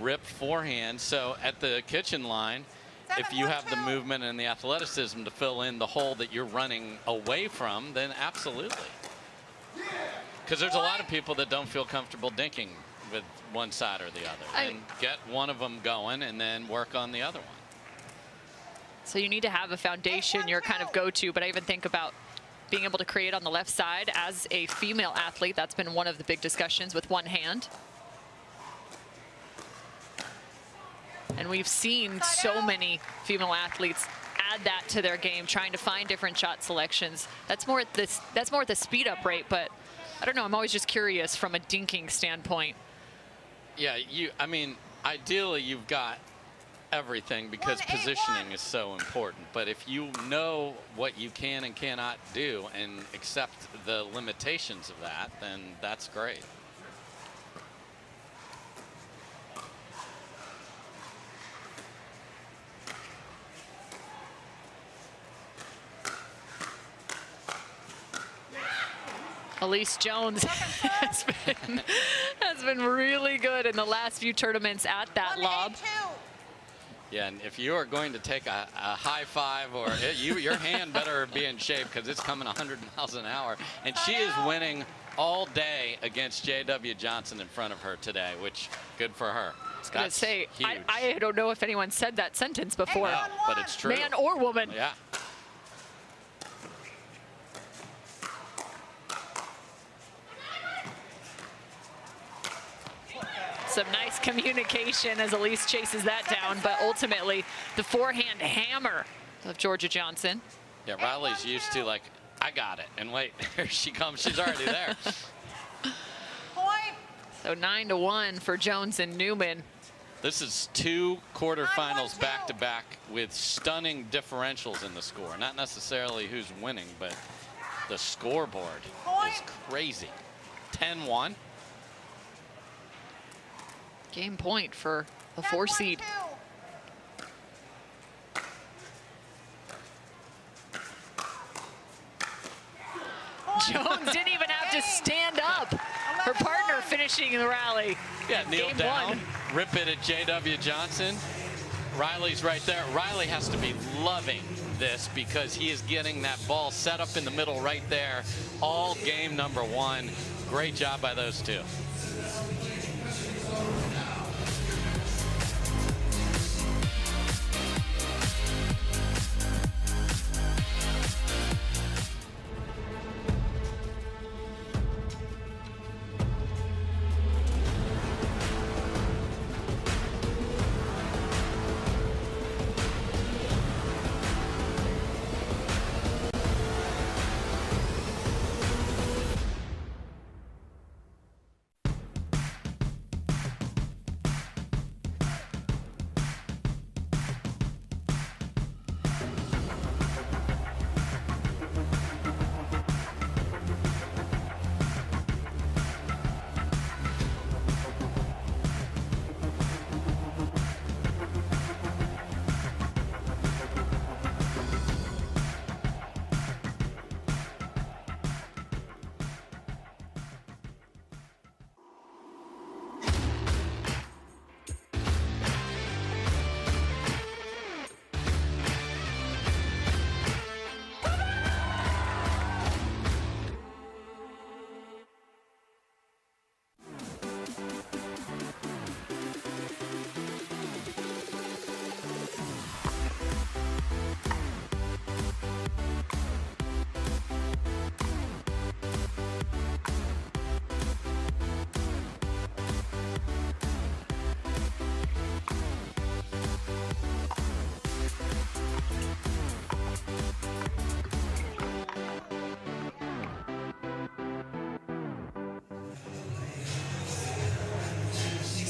rip forehand. So at the kitchen line, if you have the movement and the athleticism to fill in the hole that you're running away from, then absolutely. Because there's a lot of people that don't feel comfortable dinking with one side or the other. And get one of them going and then work on the other one. So you need to have a foundation, your kind of go-to, but I even think about being able to create on the left side as a female athlete. That's been one of the big discussions with one hand. And we've seen so many female athletes add that to their game, trying to find different shot selections. That's more at the speed up rate, but I don't know, I'm always just curious from a dinking standpoint. Yeah, I mean, ideally you've got everything because positioning is so important. But if you know what you can and cannot do and accept the limitations of that, then that's great. Allyce Jones has been really good in the last few tournaments at that lob. Yeah, and if you are going to take a high five, or your hand better be in shape because it's coming 100 miles an hour. And she is winning all day against J.W. Johnson in front of her today, which good for her. I was going to say, I don't know if anyone said that sentence before. No, but it's true. Man or woman. Yeah. Some nice communication as Allyce chases that down, but ultimately the forehand hammer of Jorja Johnson. Yeah, Riley's used to, like, I got it, and wait, here she comes, she's already there. So 9-1 for Jones and Newman. This is 2 quarterfinals back-to-back with stunning differentials in the score. Not necessarily who's winning, but the scoreboard is crazy. 10-1. Game point for the 4 seed. Jones didn't even have to stand up. Her partner finishing the rally. Yeah, kneel Game down, 1. rip it at J.W. Johnson. Riley's right there. Riley has to be loving this because he is getting that ball set up in the middle right there all game number 1. Great job by those two.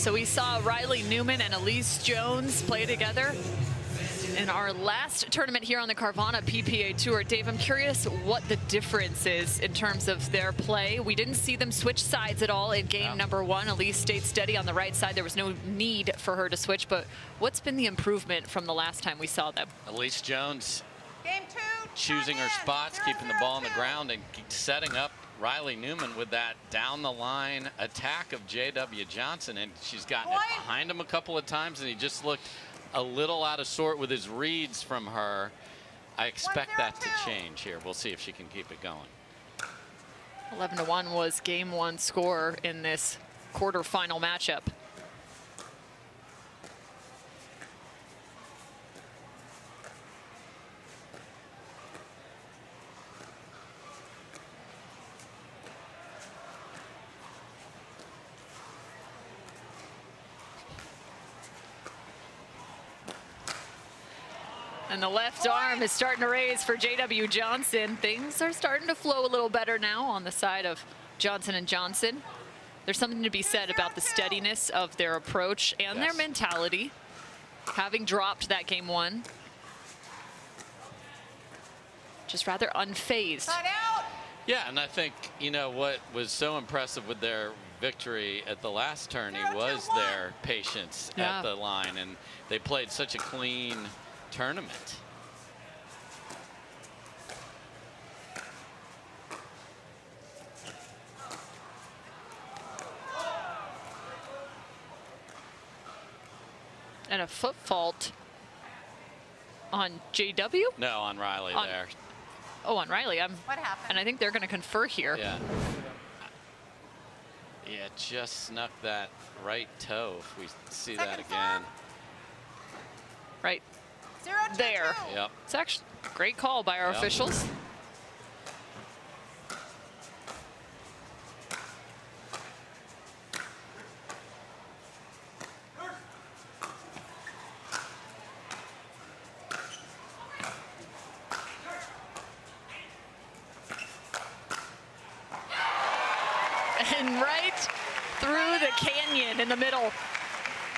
So we saw Riley Newman and Allyce Jones play together in our last tournament here on the Carvana PPA Tour. Dave, I'm curious what the difference is in terms of their play. We didn't see them switch sides at all in game number 1. Allyce stayed steady on the right side. There was no need for her to switch, but what's been the improvement from the last time we saw them? Allyce Jones Game 2, choosing her spots, keeping the ball on the ground, and setting up Riley Newman with that down the line attack of J.W. Johnson. And she's gotten it behind him a couple of times, and he just looked a little out of sort with his reads from her. I expect that to change here. We'll see if she can keep it going. 11-1 was game 1 score in this quarterfinal matchup. And the left arm is starting to raise for J.W. Johnson. Things are starting to flow a little better now on the side of Johnson & Johnson. There's something to be said about the steadiness of their approach and their mentality, having dropped that game 1. Just rather unfazed. Yeah, and I think, you know, what was so impressive with their victory at the last tourney was their patience at the line, and they played such a clean tournament. And a foot fault on JW? No, on Riley there. Oh, on Riley. What happened? And I think they're going to confer here. Yeah. Yeah, just snuck that right toe, if we see that again. Right 0-2-2. there. Yep. It's actually a great call by our officials. And right through the canyon in the middle.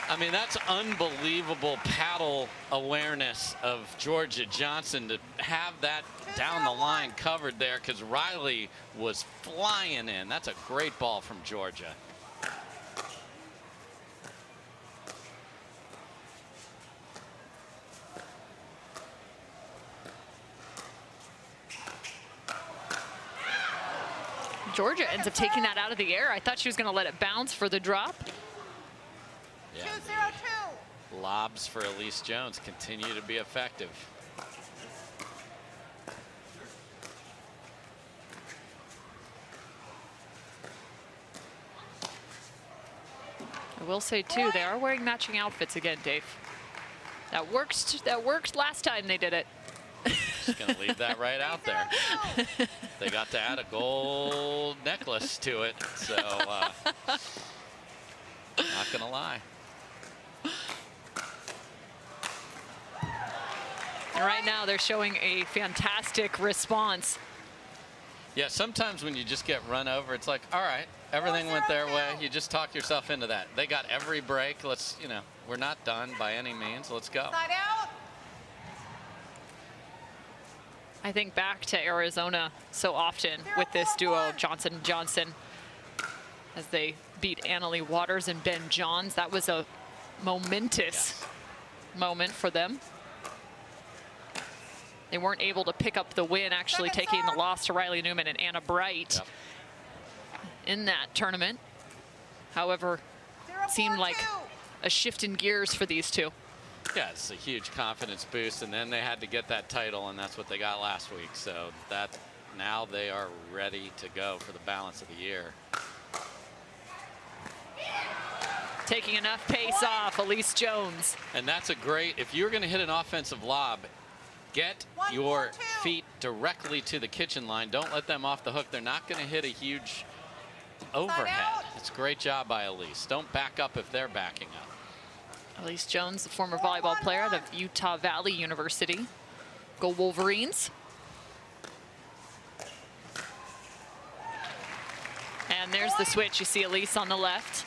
I mean, that's unbelievable paddle awareness of Jorja Johnson to have that down the line covered there, because Riley was flying in. That's a great ball from Jorja. Jorja ends up taking that out of the air. I thought she was going to let it bounce for the drop. Yeah, lobs for Allyce Jones continue to be effective. I will say too, they are wearing matching outfits again, Dave. That worked last time they did it. Just gonna leave that right out there. They got to add a gold necklace to it, so not gonna lie. And right now they're showing a fantastic response. Yeah, sometimes when you just get run over, it's like, all right, everything went their way. You just talk yourself into that. They got every break. Let's, you know, we're not done by any means. Let's go. Side out. I think back to Arizona so often with this duo, Johnson & Johnson, as they beat Annalie Waters and Ben Johns. That was a momentous moment for them. They weren't able to pick up the win, actually taking the loss to Riley Newman and Anna Wright in that tournament. However, seemed like a shift in gears for these two. Yeah, it's a huge confidence boost, and then they had to get that title, and that's what they got last week. So that now they are ready to go for the balance of the year. Taking enough pace off, Allyce Jones. And that's a great, if you're going to hit an offensive lob, get your feet directly to the kitchen line. Don't let them off the hook. They're not going to hit a huge overhead. It's a great job by Allyce. Don't back up if they're backing up. Allyce Jones, the former volleyball player out of Utah Valley University. Go Wolverines. And there's the switch. You see Allyce on the left.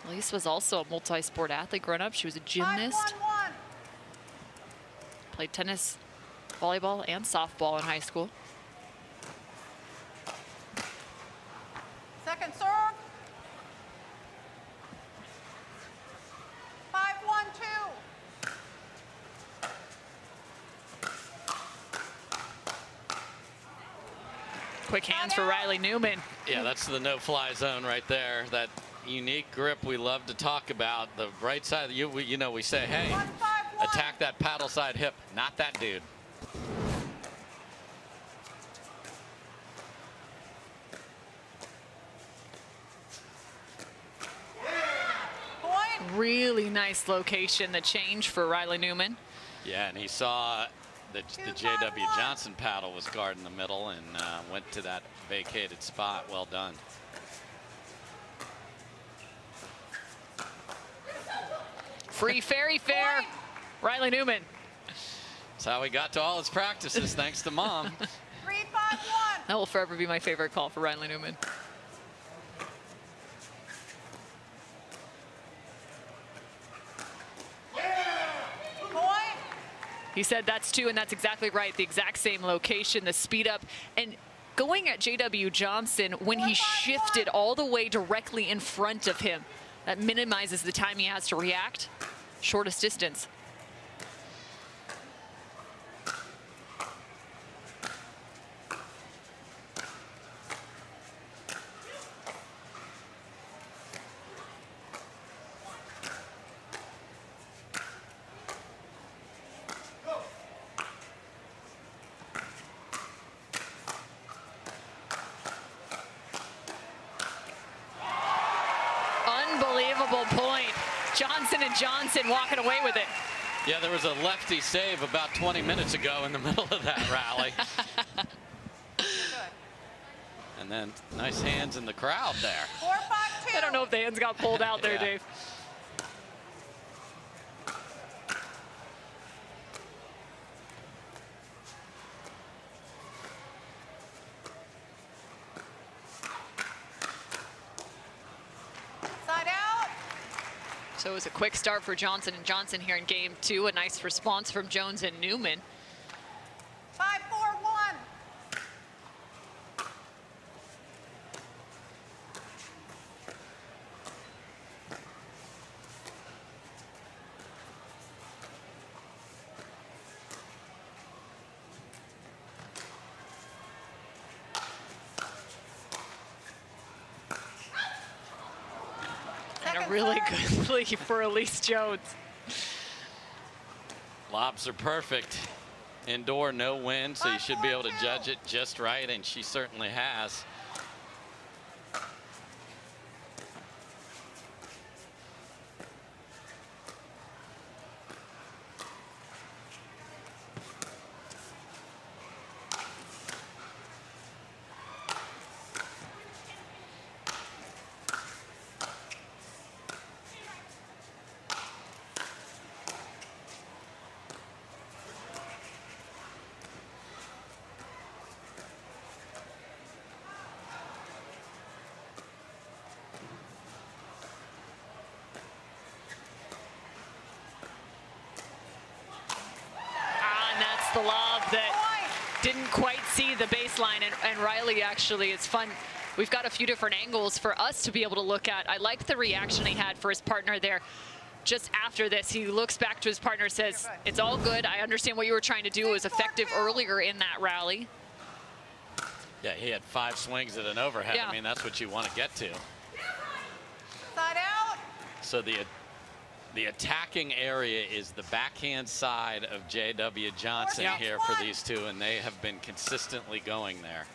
Allyce was also a multi-sport athlete growing up. She was a gymnast. 5-1-1. Played tennis, volleyball, and softball in high school. Second serve. 5-1-2. Quick hands for Riley Newman. Yeah, that's the no-fly zone right there. That unique grip we love to talk about. The right side, you know, we say, hey, attack that paddle side hip. Not that dude. Really nice location, the change for Riley Newman. Yeah, and he saw the J.W. Johnson paddle was guarding the middle and went to that vacated spot. Well done. Free fairy fair, Riley Newman. That's how he got to all his practices, thanks to Mom. 3-5-1. That will forever be my favorite call for Riley Newman. He said that's two, and that's exactly right. The exact same location, the speed up. And going at J.W. Johnson, when he shifted all the way directly in front of him, that minimizes the time he has to react. Shortest distance. Unbelievable point. Johnson and Johnson walking away with it. Yeah, there was a lefty save about 20 minutes ago in the middle of that rally. And then nice hands in the crowd there. 4-5-2. I don't know if the hands got pulled out there, Yeah. Dave. Side out. So it was a quick start for Johnson and Johnson here in game two. A nice response from Jones and Newman. 5-4-1. And a really good lead for Allyce Jones. Lobs are perfect. Indoor, no wind, so you should be able to judge it just right, and she certainly has. And that's the lob that didn't quite see the baseline. And Riley, actually, it's fun. We've got a few different angles for us to be able to look at. I liked the reaction he had for his partner there. Just after this, he looks back to his partner, says, it's all good. I understand what you were trying to do. It was effective earlier in that rally. Yeah, he had 5 swings at an overhead. Yeah. I mean, that's what you want to get to. Side out. So the attacking area is the backhand side of J.W. Johnson Yeah. here for these two, and they have been consistently going there.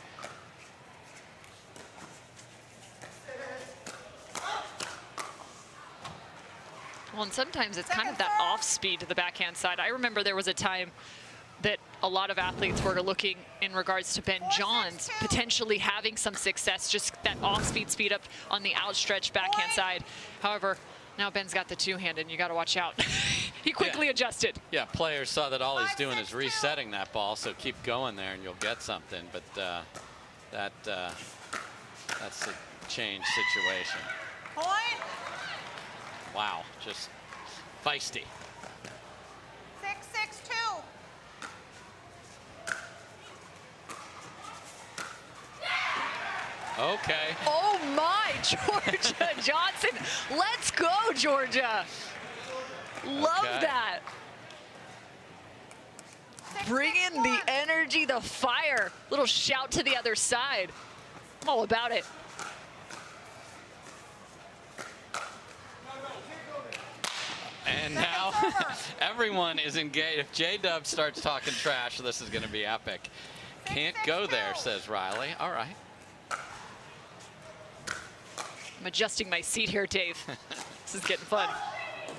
Well, and sometimes it's kind of that off speed to the backhand side. I remember there was a time that a lot of athletes were looking in regards to Ben Johns potentially having some success, just that off-speed speed up on the outstretched backhand side. However, now Ben's got the two-hand, and you got to watch out. He quickly adjusted. Yeah, players saw that all he's doing is resetting that ball, so keep going there and you'll get something. But that's a change situation. Point. Wow, just feisty. 6-6-2. Okay. Oh my, Jorja Johnson. Let's go, Jorja. Love Okay. that. Bring in the energy, the fire. Little shout to the other side. I'm all about it. And now everyone is engaged. If J-Dub starts talking trash, this is going to be epic. Can't go there, says Riley. All right. I'm adjusting my seat here, Dave. This is getting fun.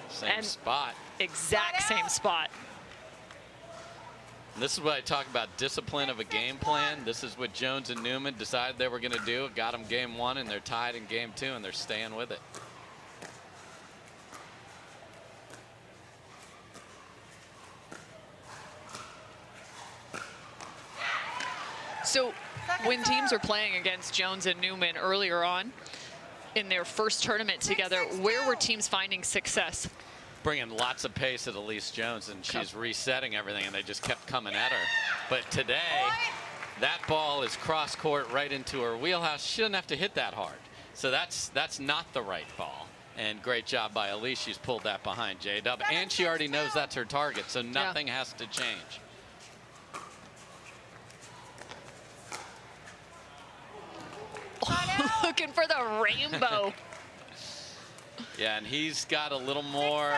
Same spot. Exact same spot. This is what I talk about, discipline of a game plan. This is what Jones and Newman decided they were going to do. Got them game 1, and they're tied in game 2, and they're staying with it. So when teams are playing against Jones and Newman earlier on in their first tournament together, where were teams finding success? Bringing lots of pace at Allyce Jones, and she's resetting everything, and they just kept coming at her. But today, that ball is cross court right into her wheelhouse. She doesn't have to hit that hard. So that's not the right ball. And great job by Allyce. She's pulled that behind J-Dub, and she already knows that's her target, so nothing has to change. Looking for the rainbow. Yeah, and he's got a little more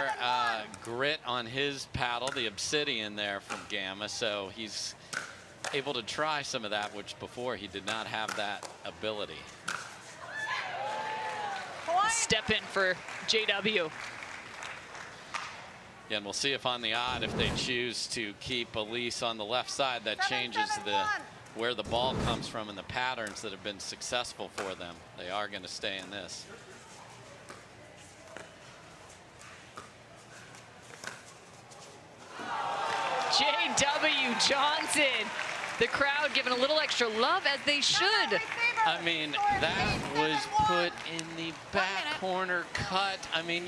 grit on his paddle, the obsidian there from Gamma, so he's able to try some of that, which before he did not have that ability. Step in for JW. Yeah, and we'll see if on the odd, if they choose to keep Allyce on the left side, that changes where the ball comes from and the patterns that have been successful for them. They are going to stay in this. J.W. Johnson. The crowd giving a little extra love, as they should. I mean, that was put in the back corner cut. I mean,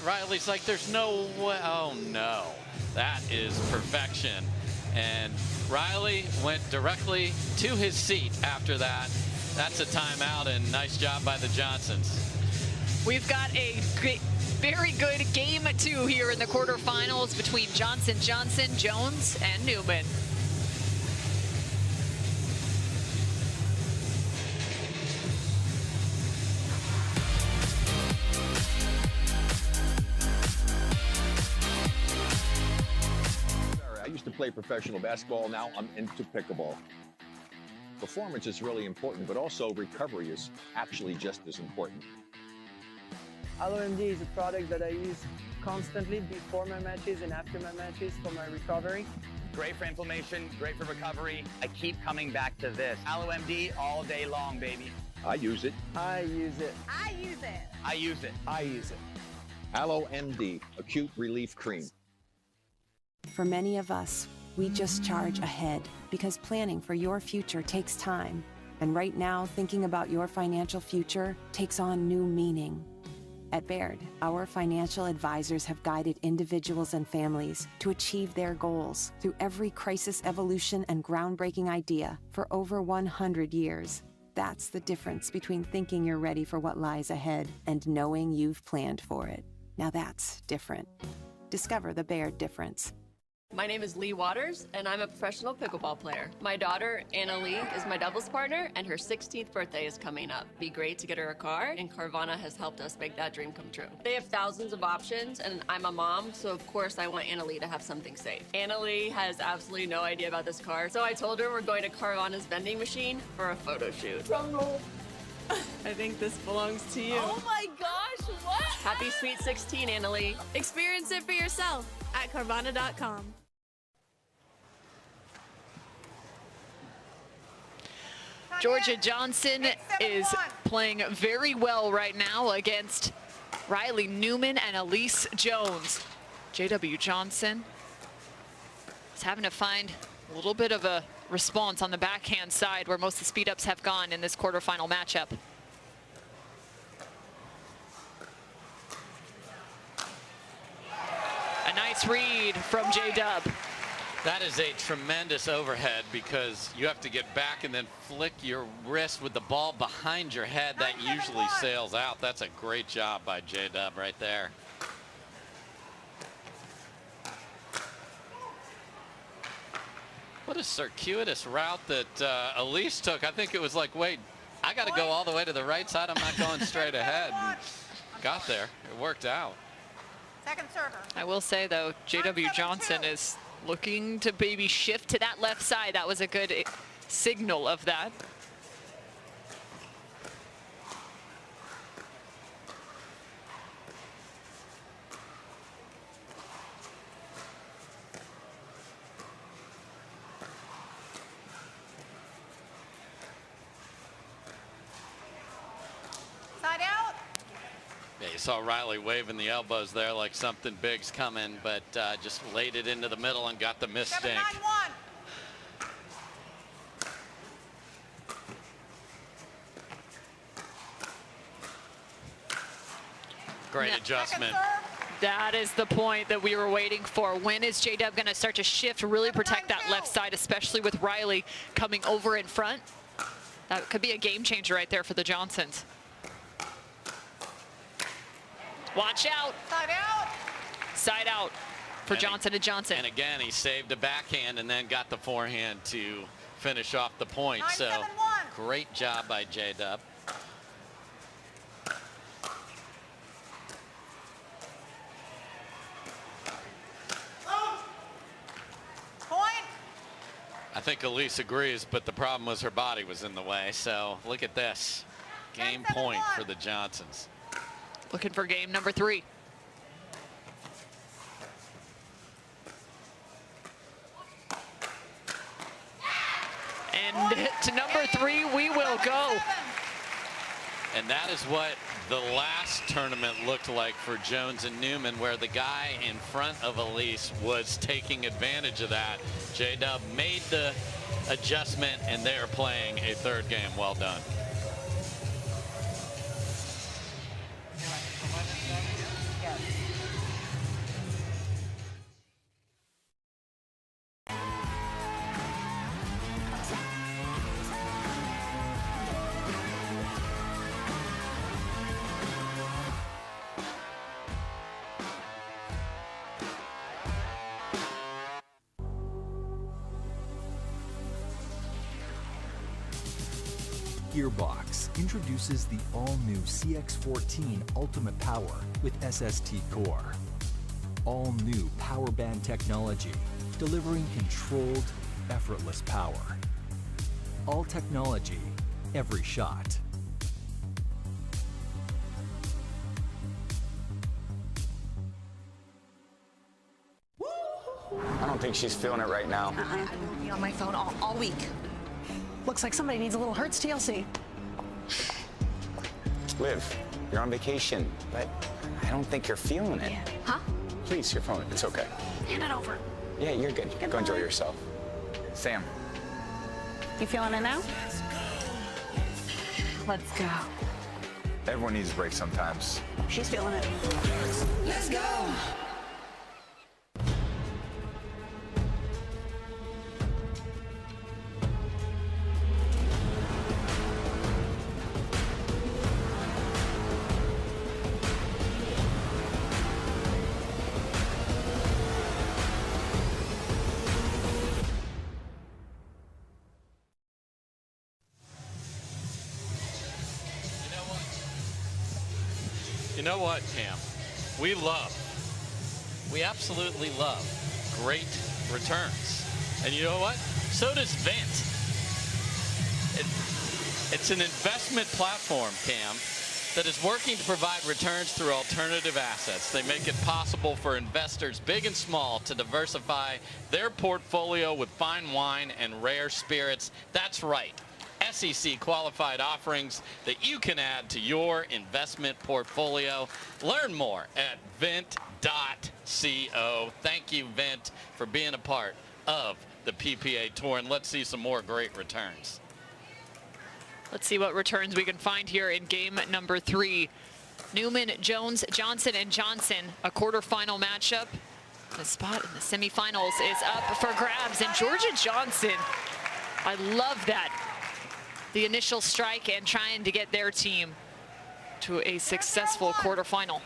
Riley's like, there's no way. Oh, no. That is perfection. And Riley went directly to his seat after that. That's a timeout, and nice job by the Johnsons. We've got a very good game 2 here in the quarterfinals between Johnson, Jones, and Newman. I used to play professional basketball. Now I'm into pickleball. Performance is really important, but also recovery is actually just as important. OS1st is a product that I use constantly before my matches and after my matches for my recovery. Great for inflammation, great for recovery. I keep coming back to this. OS1st all day long, baby. I use it. I use it. I use it. I use it. I use it. AlloMD, acute relief cream. For many of us, we just charge ahead because planning for your future takes time. And right now, thinking about your financial future takes on new meaning. At Baird, our financial advisors have guided individuals and families to achieve their goals through every crisis evolution and groundbreaking idea for over 100 years. That's the difference between thinking you're ready for what lies ahead and knowing you've planned for it. Now that's different. Discover the Baird difference. My name is Lee Waters, and I'm a professional pickleball player. My daughter, Anna Lee, is my doubles partner, and her 16th birthday is coming up. Be great to get her a card, and Carvana has helped us make that dream come true. They have thousands of options, and I'm a mom, so of course I want Anna Lee to have something safe. Anna Lee has absolutely no idea about this card, so I told her we're going to Carvana's vending machine for a photo shoot. Drum roll. I think this belongs to you. Oh my gosh, what? Happy Sweet 16, Anna Lee. Experience it for yourself at Carvana.com. Jorja Johnson is playing very well right now against Riley Newman and Allyce Jones. J.W. Johnson is having to find a little bit of a response on the backhand side where most of the speed ups have gone in this quarterfinal matchup. Nice read from J-Dub. That is a tremendous overhead because you have to get back and then flick your wrist with the ball behind your head. That usually sails out. That's a great job by J-Dub right there. What a circuitous route that Allyce took. I think it was like, wait, I got to go all the way to the right side. I'm not going straight ahead. And got there. It worked out. Second server. I will say, though, J.W. Johnson is looking to maybe shift to that left side. That was a good signal of that. Side out. Yeah, you saw Riley waving the elbows there like something big's coming, but just laid it into the middle and got the mistake. 7-9-1. Great adjustment. That is the point that we were waiting for. When is J-Dub going to start to shift, really protect that left side, especially with Riley coming over in front? That could be a game changer right there for the Johnsons. Watch out. Side out. Side out for Johnson and Johnson. And again, he saved a backhand and then got the forehand to finish off the point. 9-7-1. So great job by J-Dub. Point. I think Allyce agrees, but the problem was her body was in the way. So look at this. Game point for the Johnsons. Looking for game number 3. And to number 3 we will go. And that is what the last tournament looked like for Jones and Newman, where the guy in front of Allyce was taking advantage of that. J-Dub made the adjustment, and they're playing a third game. Well done. Gearbox introduces the all-new CX-14 Ultimate Power with SST Core. All-new power band technology, delivering controlled, effortless power. All technology, every shot. I don't think she's feeling it right now. I will be on my phone all week. Looks like somebody needs a little Hertz TLC. Liv, you're on vacation, but I don't think you're feeling it. Huh? Please, your phone. It's okay. Hand it over. Yeah, you're good. Go enjoy yourself. Sam. You feeling it now? Let's go. Everyone needs a break sometimes. She's feeling it. Let's go. You know what, Cam? We absolutely love great returns. And you know what? So does Vint. It's an investment platform, Cam, that is working to provide returns through alternative assets. They make it possible for investors big and small to diversify their portfolio with fine wine and rare spirits. That's right. SEC qualified offerings that you can add to your investment portfolio. Learn more at vint.co. Thank you, Vint, for being a part of the PPA Tour, and let's see some more great returns. Let's see what returns we can find here in game number 3. Newman, Jones, Johnson, and Johnson, a quarterfinal matchup. The spot in the semifinals is up for grabs, and Jorja Johnson, I love that. The initial strike and trying to get their team to a successful quarterfinal.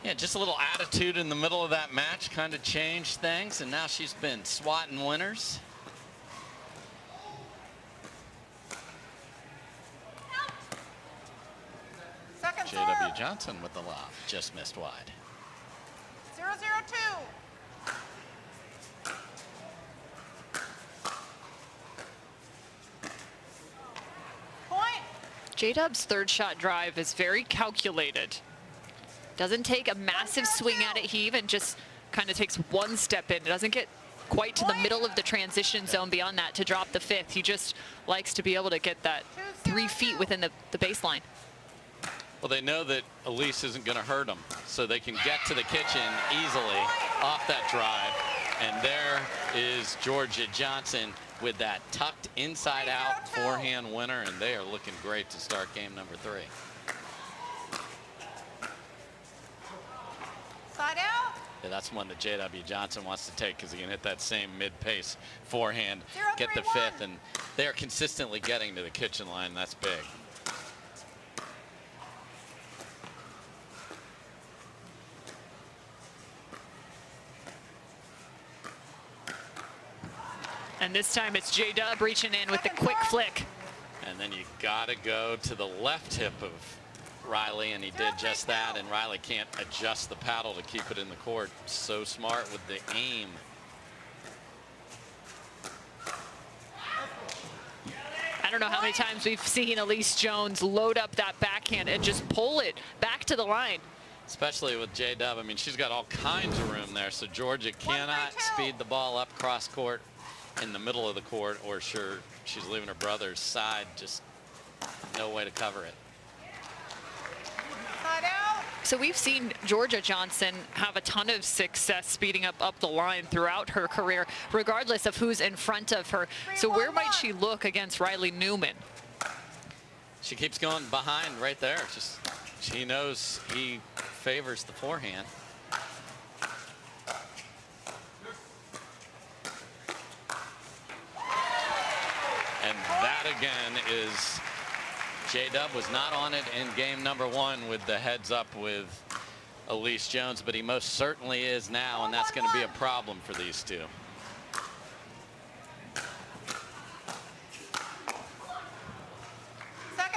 Yeah, just a little attitude in the middle of that match kind of changed things, and now she's been swatting winners. J.W. Johnson with the lob, just missed wide. 0-0-2. Point. J-Dub's third shot drive is very calculated. Doesn't take a massive swing at it. He even just kind of takes one step in. It doesn't get quite to the middle of the transition zone beyond that to drop the fifth. He just likes to be able to get that 3 feet within the baseline. Well, they know that Allyce isn't going to hurt them, so they can get to the kitchen easily off that drive. And there is Jorja Johnson with that tucked inside out forehand winner, and they are looking great to start game number 3. Side out. Yeah, that's one that J.W. Johnson wants to take because he can hit that same mid-pace forehand, get the fifth, and they are consistently getting to the kitchen line. That's big. And this time it's J-Dub reaching in with the quick flick. And then you gotta go to the left hip of Riley, and he did just that, and Riley can't adjust the paddle to keep it in the court. So smart with the aim. I don't know how many times we've seen Allyce Jones load up that backhand and just pull it back to the line. Especially with J-Dub. I mean, she's got all kinds of room there, so Jorja cannot speed the ball up cross court in the middle of the court, or sure, she's leaving her brother's side, just no way to cover it. Side out. So we've seen Jorja Johnson have a ton of success speeding up the line throughout her career, regardless of who's in front of her. So where might she look against Riley Newman? She keeps going behind right there. Just she knows he favors the forehand. And that again is J-Dub was not on it in game number 1 with the heads up with Allyce Jones, but he most certainly is now, and that's going to be a problem for these two.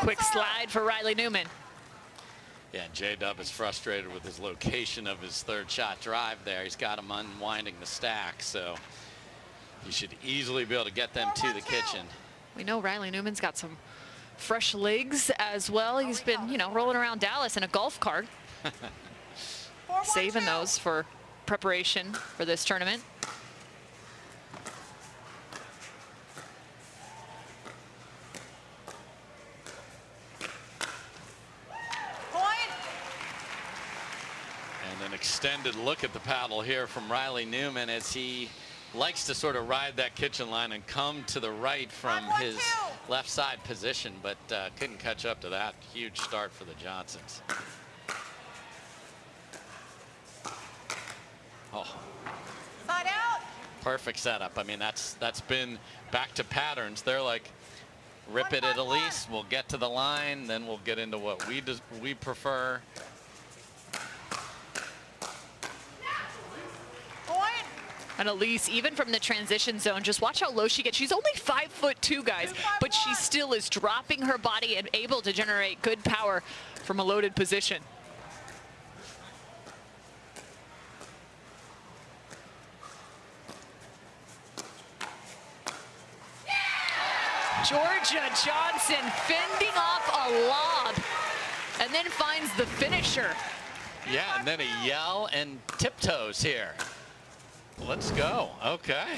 Quick slide for Riley Newman. Yeah, J-Dub is frustrated with his location of his third shot drive there. He's got him unwinding the stack, so you should easily be able to get them to the kitchen. We know Riley Newman's got some fresh legs as well. He's been, you know, rolling around Dallas in a golf cart. Saving those for preparation for this tournament. And an extended look at the paddle here from Riley Newman as he likes to sort of ride that kitchen line and come to the right from his left side position, but couldn't catch up to that. Huge start for the Johnsons. Oh, Side out. perfect setup. I mean, that's been back to patterns. They're like, rip it at Allyce, we'll get to the line, then we'll get into what we prefer. And Allyce, even from the transition zone, just watch how low she gets. She's only 5'2", guys, but she still is dropping her body and able to generate good power from a loaded position. Jorja Johnson fending off a lob and then finds the finisher. Yeah, and then a yell and tiptoes here. Let's go. Okay.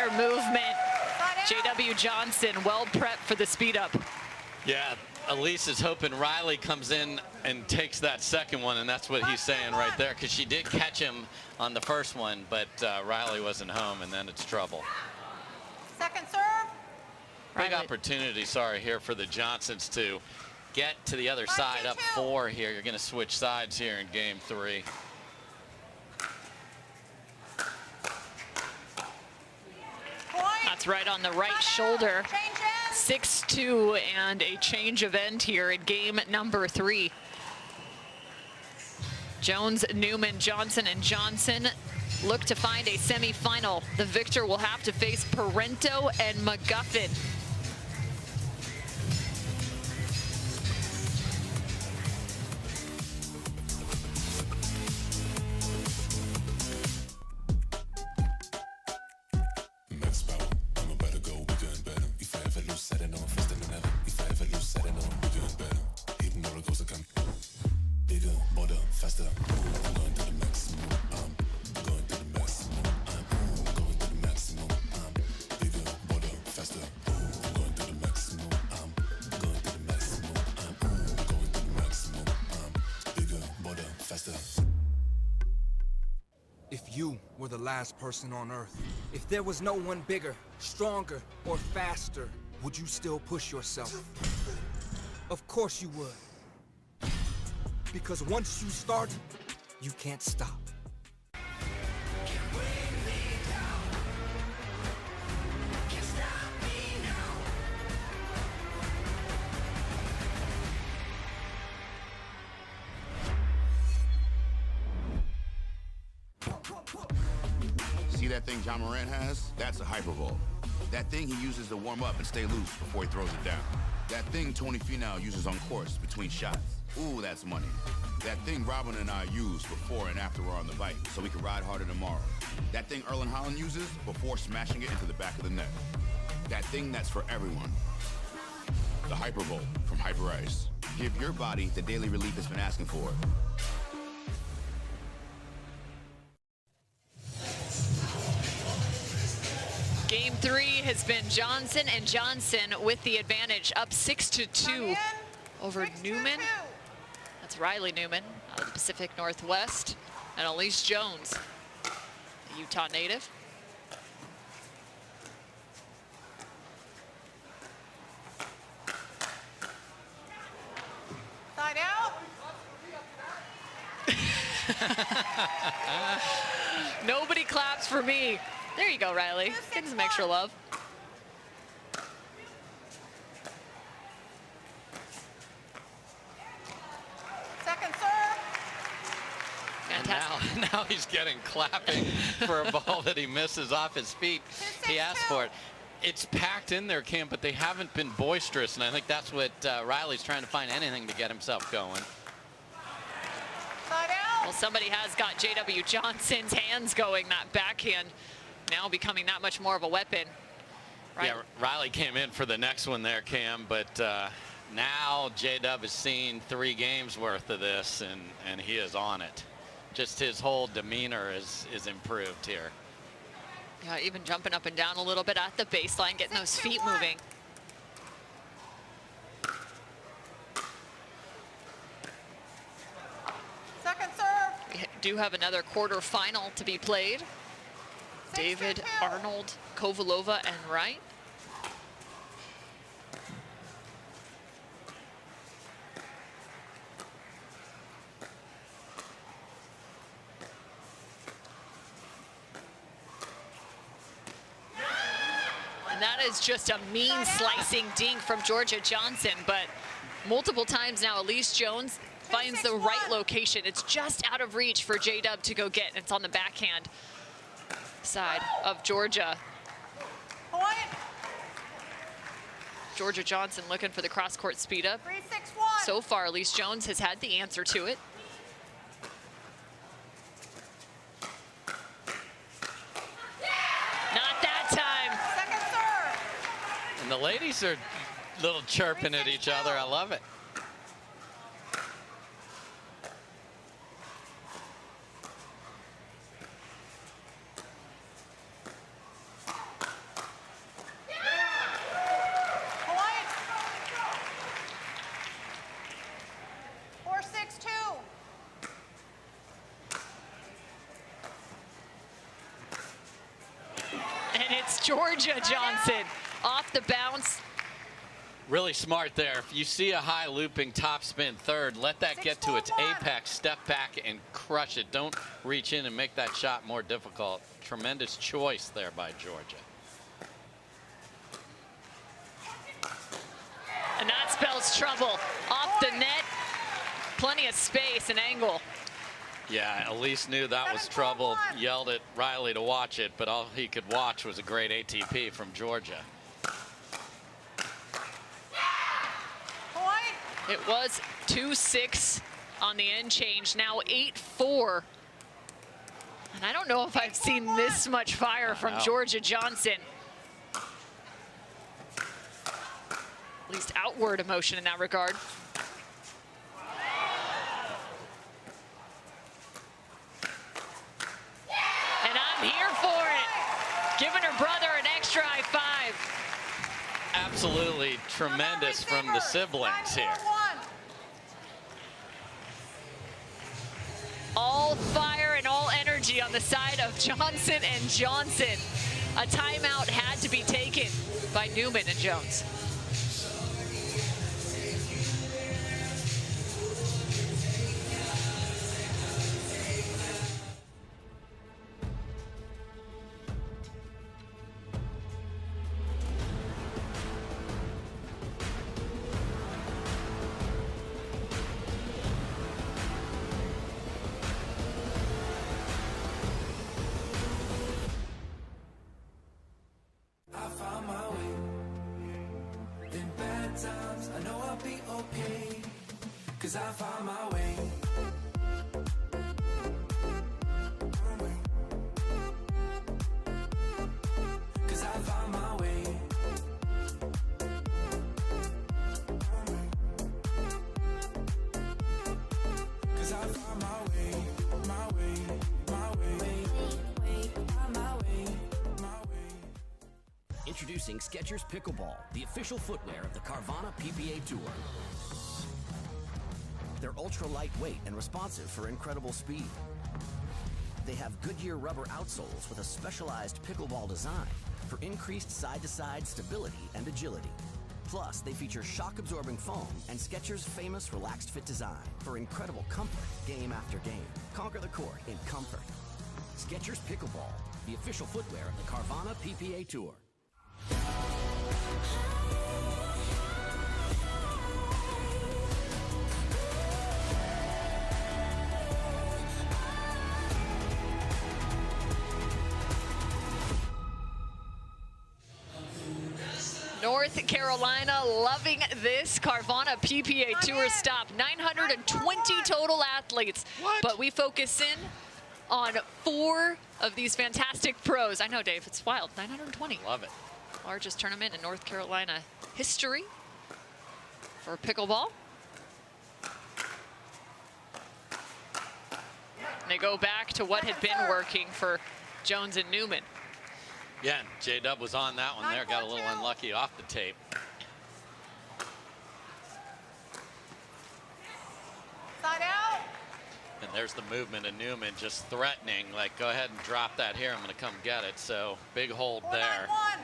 Another movement. J.W. Johnson well prepped for the speed up. Yeah, Allyce is hoping Riley comes in and takes that second one, and that's what he's saying right there, because she did catch him on the first one, but Riley wasn't home, and then it's trouble. Second serve. Big opportunity, here for the Johnsons to get to the other side, up 4 here. You're going to switch sides here in game 3. That's right on the right shoulder. 6-2 and a change of end here in game number 3. Jones, Newman, Johnson, and Johnson look to find a semifinal. The victor will have to face Parenteau and McGuffin. If you were the last person on Earth, if there was no one bigger, stronger, or faster, would you still push yourself? Of course you would. Because once you start, you can't stop. See that thing John Morant has? That's a hyperbole. That thing he uses to warm up and stay loose before he throws it down. That thing Tony Finau uses on course between shots. Ooh, that's money. That thing Robin and I use before and after we're on the bike, so we can ride harder tomorrow. That thing Erling Haaland uses before smashing it into the back of the net. That thing that's for everyone. The Hyperbole from Hyper Ice. Give your body the daily relief it's been asking for. Game 3 has been Johnson and Johnson with the advantage, up 6-2 over Newman. That's Riley Newman out of the Pacific Northwest, and Allyce Jones, the Utah native. Side out. Nobody claps for me. There you go, Riley. Getting some extra love. Second serve. And now he's getting clapping for a ball that he misses off his feet. He asked for it. It's packed in there, Cam, but they haven't been boisterous, and I think that's what Riley's trying to find anything to get himself going. Side out. Well, somebody has got J.W. Johnson's hands going, that backhand now becoming that much more of a weapon. Yeah, Riley came in for the next one there, Cam, but now J-Dub has seen 3 games worth of this, and he is on it. Just his whole demeanor is improved here. Yeah, even jumping up and down a little bit at the baseline, getting those feet moving. Second serve. We do have another quarterfinal to be played. David, Arnold, Kovalova, and Wright. And that is just a mean slicing dink from Jorja Johnson, but multiple times now Allyce Jones finds the right location. It's just out of reach for J-Dub to go get. It's on the backhand side of Jorja. Point. Jorja Johnson looking for the cross-court speed up. 3-6-1. So far, Allyce Jones has had the answer to it. Not that time. Second serve. And the ladies are a little chirping at each other. I love it. It's Jorja Johnson off the bounce. Really smart there. If you see a high looping topspin third, let that get to its apex, step back and crush it. Don't reach in and make that shot more difficult. Tremendous choice there by Jorja. And that spells trouble. Off the net, plenty of space and angle. Yeah, Allyce knew that was trouble, yelled at Riley to watch it, but all he could watch was a great ATP from Jorja. It was 2-6 on the end change, now 8-4. And I don't know if I've seen this much fire from Jorja Johnson. At least outward emotion in that regard. And I'm here for it. Giving her brother an extra high five. Absolutely tremendous from the siblings here. All fire and all energy on the side of Johnson and Johnson. A timeout had to be taken by Newman and Jones. Introducing Skechers Pickleball, the official footwear of the Carvana PPA Tour. They're ultra lightweight and responsive for incredible speed. They have Goodyear rubber outsoles with a specialized pickleball design for increased side-to-side stability and agility. Plus, they feature shock-absorbing foam and Skechers' famous relaxed fit design for incredible comfort game after game. Conquer the court in comfort. Skechers Pickleball, the official footwear of the Carvana PPA Tour. North Carolina loving this Carvana PPA Tour stop. 920 total athletes. But we focus in on 4 of these fantastic pros. I know, Dave, it's wild. 920. Love it. Largest tournament in North Carolina history for pickleball. And they go back to what had been working for Jones and Newman. Yeah, J-Dub was on that one there, got a little unlucky off the tape. Side out. And there's the movement of Newman just threatening, like, go ahead and drop that here, I'm gonna come get it. So big hold there. 4-9-1.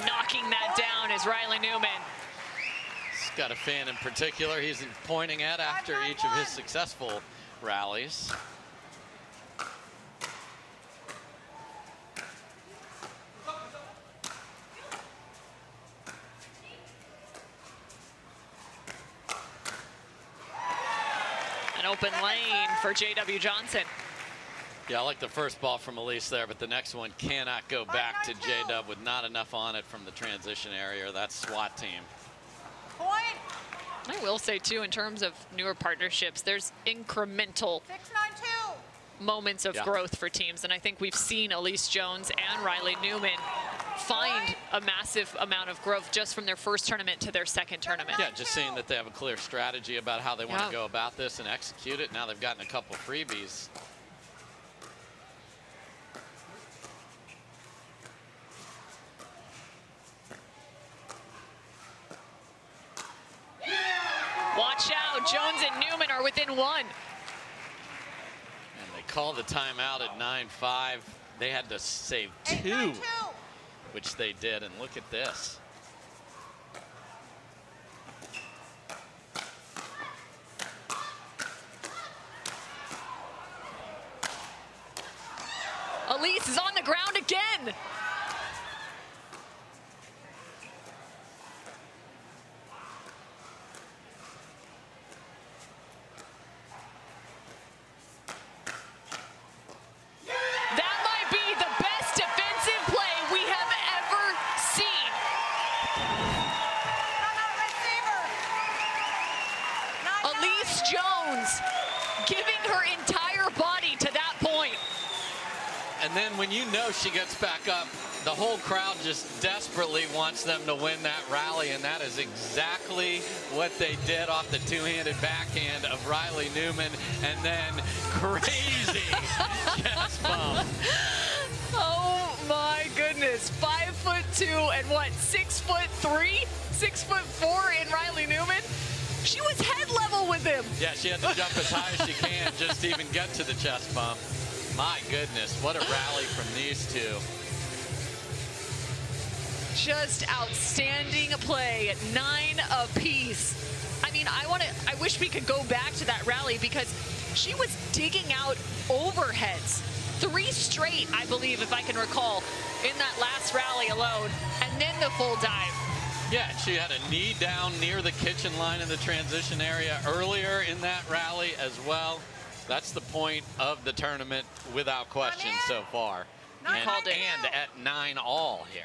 Knocking that down is Riley Newman. He's got a fan in particular he's pointing at after each of his successful rallies. An open lane for J.W. Johnson. Yeah, I like the first ball from Allyce there, but the next one cannot go back to J-Dub with not enough on it from the transition area. That SWAT team. Point. I will say, too, in terms of newer partnerships, there's incremental 6-9-2. moments of growth for teams. And I think we've seen Allyce Jones and Riley Newman find a massive amount of growth just from their first tournament to their second tournament. Yeah, just seeing that they have a clear strategy about how they want to go about this and execute it. Now they've gotten a couple freebies. Watch watch out. Jones and Newman are within 1. And they call the timeout at 9-5. They had to save 2, which they did. And look at this. Allyce is on the ground again. That might be the best defensive play we have ever seen. Allyce Jones giving her entire body to that point. And then when you know she gets back up, the whole crowd just desperately wants them to win that rally, and that is exactly what they did off the two-handed backhand of Riley Newman, and then crazy chest bump. Oh my goodness, 5'2" and what, 6'3", 6'4" in Riley Newman? She was head level with him. Yeah, she had to jump as high as she can just to even get to the chest bump. My goodness, what a rally from these two. Just outstanding play at 9 apiece. I mean, I wish we could go back to that rally because she was digging out overheads. 3 straight, I believe, if I can recall, in that last rally alone, and then the full dive. Yeah, she had a knee down near the kitchen line in the transition area earlier in that rally as well. That's the point of the tournament without question so far. And at 9 all here.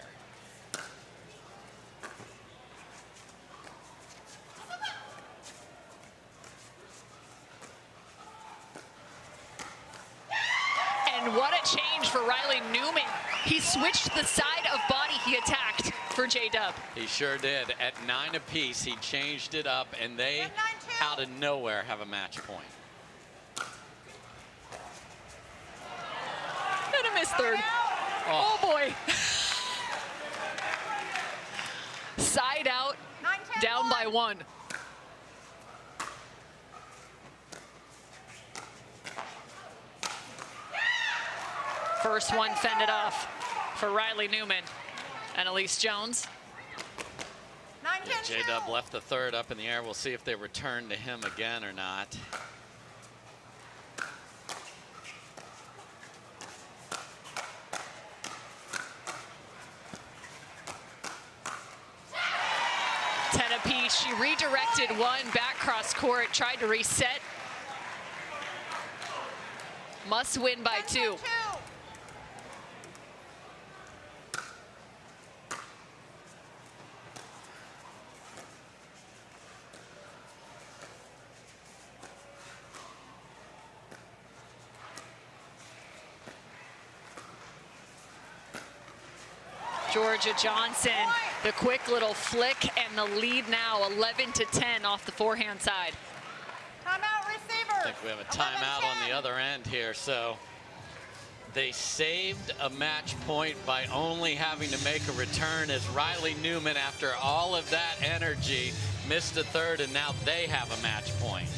And what a change for Riley Newman. He switched the side of body he attacked for J-Dub. He sure did. At 9 apiece, he changed it up, and they, out of nowhere, have a match point. And a missed third. Oh boy. Side out, down by 1. First one fended off for Riley Newman and Allyce Jones. J-Dub left the third up in the air. We'll see if they return to him again or not. She redirected one back cross court, tried to reset. Must win by 2. Jorja Johnson, the quick little flick, and the lead now 11-10 off the forehand side. Timeout, receiver. I think we have a timeout on the other end here. So they saved a match point by only having to make a return as Riley Newman, after all of that energy, missed a third, and now they have a match point.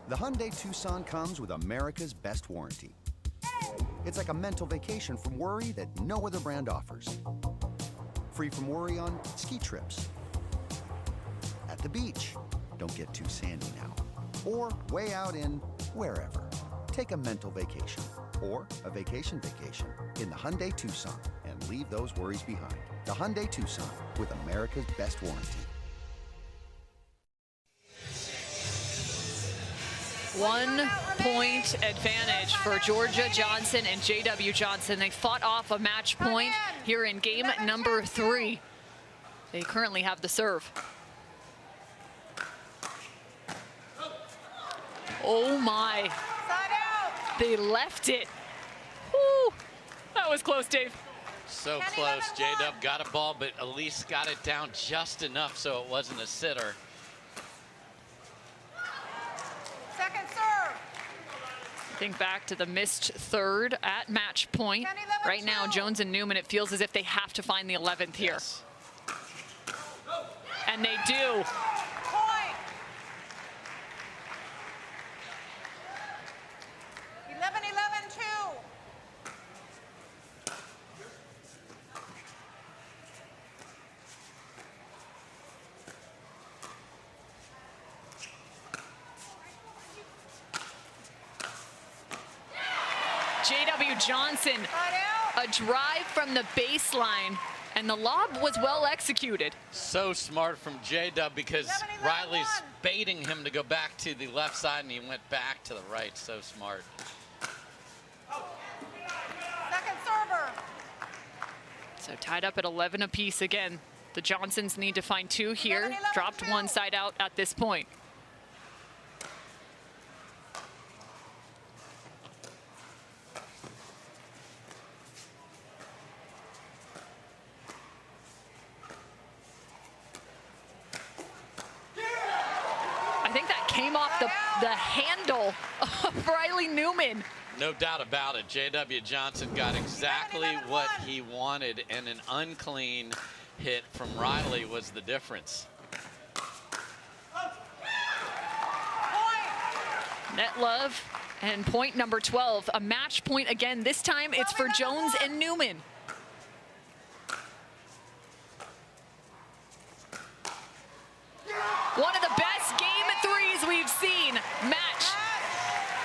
The Hyundai Tucson comes with America's best warranty. It's like a mental vacation from worry that no other brand offers. Free from worry on ski trips, at the beach. Don't get too sandy now. Or way out in wherever. Take a mental vacation or a vacation in the Hyundai Tucson and leave those worries behind. The Hyundai Tucson, with America's best warranty. 1 point advantage for Jorja Johnson and JW Johnson. They fought off a match point here in game number 3. They currently have the serve. Oh my. They left it. Woo. That was close, Dave. So close. J-Dub got a ball, but Allyce got it down just enough so it wasn't a sitter. Second serve. Think back to the missed third at match point. Right now, Jones and Newman, it feels as if they have to find the 11th here. Yes. And they do. Point. 11-11-2. JW Johnson, a drive from the baseline, and the lob was well executed. So smart from J-Dub because Riley's baiting him to go back to the left side, and he went back to the right. So smart. Second server. So tied up at 11 apiece again. The Johnsons need to find 2 here. Dropped one side out at this point. I think that came off the handle of Riley Newman. No doubt about it. J.W. Johnson got exactly what he wanted, and an unclean hit from Riley was the difference. Net love and point number 12. A match point again. This time it's for Jones and Newman. One of the best game threes we've seen. Match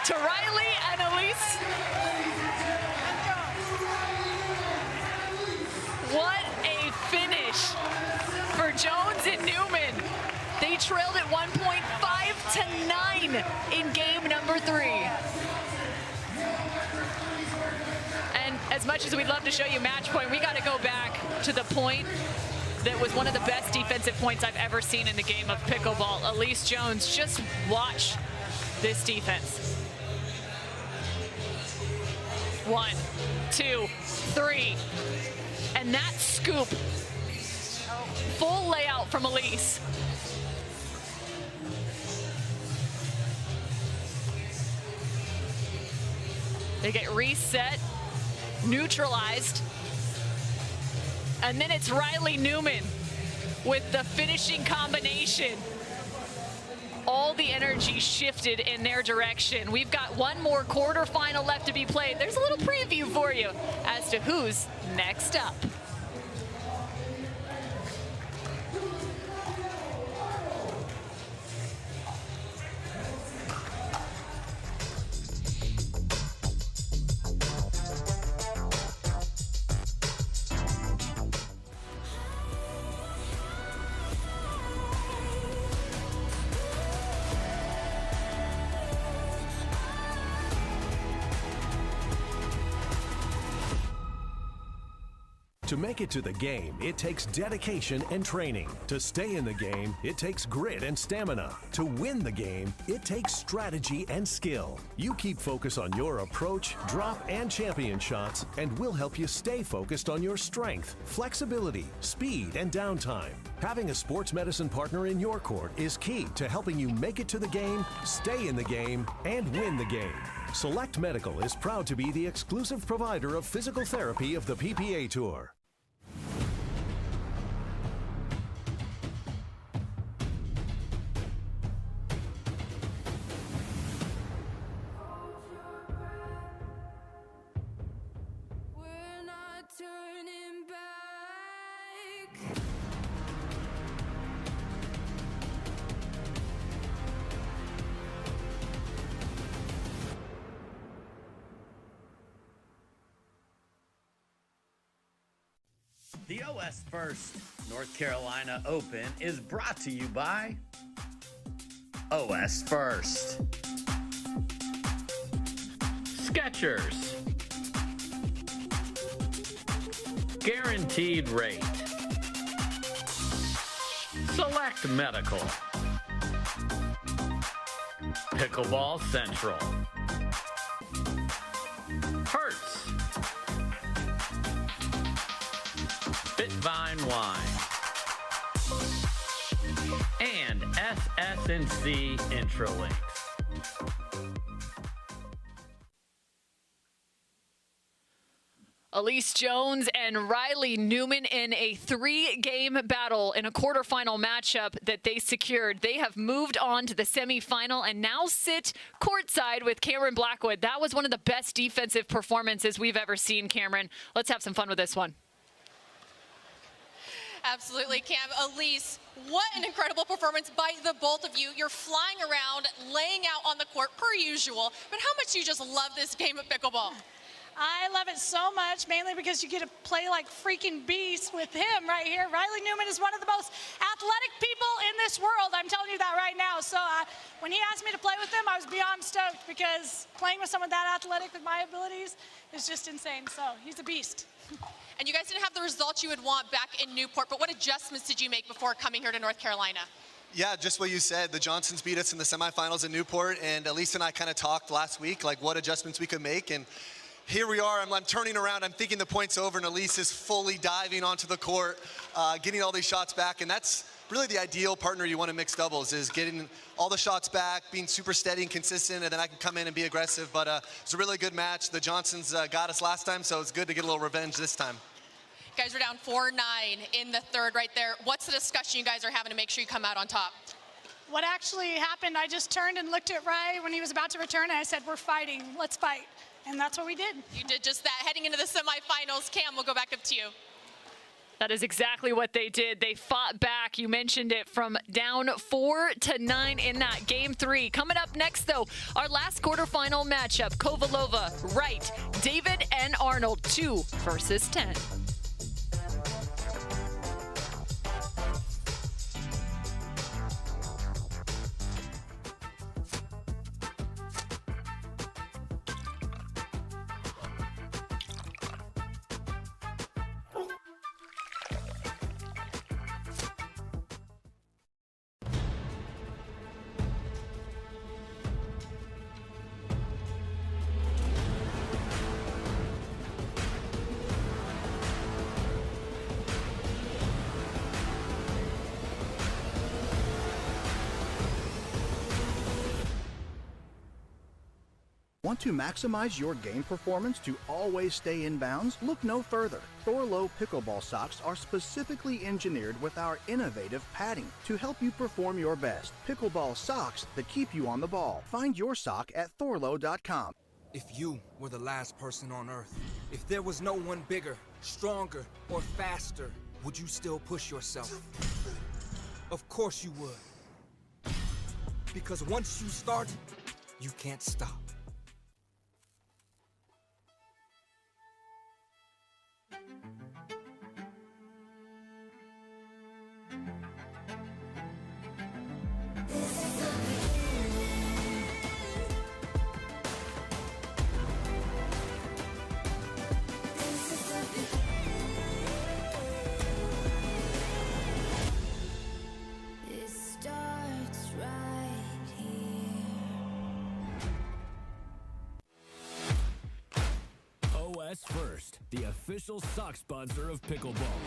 to Riley and Allyce. What a finish for Jones and Newman. They trailed at one point 5-9 in game number 3. And as much as we'd love to show you match point, we got to go back to the point that was one of the best defensive points I've ever seen in the game of pickleball. Allyce Jones, just watch this defense. 1, 2, 3. And that scoop, full layout from Allyce. They get reset, neutralized, and then it's Riley Newman with the finishing combination. All the energy shifted in their direction. We've got one more quarterfinal left to be played. There's a little preview for you as to who's next up. To make it to the game, it takes dedication and training. To stay in the game, it takes grit and stamina. To win the game, it takes strategy and skill. You keep focus on your approach, drop, and champion shots, and we'll help you stay focused on your strength, flexibility, speed, and downtime. Having a sports medicine partner in your court is key to helping you make it to the game, stay in the game, and win the game. Select Medical is proud to be the exclusive provider of physical therapy of the PPA Tour. OS1st North Carolina Open is brought to you by OS1st. Skechers. Guaranteed rate. Select Medical. Pickleball Central. Hertz. Irvine Wine. And SS&C Intralinks. Allyce Jones and Riley Newman in a 3-game battle in a quarterfinal matchup that they secured. They have moved on to the semifinal and now sit courtside with Cameron Blackwood. That was one of the best defensive performances we've ever seen, Cameron. Let's have some fun with this one. Absolutely, Cam. Allyce, what an incredible performance by the both of you. You're flying around, laying out on the court per usual, but how much do you just love this game of pickleball? I love it so much, mainly because you get to play like freaking beasts with him right here. Riley Newman is one of the most athletic people in this world. I'm telling you that right now. So when he asked me to play with him, I was beyond stoked because playing with someone that athletic with my abilities is just insane. So he's a beast. And you guys didn't have the results you would want back in Newport, but what adjustments did you make before coming here to North Carolina? Yeah, just what you said. The Johnsons beat us in the semifinals in Newport, and Allyce and I kind of talked last week, like what adjustments we could make. And here we are, I'm turning around, I'm thinking the point's over, and Allyce is fully diving onto the court, getting all these shots back, and that's really the ideal partner you want in mixed doubles, is getting all the shots back, being super steady and consistent, and then I can come in and be aggressive. But it's a really good match. The Johnsons got us last time, so it's good to get a little revenge this time. You guys are down 4-9 in the third right there. What's the discussion you guys are having to make sure you come out on top? What actually happened, I just turned and looked at Ray when he was about to return, and I said, we're fighting, let's fight. And that's what we did. You did just that. Heading into the semifinals, Cam, we'll go back up to you. That is exactly what they did. They fought back. You mentioned it, from down 4-9 in that game 3. Coming up next, though, our last quarterfinal matchup, Kovalova, Wright, David, and Arnold, 2 versus 10. Want to maximize your game performance to always stay in bounds? Look no further. Thorlow pickleball socks are specifically engineered with our innovative padding to help you perform your best. Pickleball socks that keep you on the ball. Find your sock at thorlow.com. If you were the last person on Earth, if there was no one bigger, stronger, or faster, would you still push yourself? Of course you would. Because once you start, you can't stop. OS1st, the official sock sponsor of pickleball.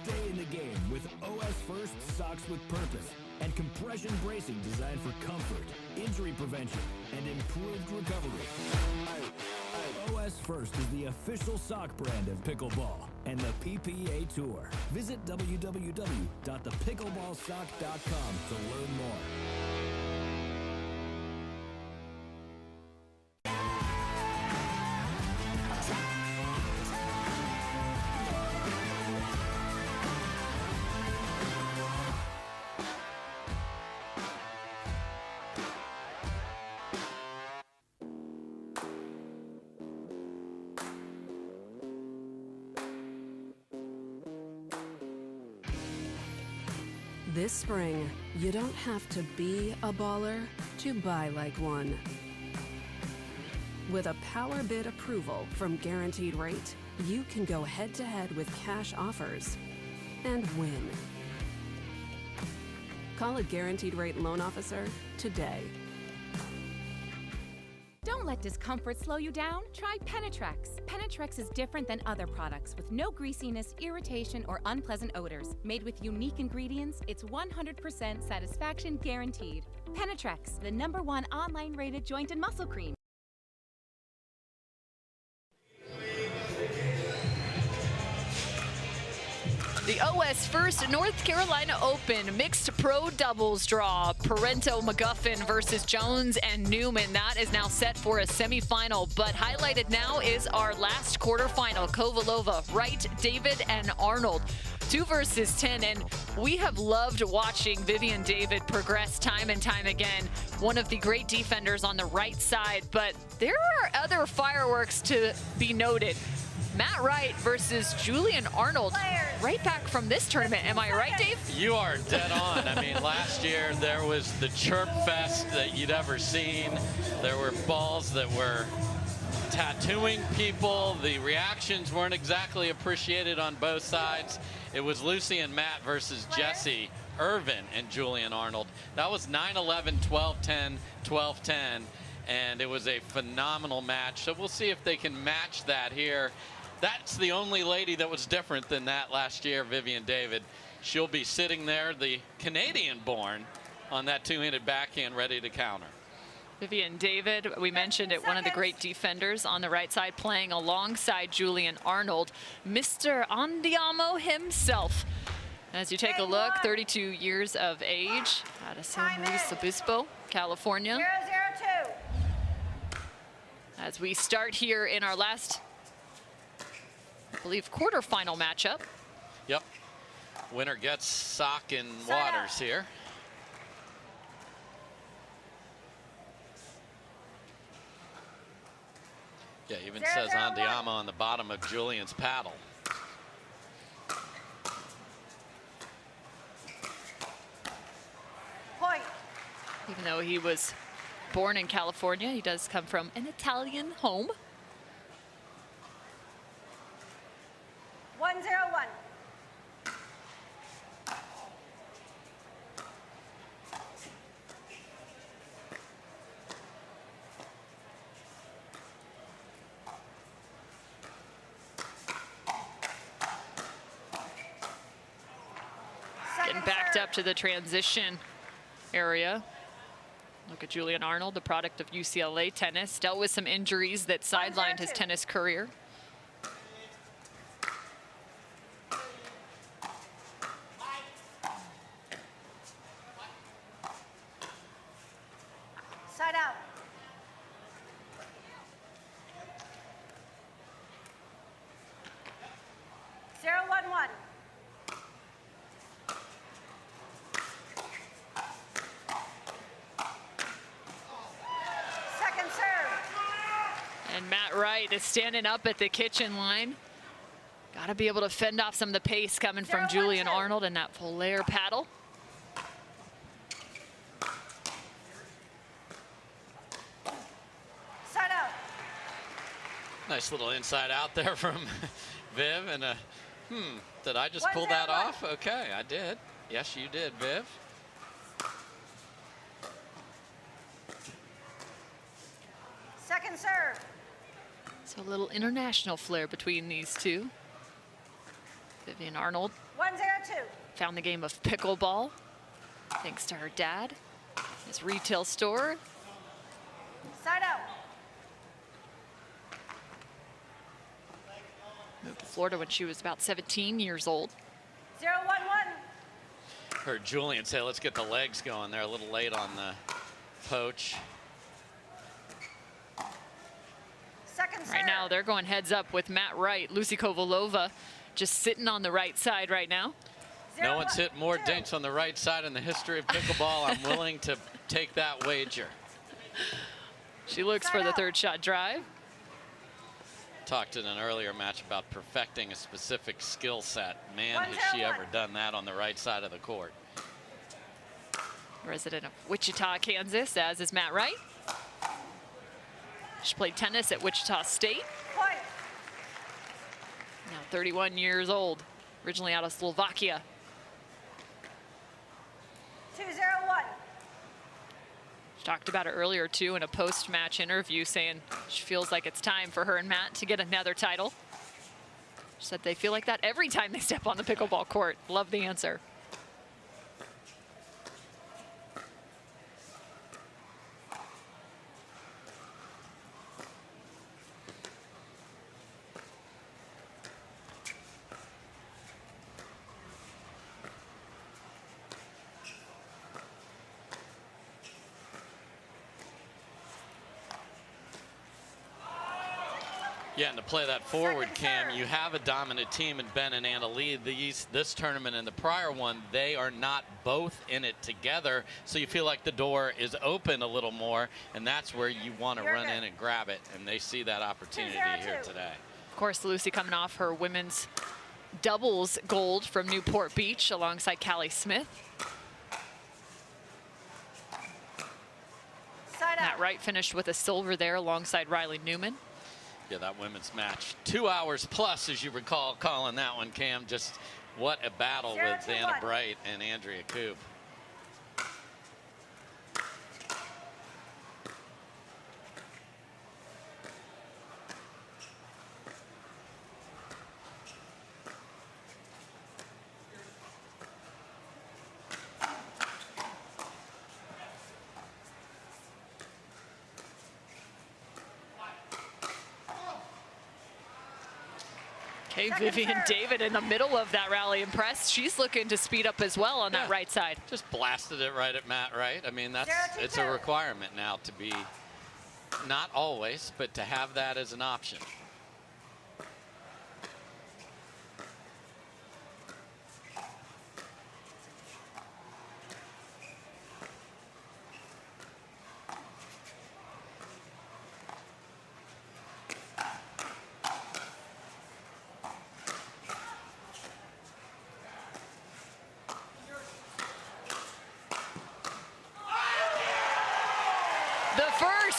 Stay in the game with OS1st Socks with Purpose and compression bracing designed for comfort, injury prevention, and improved recovery. OS1st is the official sock brand of pickleball and the PPA Tour. Visit www.thepickleballsock.com to learn more. This spring, you don't have to be a baller to buy like one. With a power bid approval from Guaranteed Rate, you can go head-to-head with cash offers and win. Call a Guaranteed Rate loan officer today. Don't let discomfort slow you down. Try Penetrex. Penetrex is different than other products with no greasiness, irritation, or unpleasant odors. Made with unique ingredients, it's 100% satisfaction guaranteed. Penetrex, the #1 online rated joint and muscle cream. The OS1st North Carolina Open mixed pro doubles draw. Parenteau McGuffin versus Jones and Newman. That is now set for a semifinal, but highlighted now is our last quarterfinal. Kovalova, Wright, David, and Arnold. 2 versus 10, and we have loved watching Vivian David progress time and time again. One of the great defenders on the right side, but there are other fireworks to be noted. Matt Wright versus Julian Arnold, right back from this tournament. Am I right, Dave? You are dead on. I mean, last year there was the chirp fest that you'd ever seen. There were balls that were tattooing people. The reactions weren't exactly appreciated on both sides. It was Lucy and Matt versus Jesse, Irvine, and Julian Arnold. That was 9-11, 12-10, 12-10, and it was a phenomenal match. So we'll see if they can match that here. That's the only lady that was different than that last year, Vivian David. She'll be sitting there, the Canadian-born, on that two-handed backhand ready to counter. Vivian David, we mentioned it, one of the great defenders on the right side, playing alongside Julian Arnold, Mr. Andiamo himself. As you take a look, 32 years of age, out of San Luis Obispo, California. 0-0-2. As we start here in our last, I believe, quarterfinal matchup. Yep. Winner gets sock and waters here. Yeah, even says Andiamo on the bottom of Julian's paddle. Point. Even though he was born in California, he does come from an Italian home. 1-0-1. Getting backed up to the transition area. Look at Julian Arnold, the product of UCLA tennis, dealt with some injuries that sidelined his tennis career. Side out. Zero, 1-1. Second serve. And Matt Wright is standing up at the kitchen line. Got to be able to fend off some of the pace coming from Julian Arnold and that Polaire paddle. Side out. Nice little inside out there from Viv. And did I just pull that off? Okay, I did. Yes, you did, Viv. Second serve. So a little international flair between these two. Vivian Arnold 1-0-2. found the game of pickleball thanks to her dad, his retail store. Side out. Moved to Florida when she was about 17 years old. 0-1-1. Heard Julian say, let's get the legs going. They're a little late on the poach. Second serve. Right now, they're going heads up with Matt Wright. Lucy Kovalova just sitting on the right side right now. No one's hit more dinks on the right side in the history of pickleball. I'm willing to take that wager. She looks for the third shot drive. Talked in an earlier match about perfecting a specific skill set. Man, has she ever done that on the right side of the court. resident of Wichita, Kansas, as is Matt Wright. She played tennis at Wichita State. Point. Now 31 years old, originally out of Slovakia. 2-0-1. She talked about it earlier, too, in a post-match interview, saying she feels like it's time for her and Matt to get another title. She said they feel like that every time they step on the pickleball court. Love the answer. Yeah, and to play that forward, Cam, you have a dominant team in Ben and Annalee. This tournament and the prior one, they are not both in it together, so you feel like the door is open a little more, and that's where you want to run in and grab it, and they see that opportunity here today. Of course, Lucy coming off her women's doubles gold from Newport Beach alongside Callie Smith. Matt Wright finished with a silver there alongside Riley Newman. Yeah, that women's match, 2 hours plus, as you recall calling that one, Cam. Just what a battle with Anna Bright and Andrea Coop. Okay, Vivian David in the middle of that rally, impressed. She's looking to speed up as well on that right side. Just blasted it right at Matt Wright. I mean, it's a requirement now to be, not always, but to have that as an option.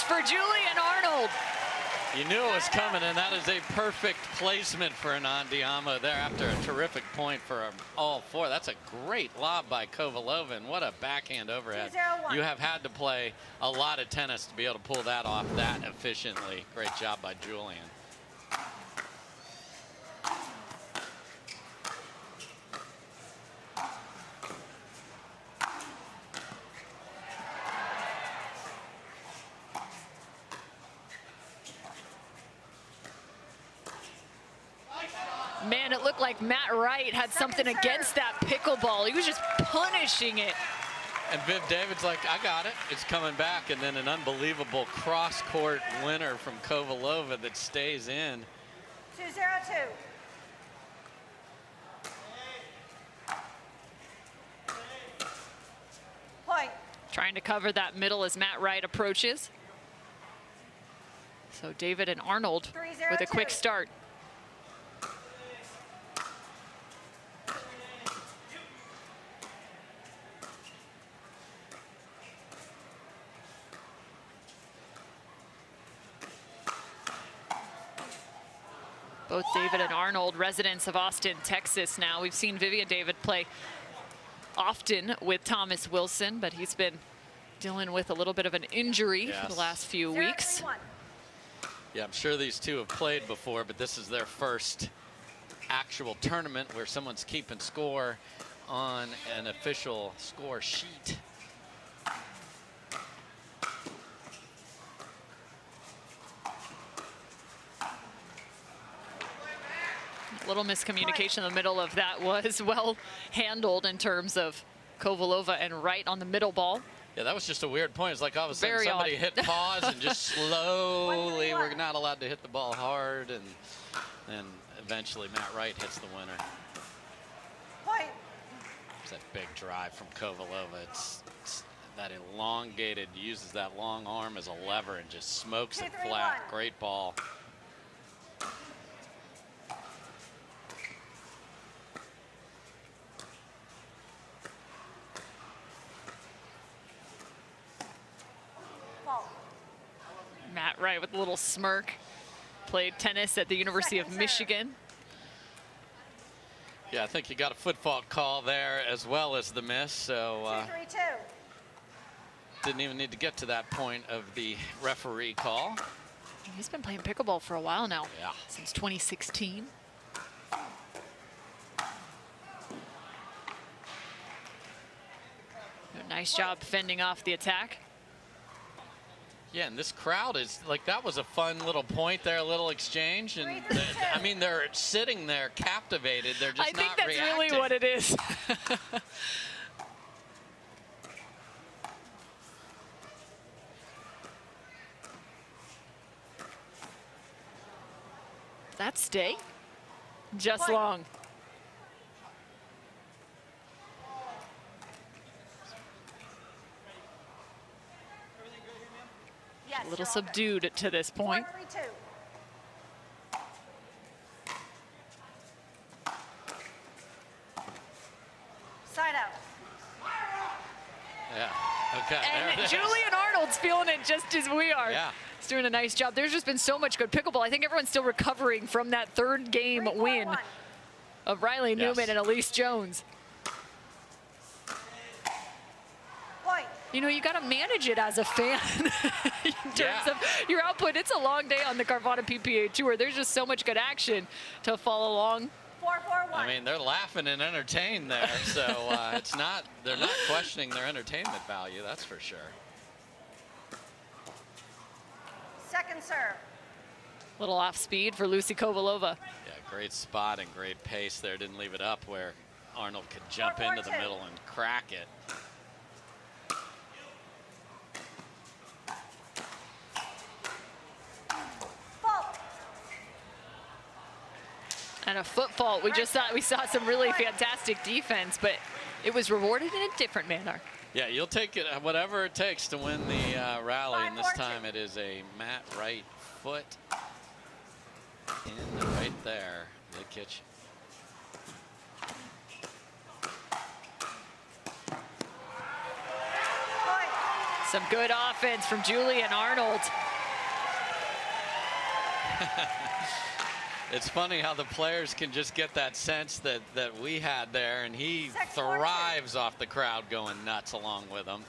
For Julian Arnold. You knew it was coming, and that is a perfect placement for Anand Diama there after a terrific point for all four. That's a great lob by Kovalova, and what a backhand overhead. You have had to play a lot of tennis to be able to pull that off that efficiently. Great job by Julian. Man, it looked like Matt Wright had something against that pickleball. He was just punishing it. And Viv David's like, I got it. It's coming back. And then an unbelievable cross-court winner from Kovalova that stays in. 2-0-2. Point. Trying to cover that middle as Matt Wright approaches. So David and Arnold with a quick start. Both David and Arnold, residents of Austin, Texas now. We've seen Vivian David play often with Thomas Wilson, but he's been dealing with a little bit of an injury for the last few weeks. Yeah, I'm sure these two have played before, but this is their first actual tournament where someone's keeping score on an official score sheet. Little miscommunication in the middle of that was well handled in terms of Kovalova and Wright on the middle ball. Yeah, that was just a weird point. It's like all of a sudden Very somebody odd. hit pause and just slowly, we're not allowed to hit the ball hard, and eventually Matt Wright hits the winner. Point. It's that big drive from Kovalova. It's that elongated, uses that long arm as a lever and just smokes it flat. Great ball. Matt Wright with a little smirk. Played tennis at the University of Michigan. Yeah, I think you got a foot fault call there as well as the miss. So didn't even need to get to that point of the referee call. He's been playing pickleball for a while now. Yeah. Since 2016. Nice job fending off the attack. Yeah, and this crowd is like, that was a fun little point there, a little exchange. And I mean, they're sitting there captivated. They're just not reacting. I think that's really what it is. That stay just long. A little subdued to this point. Side out. Yeah. Okay. And Julian Arnold's feeling it just as we are. Yeah. He's doing a nice job. There's just been so much good pickleball. I think everyone's still recovering from that third game win of Riley Newman and Allyce Jones. You know, you got to manage it as a fan in terms of your output. It's a long day on the Carvana PPA Tour. There's just so much good action to follow along. 4-4-1. I mean, they're laughing and entertained there, so they're not questioning their entertainment value, that's for sure. Second serve. Little off speed for Lucy Kovalova. Yeah, great spot and great pace there. Didn't leave it up where Arnold could jump into the middle and crack it. And a foot fault. We just thought we saw some really fantastic defense, but it was rewarded in a different manner. Yeah, you'll take it, whatever it takes to win the rally, and this time it is a Matt Wright foot in right there, mid-kitchen. Some good offense from Julian Arnold. It's funny how the players can just get that sense that we had there, and he thrives off the crowd going nuts along with them.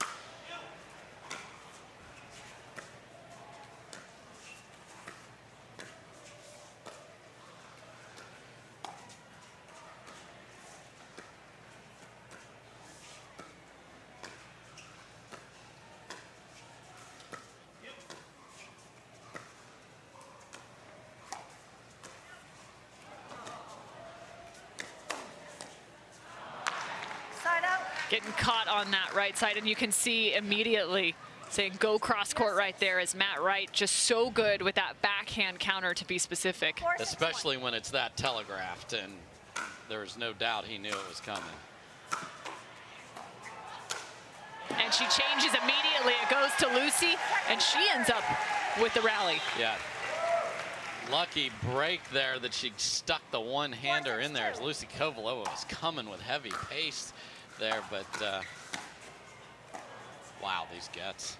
Getting caught on that right side, and you can see immediately saying go cross court right there as Matt Wright just so good with that backhand counter, to be specific. Especially when it's that telegraphed, and there was no doubt he knew it was coming. And she changes immediately. It goes to Lucy, and she ends up with the rally. Yeah. Lucky break there that she stuck the one-hander in there as Lucy Kovalova was coming with heavy pace there, but wow, these gets.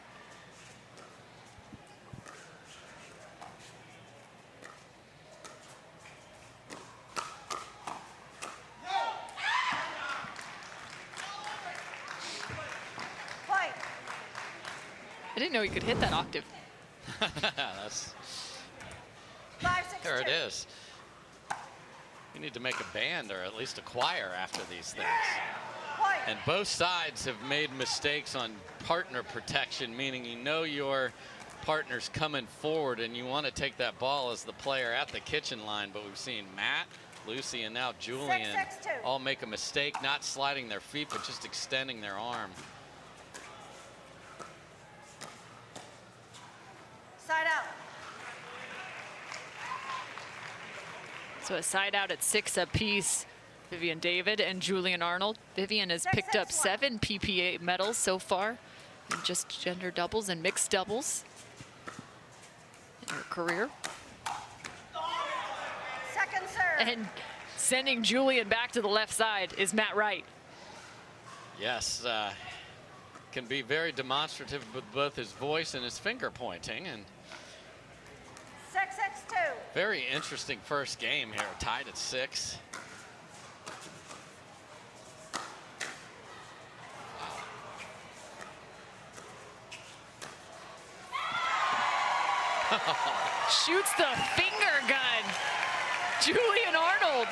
I didn't know you could hit that octave. That's, there it is. You need to make a band or at least a choir after these things. And both sides have made mistakes on partner protection, meaning you know your partner's coming forward and you want to take that ball as the player at the kitchen line, but we've seen Matt, Lucy, and now Julian all make a mistake, not sliding their feet, but just extending their arm. Side out. So a side out at 6 apiece. Vivian David and Julian Arnold. Vivian has picked up 7 PPA medals so far in just gender doubles and mixed doubles in her career. Second serve. And sending Julian back to the left side is Matt Wright. Yes, can be very demonstrative with both his voice and his finger pointing, and Very interesting first game here, tied at 6. Shoots the finger gun. Julian Arnold.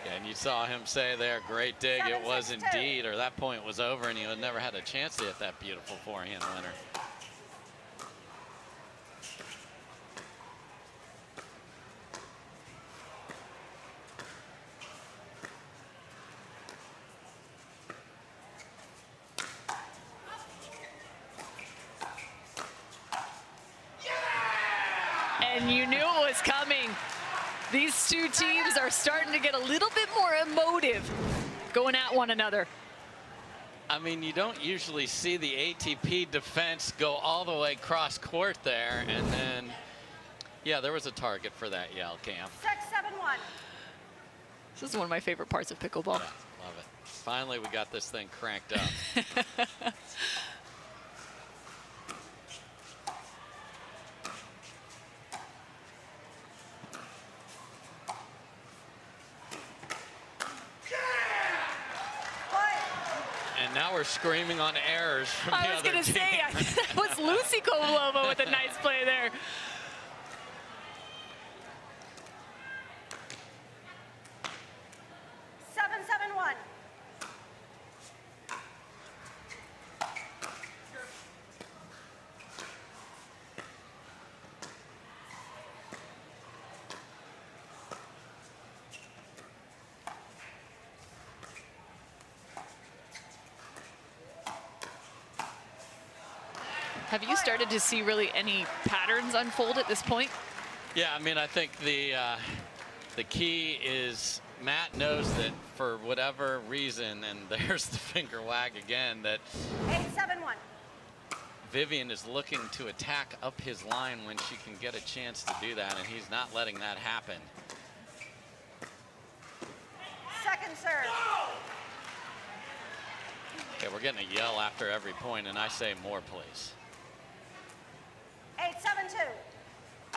Yeah, and you saw him say there, great dig, it was indeed, or that point was over and he would never had a chance to hit that beautiful forehand winner. And you knew it was coming. These two teams are starting to get a little bit more emotive going at one another. I mean, you don't usually see the ATP defense go all the way cross court there, and then, yeah, there was a target for that yell, Cam. 6-7-1. This is one of my favorite parts of pickleball. Yeah, love it. Finally, we got this thing cranked up. Now we're screaming on errors from the other team. I was going to say, I think that was Lucy Kovalova with a nice play there. Have you started to see really any patterns unfold at this point? Yeah, I mean, I think the key is Matt knows that for whatever reason, and there's the finger wag again, that 8-7-1. Vivian is looking to attack up his line when she can get a chance to do that, and he's not letting that happen. Second serve. Okay, we're getting a yell after every point, and I say more, please. 8-7-2.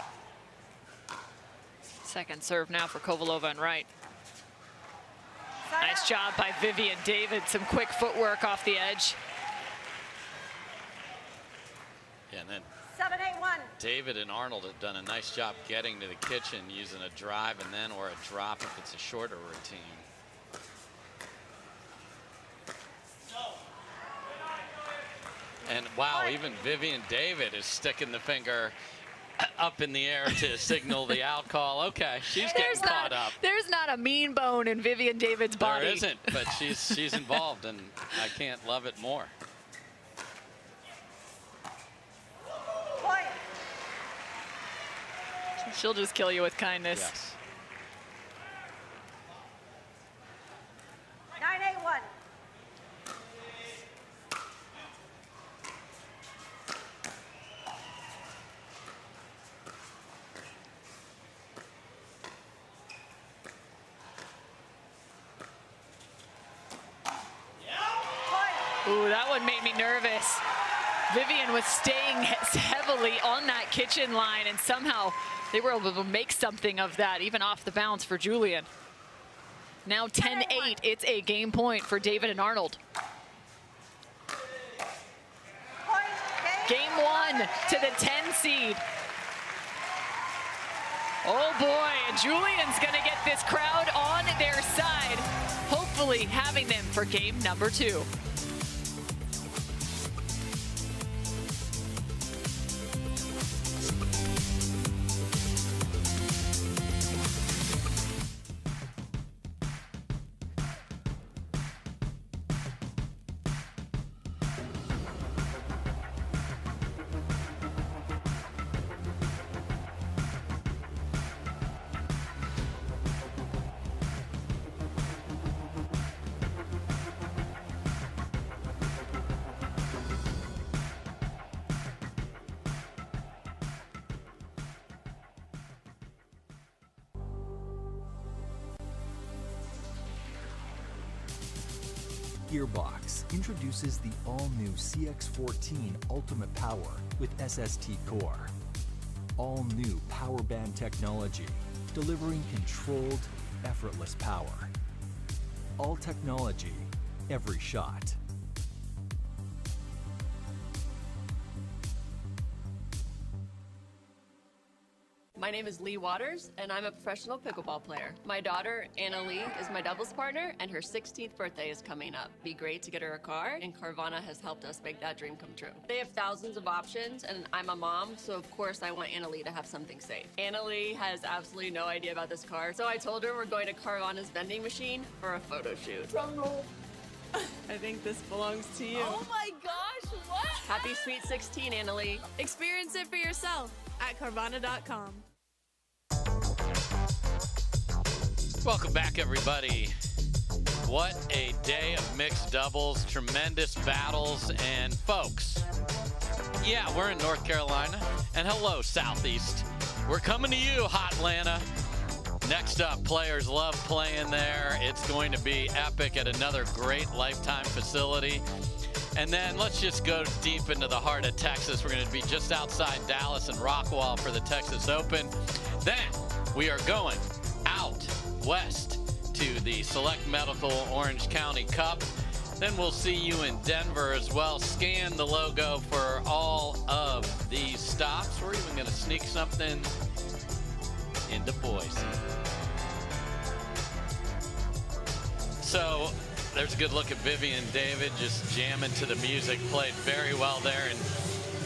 Second serve now for Kovalova and Wright. Nice job by Vivian David. Some quick footwork off the edge. Yeah, and then 7-8-1. David and Arnold have done a nice job getting to the kitchen using a drive and then or a drop if it's a shorter routine. And wow, even Vivian David is sticking the finger up in the air to signal the out call. Okay, she's getting caught up. There's not a mean bone in Vivian David's body. There isn't, but she's involved, and I can't love it more. Point. She'll just kill you with kindness. Yes. 9-8-1. Ooh, that one made me nervous. Vivian was staying heavily on that kitchen line, and somehow they were able to make something of that, even off the bounce for Julian. Now 10-8, it's a game point for David and Arnold. Game one to the 10 seed. Oh boy, and Julian's gonna get this crowd on their side, hopefully having them for game number 2. Gearbox introduces the all-new CX14 Ultimate Power with SST Core. All-new power band technology, delivering controlled, effortless power. All technology, every shot. My name is Lee Waters, and I'm a professional pickleball player. My daughter, Anna Lee, is my doubles partner, and her 16th birthday is coming up. It'd be great to get her a car, and Carvana has helped us make that dream come true. They have thousands of options, and I'm a mom, so of course I want Anna Lee to have something safe. Anna Lee has absolutely no idea about this car, so I told her we're going to Carvana's vending machine for a photo shoot. I think this belongs to you. Oh my gosh, what? Happy Sweet 16, Anna Lee. Experience it for yourself at Carvana.com. Welcome back, everybody. What a day of mixed doubles, tremendous battles, and folks, yeah, we're in North Carolina, and hello, Southeast. We're coming to you, hot Atlanta. Next up, players love playing there. It's going to be epic at another great Lifetime facility. And then let's just go deep into the heart of Texas. We're going to be just outside Dallas and Rockwall for the Texas Open. Then we are going out west to the Select Medical Orange County Cup. Then we'll see you in Denver as well. Scan the logo for all of these stops. We're even going to sneak something into Boise. So there's a good look at Vivian David just jamming to the music. Played very well there, and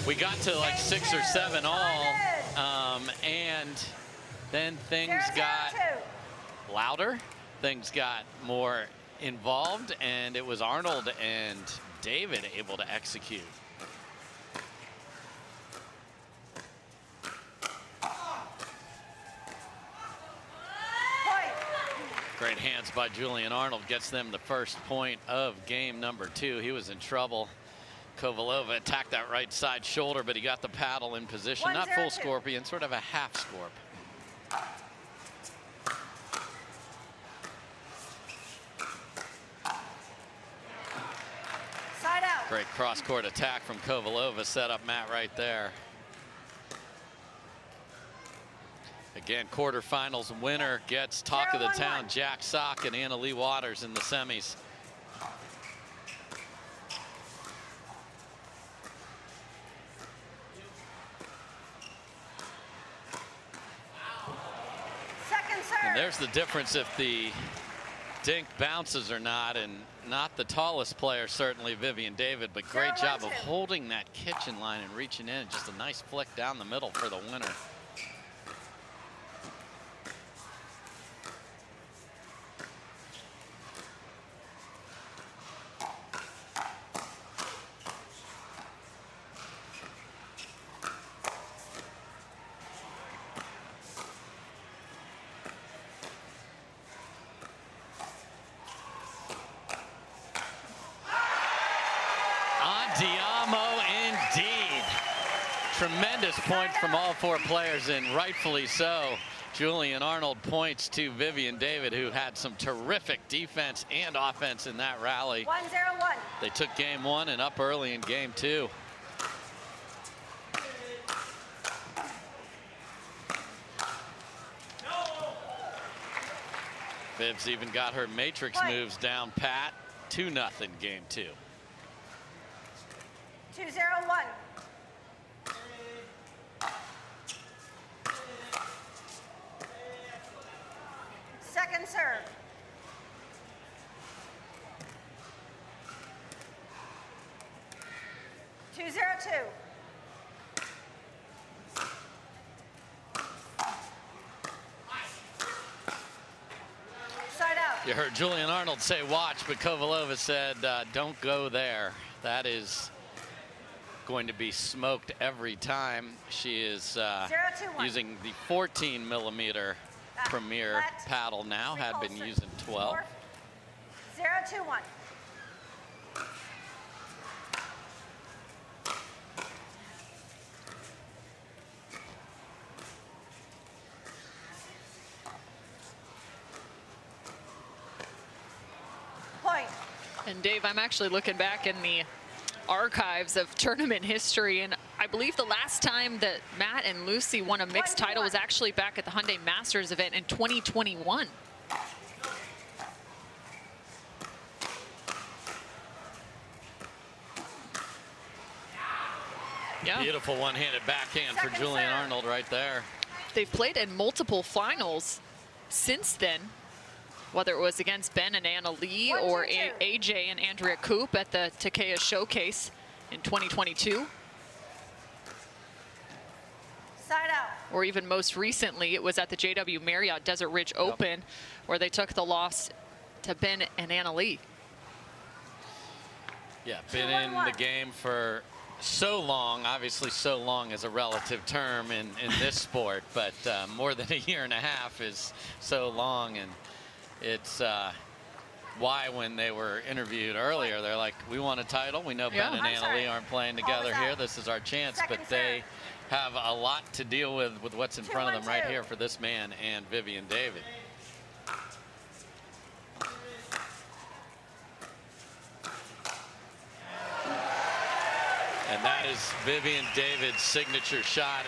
we got to like 6 or 7 all, and then things got louder, things got more involved, and it was Arnold and David able to execute. Great hands by Julian Arnold, gets them the first point of game number 2. He was in trouble. Kovalova attacked that right side shoulder, but he got the paddle in position. Not full scorpion, sort of a half scorp. Side out. Great cross-court attack from Kovalova, set up Matt right there. Again, quarterfinals winner gets talk of the town, Jack Sock and Anna Lee Waters in the semis. Second serve. And there's the difference if the dink bounces or not, and not the tallest player, certainly Vivian David, but great job of holding that kitchen line and reaching in. Just a nice flick down the middle for the winner. Tremendous point from all 4 players, and rightfully so. Julian Arnold points to Vivian David, who had some terrific defense and offense in that rally. 1-0-1. They took game 1 and up early in game 2. Viv's even got her matrix moves down pat. 2-0 game 2. 2-0-1. Second serve. Two. Side out. You heard Julian Arnold say watch, but Kovalova said don't go there. That is going to be smoked every time. She is using the 14mm Premier paddle now, had been using 12. 0-2-1. Point. And Dave, I'm actually looking back in the archives of tournament history, and I believe the last time that Matt and Lucy won a mixed title was actually back at the Hyundai Masters event in 2021. Yeah. Beautiful one-handed backhand for Julian Arnold right there. They've played in multiple finals since then, whether it was against Ben and Anna Lee or AJ and Andrea Koop at the Takea Showcase in 2022. Side out. Or even most recently, it was at the JW Marriott Desert Ridge Open, where they took the loss to Ben and Anna Lee. Yeah, been in the game for so long. Obviously, so long is a relative term in this sport, but more than a year and a half is so long. And it's why when they were interviewed earlier, they're like, we want a title. We know Ben and Anna Lee aren't playing together here. This is our chance. But they have a lot to deal with what's in front of them right here for this man and Vivian David. And that is Vivian David's signature shot.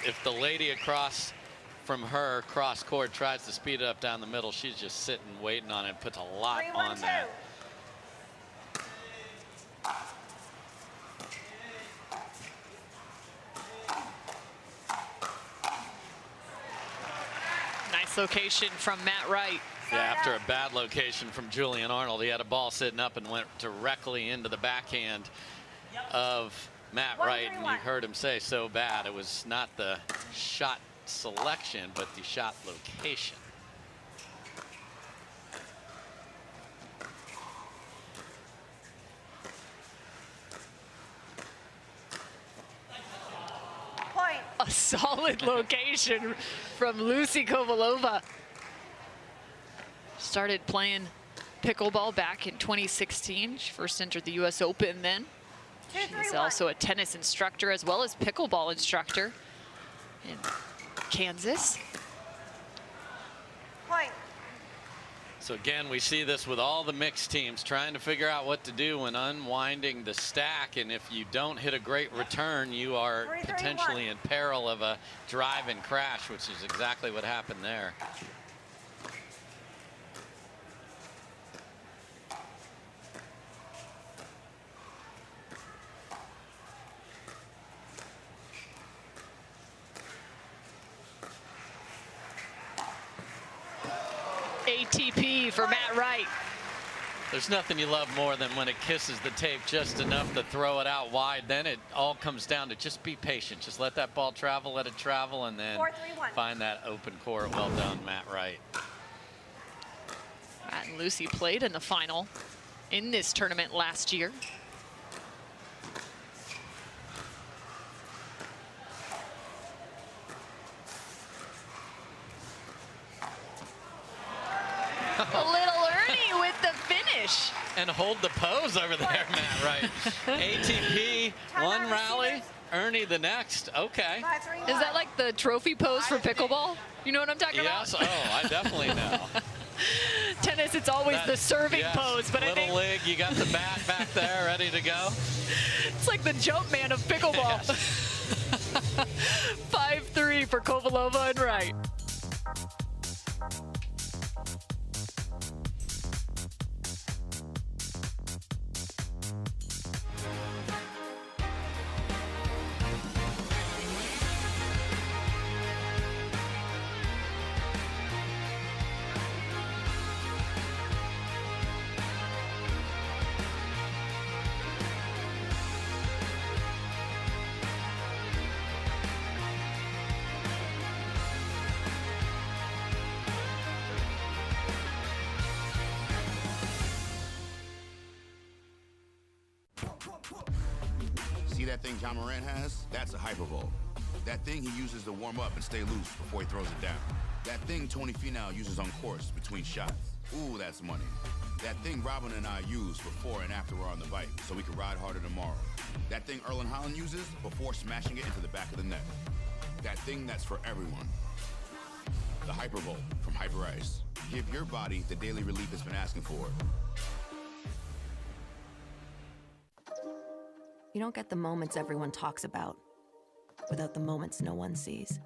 If the lady across from her cross court tries to speed it up down the middle, she's just sitting waiting on it, puts a lot on that. Nice location from Matt Wright. Yeah, after a bad location from Julian Arnold, he had a ball sitting up and went directly into the backhand of Matt Wright, and you heard him say so bad. It was not the shot selection, but the shot location. Point. A solid location from Lucy Kovalova. Started playing pickleball back in 2016. She first entered the US Open then. She's also a tennis instructor as well as pickleball instructor in Kansas. Point. So again, we see this with all the mixed teams trying to figure out what to do when unwinding the stack. And if you don't hit a great return, you are potentially in peril of a drive and crash, which is exactly what happened there. ATP for Matt Wright. There's nothing you love more than when it kisses the tape just enough to throw it out wide. Then it all comes down to just be patient. Just let that ball travel, let it travel, and then find that open court. Well done, Matt Wright. Matt and Lucy played in the final in this tournament last year. A little Ernie with the finish. And hold the pose over there, Matt Wright. ATP, one rally, Ernie the next. Okay. Is that like the trophy pose for pickleball? You know what I'm talking about? Yes, oh, I definitely know. Tennis, it's always the serving pose, but I think... Little league, you got the bat back there ready to go. It's like the jump man of pickleball. 5-3 for Kovalova and Wright. See that thing John Morant has? That's a hypervolt. That thing he uses to warm up and stay loose before he throws it down. That thing Tony Finau uses on course between shots. Ooh, that's money. That thing Robin and I use before and after we're on the bike so we can ride harder tomorrow. That thing Erlen Haaland uses before smashing it into the back of the net. That thing that's for everyone. The Hypervolt from Hyper Ice. Give your body the daily relief it's been asking for. You don't get the moments everyone talks about without the moments no one sees.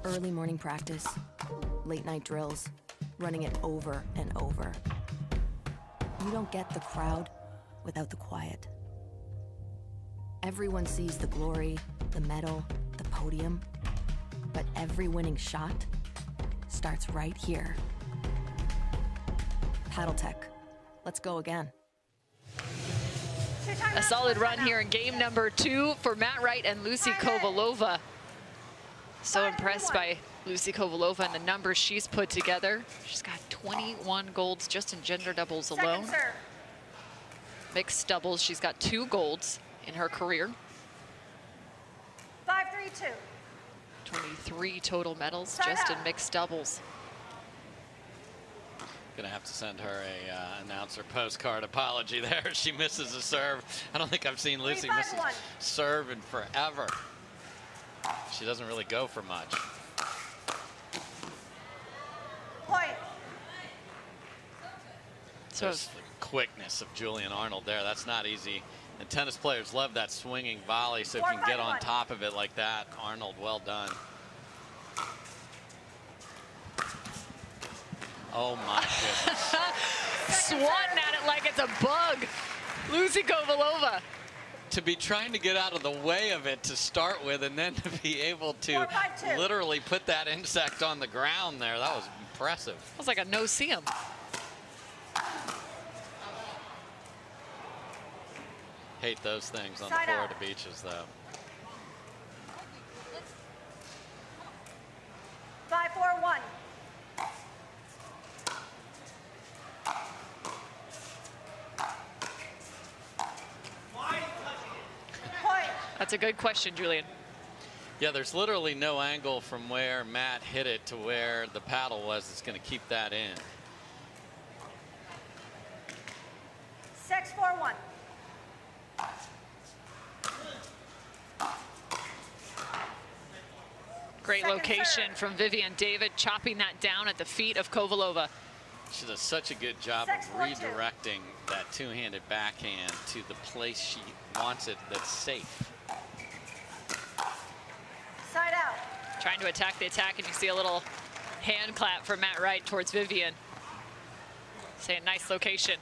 Early morning practice, late night drills, running it over and over. You don't get the crowd without the quiet. Everyone sees the glory, the medal, the podium, but every winning shot starts right here. Paddle Tech. Let's go again. A solid run here in game number 2 for Matt Wright and Lucy Kovalova. So impressed by Lucy Kovalova and the numbers she's put together. She's got 21 golds just in gender doubles alone. Mixed doubles, she's got 2 golds in her career. 5-3-2. 23 total medals just in mixed doubles. Gonna have to send her a announcer postcard apology there. She misses a serve. I don't think I've seen Lucy miss a serve in forever. She doesn't really go for much. Point. So the quickness of Julian Arnold there, that's not easy. And tennis players love that swinging volley, so if you can get on top of it like that, Arnold, well done. Oh my goodness. Swatting at it like it's a bug. Lucy Kovalova. To be trying to get out of the way of it to start with, and then to be able to literally put that insect on the ground there, that was impressive. It was like a no-see-em. Hate those things on the Florida beaches, though. 5-4-1. That's a good question, Julian. Yeah, there's literally no angle from where Matt hit it to where the paddle was that's going to keep that in. 6-4-1. Great location from Vivian David, chopping that down at the feet of Kovalova. She does such a good job of redirecting that two-handed backhand to the place she wants it that's safe. Side out. Trying to attack the attack, and you see a little hand clap from Matt Wright towards Vivian. Saying nice location.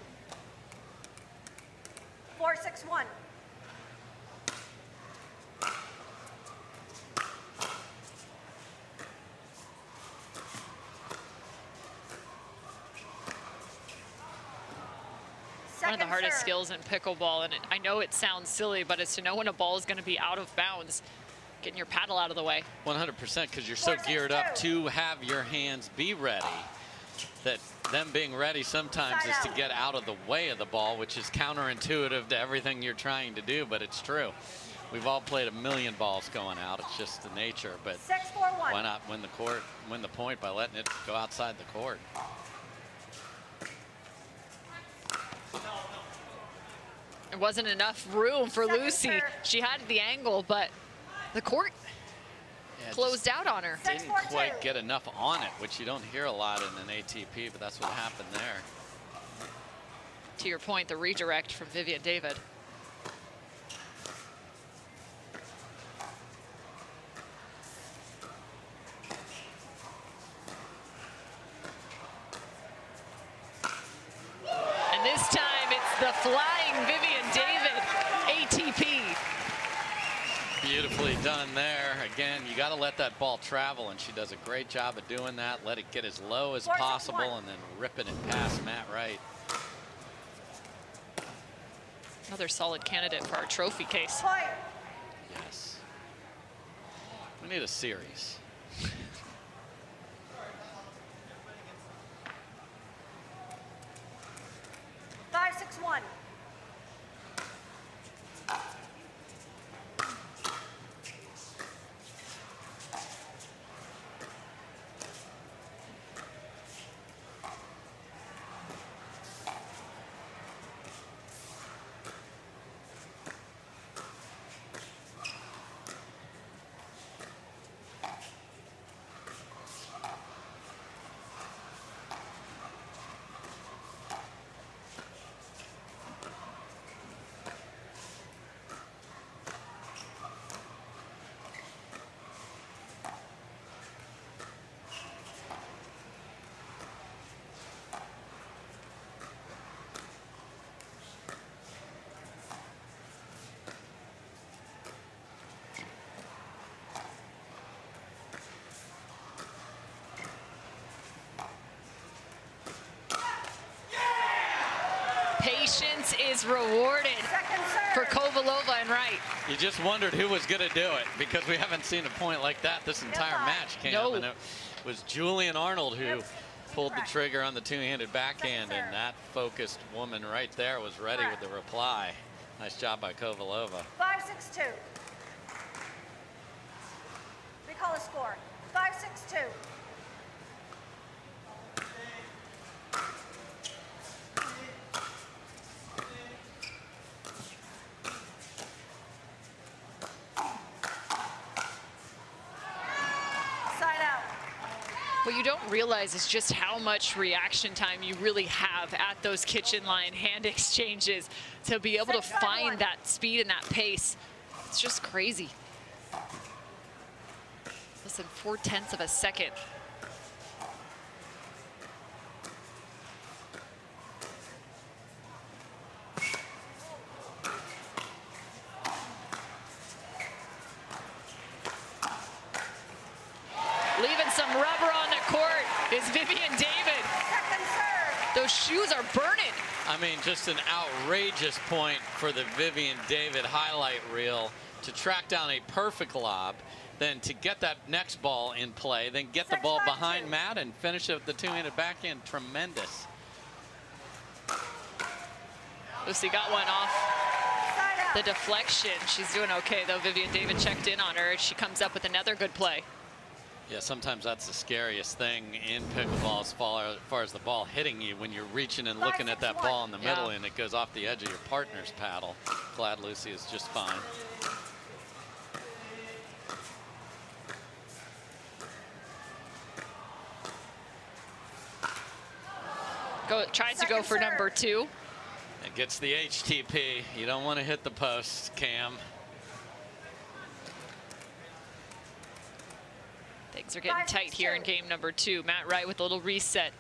4-6-1. One of the hardest skills in pickleball, and I know it sounds silly, but it's to know when a ball is going to be out of bounds, getting your paddle out of the way. 100%, because you're so geared up to have your hands be ready, that them being ready sometimes is to get out of the way of the ball, which is counterintuitive to everything you're trying to do, but it's true. We've all played a million balls going out. It's just the nature, but why not win the point by letting it go outside the court? There wasn't enough room for Lucy. She had the angle, but the court closed out on her. Didn't quite get enough on it, which you don't hear a lot in an ATP, but that's what happened there. To your point, the redirect from Vivian David. And this time it's the flying Vivian David ATP. Beautifully done there. Again, you got to let that ball travel, and she does a great job of doing that. Let it get as low as possible and then ripping it past Matt Wright. Another solid candidate for our trophy case. Yes. We need a series. 5-6-1. Patience is rewarded for Kovalova and Wright. You just wondered who was going to do it because we haven't seen a point like that this entire match, Cam. No. And it was Julian Arnold who pulled the trigger on the two-handed backhand, and that focused woman right there was ready with the reply. Nice job by Kovalova. 5-6-2. We call a score. 5-6-2. What you don't realize is just how much reaction time you really have at those kitchen line hand exchanges to be able to find that speed and that pace. It's just crazy. Less than 0.4 of a second. Leaving some rubber on the court is Vivian David. Those shoes are burning. I mean, just an outrageous point for the Vivian David highlight reel to track down a perfect lob, then to get that next ball in play, then get the ball behind Matt and finish it with the two-handed backhand. Tremendous. Lucy got one off the deflection. She's doing okay, though. Vivian David checked in on her. She comes up with another good play. Yeah, sometimes that's the scariest thing in pickleball as far as the ball hitting you when you're reaching and looking at that ball in the middle and it goes off the edge of your partner's paddle. Glad Lucy is just fine. Tries to go for number 2. It gets the HTP. You don't want to hit the post, Cam. Things are getting tight here in game number 2. Matt Wright with a little reset.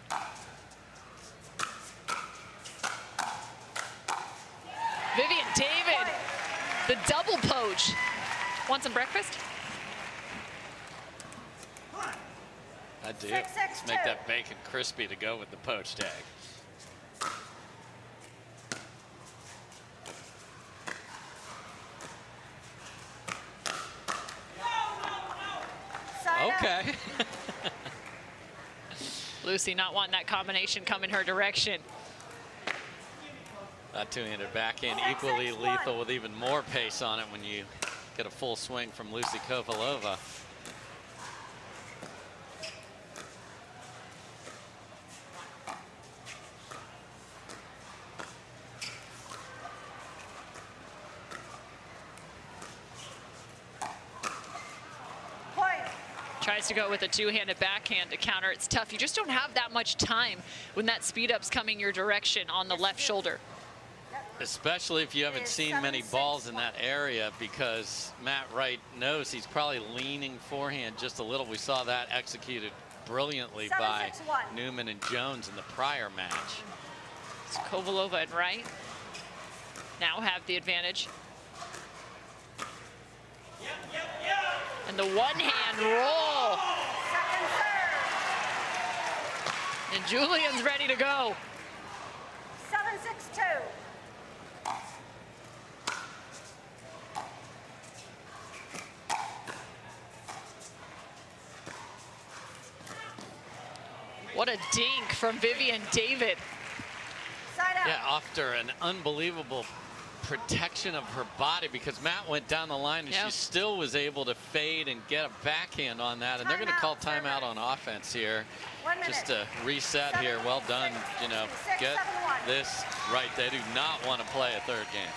Vivian David, the double poach. Want some breakfast? I do. Let's make that bacon crispy to go with the poached egg. Okay. Lucy not wanting that combination coming her direction. That two-handed backhand equally lethal with even more pace on it when you get a full swing from Lucy Kovalova. Tries to go with a two-handed backhand to counter. It's tough. You just don't have that much time when that speed up's coming your direction on the left shoulder. Especially if you haven't seen many balls in that area, because Matt Wright knows he's probably leaning forehand just a little. We saw that executed brilliantly by Newman and Jones in the prior match. It's Kovalova and Wright now have the advantage. And the one-hand roll. And Julian's ready to go. 7-6-2. What a dink from Vivian David. Yeah, after an unbelievable protection of her body, because Matt went down the line and she still was able to fade and get a backhand on that. And they're going to call timeout on offense here just to reset here. Well done. You know, get this right. They do not want to play a third game.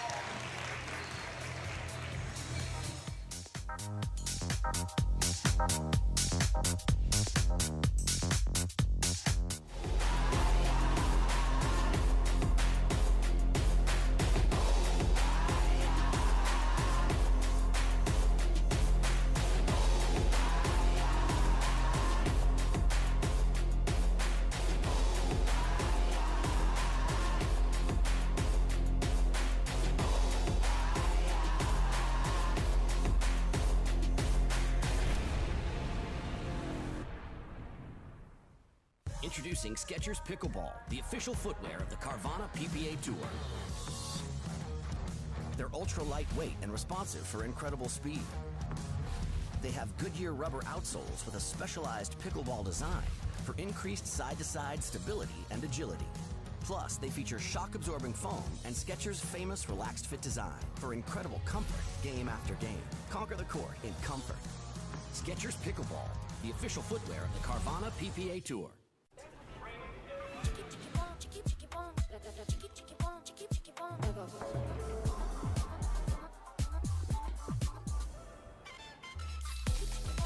Introducing Skechers Pickleball, the official footwear of the Carvana PPA Tour. They're ultra lightweight and responsive for incredible speed. They have Goodyear rubber outsoles with a specialized pickleball design for increased side-to-side stability and agility. Plus, they feature shock-absorbing foam and Skechers' famous relaxed fit design for incredible comfort game after game. Conquer the court in comfort. Skechers Pickleball, the official footwear of the Carvana PPA Tour.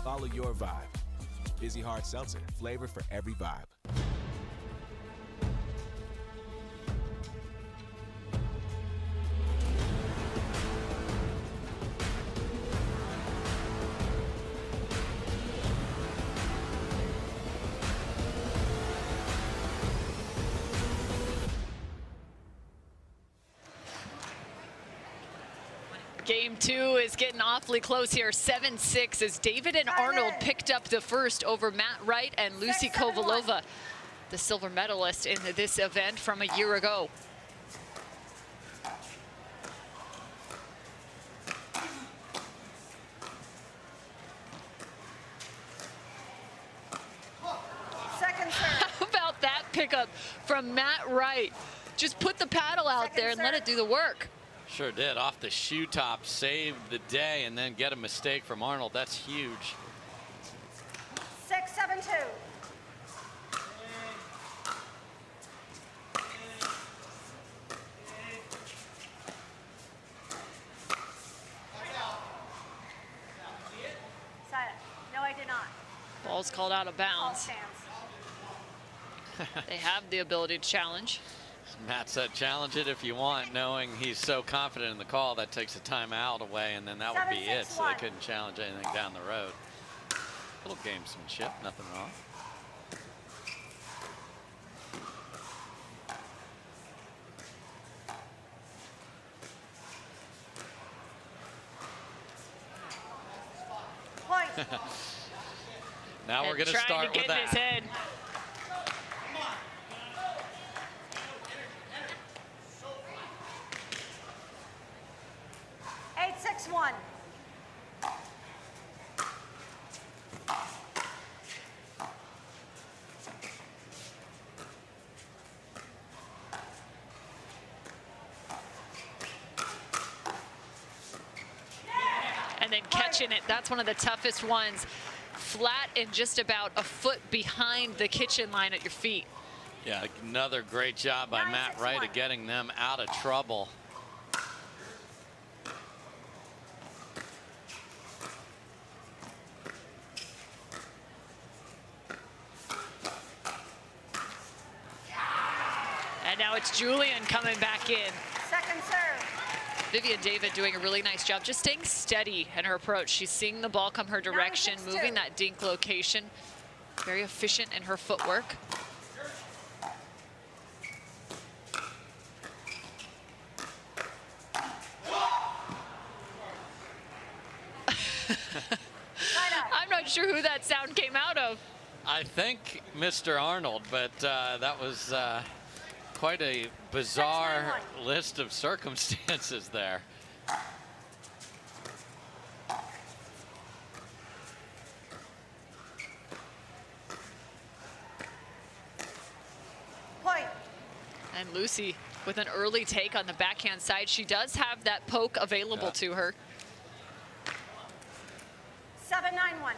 Follow your vibe. Busy Hard Seltzer, flavor for every vibe. Game 2 is getting awfully close here. 7-6 as David and Arnold picked up the first over Matt Wright and Lucy Kovalova, the silver medalist in this event from a year ago. Second serve. How about that pickup from Matt Wright? Just put the paddle out there and let it do the work. Sure did. Off the shoe top, saved the day, and then get a mistake from Arnold. That's huge. 6-7-2. No, I did not. Ball's called out of bounds. They have the ability to challenge. Matt said, challenge it if you want, knowing he's so confident in the call that takes the timeout away, and then that would be it. So they couldn't challenge anything down the road. A little gamesmanship, nothing wrong. Now we're going to start with that. Head. 8-6-1. And then catching it, that's one of the toughest ones. Flat and just about a foot behind the kitchen line at your feet. Yeah, another great job by Matt Wright of getting them out of trouble. And now it's Julian coming back in. Second serve. Vivian David doing a really nice job just staying steady in her approach. She's seeing the ball come her direction, moving that dink location. Very efficient in her footwork. I'm not sure who that sound came out of. I think Mr. Arnold, but that was quite a bizarre list of circumstances there. Point. And Lucy with an early take on the backhand side. She does have that poke available to her. 7-9-1.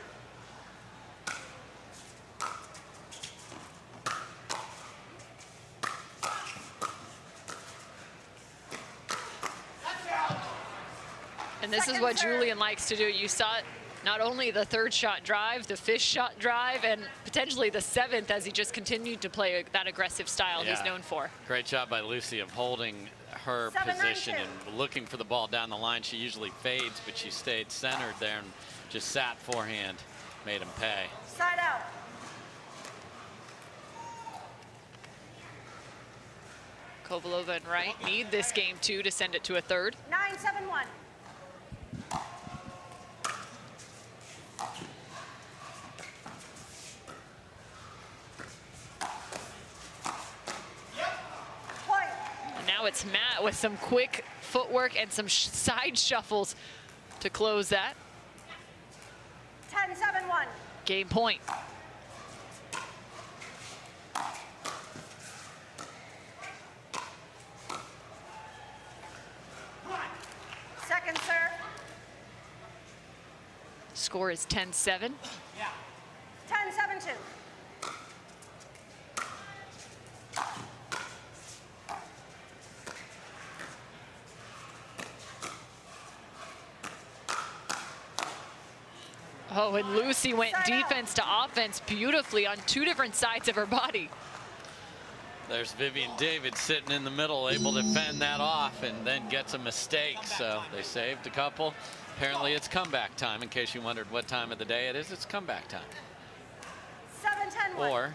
And this is what Julian likes to do. You saw it, not only the third shot drive, the fifth shot drive, and potentially the seventh as he just continued to play that aggressive style he's known for. Great job by Lucy of holding her position and looking for the ball down the line. She usually fades, but she stayed centered there and just sat forehand, made him pay. Side out. Kovalova and Wright need this game too to send it to a third. 9-7-1. now it's Matt with some quick footwork and some side shuffles to close that. 10-7-1. Game point. Second serve. Score is 10-7. 10-7-2. Oh, and Lucy went defense to offense beautifully on two different sides of her body. There's Vivian David sitting in the middle, able to fend that off and then gets a mistake. So they saved a couple. Apparently it's comeback time, in case you wondered what time of the day it is. It's comeback time. 7-10-1. Or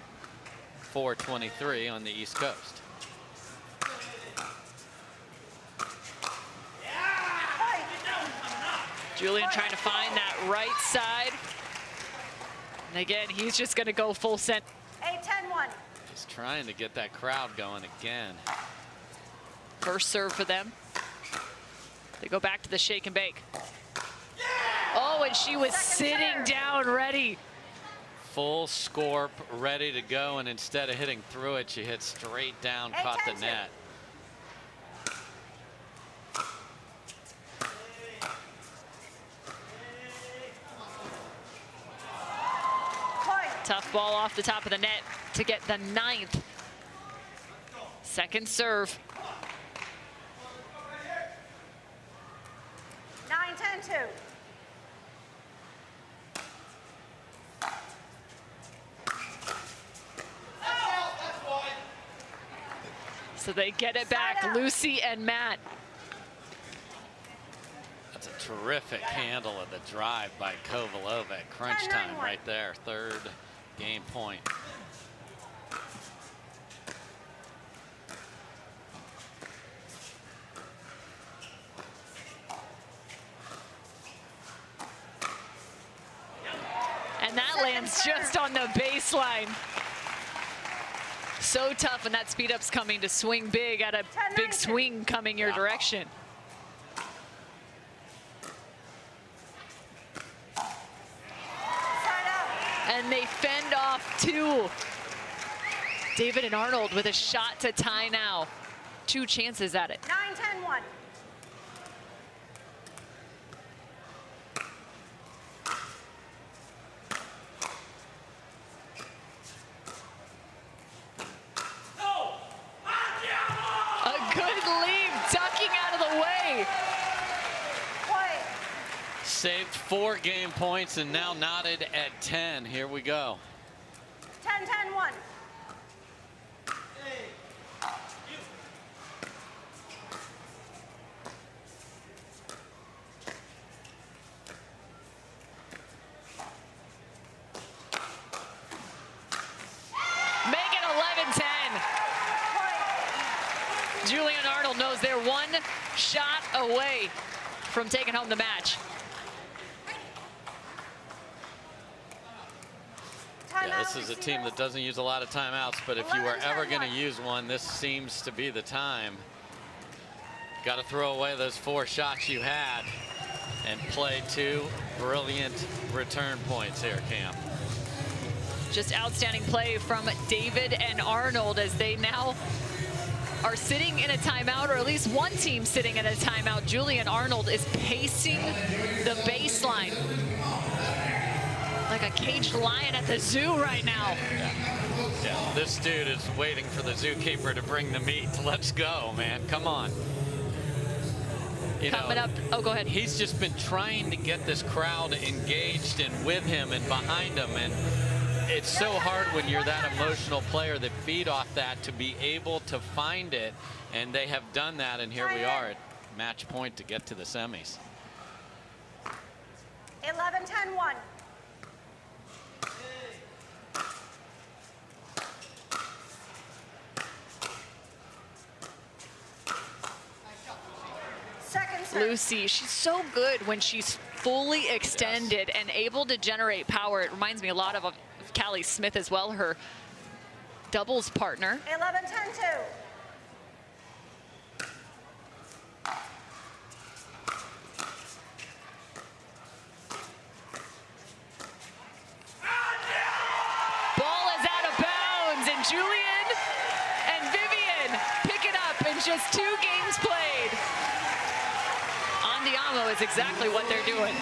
4:23 on the East Coast. Julian trying to find that right side. And again, he's just going to go full send. 8-10-1. He's trying to get that crowd going again. First serve for them. They go back to the shake and bake. Oh, and she was sitting down ready. Full scorp, ready to go, and instead of hitting through it, she hit straight down, caught the net. Tough ball off the top of the net to get the 9th. Second serve. 9-10-2. So they get it back, Lucy and Matt. That's a terrific handle of the drive by Kovalova at crunch time right there. Third game point. And that lands just on the baseline. So tough, and that speed up's coming to swing big at a big swing coming your direction. And they fend off two. David and Arnold with a shot to tie now. Two chances at it. 9-10-1. A good lead, ducking out of the way. Saved 4 game points and now knotted at 10. Here we go. 10-10-1. Make it 11-10. Julian Arnold knows they're one shot away from taking home the match. Yeah, this is a team that doesn't use a lot of timeouts, but if you are ever going to use one, this seems to be the time. Got to throw away those 4 shots you had and play 2 brilliant return points here, Cam. Just outstanding play from David and Arnold as they now are sitting in a timeout, or at least one team sitting in a timeout. Julian Arnold is pacing the baseline like a caged lion at the zoo right now. Yeah, this dude is waiting for the zookeeper to bring the meat. Let's go, man. Come on. Coming up. Oh, go ahead. He's just been trying to get this crowd engaged and with him and behind him. And it's so hard when you're that emotional player that feed off that to be able to find it. And they have done that. And here we are at match point to get to the semis. 11-10-1. Lucy, she's so good when she's fully extended and able to generate power. It reminds me a lot of Callie Smith as well, her doubles partner. 11-10-2. just 2 games played. Andiamo is exactly what they're doing.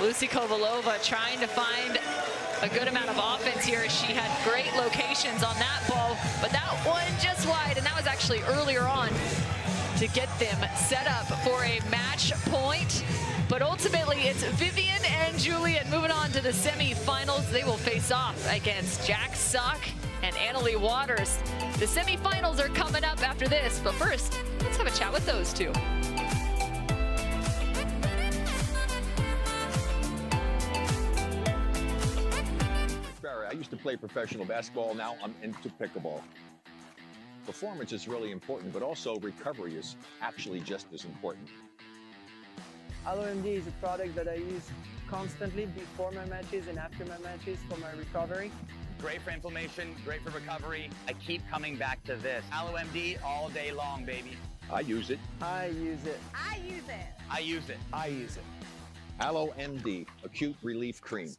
Lucy Kovalova trying to find a good amount of offense here. She had great locations on that ball, but that one just wide, and that was actually earlier on to get them set up for a match point. But ultimately, it's Vivian and Julian moving on to the semifinals. They will face off against Jack Sock and Annalie Waters. The semifinals are coming up after this, but first, let's have a chat with those two. I used to play professional basketball. Now I'm into pickleball. Performance is really important, but also recovery is actually just as important. AlloMD is a product that I use constantly before my matches and after my matches for my recovery. Great for inflammation, great for recovery. I keep coming back to this. AlloMD all day long, baby. I use it. I use it. I use it. I use it. I use it. AlloMD, Acute Relief Cream.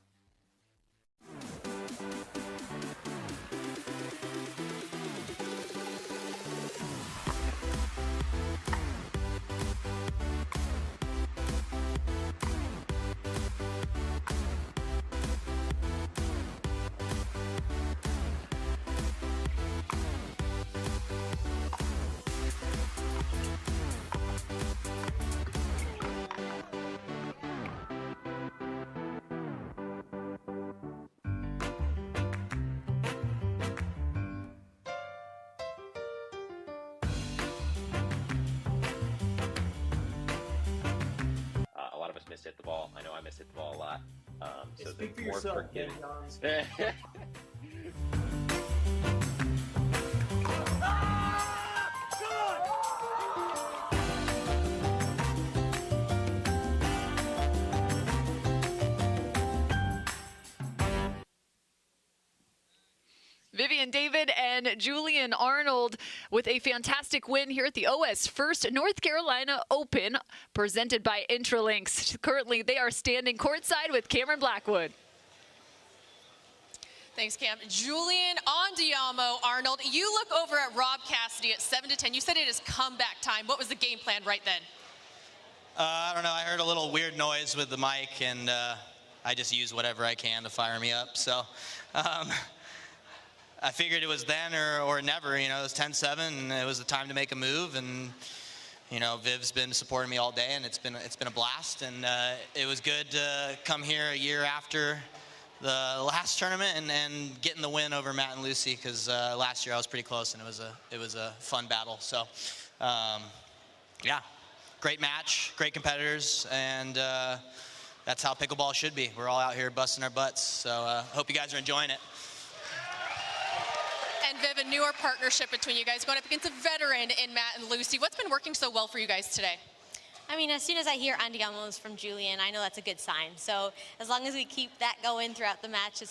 Hit the ball. I know I hit the ball a lot. So speak for more yourself, forgiving. Vivian David and Julian Arnold with a fantastic win here at the OS1st North Carolina Open, presented by Intralinks. Currently, they are standing courtside with Cameron Blackwood. Thanks, Cam. Julian, Andiamo, Arnold, you look over at Rob Cassidy at 7-10. You said it is comeback time. What was the game plan right then? I don't know. I heard a little weird noise with the mic, and I just use whatever I can to fire me up. So I figured it was then or never. You know, it was 10-7, and it was the time to make a move. And you know, Viv's been supporting me all day, and it's been a blast. And it was good to come here a year after the last tournament and getting the win over Matt and Lucy, because last year I was pretty close, and it was a fun battle. So yeah, great match, great competitors, and that's how pickleball should be. We're all out here busting our butts. So hope you guys are enjoying it. And Viv, a newer partnership between you guys going up against a veteran in Matt and Lucy. What's been working so well for you guys today? I mean, as soon as I hear Andiamo's from Julian, I know that's a good sign. So as long as we keep that going throughout the match,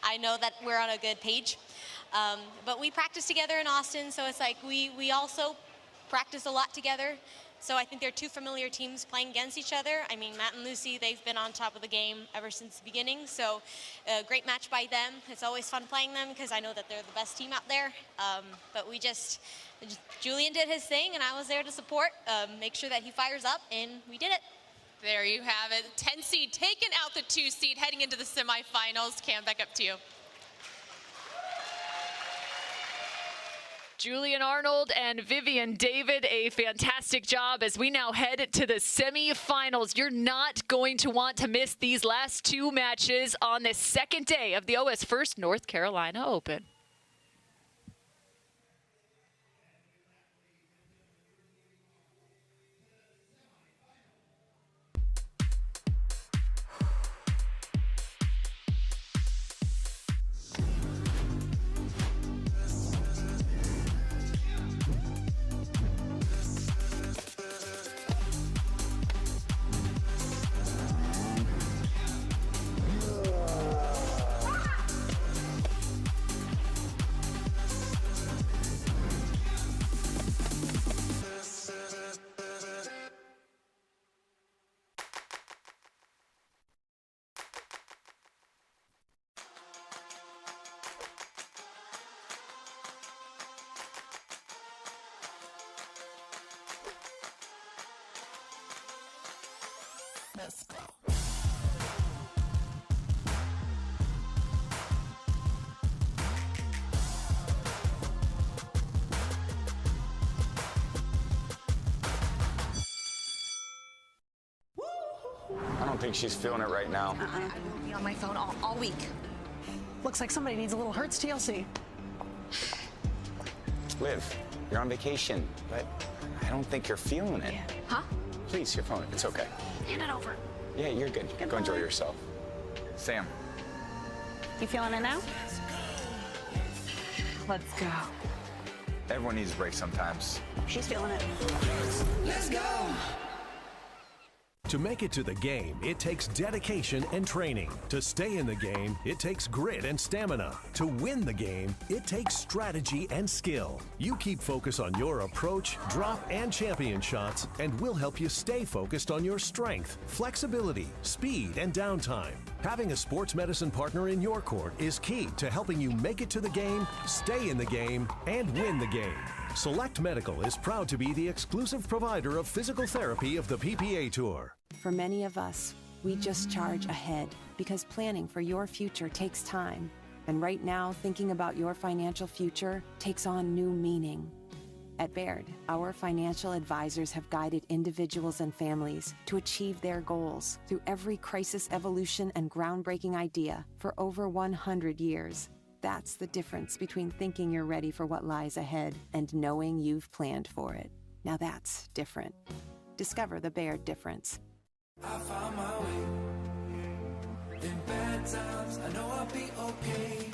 I know that we're on a good page. But we practice together in Austin, so it's like we also practice a lot together. So I think they're two familiar teams playing against each other. I mean, Matt and Lucy, they've been on top of the game ever since the beginning. So a great match by them. It's always fun playing them because I know that they're the best team out there. But Julian did his thing, and I was there to support, make sure that he fires up, and we did it. There you have it. 10 seed taking out the 2 seed heading into the semifinals. Cam, back up to you. Julian Arnold and Vivian David, a fantastic job as we now head to the semifinals. You're not going to want to miss these last 2 matches on the second day of the OS1st North Carolina Open. Let's go. I don't think she's feeling it right now. I won't be on my phone all week. Looks like somebody needs a little Hertz TLC. Liv, you're on vacation, but I don't think you're feeling it. Huh? Please, your phone. It's okay. Hand it over. Yeah, you're good. Go enjoy yourself. Sam. You feeling it now? Let's go. Everyone needs a break sometimes. She's feeling it. Let's go. To make it to the game, it takes dedication and training. To stay in the game, it takes grit and stamina. To win the game, it takes strategy and skill. You keep focus on your approach, drop, and champion shots, and we'll help you stay focused on your strength, flexibility, speed, and downtime. Having a sports medicine partner in your court is key to helping you make it to the game, stay in the game, and win the game. Select Medical is proud to be the exclusive provider of physical therapy of the PPA Tour. For many of us, we just charge ahead because planning for your future takes time. And right now, thinking about your financial future takes on new meaning. At Baird, our financial advisors have guided individuals and families to achieve their goals through every crisis evolution and groundbreaking idea for over 100 years. That's the difference between thinking you're ready for what lies ahead and knowing you've planned for it. Now that's different. Discover the Baird difference. I found my way. In bad times, I know I'll be okay.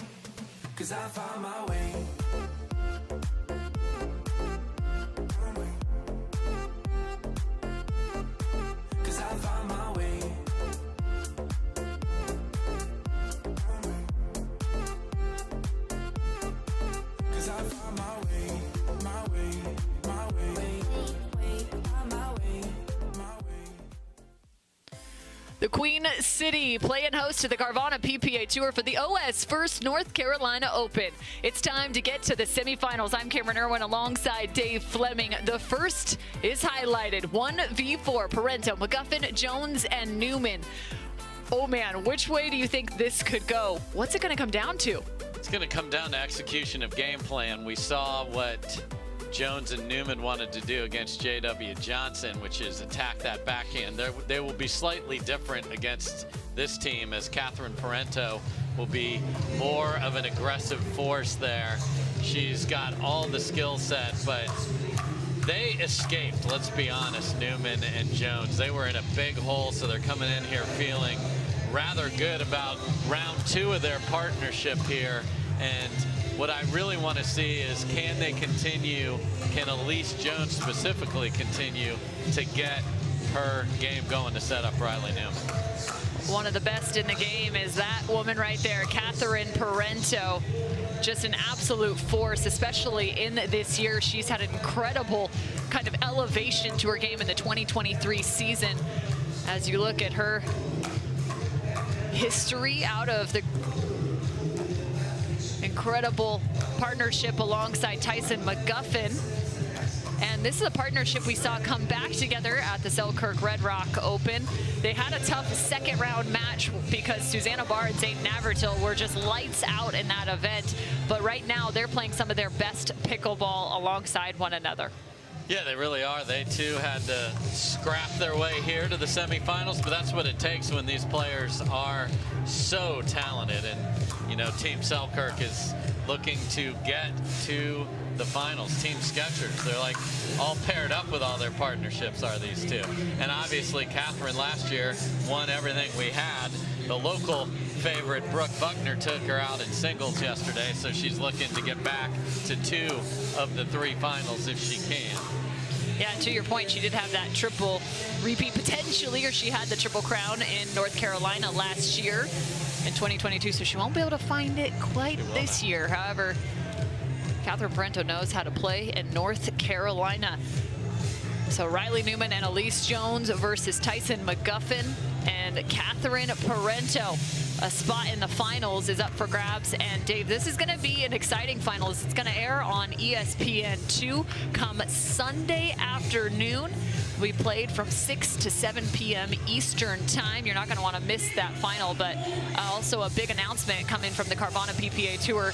'Cause I found my way. 'Cause I found my way. 'Cause I found my way, my way, my way, my way, my way. The Queen City playing host to the Carvana PPA Tour for the OS1st North Carolina Open. It's time to get to the semifinals. I'm Cameron Irwin alongside Dave Fleming. The first is highlighted 1v4, Parenteau, McGuffin, Jones, and Newman. Oh man, which way do you think this could go? What's it going to come down to? It's going to come down to execution of game plan. We saw what Jones and Newman wanted to do against J.W. Johnson, which is attack that backhand. They will be slightly different against this team, as Catherine Parenteau will be more of an aggressive force there. She's got all the skill set, but they escaped, let's be honest, Newman and Jones. They were in a big hole, so they're coming in here feeling rather good about round two of their partnership here. And what I really want to see is, can they continue, can Allyce Jones specifically continue to get her game going to set up Riley Newman? One of the best in the game is that woman right there, Catherine Parenteau. Just an absolute force, especially in this year. She's had an incredible kind of elevation to her game in the 2023 season. As you look at her history out of the incredible partnership alongside Tyson McGuffin. And this is a partnership we saw come back together at the Selkirk Red Rock Open. They had a tough second round match because Susanna Barr and Zayden Navratil were just lights out in that event. But right now they're playing some of their best pickleball alongside one another. Yeah, they really are. They too had to scrap their way here to the semifinals, but that's what it takes when these players are so talented. And, you know, Team Selkirk is looking to get to the finals. Team Skechers, they're like all paired up with all their partnerships, are these two. And obviously Catherine last year won everything we had. The local favorite, Brooke Buckner, took her out in singles yesterday, so she's looking to get back to 2 of the 3 finals if she can. Yeah, to your point, she did have that triple repeat potentially, or she had the Triple Crown in North Carolina last year in 2022, so she won't be able to find it quite this year. However, Catherine Parenteau knows how to play in North Carolina. So Riley Newman and Allyce Jones versus Tyson McGuffin. and Catherine Parenteau. A spot in the finals is up for grabs. And Dave, this is going to be an exciting finals. It's going to air on ESPN2 come Sunday afternoon. We played from 6 to 7 p.m. Eastern time. You're not going to want to miss that final, but also a big announcement coming from the Carvana PPA Tour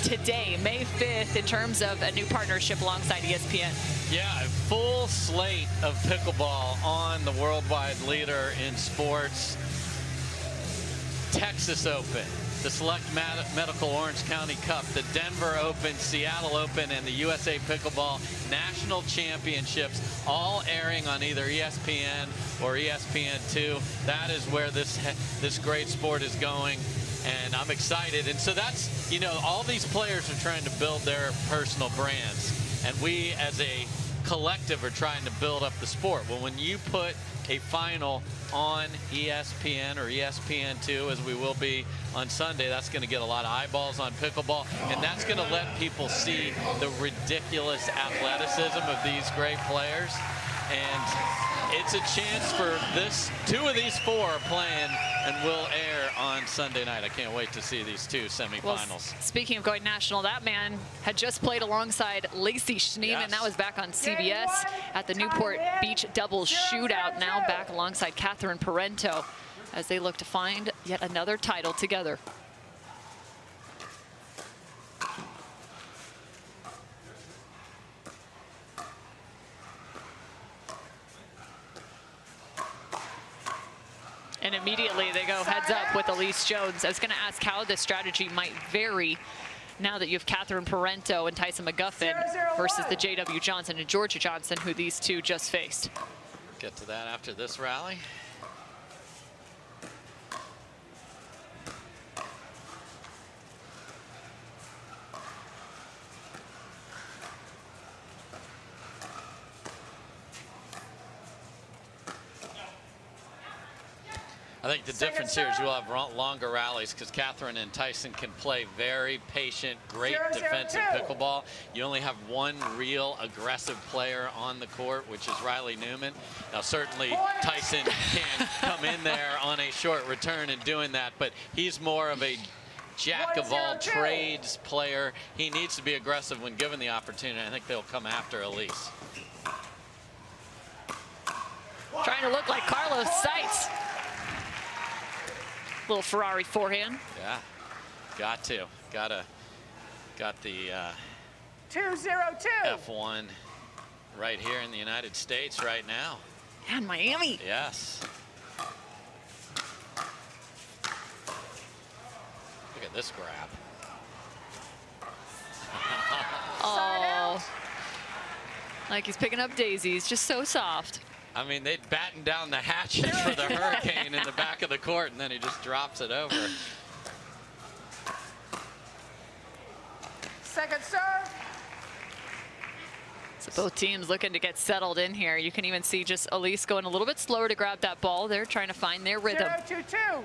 today, May 5th, in terms of a new partnership alongside ESPN. Yeah, a full slate of pickleball on the worldwide leader in sports. Texas Open, the Select Medical Orange County Cup, the Denver Open, Seattle Open, and the USA Pickleball National Championships, all airing on either ESPN or ESPN2. That is where this great sport is going, and I'm excited. And so that's, you know, all these players are trying to build their personal brands, and we as a collective are trying to build up the sport. Well, when you put a final on ESPN or ESPN2, as we will be on Sunday, that's going to get a lot of eyeballs on pickleball, and that's going to let people see the ridiculous athleticism of these great players. And it's a chance for two of these four are playing and will air on Sunday night. I can't wait to see these two semifinals. Well, speaking of going national, that man had just played alongside Lacey Schneeman. Yes. That was back on CBS at the Newport Beach doubles shootout. Now back alongside Catherine Parenteau as they look to find yet another title together. And immediately they go heads up with Allyce Jones. I was going to ask how the strategy might vary now that you have Catherine Parenteau and Tyson McGuffin versus the J.W. Johnson and Jorja Johnson, who these two just faced. Get to that after this rally. I think the difference here is you'll have longer rallies because Catherine and Tyson can play very patient, great defensive pickleball. You only have one real aggressive player on the court, which is Riley Newman. Now, certainly Tyson can come in there on a short return and doing that, but he's more of a jack of all trades player. He needs to be aggressive when given the opportunity. I think they'll come after Allyce. Trying to look like Carlos Seitz. Little Ferrari forehand. Yeah, got the 202 F1 right here in the United States right now. And Miami. Yes. Look at this grab. Oh, like he's picking up daisies, just so soft. I mean, they'd batten down the hatches for the Hurricane in the back of the court, and then he just drops it over. Second serve. So both teams looking to get settled in here. You can even see just Allyce going a little bit slower to grab that ball. They're trying to find their rhythm. 0-2-2.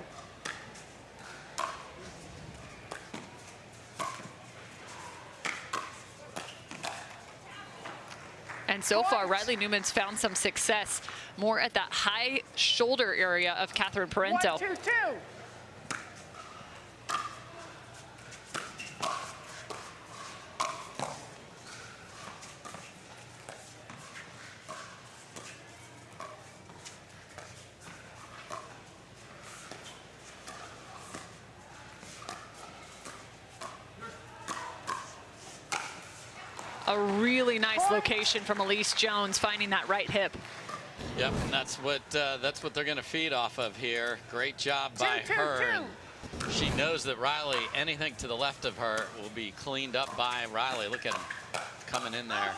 And so far, Riley Newman's found some success more at that high shoulder area of Catherine Parenteau. 1-2-2. A really nice location from Allyce Jones, finding that right hip. Yep, and that's what they're going to feed off of here. Great job by her. And she knows that Riley, anything to the left of her, will be cleaned up by Riley. Look at him coming in there.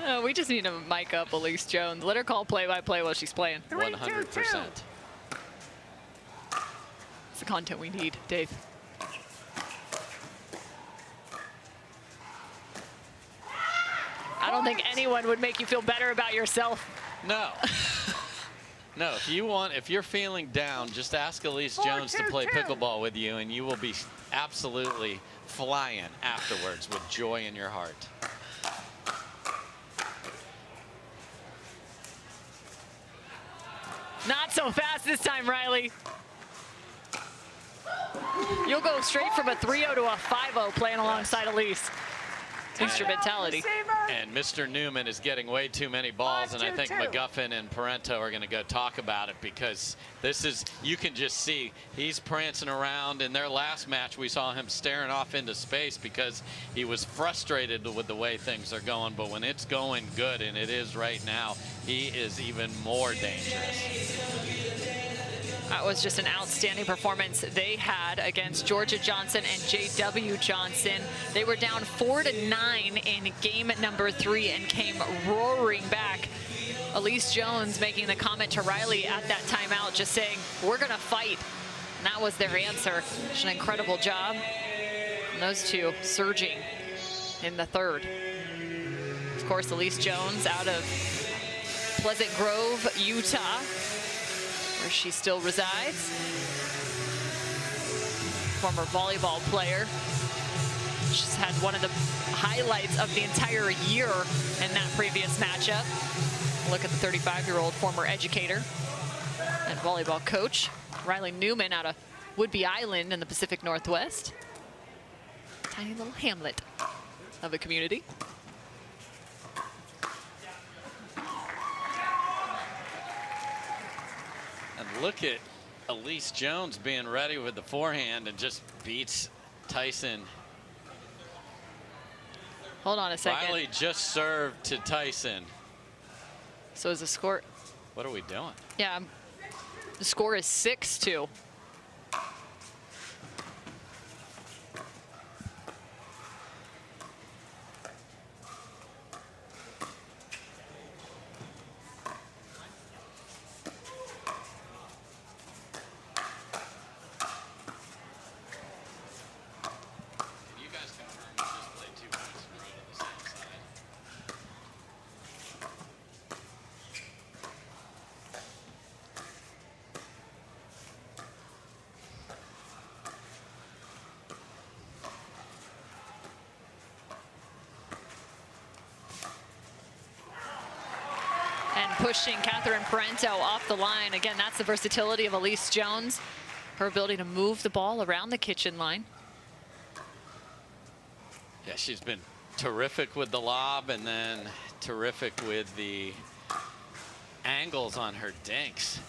Oh, we just need to mic up Allyce Jones. Let her call play-by-play while she's playing. 100%. It's the content we need, Dave. I don't think anyone would make you feel better about yourself. No. No, if you're feeling down, just ask Allyce Jones to play pickleball with you, and you will be absolutely flying afterwards with joy in your heart. Not so fast this time, Riley. You'll go straight from a 3-0 to a 5-0 playing alongside Allyce. Instrumentality. And Mr. Newman is getting way too many balls, and I think McGuffin and Parenteau are going to go talk about it, because this is, you can just see he's prancing around. In their last match, we saw him staring off into space because he was frustrated with the way things are going. But when it's going good, and it is right now, he is even more dangerous. That was just an outstanding performance they had against Jorja Johnson and JW Johnson. They were down 4-9 in game number 3 and came roaring back. Allyce Jones making the comment to Riley at that timeout, just saying, we're gonna fight. And that was their answer. It's an incredible job. And those two surging in the third. Of course, Allyce Jones out of Pleasant Grove, Utah, where she still resides. Former volleyball player. She's had one of the highlights of the entire year in that previous matchup. Look at the 35-year-old former educator and volleyball coach, Riley Newman, out of Woodby Island in the Pacific Northwest. Tiny little hamlet of a community. And look at Allyce Jones being ready with the forehand and just beats Tyson. Hold on a second. Riley just served to Tyson. So is the score? What are we doing? Yeah, the score is 6-2. Pushing Catherine Parenteau off the line. Again, that's the versatility of Allyce Jones. Her ability to move the ball around the kitchen line. Yeah, she's been terrific with the lob and then terrific with the angles on her dinks.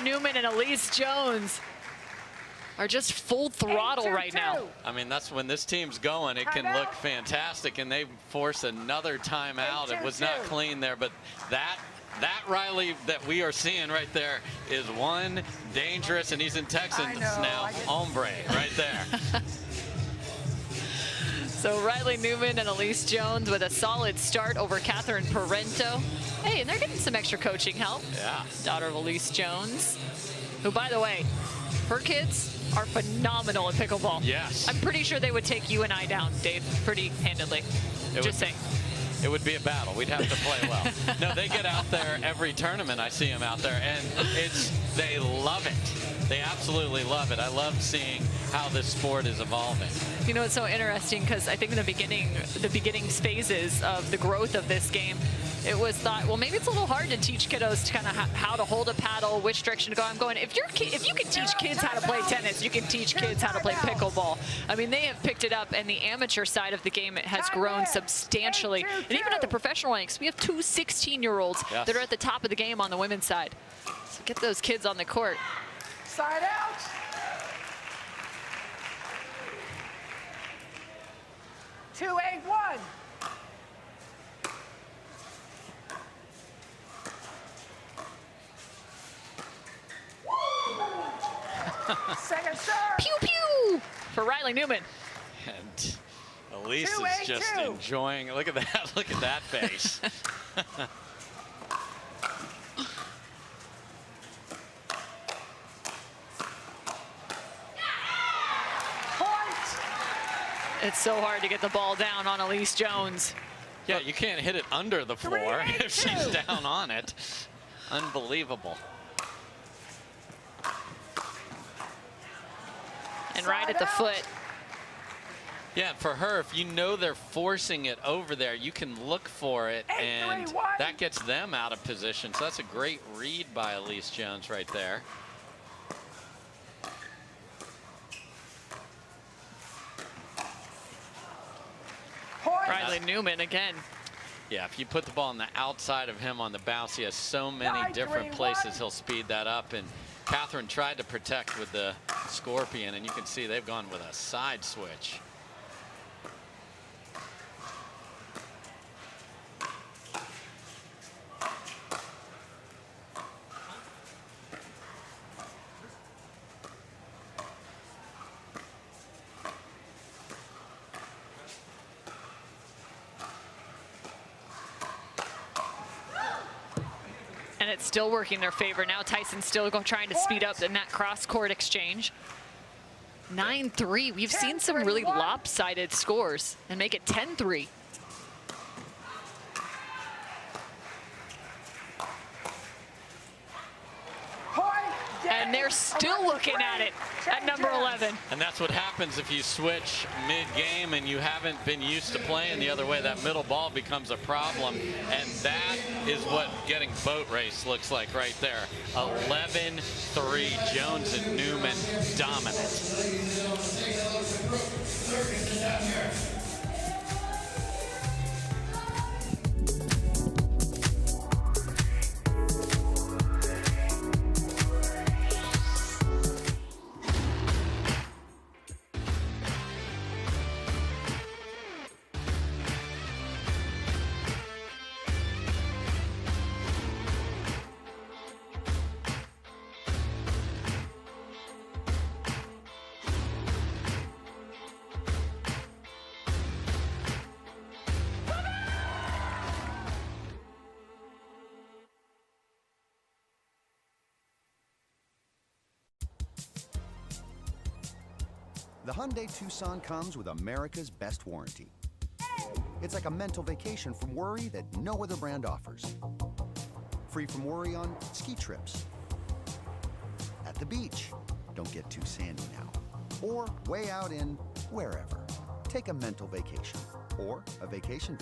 Newman and Allyce Jones are just full throttle right now. I mean, that's when this team's going. It can look fantastic, and they force another timeout. It was not clean there, but that Riley that we are seeing right there is one dangerous, and he's in Texans now, hombre right there. So Riley Newman and Allyce Jones with a solid start over Catherine Parenteau. Hey, and they're getting some extra coaching help. Yeah. Daughter of Allyce Jones, who, by the way, her kids are phenomenal at pickleball. Yes. I'm pretty sure they would take you and I down, Dave, pretty handedly. Just saying. It would be a battle. We'd have to play well. No, they get out there every tournament. I see them out there, and they love it. They absolutely love it. I love seeing how this sport is evolving. You know, it's so interesting because I think in the beginning phases of the growth of this game, it was thought, well, maybe it's a little hard to teach kiddos to kind of how to hold a paddle, which direction to go. I'm going, if you can teach kids how to play tennis, you can teach kids how to play pickleball. I mean, they have picked it up, and the amateur side of the game has grown substantially. And even at the professional ranks, we have two 16-year-olds that are at the top of the game on the women's side. So get those kids on the court. Side out. Two, 8-1. Second serve. Pew pew for Riley Newman. And Allyce is just enjoying. Look at that! Look at that face. It's so hard to get the ball down on Allyce Jones. Yeah, you can't hit it under the floor if she's down on it. Unbelievable. And right at the foot. Yeah, for her, if you know they're forcing it over there, you can look for it, and that gets them out of position. So that's a great read by Allyce Jones right there. Riley Newman again. Yeah, if you put the ball on the outside of him on the bounce, he has so many different places he'll speed that up. And Catherine tried to protect with the Scorpion, and you can see they've gone with a side switch. And it's still working in their favor. Now Tyson's still trying to speed up in that cross-court exchange. 9-3. We've seen some really lopsided scores and make it 10-3. And they're still looking at it at number 11. And that's what happens if you switch mid-game and you haven't been used to playing the other way. That middle ball becomes a problem, and that is what getting boat race looks like right there. 11-3, Jones and Newman dominant. The Hyundai Tucson comes with America's best warranty. It's like a mental vacation from worry that no other brand offers. Free from worry on ski trips, at the beach, don't get too sandy now, or way out in wherever. Take a mental vacation or a vacation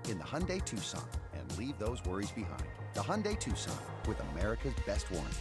in the Hyundai Tucson and leave those worries behind. The Hyundai Tucson with America's best warranty.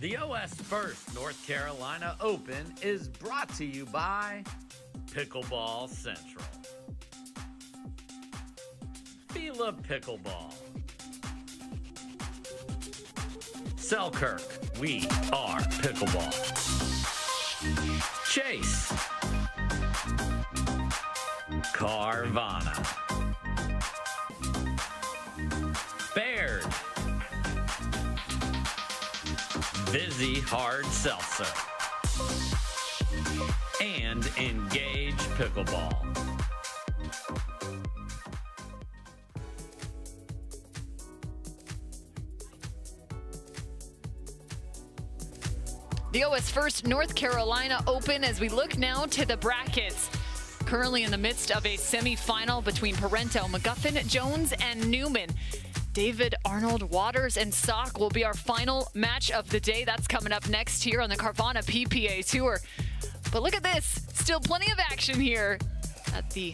The OS1st North Carolina Open is brought to you by Pickleball Central. Fila Pickleball. Selkirk, we are pickleball. Chase. Carvana. Baird. Vizzy Hard Seltzer. And Engage Pickleball. The OS1st North Carolina Open as we look now to the brackets. Currently in the midst of a semifinal between Parenteau, McGuffin, Jones, and Newman. David, Arnold, Waters, and Sock will be our final match of the day. That's coming up next here on the Carvana PPA Tour. But look at this. Still plenty of action here at the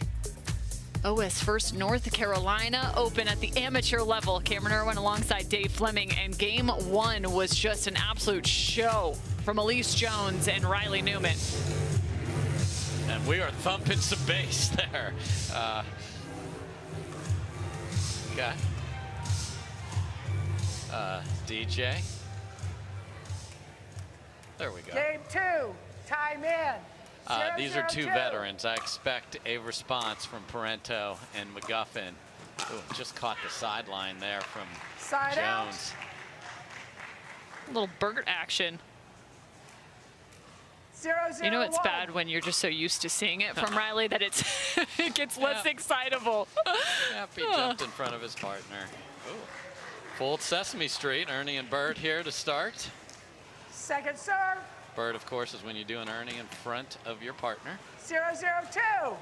OS1st North Carolina Open at the amateur level. Cameron Irwin alongside Dave Fleming. And game one was just an absolute show from Allyce Jones and Riley Newman. And we are thumping some bass there. Okay. DJ. There we go. Game two, time in. These are two veterans. I expect a response from Parenteau and McGuffin. Ooh, just caught the sideline there from Jones. A little Bert action. 0-0-1. You know it's bad when you're just so used to seeing it from Riley that it's it gets less excitable. Yep, he jumped in front of his partner. Ooh. Full Sesame Street, Ernie and Bert here to start. Second serve. Bert, of course, is when you do an Ernie in front of your partner. 0-0-2.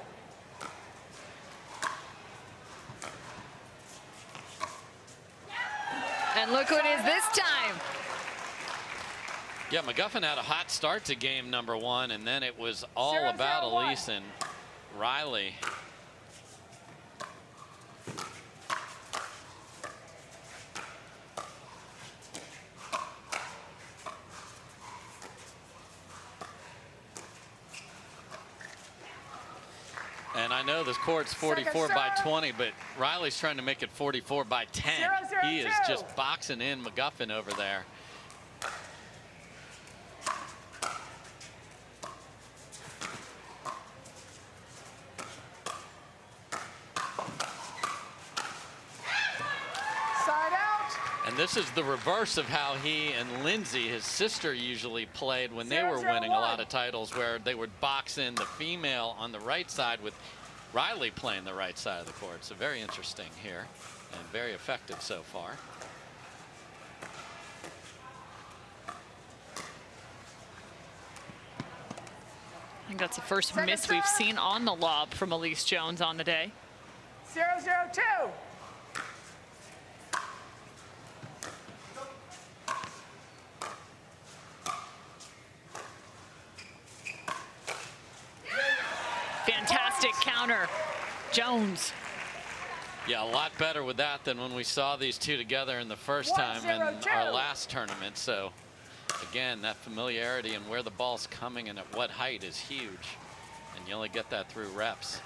And look who it is this time. Yeah, McGuffin had a hot start to game number 1, and then it was all about Allyce and Riley. And I know this court's 44 by 20, but Riley's trying to make it 44 by 10. He is just boxing in McGuffin over there. And this is the reverse of how he and Lindsay, his sister, usually played when they were winning a lot of titles, where they would box in the female on the right side with Riley playing the right side of the court. So very interesting here and very effective so far. I think that's the first miss we've seen on the lob from Allyce Jones on the day. 0-0-2. Fantastic counter, Jones. Yeah, a lot better with that than when we saw these two together in the first time in our last tournament. So again, that familiarity and where the ball's coming and at what height is huge. And you only get that through reps.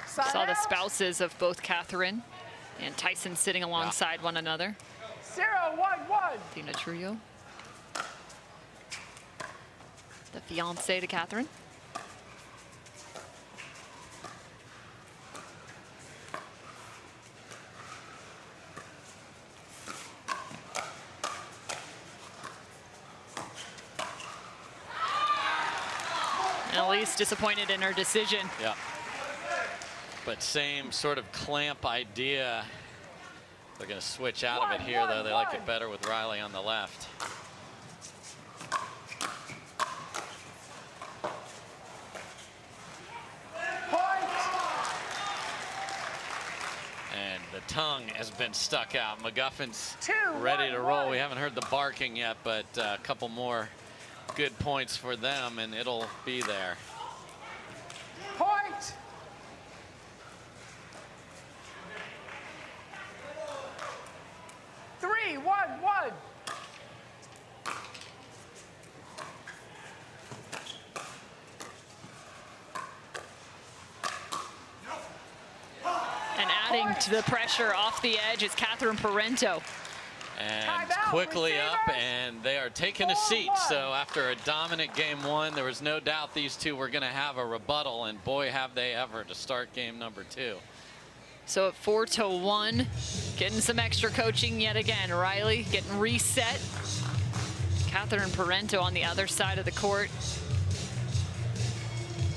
Saw the spouses of both Catherine and Tyson sitting alongside one another. 0-1-1. Tina Trio, the fiance to Catherine. And Allyce disappointed in her decision. Yeah. But same sort of clamp idea. They're going to switch out of it here, though. They like it better with Riley on the left. And the tongue has been stuck out. McGuffin's ready to roll. We haven't heard the barking yet, but a couple more good points for them, and it'll be there. Point. Three, 1-1. And adding to the pressure off the edge is Catherine Parenteau. And quickly up, and they are taking a seat. So after a dominant game 1, there was no doubt these two were going to have a rebuttal, and boy, have they ever to start game number 2. So at 4-1, getting some extra coaching yet again. Riley getting reset. Catherine Parenteau on the other side of the court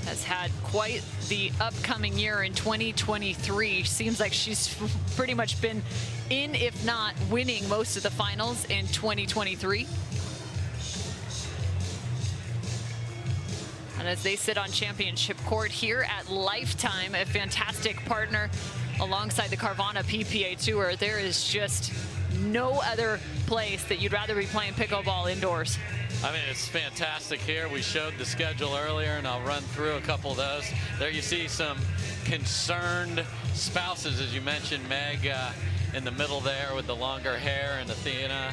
has had quite the upcoming year in 2023. Seems like she's pretty much been in, if not winning, most of the finals in 2023. And as they sit on championship court here at Lifetime, a fantastic partner alongside the Carvana PPA Tour, there is just no other place that you'd rather be playing pickleball indoors. I mean, it's fantastic here. We showed the schedule earlier, and I'll run through a couple of those. There you see some concerned spouses, as you mentioned, Meg in the middle there with the longer hair, and Athena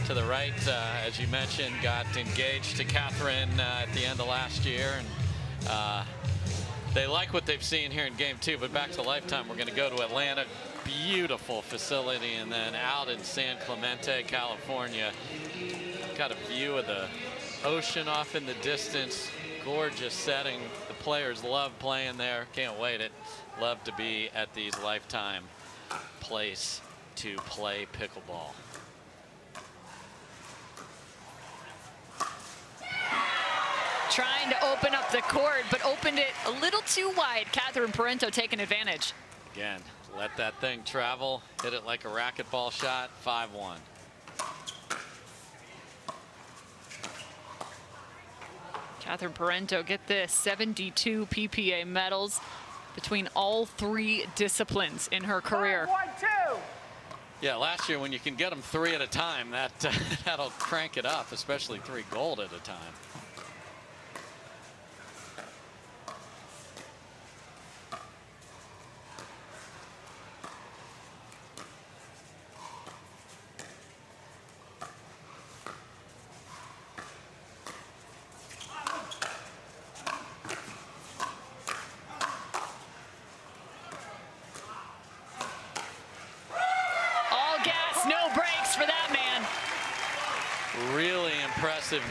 to the right, as you mentioned, got engaged to Catherine at the end of last year. And they like what they've seen here in game 2, but back to Lifetime, we're going to go to Atlanta. Beautiful facility, and then out in San Clemente, California. got a view of the ocean off in the distance. Gorgeous setting. The players love playing there. Can't wait it. Love to be at these lifetime place to play pickleball. Trying to open up the court, but opened it a little too wide. Catherine Parenteau taking advantage. Again, let that thing travel. Hit it like a racquetball shot. 5-1. Catherine Parenteau, get this, 72 PPA medals between all 3 disciplines in her career. 1-2. Yeah, last year when you can get them 3 at a time, that'll crank it up, especially 3 gold at a time.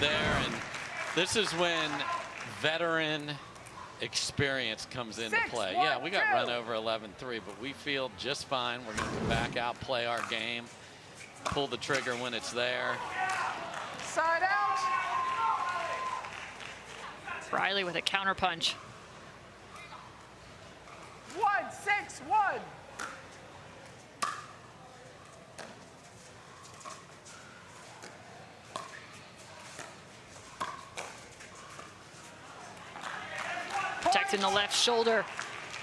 There, and this is when veteran experience comes into play. Yeah, we got run over 11-3, but we feel just fine. We're going to come back out, play our game, pull the trigger when it's there. Side out. Riley with a counter punch. 1-6-1. Protecting the left shoulder.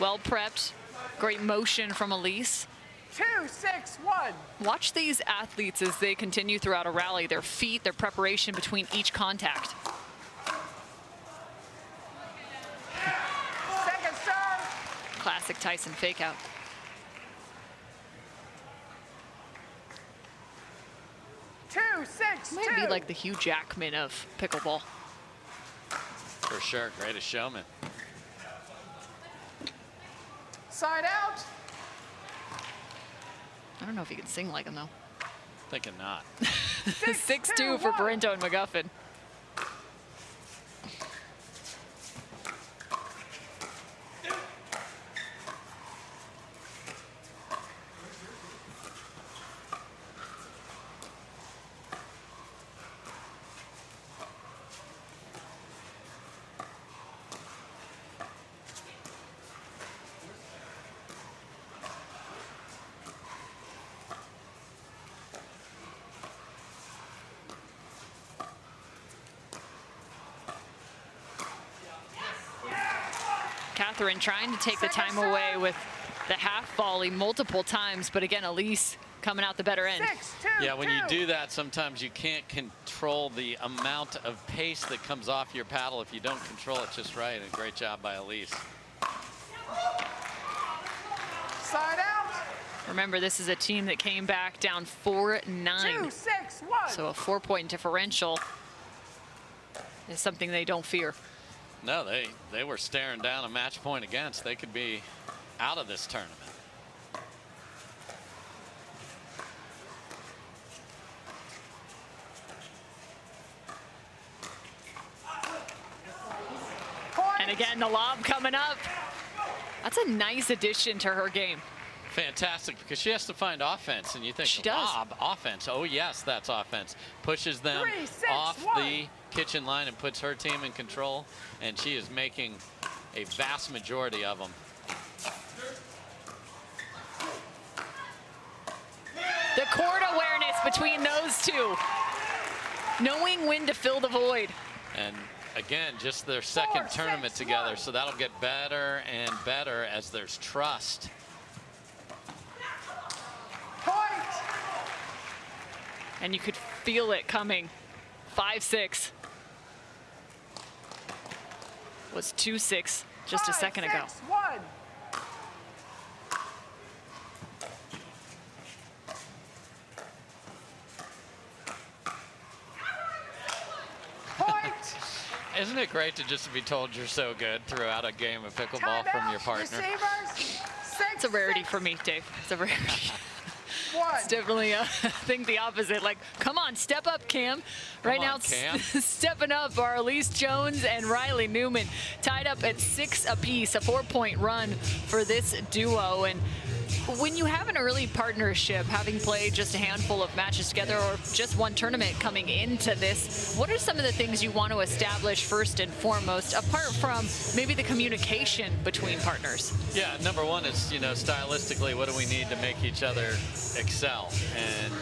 Well prepped. Great motion from Allyce. 2-6-1. Watch these athletes as they continue throughout a rally. Their feet, their preparation between each contact. Second serve. Classic Tyson fake out. Might be like the Hugh Jackman of pickleball. For sure, greatest showman. Side out. I don't know if he can sing like him though. Thinking not. 6-2 for Parenteau and McGuffin. Catherine trying to take the time away with the half volley multiple times, but again, Allyce coming out the better end. Yeah, when you do that, sometimes you can't control the amount of pace that comes off your paddle if you don't control it just right. And great job by Allyce. Side out. Remember, this is a team that came back down 4-9. 2-6-1. So a 4-point differential is something they don't fear. No, they were staring down a match point against. They could be out of this tournament. And again, the lob coming up. That's a nice addition to her game. Fantastic, because she has to find offense, and you think, she does. Lob, offense. Oh, yes, that's offense. Pushes them 3-6-1. off the kitchen line and puts her team in control, and she is making a vast majority of them. The court awareness between those two. Knowing when to fill the void. And again, just their second tournament together, so that'll get better and better as there's trust. And you could feel it coming. 5-6. Was 2-6 just a second ago. 5-6-1. Point. Isn't it great to just be told you're so good throughout a game of pickleball from your partner? Receivers. It's a rarity for me, Dave. It's a rarity. One. It's definitely, I think the opposite. Like, come on. on, step up, Cam. Right now, Cam. stepping up are Allyce Jones and Riley Newman, tied up at 6 apiece, a 4-point run for this duo. And when you have an early partnership, having played just a handful of matches together or just one tournament coming into this, what are some of the things you want to establish first and foremost, apart from maybe the communication between partners? Yeah, number one is, you know, stylistically, what do we need to make each other excel? And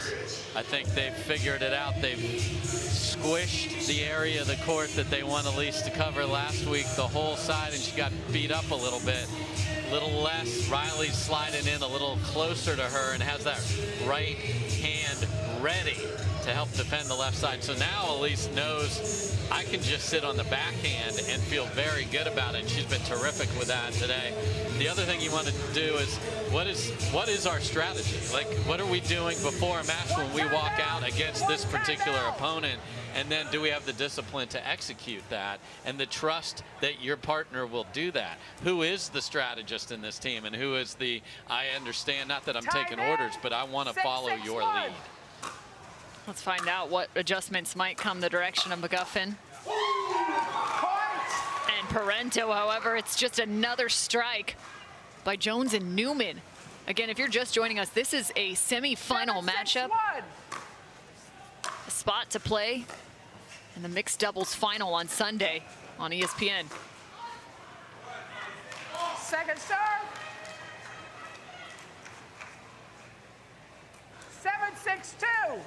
I think they've figured it out. They've squished the area of the court that they want Allyce to cover last week, the whole side, and she got beat up a little bit. A little less. Riley's sliding in a little closer to her and has that right hand ready to help defend the left side. So now Allyce knows I can just sit on the backhand and feel very good about it. And she's been terrific with that today. The other thing you want to do is what is our strategy? Like, what are we doing before a match when we walk out against this particular opponent? And then do we have the discipline to execute that and the trust that your partner will do that? Who is the strategist in this team, and who is the, I understand, not that I'm taking orders, but I want to follow your lead. Let's find out what adjustments might come the direction of McGuffin. And Parenteau, however, it's just another strike by Jones and Newman. Again, if you're just joining us, this is a semi-final matchup. A spot to play in the mixed doubles final on Sunday on ESPN. Second serve. 7-6-2.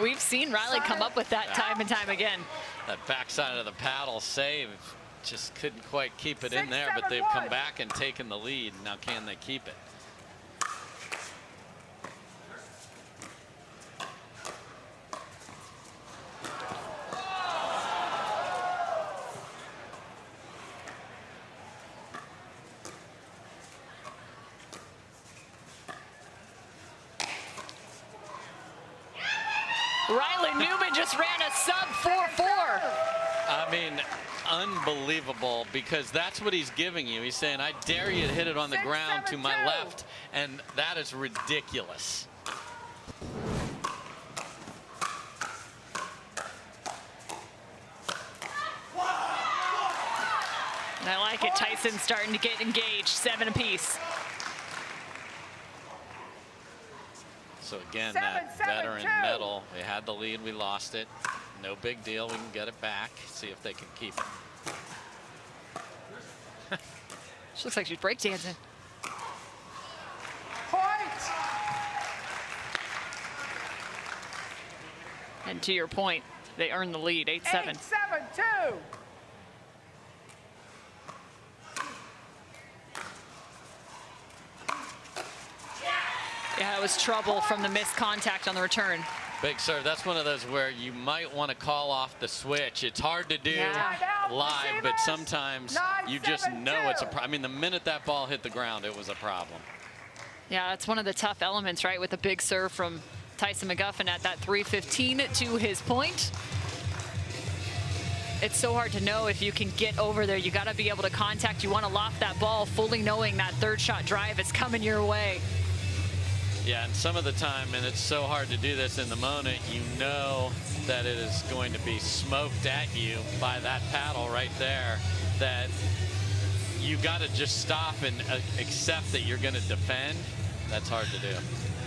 We've seen Riley come up with that time and time again. That backside of the paddle save, just couldn't quite keep it in there, but they've come back and taken the lead. Now can they keep it? Riley Newman just ran a sub 4-4. I mean, unbelievable, because that's what he's giving you. He's saying, I dare you to hit it on the ground to my left, and that is ridiculous. And I like it. Tyson starting to get engaged, 7 apiece. So again, that veteran medal, we had the lead, we lost it. No big deal, we can get it back, see if they can keep it. She looks like she's breakdancing. Point. And to your point, they earned the lead, 8-7. 8-7-2. Yeah, it was trouble from the missed contact on the return. Big serve. That's one of those where you might want to call off the switch. It's hard to do live, but sometimes you just know it's a problem. I mean, the minute that ball hit the ground, it was a problem. Yeah, that's one of the tough elements, right, with a big serve from Tyson McGuffin at that 3:15 to his point. It's so hard to know if you can get over there. You got to be able to contact. You want to loft that ball fully knowing that third shot drive is coming your way. Yeah, and some of the time, and it's so hard to do this in the moment, you know that it is going to be smoked at you by that paddle right there, that you got to just stop and accept that you're going to defend. That's hard to do.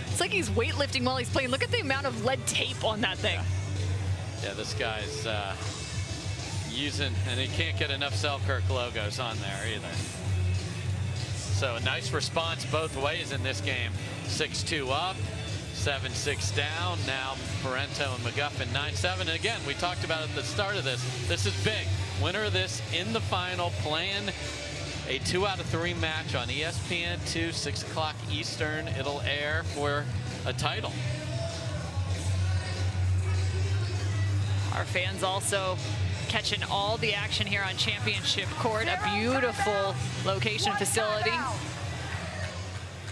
It's like he's weightlifting while he's playing. Look at the amount of lead tape on that thing. Yeah, this guy's using, and he can't get enough Selkirk logos on there either. So a nice response both ways in this game. 6-2 up, 7-6 down. Now Parenteau and McGuffin 9-7. And again, we talked about at the start of this. This is big. Winner of this in the final, playing a 2 out of 3 match on ESPN2, 6 o'clock Eastern. It'll air for a title. Our fans also catching all the action here on Championship Court, a beautiful location facility.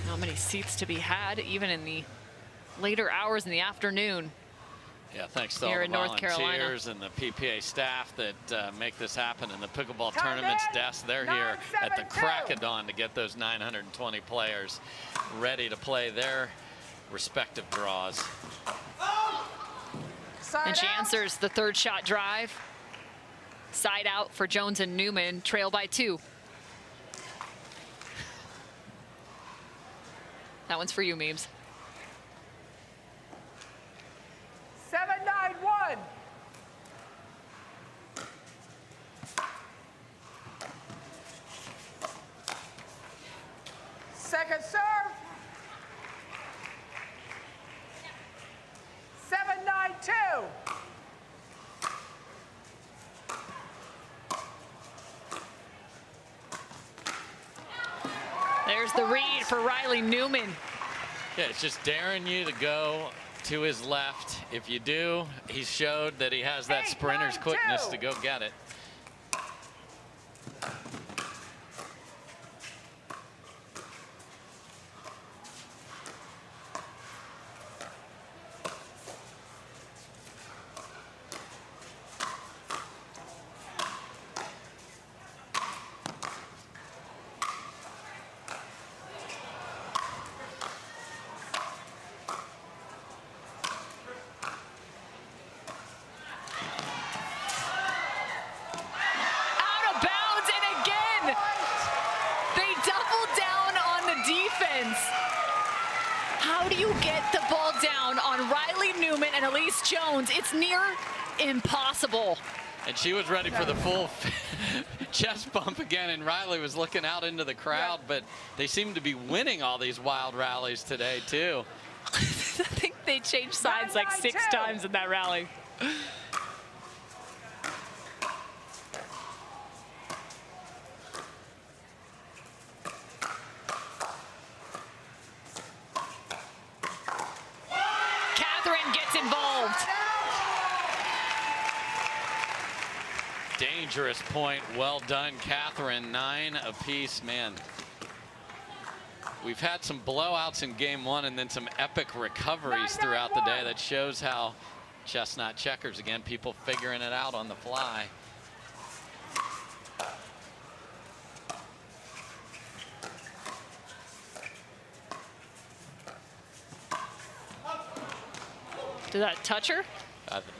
Not many seats to be had, even in the later hours in the afternoon. Yeah, thanks to all here the in North Carolina. volunteers and the PPA staff that make this happen. And the pickleball tournaments desk, they're here at the crack of dawn to get those 920 players ready to play their respective draws. And she answers the third shot drive. Side out for Jones and Newman, trail by 2. That one's for you, Meebs. 7-9-1. Second serve. 7-9-2. There's the read for Riley Newman. Yeah, it's just daring you to go to his left. If you do, he showed that he has that sprinter's quickness to go get it. Allyce Jones, it's near impossible. And she was ready for the full chest bump again, and Riley was looking out into the crowd, but they seem to be winning all these wild rallies today, too. I think they changed sides like 6 times in that rally. Dangerous point. Well done, Catherine. 9 apiece, man. We've had some blowouts in game 1 and then some epic recoveries throughout the day. That shows how chestnut checkers, again, people figuring it out on the fly. Did that touch her?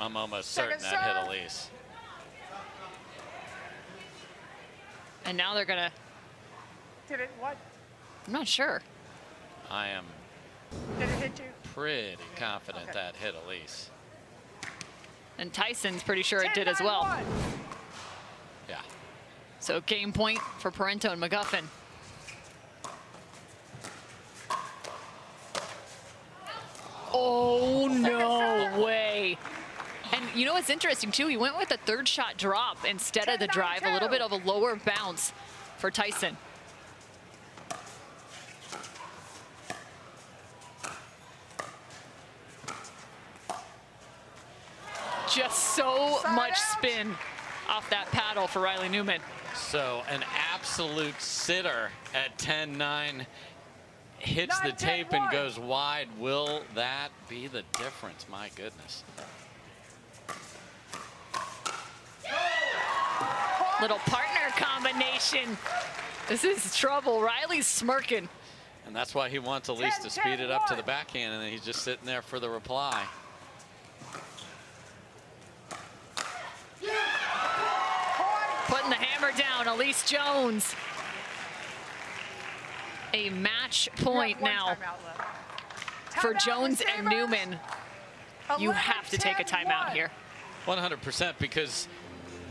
I'm almost certain that hit Allyce. And now they're gonna. Did it what? I'm not sure. I am Did it hit you? pretty confident that hit Allyce. And Tyson's pretty sure it did as well. Yeah. So game point for Parenteau and McGuffin. Oh, no way. And you know what's interesting, too? He went with a third shot drop instead of the drive, a little bit of a lower bounce for Tyson. Just so much spin off that paddle for Riley Newman. So an absolute sitter at 10-9. Hits the tape and goes wide. Will that be the difference? My goodness. Little partner combination. This is trouble. Riley's smirking. And that's why he wants Allyce to speed it up to the backhand, and then he's just sitting there for the reply. Putting the hammer down, Allyce Jones. A match point now for Jones and Newman. You have to take a timeout here. 100%, because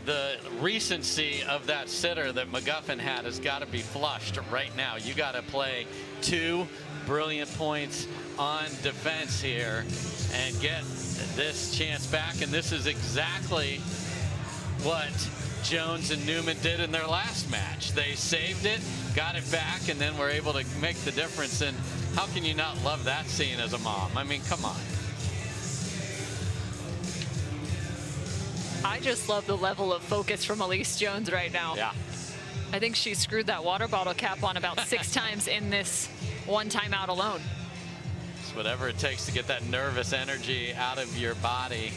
the recency of that sitter that McGuffin had has got to be flushed right now. You got to play 2 brilliant points on defense here and get this chance back. And this is exactly what Jones and Newman did in their last match. They saved it, got it back, and then were able to make the difference. And how can you not love that scene as a mom? I mean, come on. I just love the level of focus from Allyce Jones right now. Yeah. I think she screwed that water bottle cap on about 6 times in this one timeout alone. Yes, whatever it takes to get that nervous energy out of your body.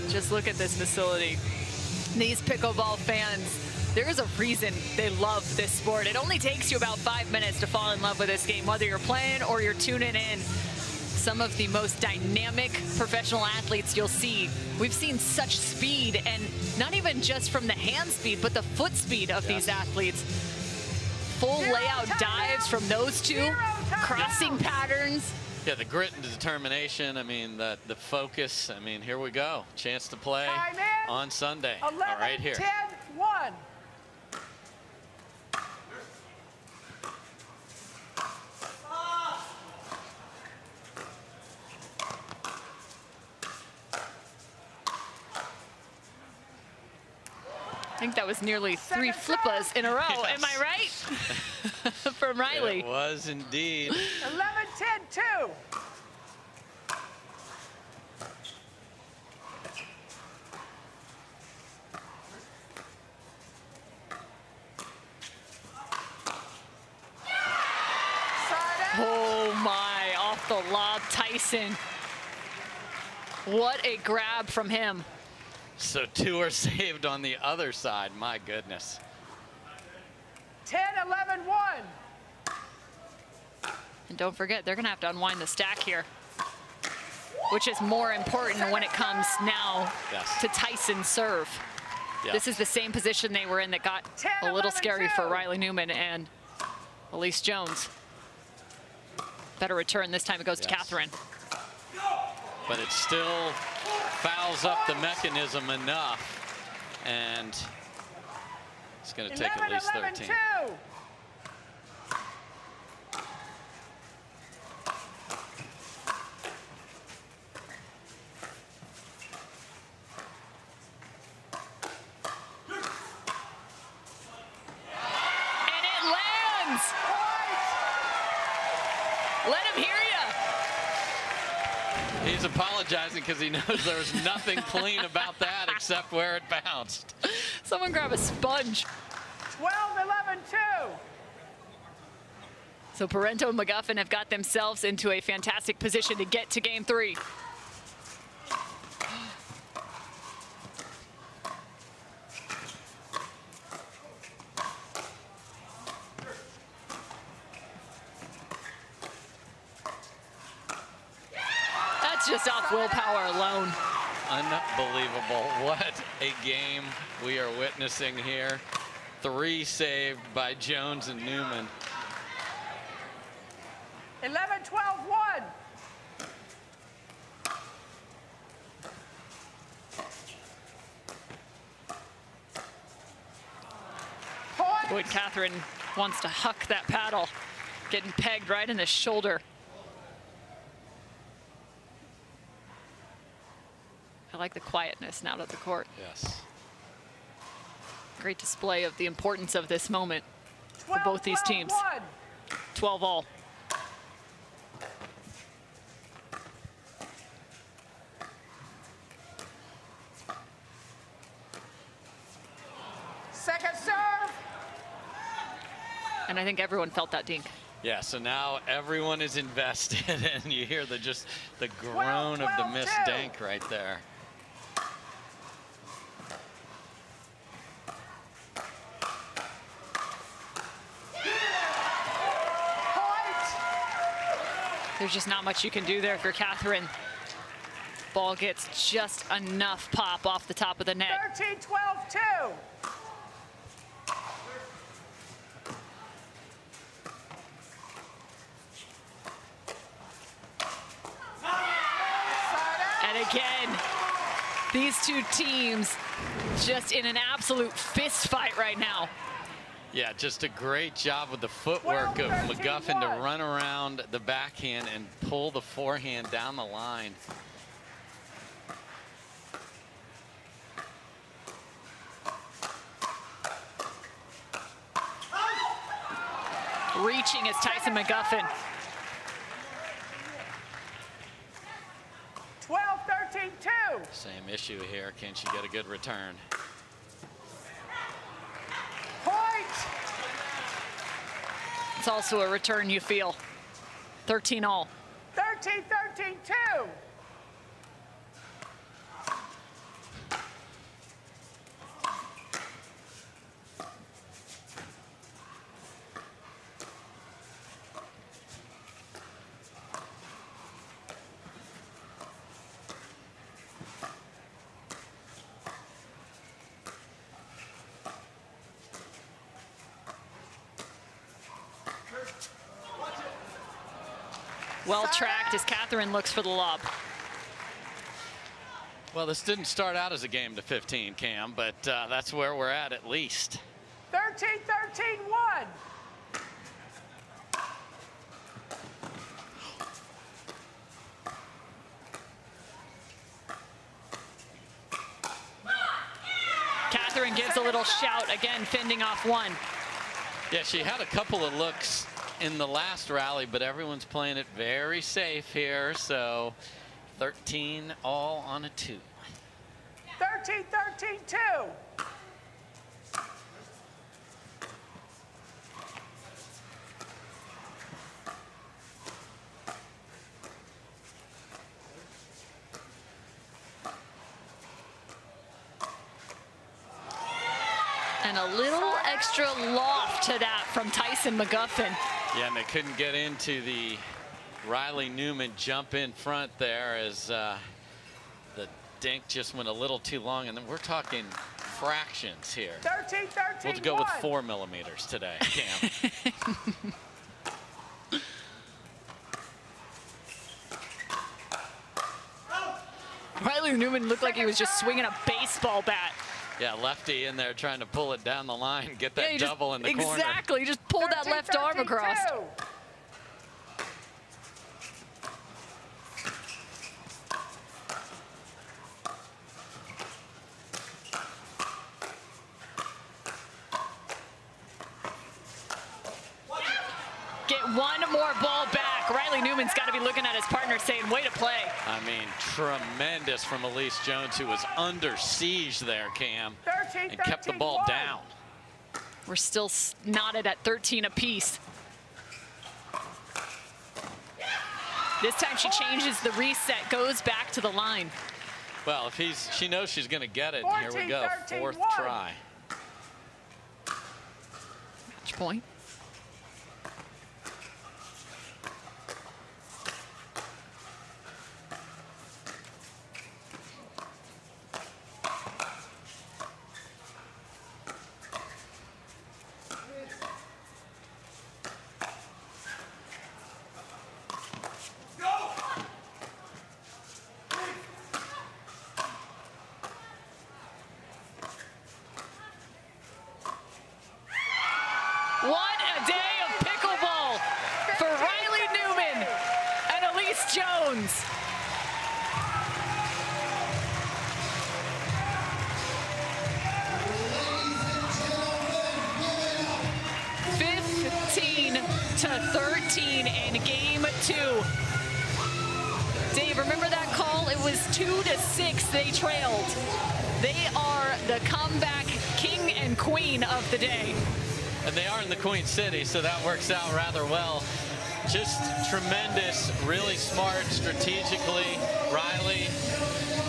Just look at this facility. These pickleball fans, there is a reason they love this sport. It only takes you about 5 minutes to fall in love with this game, whether you're playing or you're tuning in. Some of the most dynamic professional athletes you'll see. We've seen such speed, and not even just from the hand speed, but the foot speed of these athletes. Full layout dives from those two, crossing patterns. Yeah, the grit and determination. I mean, the focus. I mean, here we go. Chance to play on Sunday. 11, All right here. 10, 1. I think that was nearly 3 flippas in a row. Yes. Am I right? From Riley. It was indeed. 11, 10, 2. Oh my, off the lob, Tyson. What a grab from him. So 2 are saved on the other side. My goodness. 10, 11, 1. And don't forget, they're going to have to unwind the stack here, which is more important when it comes now to Tyson's serve. Yeah. This is the same position they were in that got a little scary for Riley Newman and Allyce Jones. Better return. This time it goes to Catherine. But it still fouls up the mechanism enough, and it's going to take at least 13. 2. And it lands! Let him hear you. He's apologizing because he knows there was nothing clean about that except where it bounced. Someone grab a sponge. 12, 11, 2. So Parenteau and McGuffin have got themselves into a fantastic position to get to game 3. That's just off willpower alone. Unbelievable. What a game we are witnessing here. 3 saved by Jones and Newman. 11, 12, 1. Boy, Catherine wants to huck that paddle. Getting pegged right in the shoulder. I like the quietness now to the court. Yes. Great display of the importance of this moment for both these teams. 12 all. Second serve. And I think everyone felt that dink. Yeah, so now everyone is invested, and you hear the groan of the missed dink right there. There's just not much you can do there if you're Catherine. Ball gets just enough pop off the top of the net. 13, 12, 2. And again, these two teams just in an absolute fist fight right now. Yeah, just a great job with the footwork of McGuffin to run around the backhand and pull the forehand down the line. Reaching is Tyson McGuffin. 12, 13, 2. Same issue here. Can she get a good return? Point. That's also a return you feel. 13 all. 13, 13, 2. Well tracked as Catherine looks for the lob. Well, this didn't start out as a game to 15, Cam, but that's where we're at least. 13, 13, 1. Catherine gives a little shout, again, fending off one. Yeah, she had a couple of looks in the last rally, but everyone's playing it very safe here. So 13 all on a 2. 13, 13, 2. And a little extra loft to that from Tyson McGuffin. Yeah, and they couldn't get into the Riley Newman jump in front there as the dink just went a little too long. And then we're talking fractions here. 13, 13, We'll go 1. with 4 millimeters today, Cam. Riley Newman looked like he was just swinging a baseball bat. Yeah, lefty in there trying to pull it down the line, get that double in the corner. Exactly, he just pulled that left arm across. 2. Get one more ball back. Riley Newman's got to be looking at his partner saying, way to play. I mean, tremendous from Allyce Jones, who was under siege there, Cam, 13, and kept the ball 1. down. We're still knotted at 13 apiece. This time she changes the reset, goes back to the line. Well, if she knows she's going to get it. 14, Here we go, 13, 4th 1. try. Match point. What a day of pickleball for Riley Newman and Allyce Jones. To 13 in game 2. Dave, remember that call? It was 2-6 they trailed. They are the comeback king and queen of the day. And they are in the Queen City, so that works out rather well. Just tremendous, really smart, strategically. Riley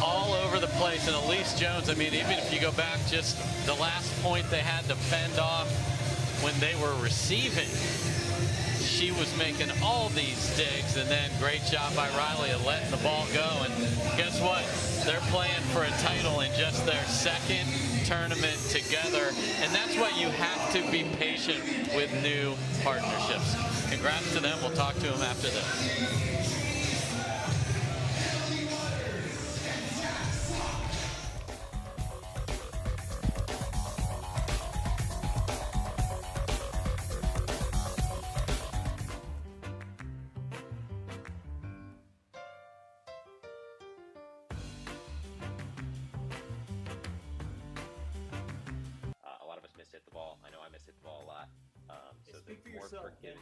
all over the place. And Allyce Jones, I mean, even if you go back just the last point they had to fend off when they were receiving, she was making all these digs, and then great job by Riley of letting the ball go. And guess what? They're playing for a title in just their 2nd tournament together. And that's why you have to be patient with new partnerships. Congrats to them. We'll talk to them after this. Hit the ball. I know I miss hit the ball a lot. So Speak for the more yourself, forgiving.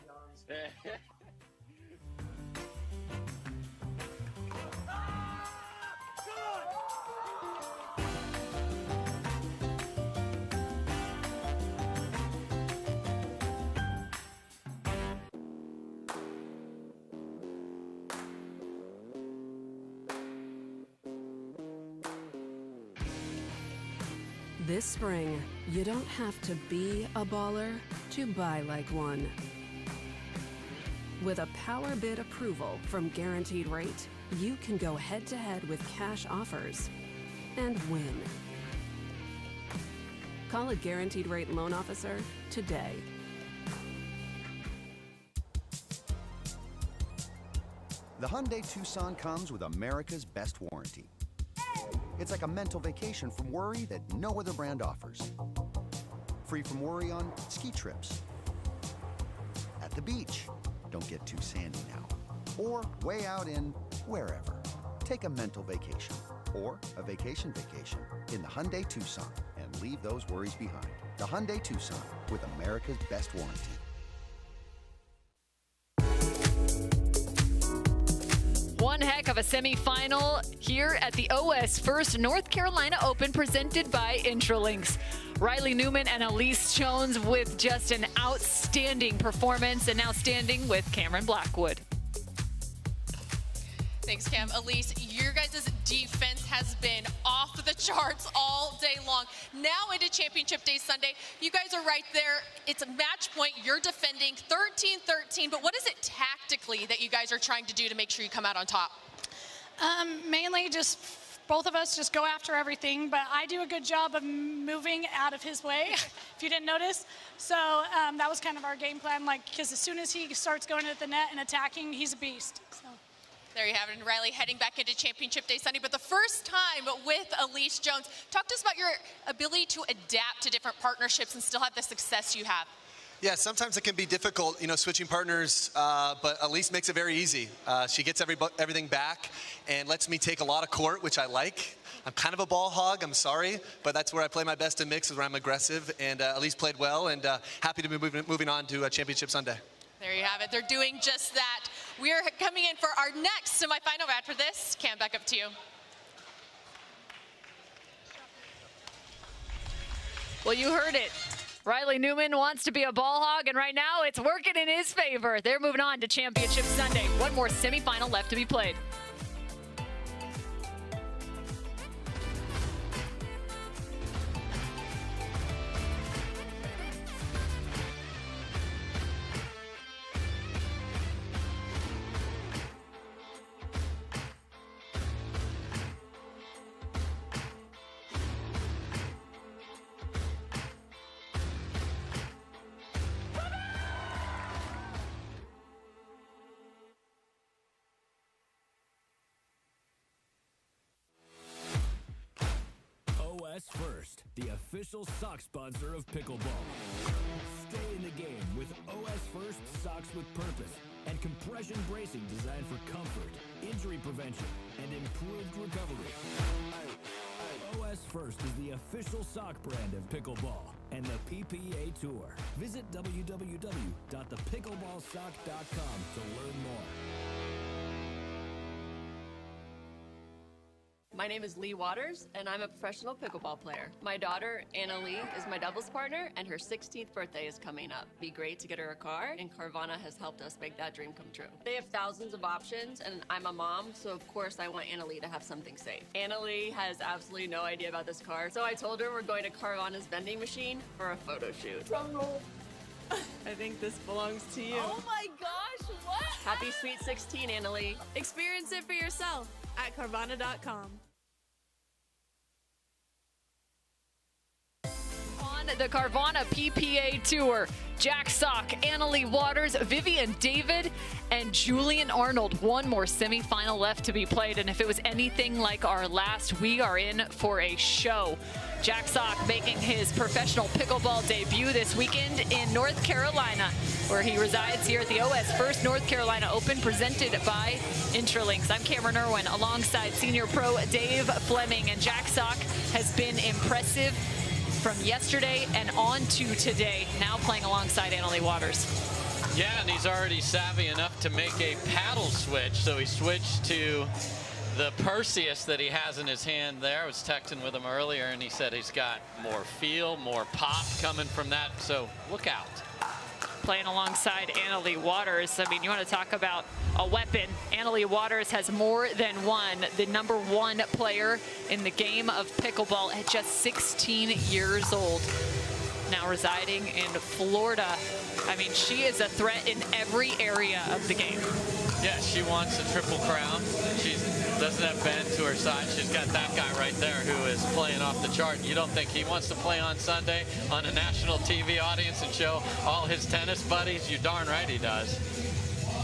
This spring, you don't have to be a baller to buy like one. With a power bid approval from Guaranteed Rate, you can go head-to-head with cash offers and win. Call a Guaranteed Rate loan officer today. The Hyundai Tucson comes with America's best warranty. It's like a mental vacation from worry that no other brand offers. Free from worry on ski trips, at the beach, don't get too sandy now, or way out in wherever. Take a mental vacation or a vacation in the Hyundai Tucson and leave those worries behind. The Hyundai Tucson with America's best warranty. One heck of a semifinal here at the OS1st North Carolina Open presented by Intralinks. Riley Newman and Allyce Jones with just an outstanding performance, and now standing with Cameron Blackwood. Thanks, Cam. Allyce, your guys' defense has been off the charts all day long. Now into Championship Day Sunday, you guys are right there. It's a match point. You're defending 13-13, but what is it tactically that you guys are trying to do to make sure you come out on top? Mainly just both of us just go after everything, but I do a good job of moving out of his way, if you didn't notice. So that was kind of our game plan, like, because as soon as he starts going at the net and attacking, he's a beast. So. There you have it, and Riley heading back into Championship Day Sunday, but the first time with Allyce Jones. Talk to us about your ability to adapt to different partnerships and still have the success you have. Yeah, sometimes it can be difficult, switching partners, but Allyce makes it very easy. She gets everything back and lets me take a lot of court, which I like. I'm kind of a ball hog, I'm sorry, but that's where I play my best in mix, is where I'm aggressive, and Allyce played well, and happy to be moving on to Championship Sunday. There you have it. They're doing just that. We are coming in for our next semifinal. After this, Cam, back up to you. Well, you heard it. Riley Newman wants to be a ball hog, and right now it's working in his favor. They're moving on to Championship Sunday. One more semifinal left to be played. OS1st, the official sock sponsor of pickleball. Stay in the game with OS1st Socks with Purpose and compression bracing designed for comfort, injury prevention, and improved recovery. OS1st is the official sock brand of pickleball and the PPA Tour. Visit www.thepickleballsock.com to learn more. My name is Lee Waters, and I'm a professional pickleball player. My daughter, Anna Lee, is my doubles partner, and her 16th birthday is coming up. It'd be great to get her a car, and Carvana has helped us make that dream come true. They have thousands of options, and I'm a mom, so of course I want Anna Lee to have something safe. Anna Lee has absolutely no idea about this car, so I told her we're going to Carvana's vending machine for a photo shoot. I think this belongs to you. Oh my gosh, what? Happy Sweet 16, Anna Lee. Experience it for yourself at Carvana.com. On the Carvana PPA Tour, Jack Sock, Annalie Waters, Vivian David, and Julian Arnold. One more semifinal left to be played, and if it was anything like our last, we are in for a show. Jack Sock making his professional pickleball debut this weekend in North Carolina, where he resides here at the OS1st North Carolina Open, presented by Intralinks. I'm Cameron Irwin, alongside senior pro Dave Fleming, and Jack Sock has been impressive from yesterday and on to today, now playing alongside Annalie Waters. Yeah, and he's already savvy enough to make a paddle switch, so he switched to the Perseus that he has in his hand there. I was texting with him earlier, and he said he's got more feel, more pop coming from that, so look out. playing alongside Annalie Waters. I mean, you want to talk about a weapon. Annalie Waters has more than won the #1 player in the game of pickleball at just 16 years old. Now residing in Florida. I mean, she is a threat in every area of the game. Yeah, she wants a triple crown. She doesn't have Ben to her side. She's got that guy right there who is playing off the chart. You don't think he wants to play on Sunday on a national TV audience and show all his tennis buddies? You darn right he does.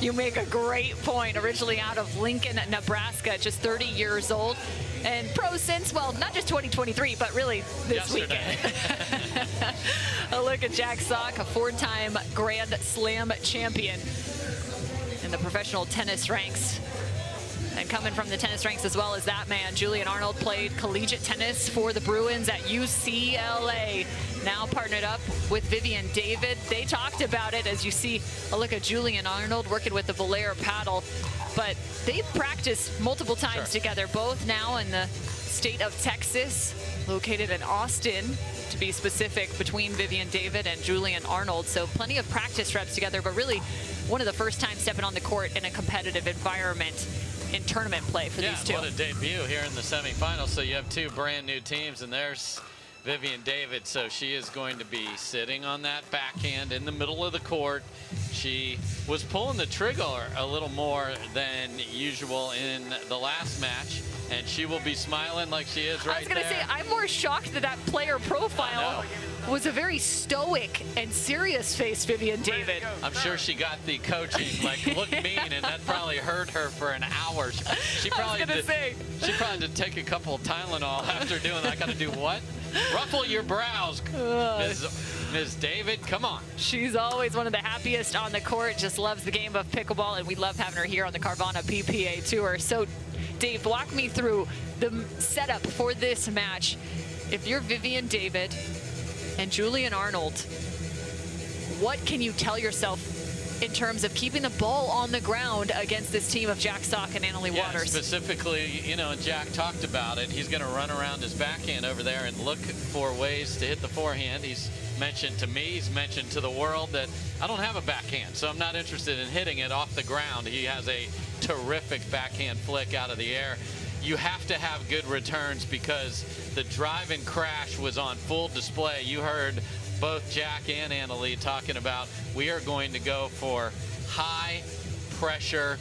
You make a great point. Originally out of Lincoln, Nebraska, just 30 years old. And pro since, well, not just 2023, but really this Yesterday. weekend. A look at Jack Sock, a 4-time Grand Slam champion in the professional tennis ranks. And coming from the tennis ranks as well as that man, Julian Arnold played collegiate tennis for the Bruins at UCLA. Now partnered up with Vivian David. They talked about it as you see a look at Julian Arnold working with the Valair paddle. But they've practiced multiple times together, both now in the state of Texas, located in Austin, to be specific, between Vivian David and Julian Arnold. So plenty of practice reps together, but really one of the first time stepping on the court in a competitive environment in tournament play for these two. What a debut here in the semifinals. So you have two brand new teams, and there's Vivian David. So she is going to be sitting on that backhand in the middle of the court. She was pulling the trigger a little more than usual in the last match, and she will be smiling like she is right there. I was going to say, I'm more shocked that that player profile was a very stoic and serious-faced Vivian David. I'm sure she got the coaching, like, look mean, and that probably hurt her for an hour. She probably did take a couple of Tylenol after doing that. I got to do what? Ruffle your brows, Ms. David, come on. She's always one of the happiest on the court, just loves the game of pickleball, and we love having her here on the Carvana PPA Tour. So, Dave, walk me through the setup for this match. If you're Vivian David and Julian Arnold, what can you tell yourself in terms of keeping the ball on the ground against this team of Jack Sock and Annalie Waters? Specifically, you know, Jack talked about it. He's going to run around his backhand over there and look for ways to hit the forehand. He's mentioned to me, he's mentioned to the world that I don't have a backhand, so I'm not interested in hitting it off the ground. He has a terrific backhand flick out of the air. You have to have good returns because the drive and crash was on full display. You heard both Jack and Annalie talking about we are going to go for high pressure,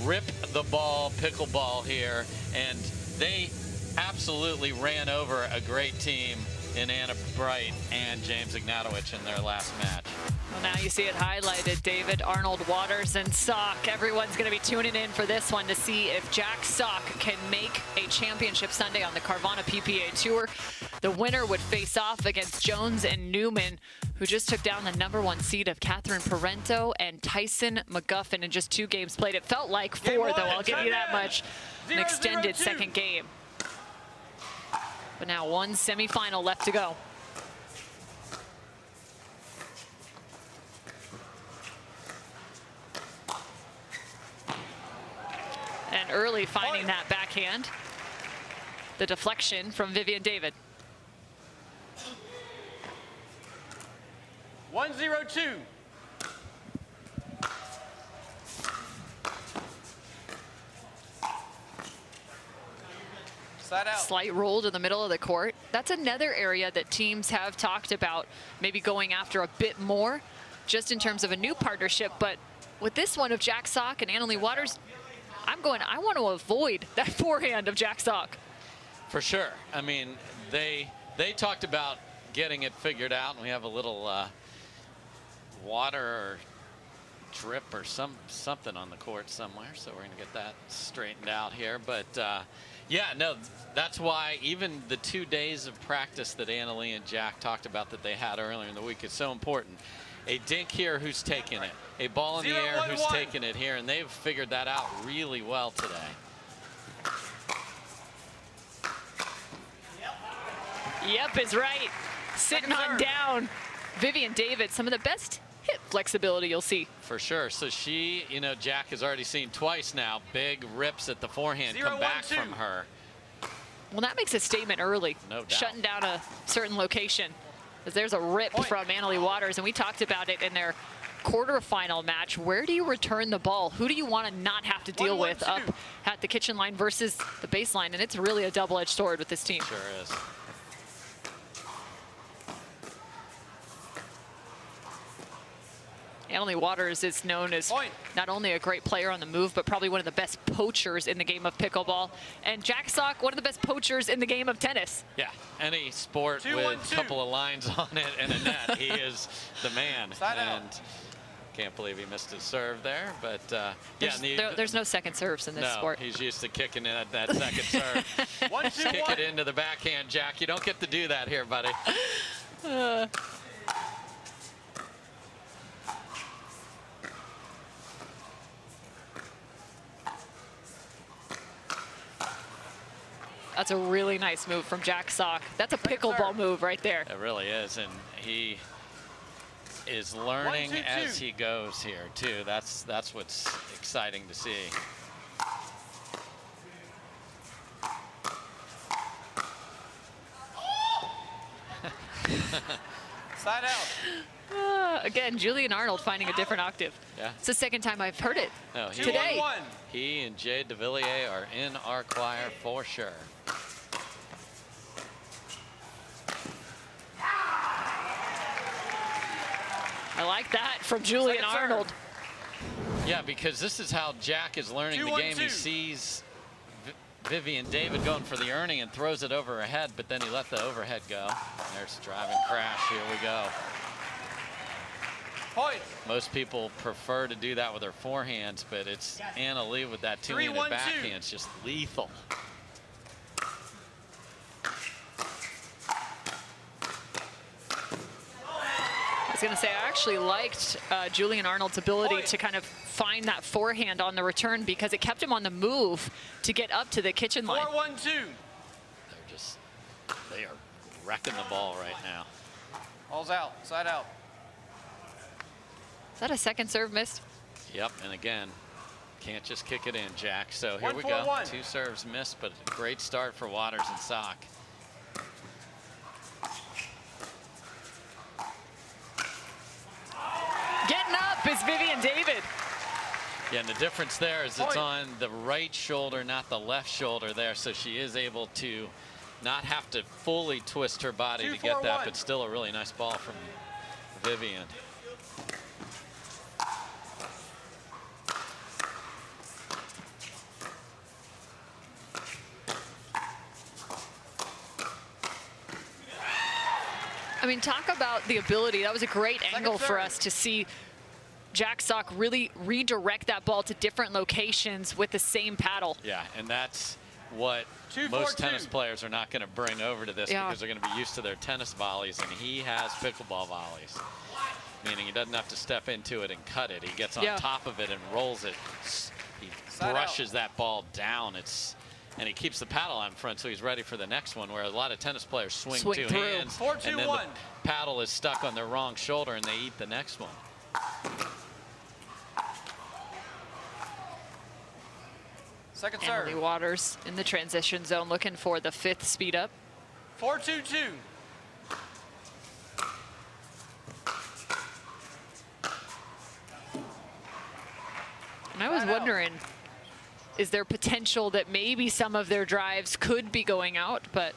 rip the ball pickleball here, and they absolutely ran over a great team in Anna Wright and James Ignatowich in their last match. Well, now you see it highlighted. David, Arnold, Waters, and Sock. Everyone's going to be tuning in for this one to see if Jack Sock can make a championship Sunday on the Carvana PPA Tour. The winner would face off against Jones and Newman, who just took down the #1 seed of Catherine Parenteau and Tyson McGuffin in just 2 games played. It felt like 4, though, I'll give you that much. An extended second game. But now 1 semifinal left to go. And early finding that backhand. The deflection from Vivian David. 1-0-2. Slight roll to the middle of the court. That's another area that teams have talked about maybe going after a bit more, just in terms of a new partnership. But with this one of Jack Sock and Annalie Waters, I want to avoid that forehand of Jack Sock. For sure. I mean, they talked about getting it figured out, and we have a little water or drip or something on the court somewhere, so we're going to get that straightened out here. But yeah, no, that's why even the 2 days of practice that Annalie and Jack talked about that they had earlier in the week is so important. A dink here who's taking it, a ball in the air who's taking it here, and they've figured that out really well today. Yep is right. Sitting on down. Vivian David, some of the best hip flexibility you'll see. For sure. So she, you know, Jack has already seen twice now big rips at the forehand come back from her. Well, that makes a statement early. No doubt. Shutting down a certain location. As there's a rip from Annalie Waters, and we talked about it in their quarterfinal match. Where do you return the ball? Who do you want to not have to deal with up at the kitchen line versus the baseline? And it's really a double-edged sword with this team. Sure is. Annalie Waters is known as not only a great player on the move, but probably one of the best poachers in the game of pickleball. And Jack Sock, one of the best poachers in the game of tennis. Yeah, any sport with a couple of lines on it and a net, he is the man. And can't believe he missed his serve there, but there's no second serves in this sport. He's used to kicking in at that second serve. Kick it into the backhand, Jack. You don't get to do that here, buddy. That's a really nice move from Jack Sock. That's a pickleball move right there. It really is, and he is learning as he goes here too. That's what's exciting to see. Side out. Again, Julian Arnold finding a different octave. Yeah. It's the second time I've heard it he, today. He and Jade de Villiers are in our choir for sure. I like that from Julian Arnold. Yeah, because this is how Jack is learning the game. He sees Vivian David going for the earning and throws it over her head, but then he let the overhead go. There's driving crash. Here we go. Point. Most people prefer to do that with her forehands, but it's Annalie with that two-handed backhand. It's just lethal. I was going to say, I actually liked Julian Arnold's ability to kind of find that forehand on the return because it kept him on the move to get up to the kitchen line. 4-1-2. They are wrecking the ball right now. Ball's out, side out. Is that a second serve missed? Yep, and again, can't just kick it in, Jack. So here we go. 2 serves missed, but a great start for Waters and Sock. Getting up is Vivian David. Yeah, and the difference there is it's on the right shoulder, not the left shoulder there, so she is able to not have to fully twist her body to get that, but still a really nice ball from Vivian. I mean, talk about the ability. That was a great angle for us to see Jack Sock really redirect that ball to different locations with the same paddle. Yeah, and that's what most tennis players are not going to bring over to this because they're going to be used to their tennis volleys, and he has pickleball volleys, meaning he doesn't have to step into it and cut it. He gets on top of it and rolls it. He brushes that ball down. And he keeps the paddle out in front, so he's ready for the next one, where a lot of tennis players swing two hands, and then the paddle is stuck on their wrong shoulder, and they eat the next one. Second serve. Annalie Waters in the transition zone looking for the 5th speed up. 4-2-2. And I was wondering, is there potential that maybe some of their drives could be going out, but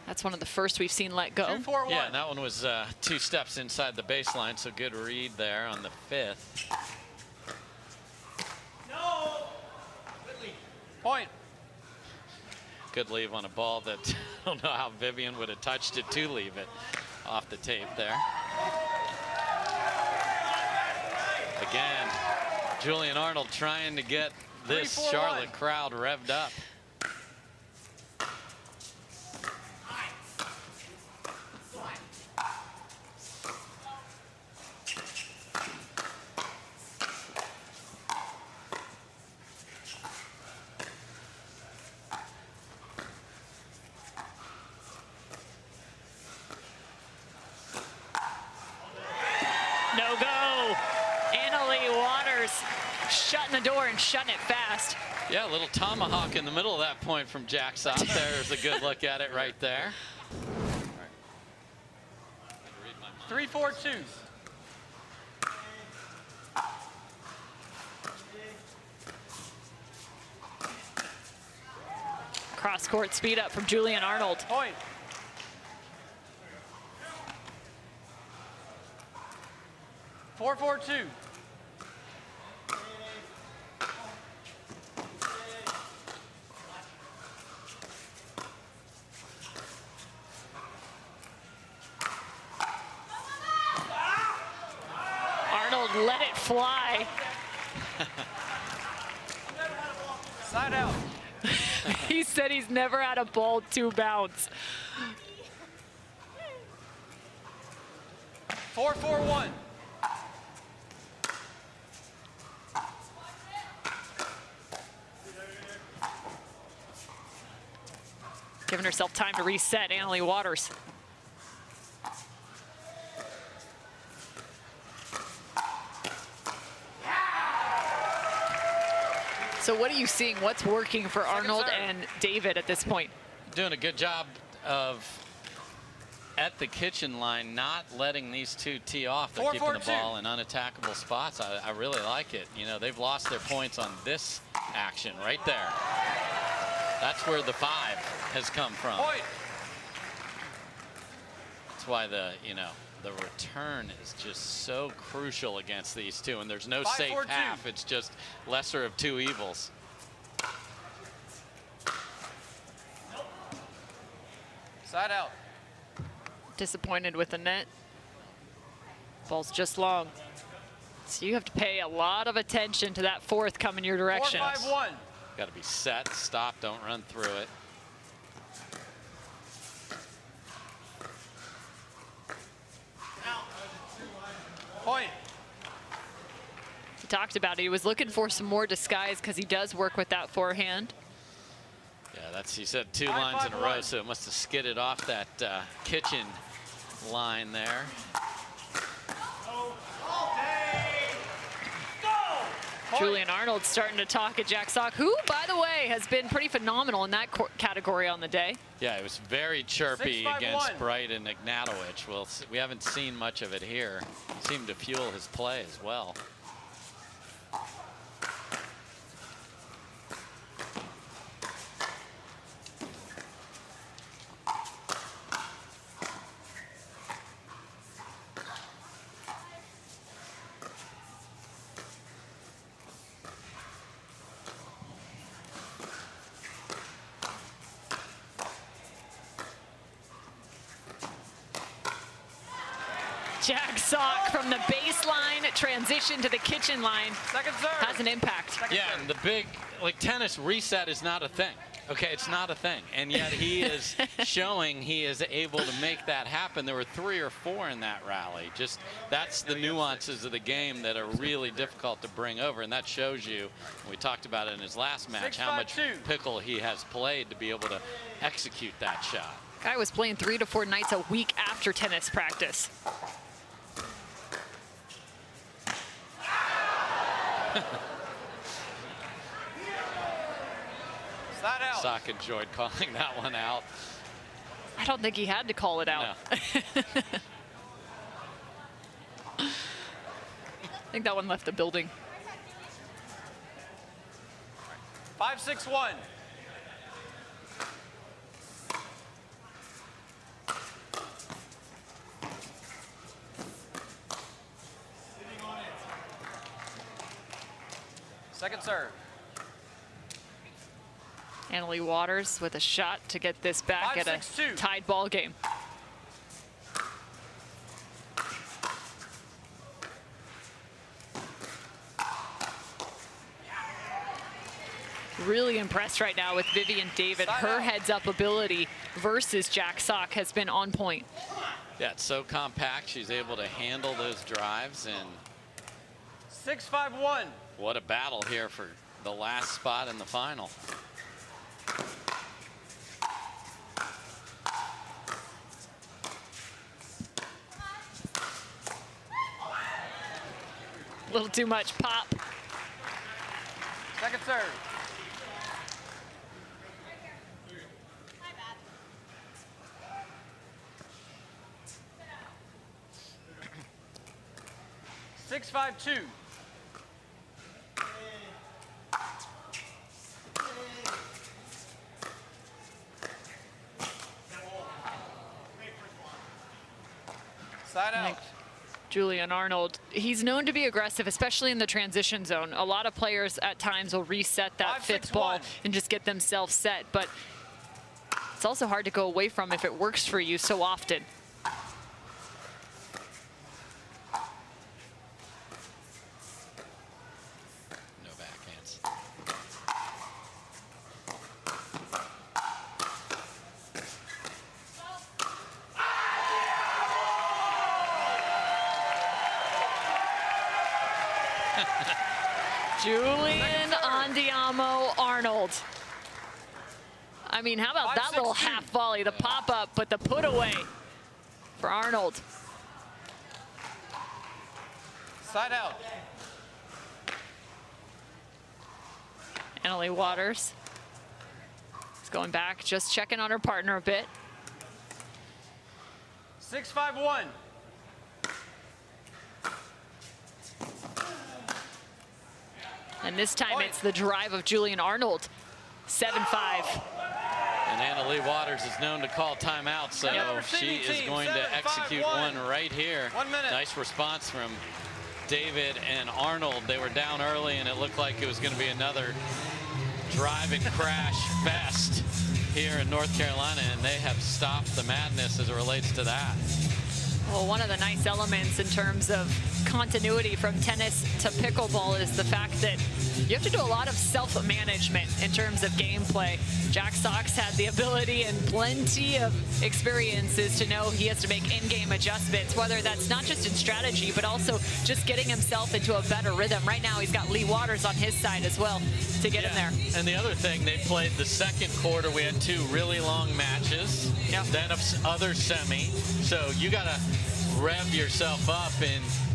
that's one of the first we've seen let go. 2-4-1. Yeah, and that one was 2 steps inside the baseline, so good read there on the 5th. No. Point. Good leave on a ball that I don't know how Vivian would have touched it to leave it off the tape there. Again, Julian Arnold trying to get this Charlotte crowd revved up. No go. Annalie Waters shutting the door and shutting it fast. Yeah, a little tomahawk in the middle of that point from Jack Sock. There's a good look at it right there. 3-4-2. Cross-court speed up from Julian Arnold. Point. Four, 4-2. Arnold let it fly. Side out. He said he's never had a ball to bounce. 4-4-1. Giving herself time to reset, Annalie Waters. So what are you seeing? What's working for Arnold and David at this point? Doing a good job of, at the kitchen line, not letting these two tee off. They're keeping the ball in unattackable spots. I really like it. You know, they've lost their points on this action right there. That's where the 5 has come from. Point. That's why the return is just so crucial against these two, and there's no 5, safe 4, 2. half. It's just lesser of two evils. Side out. Disappointed with the net. Ball's just long. So you have to pay a lot of attention to that 4th coming your direction. 4-5-1. Got to be set, stop, don't run through it. Point. He talked about it. He was looking for some more disguise because he does work with that forehand. Yeah, he said 2 lines in a row, so it must have skidded off that kitchen line there. Julian Arnold starting to talk at Jack Sock, who, by the way, has been pretty phenomenal in that category on the day. Yeah, it was very chirpy 6-5-1. against Wright and Ignatowich. Well, we haven't seen much of it here. Seemed to fuel his play as well. Jack Sock from the baseline transition to the kitchen line. Second serve. Has an impact. Yeah, and the big, tennis reset is not a thing. Okay, it's not a thing. And yet he is showing he is able to make that happen. There were 3 or 4 in that rally. Just that's the nuances of the game that are really difficult to bring over. And that shows you, we talked about it in his last match, how much pickle he has played to be able to execute that shot. Guy was playing 3 to 4 nights a week after tennis practice. Side out. Sock enjoyed calling that one out. I don't think he had to call it out. No. I think that one left the building. 5-6-1. Second serve. Annalie Waters with a shot to get this back at a tied ball game. Really impressed right now with Vivian David. Her heads-up ability versus Jack Sock has been on point. Yeah, it's so compact. She's able to handle those drives. And 6-5-1. what a battle here for the last spot in the final. A little too much pop. Second serve. 6-5-2. Side out. Julian Arnold, he's known to be aggressive, especially in the transition zone. A lot of players at times will reset that fifth ball and just get themselves set, but it's also hard to go away from if it works for you so often. No backhands. Julian Andiamo Arnold. I mean, how about that little half volley, the pop up, but the put away for Arnold. Side out. Annalie Waters is going back, just checking on her partner a bit. 6-5-1. And this time it's the drive of Julian Arnold. 7-5. And Annalie Waters is known to call timeout, so she is going to execute one right here. 1 minute. Nice response from David and Arnold. They were down early, and it looked like it was going to be another drive and crash fest here in North Carolina, and they have stopped the madness as it relates to that. Well, one of the nice elements in terms of continuity from tennis to pickleball is the fact that you have to do a lot of self-management in terms of gameplay. Jack Sox had the ability and plenty of experiences to know he has to make in-game adjustments, whether that's not just in strategy, but also just getting himself into a better rhythm. Right now, he's got Lee Waters on his side as well to get in there. And the other thing, they played the second quarter. We had 2 really long matches, then other semi. So you got to rev yourself up.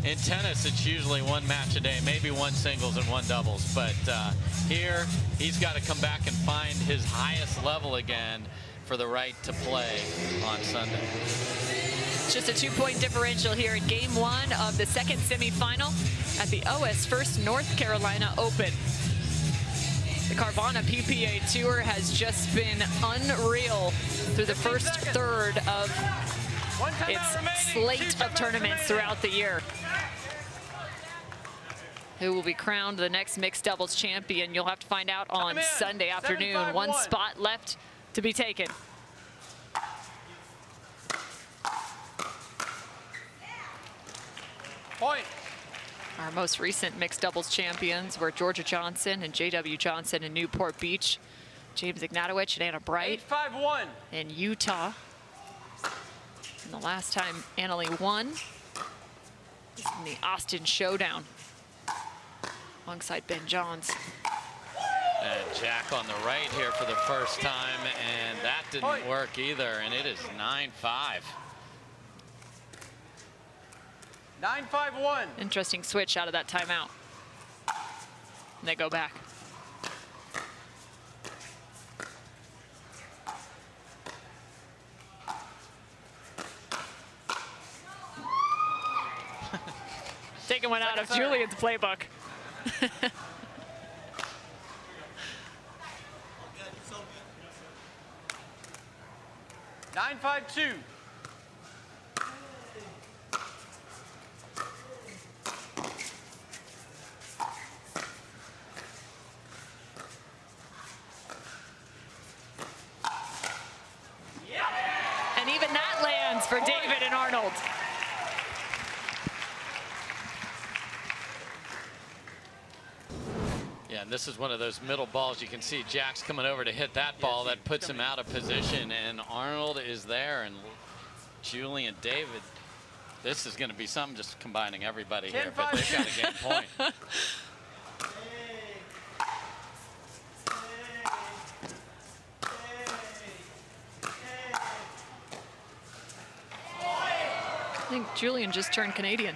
In tennis, it's usually 1 match a day, maybe 1 singles and 1 doubles. But here, he's got to come back and find his highest level again for the right to play on Sunday. It's just a 2-point differential here in game 1 of the second semifinal at the OS1st North Carolina Open. The Carvana PPA Tour has just been unreal through the first third of its slate of tournaments throughout the year. Who will be crowned the next mixed doubles champion? You'll have to find out on Sunday afternoon. 1 spot left to be taken. Point. Our most recent mixed doubles champions were Jorja Johnson and J.W. Johnson in Newport Beach, James Ignatowich and Anna Bright 8-5-1 in Utah. And the last time Annalie won was in the Austin Showdown alongside Ben Johns. And Jack on the right here for the first time, and that didn't work either, and it is 9-5. 9-5-1. Interesting switch out of that timeout. And they go back. Taking one out of Julian's playbook. 9-5-2. And even that lands for David and Arnold. Yeah, and this is one of those middle balls. You can see Jack's coming over to hit that ball. That puts him out of position, and Arnold is there, and Julian, David. This is going to be something, just combining everybody here, but they've got a game point. I think Julian just turned Canadian.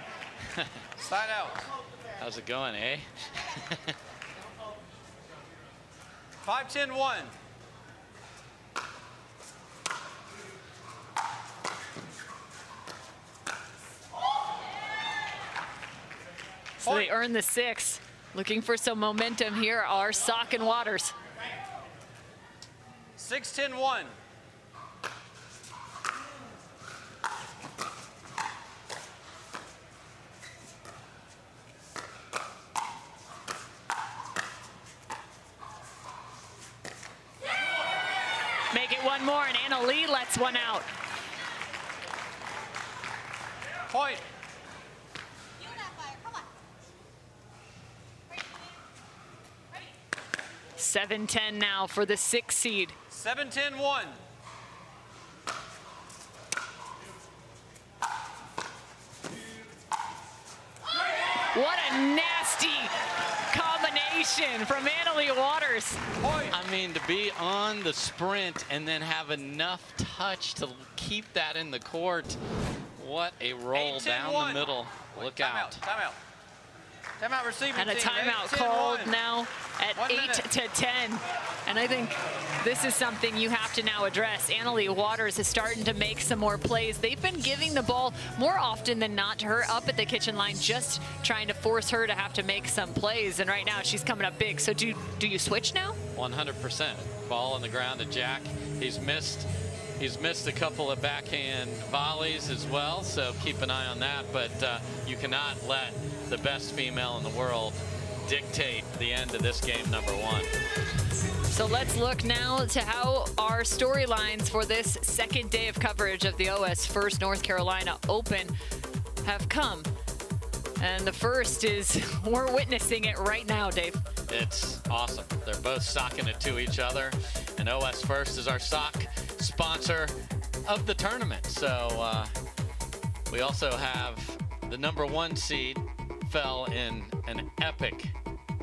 Side out. How's it going, eh? 5-10-1. So they earn the 6. Looking for some momentum here are Sock and Waters. 6-10-1. Make it one more, and Allyce lets one out. Point. 7-10 now for the 6 seed. 7-10-1. What a nasty combination from Allyce Waters. I mean, to be on the sprint and then have enough touch to keep that in the court. What a roll down the middle. Look out. Timeout. Timeout receiving And a team. timeout 8-10-1. called now at 1 minute. 8-10. And I think this is something you have to now address. Allyce Waters is starting to make some more plays. They've been giving the ball more often than not to her up at the kitchen line, just trying to force her to have to make some plays. And right now she's coming up big. So do you switch now? 100%. Ball on the ground to Jack. He's missed a couple of backhand volleys as well, so keep an eye on that. But you cannot let the best female in the world dictate the end of this game number 1. So let's look now to how our storylines for this second day of coverage of the OS1st North Carolina Open have come. And the first is, we're witnessing it right now, Dave. It's awesome. They're both socking it to each other. And OS1st is our sock sponsor of the tournament. So we also have the number 1 seed fell in an epic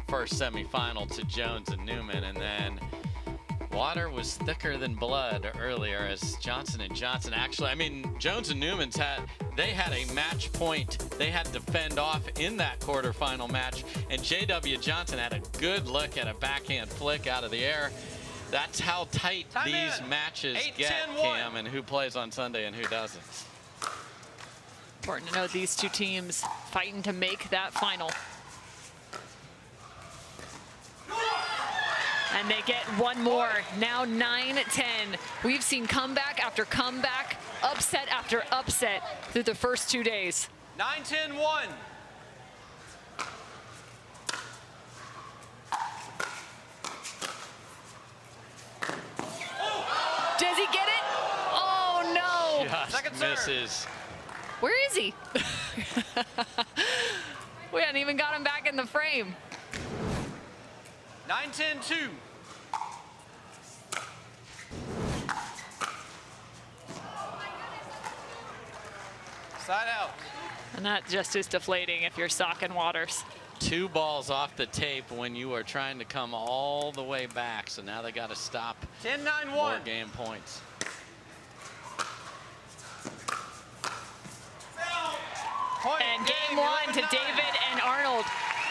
first semifinal to Jones and Newman, and then water was thicker than blood earlier as Johnson and Johnson actually, I mean, Jones and Newman's had a match point they had to fend off in that quarterfinal match, and JW Johnson had a good look at a backhand flick out of the air. That's how tight these matches get, Cam, and who plays on Sunday and who doesn't. Important to know these two teams fighting to make that final. And they get one more, now 9-10. We've seen comeback after comeback, upset after upset through the first 2 days. 9-10-1. Does he get it? Oh no! Just misses. Where is he? We hadn't even got him back in the frame. 9-10-2. Side out. And that just is deflating if you're Sock and Waters. 2 balls off the tape when you are trying to come all the way back. So now they got to stop 10-9-1. more game points. And game 1 to David and Arnold.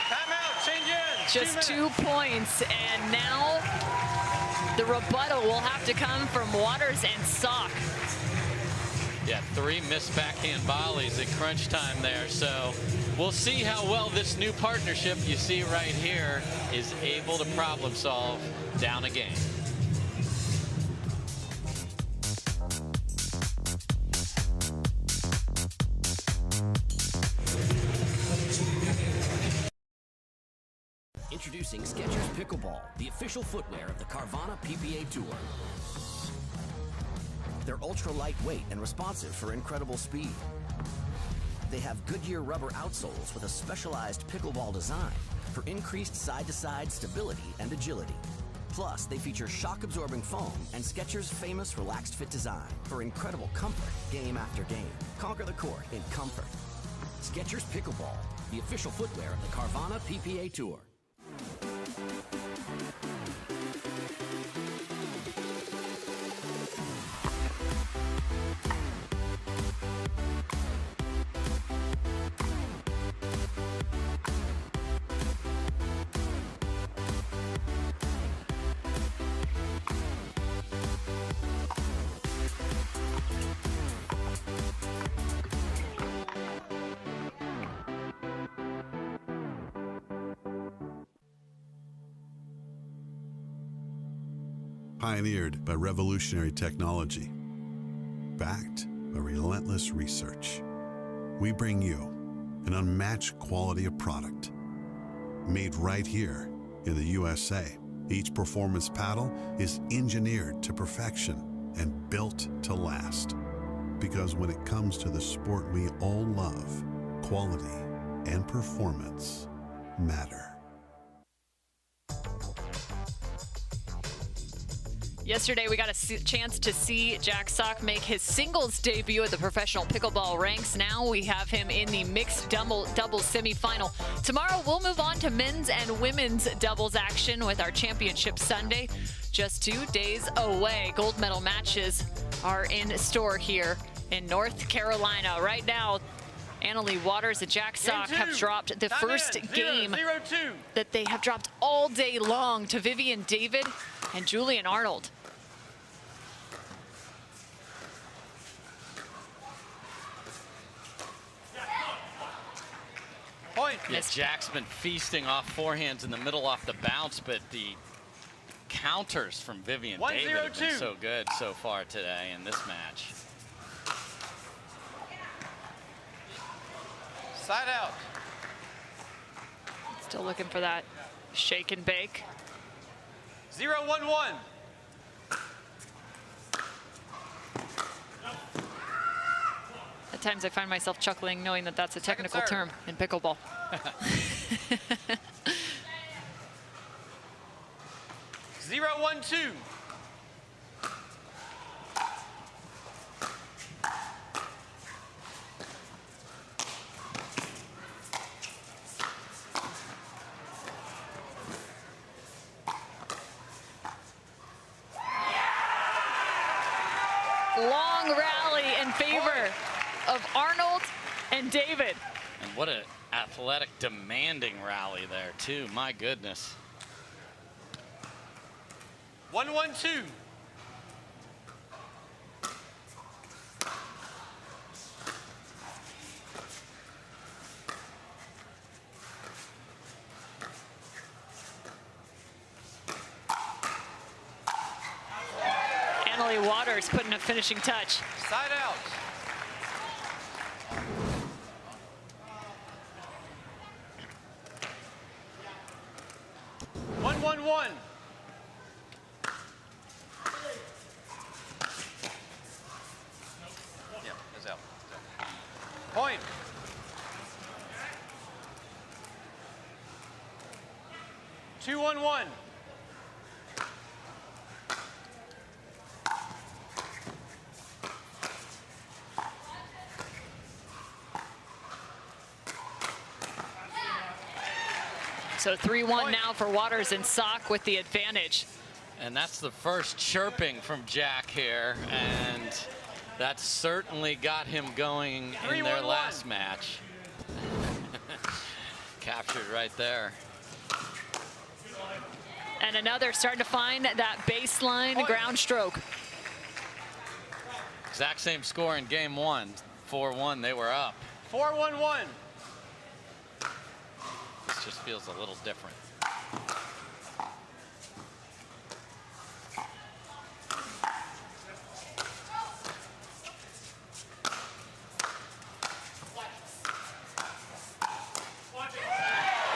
Timeout, change in. Just 2 points, and now the rebuttal will have to come from Waters and Sock. Yeah, 3 missed backhand volleys at crunch time there. So we'll see how well this new partnership you see right here is able to problem solve down a game. Introducing Skechers Pickleball, the official footwear of the Carvana PPA Tour. They're ultra lightweight and responsive for incredible speed. They have Goodyear rubber outsoles with a specialized pickleball design for increased side-to-side stability and agility. Plus, they feature shock-absorbing foam and Skechers' famous relaxed fit design for incredible comfort game after game. Conquer the court in comfort. Skechers Pickleball, the official footwear of the Carvana PPA Tour. Pioneered by revolutionary technology, backed by relentless research, we bring you an unmatched quality of product. Made right here in the USA, each performance paddle is engineered to perfection and built to last. Because when it comes to the sport we all love, quality and performance matter. Yesterday, we got a chance to see Jack Sock make his singles debut at the professional pickleball ranks. Now we have him in the mixed doubles semifinal. Tomorrow, we'll move on to men's and women's doubles action with our championship Sunday. Just 2 days away. Gold medal matches are in store here in North Carolina. Right now, Annalie Waters and Jack Sock have dropped the first game that they have dropped all day long to Vivian David and Julian Arnold. Point. Yeah, Jack's been feasting off forehands in the middle off the bounce, but the counters from Vivian David have been so good so far today in this match. Side out. Still looking for that shake and bake. 0-1-1. At times I find myself chuckling knowing that that's a technical term in pickleball. 0-1-2. Long rally in favor of Arnold and David. And what an athletic, demanding rally there, too. My goodness. 1-1-2. Annalie Waters putting a finishing touch. Side out. One. Yeah, it's out. Point. Two, 1-1. So 3-1 now for Waters and Sock with the advantage. And that's the first chirping from Jack here, and that certainly got him going in their last match. Captured right there. And another starting to find that baseline ground stroke. Exact same score in game one, 4-1, they were up. 4-1-1. This just feels a little different.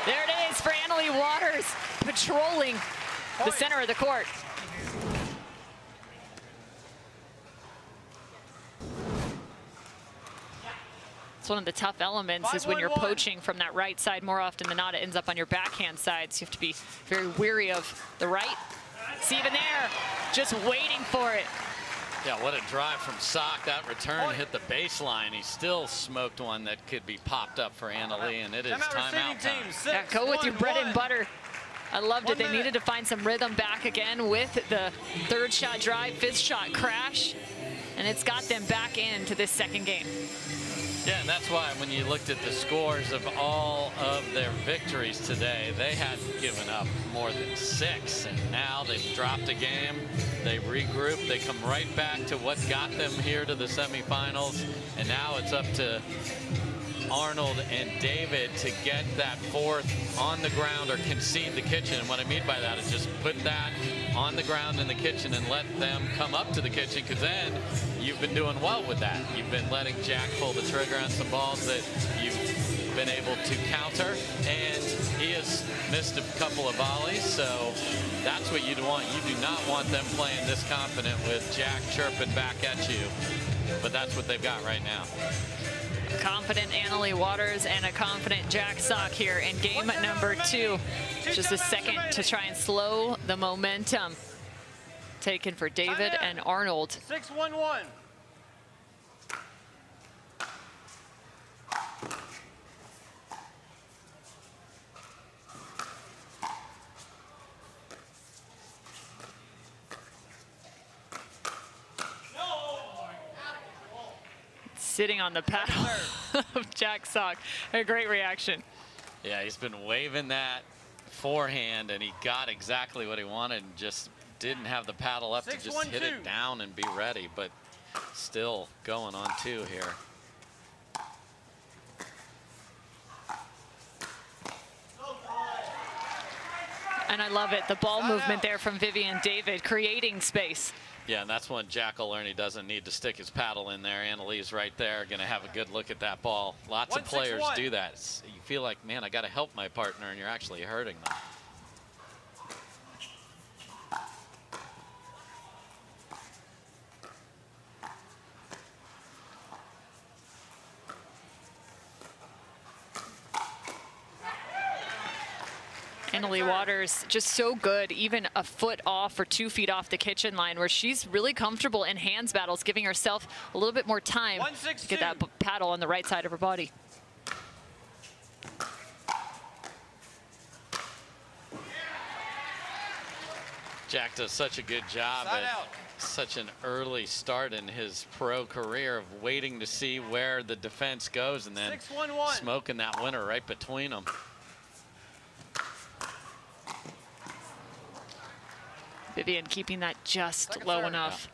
There it is for Annalie Waters, patrolling the center of the court. It's one of the tough elements is when you're poaching from that right side. More often than not, it ends up on your backhand side, so you have to be very wary of the right. See, even there, just waiting for it. Yeah, what a drive from Sock. That return hit the baseline. He still smoked one that could be popped up for Annalie, and it is timeout time. Yeah, go with your bread and butter. I loved it. They needed to find some rhythm back again with the third shot drive, fifth shot crash, and it's got them back into this second game. Yeah, and that's why when you looked at the scores of all of their victories today, they hadn't given up more than 6. And now they've dropped a game, they regroup, they come right back to what got them here to the semifinals. And now it's up to Arnold and David to get that fourth on the ground or concede the kitchen. And what I mean by that is just put that on the ground in the kitchen and let them come up to the kitchen, because then you've been doing well with that. You've been letting Jack pull the trigger on some balls that you've been able to counter, and he has missed a couple of volleys, so that's what you'd want. You do not want them playing this confident with Jack chirping back at you, but that's what they've got right now. Confident Annalie Waters and a confident Jack Sock here in game number 2. Just a second to try and slow the momentum taken for David and Arnold. 6-1-1. Sitting on the paddle of Jack Sock. A great reaction. Yeah, he's been waving that forehand, and he got exactly what he wanted and just didn't have the paddle up to just hit it down and be ready, but still going on 2 here. And I love it. The ball movement there from Vivian David, creating space. Yeah, and that's when Jack will learn he doesn't need to stick his paddle in there. Annalie's right there, going to have a good look at that ball. Lots of players do that. You feel like, man, I got to help my partner, and you're actually hurting them. Annalie Waters just so good, even a foot off or 2 feet off the kitchen line, where she's really comfortable in hands battles, giving herself a little bit more time to get that paddle on the right side of her body. Jack does such a good job at such an early start in his pro career of waiting to see where the defense goes and then 6-1-1. smoking that winner right between them. Vivian keeping that just low enough.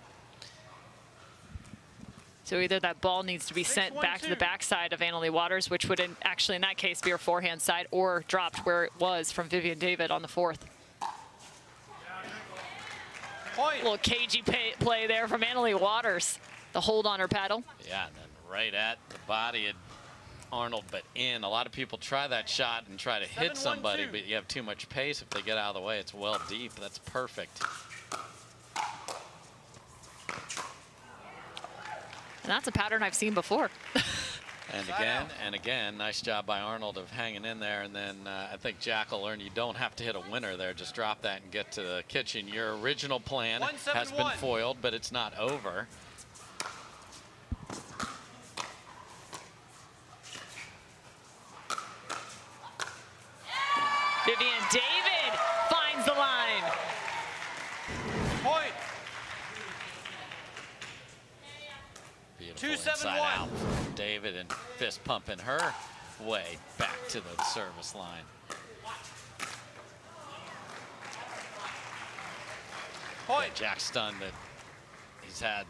So either that ball needs to be sent back to the backside of Annalie Waters, which would actually in that case be her forehand side, or dropped where it was from Vivian David on the 4th. Point. A little cagey play there from Annalie Waters. The hold on her paddle. Yeah, and then right at the body of Arnold, but in. A lot of people try that shot and try to hit somebody, but you have too much pace. If they get out of the way, it's well deep. That's perfect. And that's a pattern I've seen before. And again, nice job by Arnold of hanging in there. And then I think Jack will learn you don't have to hit a winner there. Just drop that and get to the kitchen. Your original plan has been foiled, but it's not over. Vivian David finds the line. Point. Beautiful inside out from David, and fist pumping her way back to the service line. Point. Yeah, Jack's stunned that he's had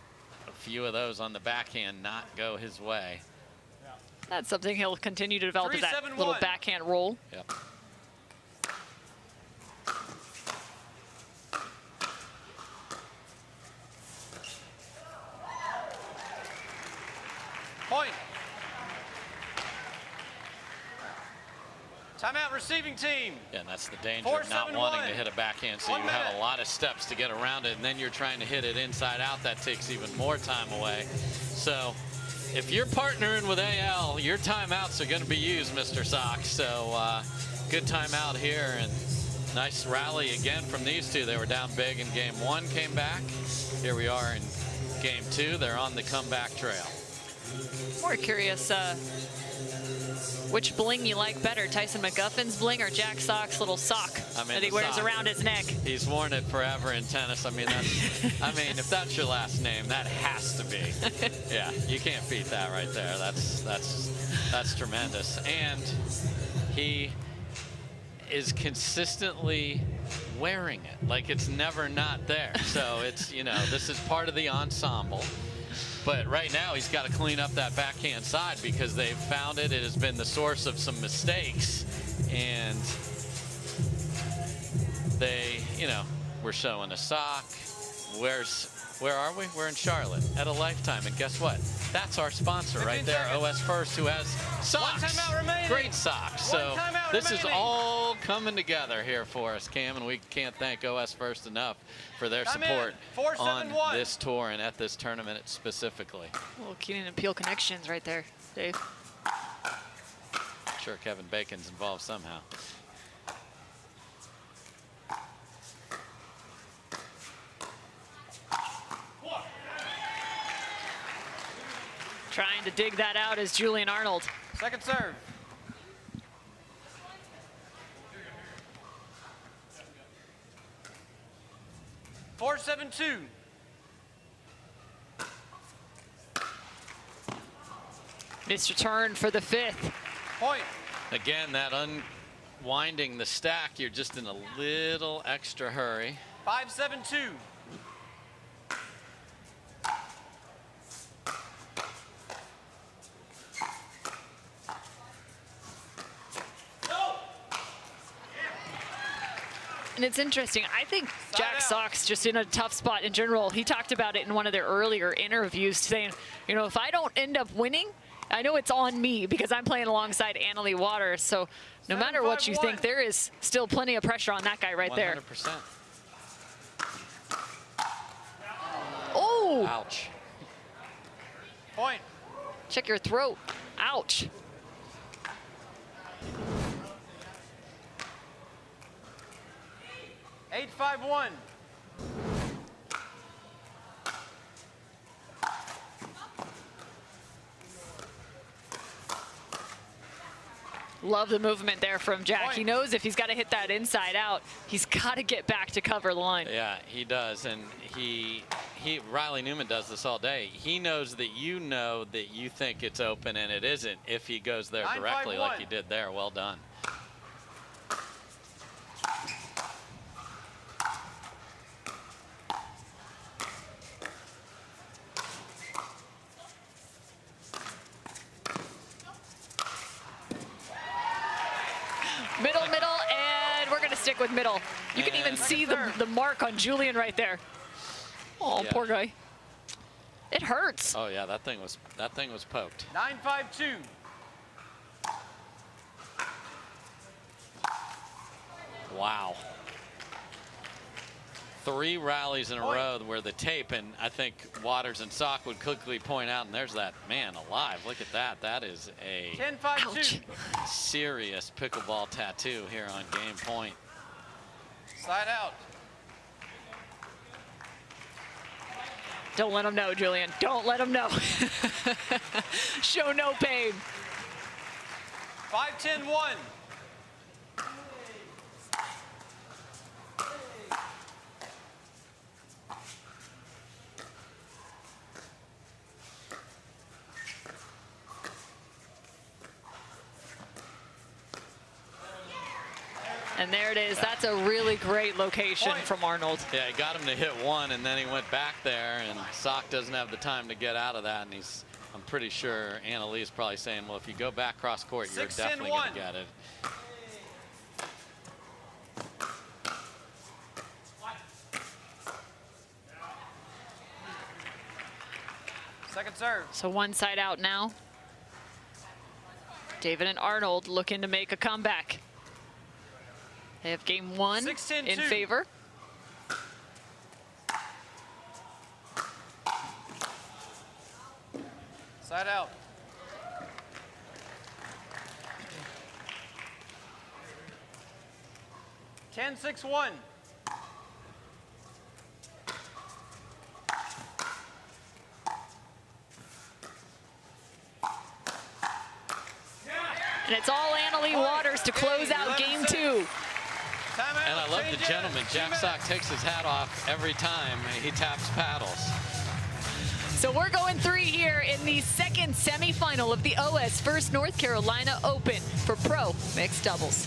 a few of those on the backhand not go his way. That's something he'll continue to develop, is that 3-7-1. little backhand roll. Yep. Point. Timeout receiving team. Yeah, and that's the danger of not wanting to hit a backhand. So you have a lot of steps to get around it, and then you're trying to hit it inside out. That takes even more time away. So if you're partnering with AL, your timeouts are going to be used, Mr. Sock. So good timeout here, and nice rally again from these two. They were down big in game 1, came back. Here we are in game 2. They're on the comeback trail. More curious which bling you like better, Tyson McGuffin's bling or Jack Sock's little sock that he wears around his neck. He's worn it forever in tennis. I mean, that's, I mean, if that's your last name, that has to be. Yeah, you can't beat that right there. That's tremendous. And he is consistently wearing it, like it's never not there. So it's, you know, this is part of the ensemble. But right now he's got to clean up that backhand side because they've found it. It has been the source of some mistakes. And they, you know, we're showing a sock. Where are we? We're in Charlotte at a Lifetime. And guess what? That's our sponsor right there, OS1st, who has socks. 1 timeout remaining. Great socks. So this is remaining. all coming together here for us, Cam, and we can't thank OS1st enough for their support on this tour and at this tournament specifically. Well, Keenan and Peele connections right there, Dave. Sure, Kevin Bacon's involved somehow. Trying to dig that out is Julian Arnold. Second serve. Four, 7-2. Missed return for the 5th. Point. Again, that unwinding the stack, you're just in a little extra hurry. 5-7-2. And it's interesting. I think Jack Sock's just in a tough spot in general. He talked about it in one of their earlier interviews, saying, you know, if I don't end up winning, I know it's on me because I'm playing alongside Allyce Waters. So no matter what you think, there is still plenty of pressure on that guy right there. 100%. Oh! Ouch. Point. Check your throat. Ouch. Eight, 5-1. Love the movement there from Jack. Point. He knows if he's got to hit that inside out, he's got to get back to cover the line. Yeah, he does, and Riley Newman does this all day. He knows that you think it's open and it isn't if he goes there 9, directly 5, like he did there. Well done. Middle, and we're going to stick with middle. You can even see the mark on Julian right there. Oh, Yeah. poor guy. It hurts. Oh yeah, that thing was poked. 9-5-2. Wow. 3 rallies in a row where the tape, and I think Waters and Sock would quickly point out, and there's that man alive. Look at that. That is a 10-5-2. serious pickleball tattoo here on game point. Side out. Don't let him know, Julian. Don't let him know. Show no pain. 5-10-1. And there it is. That's a really great location from Arnold. Yeah, he got him to hit one, and then he went back there, and Sock doesn't have the time to get out of that, and I'm pretty sure Allyce is probably saying, well, if you go back cross court, you're definitely going to get it. Second serve. So one side out now. David and Arnold looking to make a comeback. They have game 1 in favor. Side out. Ten, 6-1. And it's all Allyce Waters to close out game 2. And I love the gentleman. Jack Sock takes his hat off every time he taps paddles. So we're going 3 here in the second semifinal of the OS1st North Carolina Open for pro mixed doubles.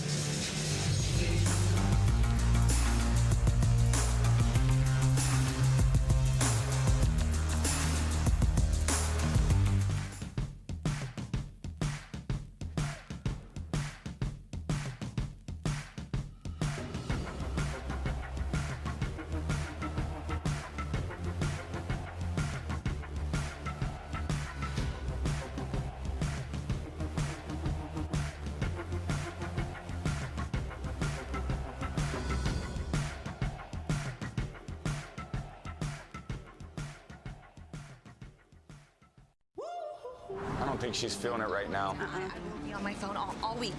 don't think she's feeling it right now. I will be on my phone all week.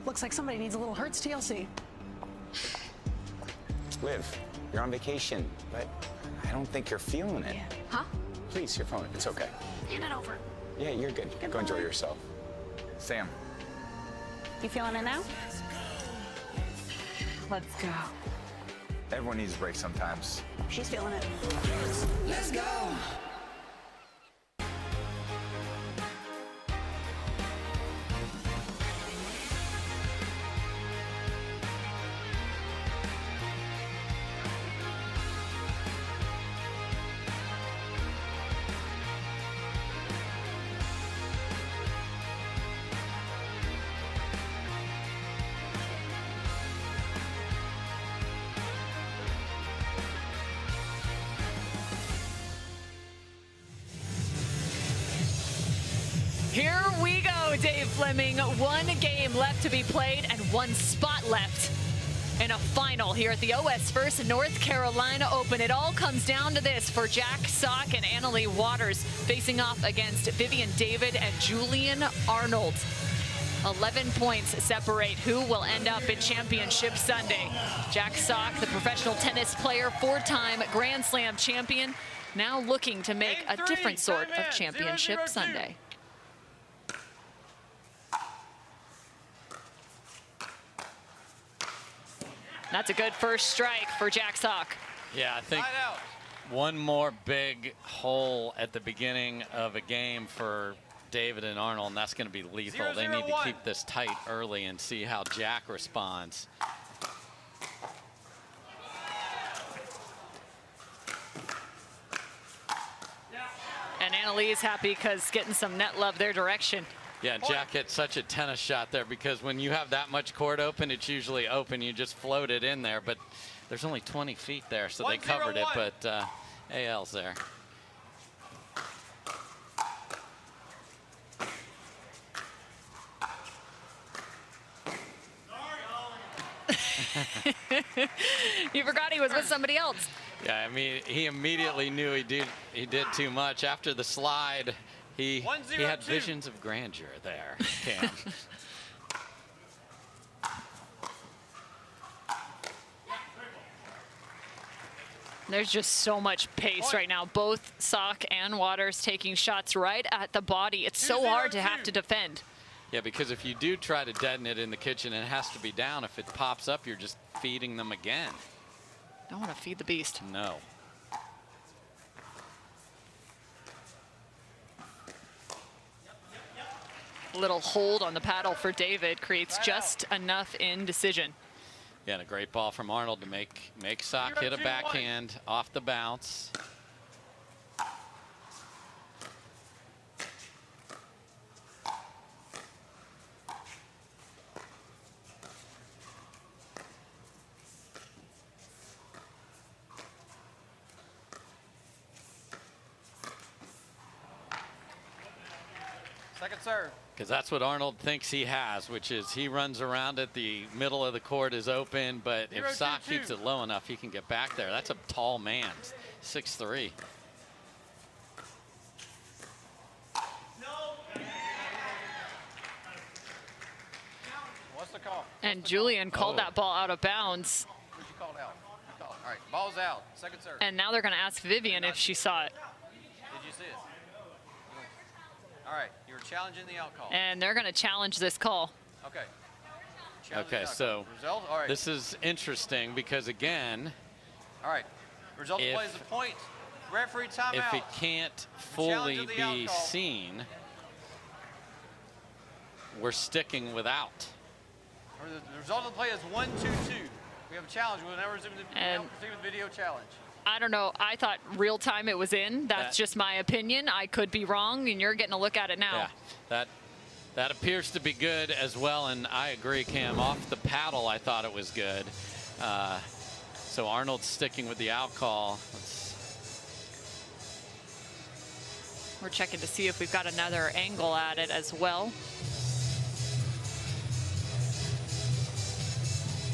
Looks like somebody needs a little Hertz TLC. Liv, you're on vacation, but I don't think you're feeling it. Huh? Please, your phone. It's okay. Hand it over. Yeah, you're good. Go enjoy yourself. Sam. You feeling it now? Let's go. Everyone needs a break sometimes. She's feeling it. Let's go. Here we go, Dave Fleming. One game left to be played and one spot left in a final here at the OS1st North Carolina Open. It all comes down to this for Jack Sock and Annalie Waters facing off against Vivian David and Julian Arnold. 11 points separate who will end up in Championship Sunday. Jack Sock, the professional tennis player, 4-time Grand Slam champion, now looking to make a different sort of Championship Sunday. That's a good first strike for Jack Sock. Yeah, I think one more big hole at the beginning of a game for David and Arnold, and that's going to be lethal. They need to keep this tight early and see how Jack responds. And Annalie is happy because getting some net love their direction. Yeah, Jack hit such a tennis shot there because when you have that much court open, it's usually open. You just float it in there, but there's only 20 feet there, so they covered it, but AL's there. You forgot he was with somebody else. Yeah, I mean, he immediately knew he did too much. After the slide, he had visions of grandeur there, Cam. There's just so much pace right now. Both Sock and Waters taking shots right at the body. It's so hard to have to defend. Yeah, because if you do try to deaden it in the kitchen, it has to be down. If it pops up, you're just feeding them again. Don't want to feed the beast. No. Little hold on the paddle for David creates just enough indecision. Yeah, and a great ball from Arnold to make Sock hit a backhand off the bounce. Second serve. Because that's what Arnold thinks he has, which is he runs around at the middle of the court is open, but if Sock keeps it low enough, he can get back there. That's a tall man, 6'3". What's the call? And Julian called that ball out of bounds. Who'd you call out? All right, ball's out. Second serve. And now they're going to ask Vivian if she saw it. Did you see it? All right, you were challenging the out call. And they're going to challenge this call. Okay. Okay, so result? All right. this is interesting because, again, all right. Result of play is a point. Referee timeout. If it can't fully be seen, we're sticking with out. The result of the play is 1-2-2. We have a challenge. We'll never proceed with video challenge. I don't know. I thought real time it was in. That's just my opinion. I could be wrong, and you're getting a look at it now. Yeah, that appears to be good as well, and I agree, Cam. Off the paddle, I thought it was good. So Arnold's sticking with the out call. We're checking to see if we've got another angle at it as well.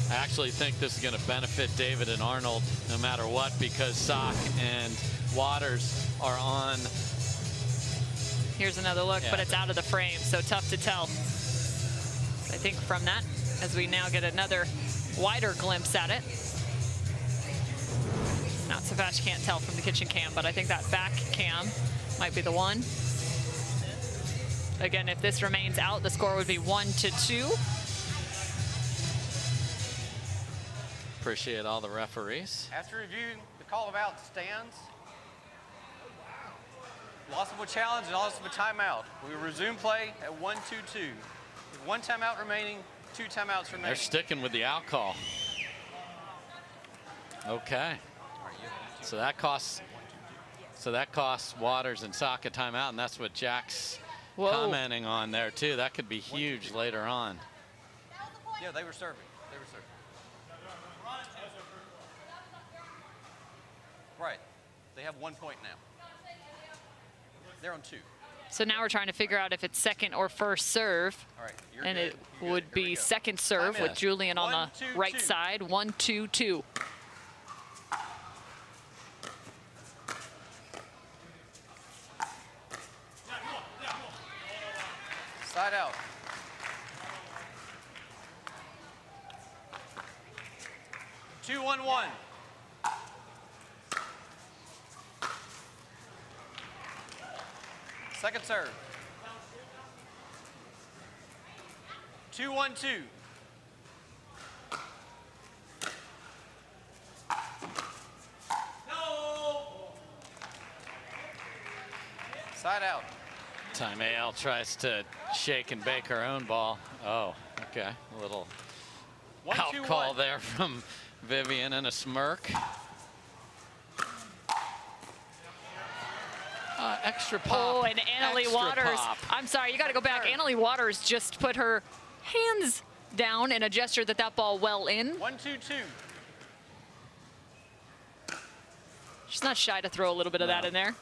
I actually think this is going to benefit David and Arnold no matter what, because Sock and Waters are on Here's another look, but it's out of the frame, so tough to tell. I think from that, as we now get another wider glimpse at it. Not so fast, you can't tell from the kitchen cam, but I think that back cam might be the one. Again, if this remains out, the score would be 1-2. Appreciate all the referees. After reviewing the call of out stands, loss of a challenge and loss of a timeout. We will resume play at 1-2-2. With 1 timeout remaining, 2 timeouts remaining. They're sticking with the out call. Okay. So that costs Waters and Sock a timeout, and that's what Jack's commenting on there too. That could be huge later on. Yeah, they were serving. They were serving. Right. They have 1 point now. They're on 2. So now we're trying to figure out if it's second or first serve. All right, and it would be second serve with Julian on the right side. 1-2-2. Side out. Two, 1-1. Second serve. 2-1-2. Side out. Time AL tries to shake and bake her own ball. Oh, okay. A little out call there from Vivian and a smirk. Extra pop. Oh, and Annalie Waters. Pop. I'm sorry, you got to go back. Annalie Waters just put her hands down in a gesture that ball well in. 1-2-2. She's not shy to throw a little bit of that in there.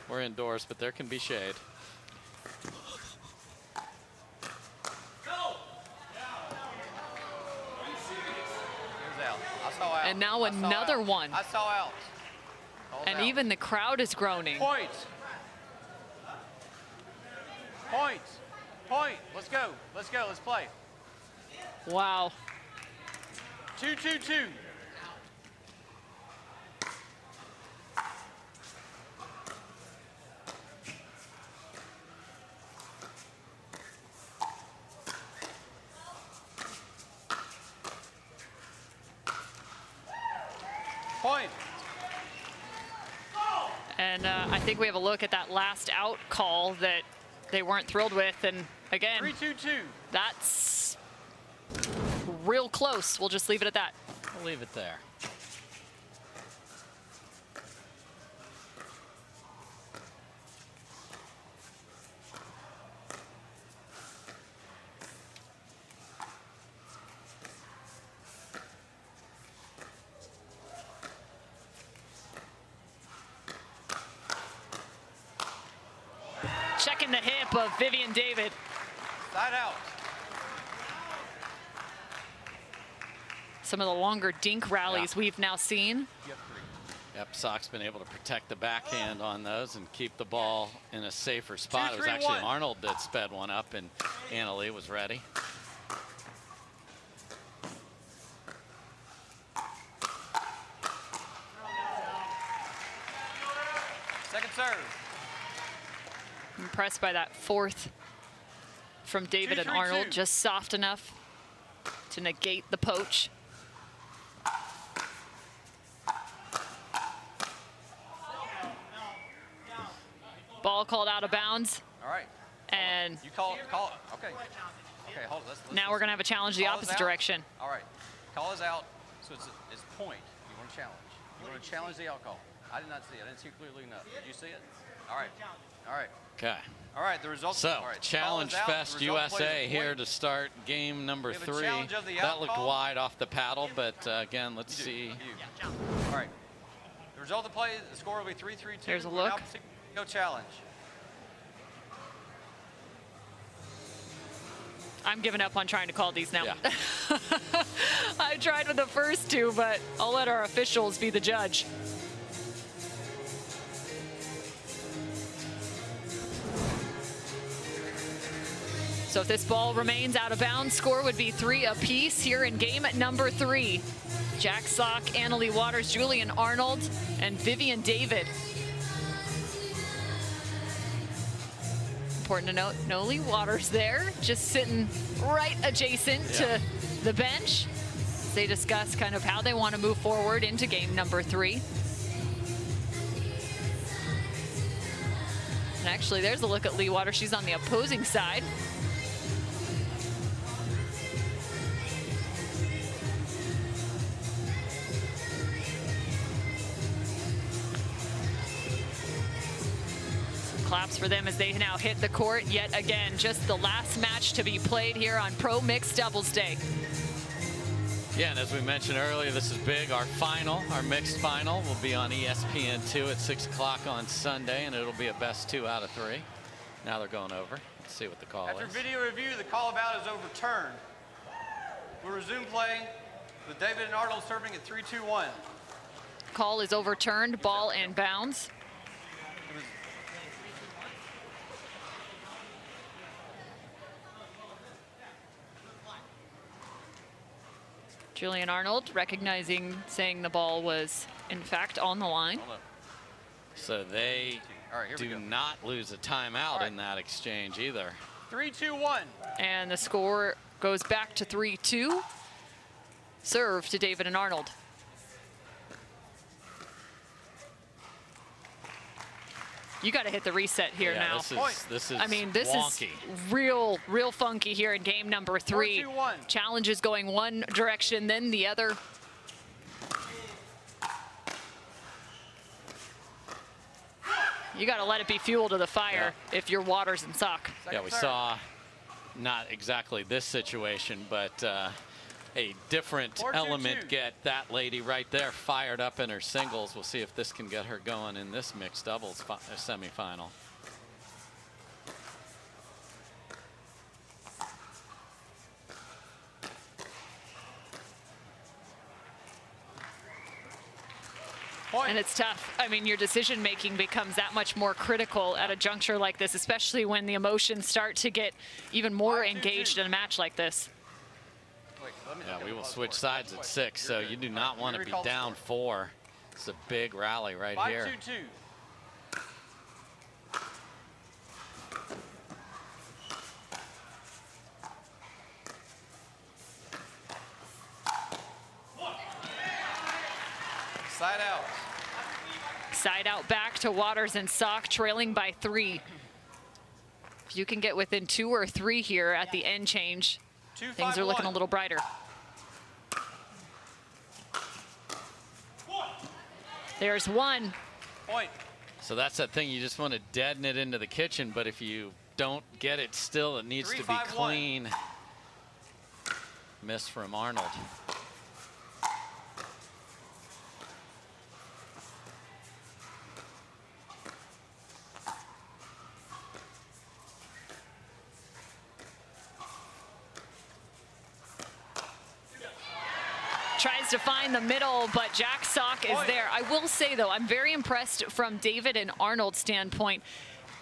We're indoors, but there can be shade. And now another one. I saw out. And even the crowd is groaning. Point. Point. Point. Let's go. Let's go. Let's play. Wow. 2-2-2. Point. And I think we have a look at that last out call that they weren't thrilled with. And again, 3-2-2. That's real close. We'll just leave it at that. We'll leave it there. Checking the hip of Vivian David. Side out. Some of the longer dink rallies we've now seen. Yep, Sock's been able to protect the backhand on those and keep the ball in a safer spot. 2-3-1. It was actually Arnold that sped one up, and Annalie was ready. Second serve. Impressed by that fourth from David and 2-3-2. Arnold, just soft enough to negate the poach. Ball called out of bounds. All right. And you call it. Okay. Okay, hold it. Let's now we're going to have a challenge the call us opposite out. direction. All right. Call us out. So it's point. You want to challenge. You want to challenge the out call. I did not see it. I didn't see it clearly enough. Did you see it? All right. All right. Okay. All right. The results. So, all right. Challenge Fest USA here to start game number We have a 3. challenge of the That out looked call. wide off the paddle, but again, let's see. All right. The result of the play, the score will be 3-3-2. There's a We're look. now proceeding to go challenge. I'm giving up on trying to call these now. I tried with the first two, but I'll let our officials be the judge. So if this ball remains out of bounds, score would be 3 apiece here in game number 3. Jack Sock, Annalie Waters, Julian Arnold, and Vivian David. Important to note, Noli Waters there, just sitting right adjacent to the bench. They discuss kind of how they want to move forward into game number 3. And actually, there's a look at Lee Waters. She's on the opposing side. Claps for them as they now hit the court yet again. Just the last match to be played here on Pro Mixed Doubles Day. Yeah, and as we mentioned earlier, this is big. Our final, our mixed final, will be on ESPN2 at 6 o'clock on Sunday, and it'll be a best 2 out of 3. Now they're going over. Let's see what the call After is. video review, the call about is overturned. We'll resume play with David and Arnold serving at 3-2-1. Call is overturned, ball and bounds. Julian Arnold recognizing, saying the ball was in fact on the line. So they do not lose a timeout in that exchange either. 3-2-1. And the score goes back to 3-2. Serve to David and Arnold. You got to hit the reset here now. This is I mean, this wonky. is real funky here in game number 3. 4-2-1. Challenge is going one direction, then the other. You got to let it be fuel to the fire if you're Waters and Sock. Yeah, we saw not exactly this situation, but a different 4-2-2. element get that lady right there fired up in her singles. We'll see if this can get her going in this mixed doubles semifinal. And it's tough. I mean, your decision making becomes that much more critical at a juncture like this, especially when the emotions start to get even more engaged in a match like this. Yeah, we will switch sides at 6, so you do not want to be down 4. It's a big rally right here. 5-2-2. Side out. Side out back to Waters and Sock, trailing by 3. If you can get within 2 or 3 here at the end change, things are looking a little brighter. There's one. Point. So that's that thing, you just want to deaden it into the kitchen, but if you don't get it still, it needs to be 3-5-1. clean. Miss from Arnold. Tries to find the middle, but Jack Sock is there. I will say, though, I'm very impressed from David and Arnold's standpoint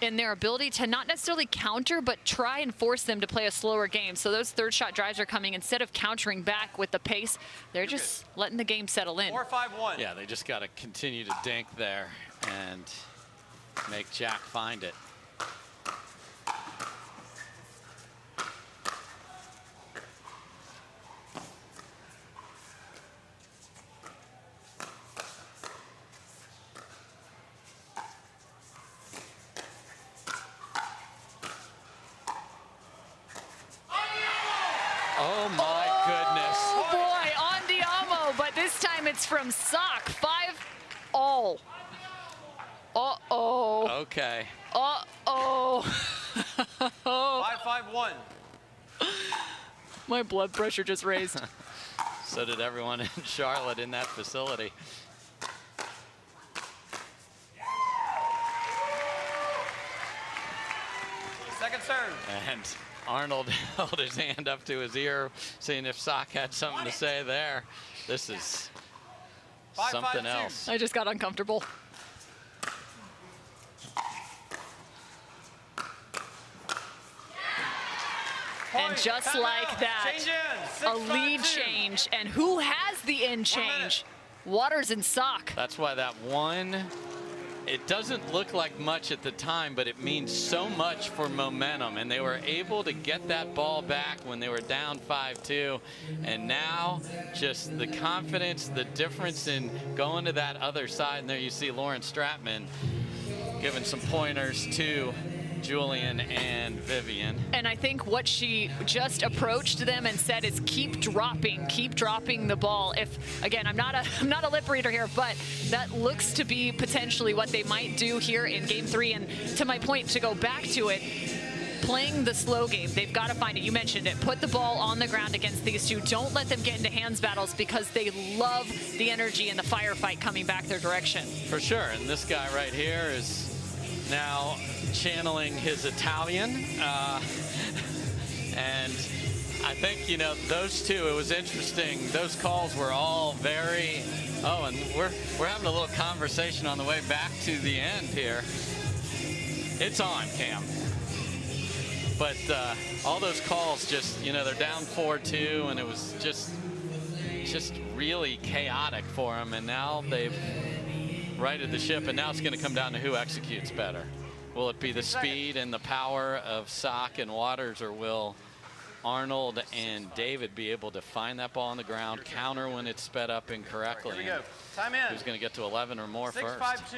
in their ability to not necessarily counter, but try and force them to play a slower game. So those third shot drives are coming. Instead of countering back with the pace, they're just letting the game settle in. 4-5-1. Yeah, they just got to continue to dink there and make Jack find it. Oh my goodness. Oh boy, on Diamo, but this time it's from Sock. 5-all. Uh-oh. Okay. Uh-oh. 5-5-1. My blood pressure just raised. So did everyone in Charlotte in that facility. Second serve. And Arnold held his hand up to his ear, seeing if Sock had something to say there. This is something else. I just got uncomfortable. And just like that, a lead change. And who has the end change? Waters and Sock. That's why that one, it doesn't look like much at the time, but it means so much for momentum. And they were able to get that ball back when they were down 5-2. And now just the confidence, the difference in going to that other side. And there you see Lauren Stratman giving some pointers to Julian and Vivian. And I think what she just approached them and said is keep dropping the ball. If, again, I'm not a lip reader here, but that looks to be potentially what they might do here in game 3. And to my point, to go back to it, playing the slow game, they've got to find it. You mentioned it. Put the ball on the ground against these two. Don't let them get into hands battles because they love the energy and the firefight coming back their direction. For sure. And this guy right here is now channeling his Italian. And I think, you know, those two, it was interesting. Those calls were all very, and we're having a little conversation on the way back to the end here. It's on, Cam. But all those calls just, you know, they're down 4-2, and it was just really chaotic for them. And now they've righted the ship, and now it's going to come down to who executes better. Will it be the speed and the power of Sock and Waters, or will Arnold and David be able to find that ball on the ground, counter when it's sped up incorrectly? Here we go. Time in. Who's going to get to 11 or more first? 6-5-2.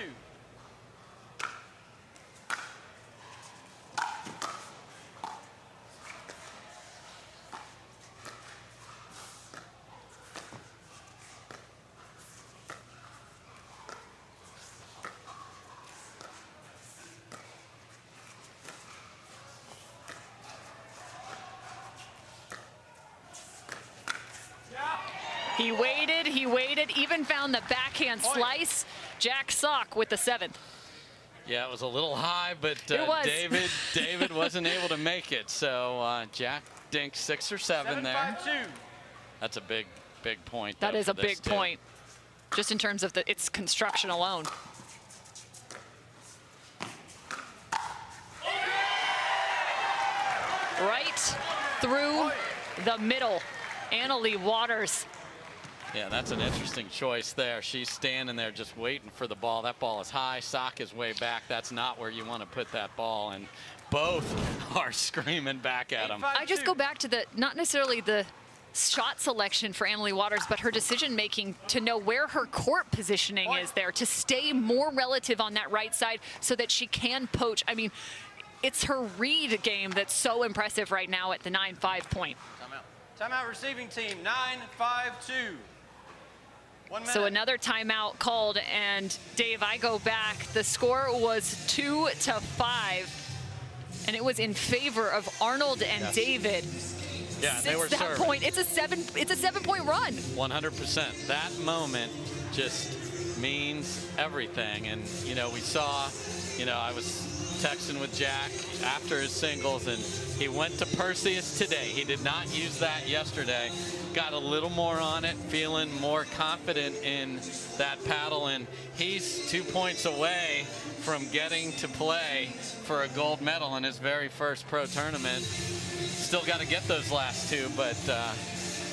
He waited, even found the backhand slice. Jack Sock with the 7th. Yeah, it was a little high, but David wasn't able to make it. So Jack dinks 6 or 7 there. 7-5-2. That's a big point. That is a big point, just in terms of its construction alone. Right through the middle. Annalie Waters. Yeah, that's an interesting choice there. She's standing there just waiting for the ball. That ball is high. Sock is way back. That's not where you want to put that ball. And both are screaming back at him. I just go back to not necessarily the shot selection for Annalie Waters, but her decision making to know where her court positioning is there, to stay more relative on that right side so that she can poach. I mean, it's her read game that's so impressive right now at the 9-5 point. Timeout receiving team, 9-5-2. 1 minute. So another timeout called, and Dave, I go back. The score was 2-5, and it was in favor of Arnold and David. Yeah, they were that serving. point, it's a 7-point run. 100%. That moment just means everything. And you know, we saw, you know, I was texting with Jack after his singles, and he went to Perseus today. He did not use that yesterday. Got a little more on it, feeling more confident in that paddle, and he's 2 points away from getting to play for a gold medal in his very first pro tournament. Still got to get those last two, but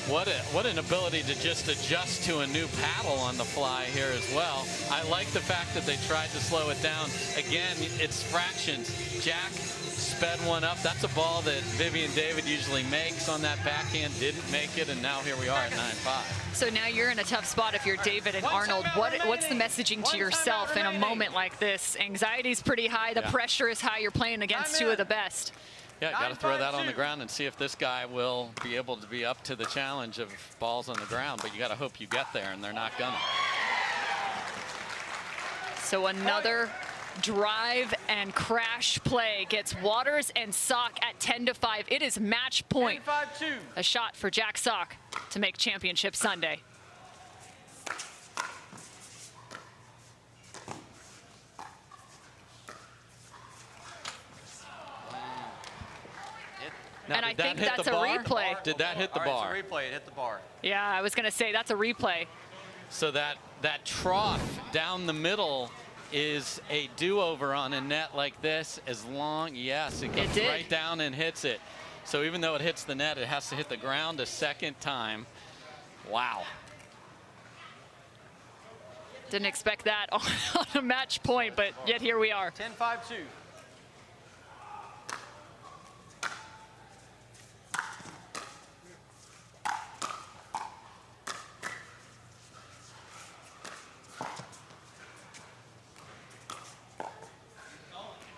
what an ability to just adjust to a new paddle on the fly here as well. I like the fact that they tried to slow it down. Again, it's fractions. Jack sped one up. That's a ball that Vivian David usually makes on that backhand. Didn't make it, and now here we are at 9-5. So now you're in a tough spot if you're David and Arnold. What's the messaging to yourself in a moment like this? Anxiety's pretty high. The pressure is high. You're playing against two of the best. Yeah, got to throw that on the ground and see if this guy will be able to be up to the challenge of balls on the ground. But you got to hope you get there, and they're not gonna. So another drive and crash play gets Waters and Sock at 10-5. It is match point. 10-5-2. A shot for Jack Sock to make championship Sunday. Now, and I think that's a replay. Did that hit the bar? It's a replay. It hit the bar. Yeah, I was going to say that's a replay. So that trough down the middle is a do-over on a net like this. As long, yes, it goes right down and hits it. So even though it hits the net, it has to hit the ground a second time. Wow. Didn't expect that on a match point, but yet here we are. 10-5-2.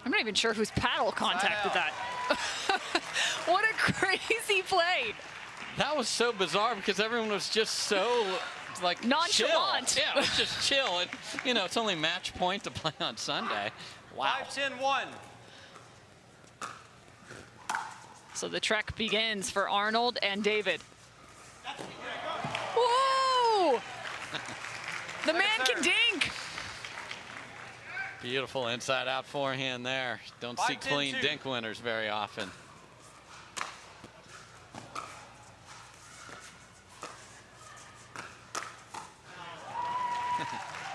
I'm not even sure whose paddle contacted that. What a crazy play. That was so bizarre because everyone was just so like nonchalant. Chill. Yeah, it was just chill. And, you know, it's only match point to play on Sunday. Wow. 5-10-1. So the trek begins for Arnold and David. Whoa! The man can dink. Beautiful inside-out forehand there. Don't see clean dink winners very often.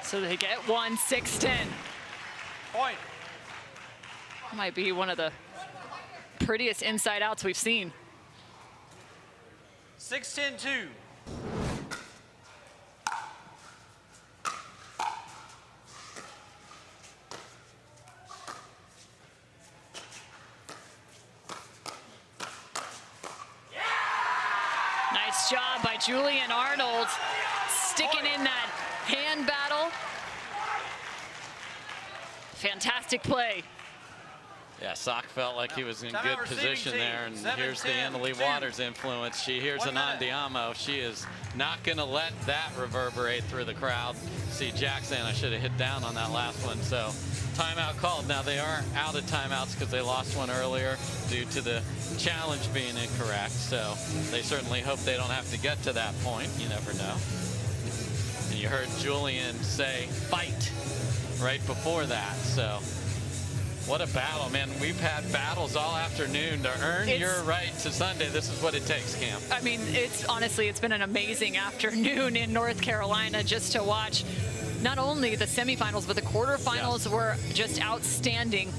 So they get one, 6-10. Point. Might be one of the prettiest inside outs we've seen. 6-10-2. Nice job by Julian Arnold, sticking in that hand battle. Fantastic play. Yeah, Sock felt like he was in good position there, and here's the Annalie Waters influence. She hears Anand Diamo. She is not going to let that reverberate through the crowd. See, Jackson, I should have hit down on that last one. So timeout called. Now they are out of timeouts because they lost one earlier due to the challenge being incorrect. So they certainly hope they don't have to get to that point. You never know. And you heard Julian say, fight, right before that. So what a battle, man. We've had battles all afternoon to earn your right to Sunday. This is what it takes, Cam. I mean, honestly, it's been an amazing afternoon in North Carolina just to watch not only the semifinals, but the quarterfinals were just outstanding.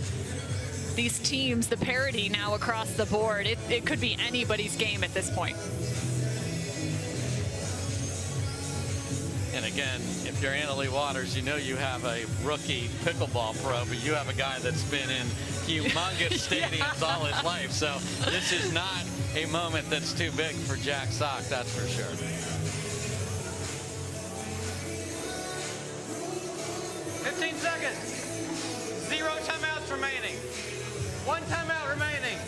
These teams, the parity now across the board, it could be anybody's game at this point. And again, if you're Annalie Waters, you know you have a rookie pickleball pro, but you have a guy that's been in humongous stadiums all his life. So this is not a moment that's too big for Jack Sock, that's for sure. $15 seconds. 0 timeouts remaining. 1 timeout remaining.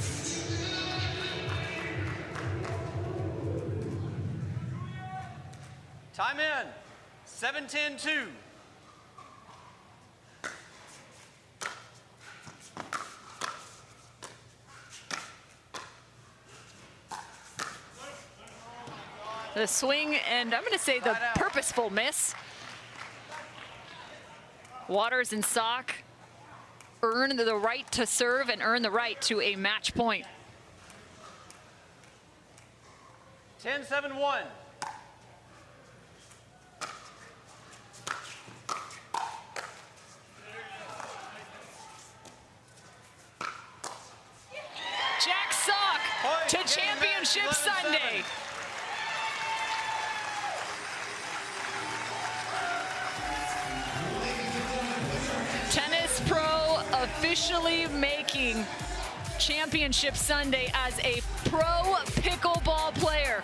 Time in. 7-10-2. The swing, and I'm going to say the purposeful miss. Waters and Sock earn the right to serve and earn the right to a match point. 10-7-1. Jack Sock to Championship Sunday. Tennis Pro officially making Championship Sunday as a pro pickleball player.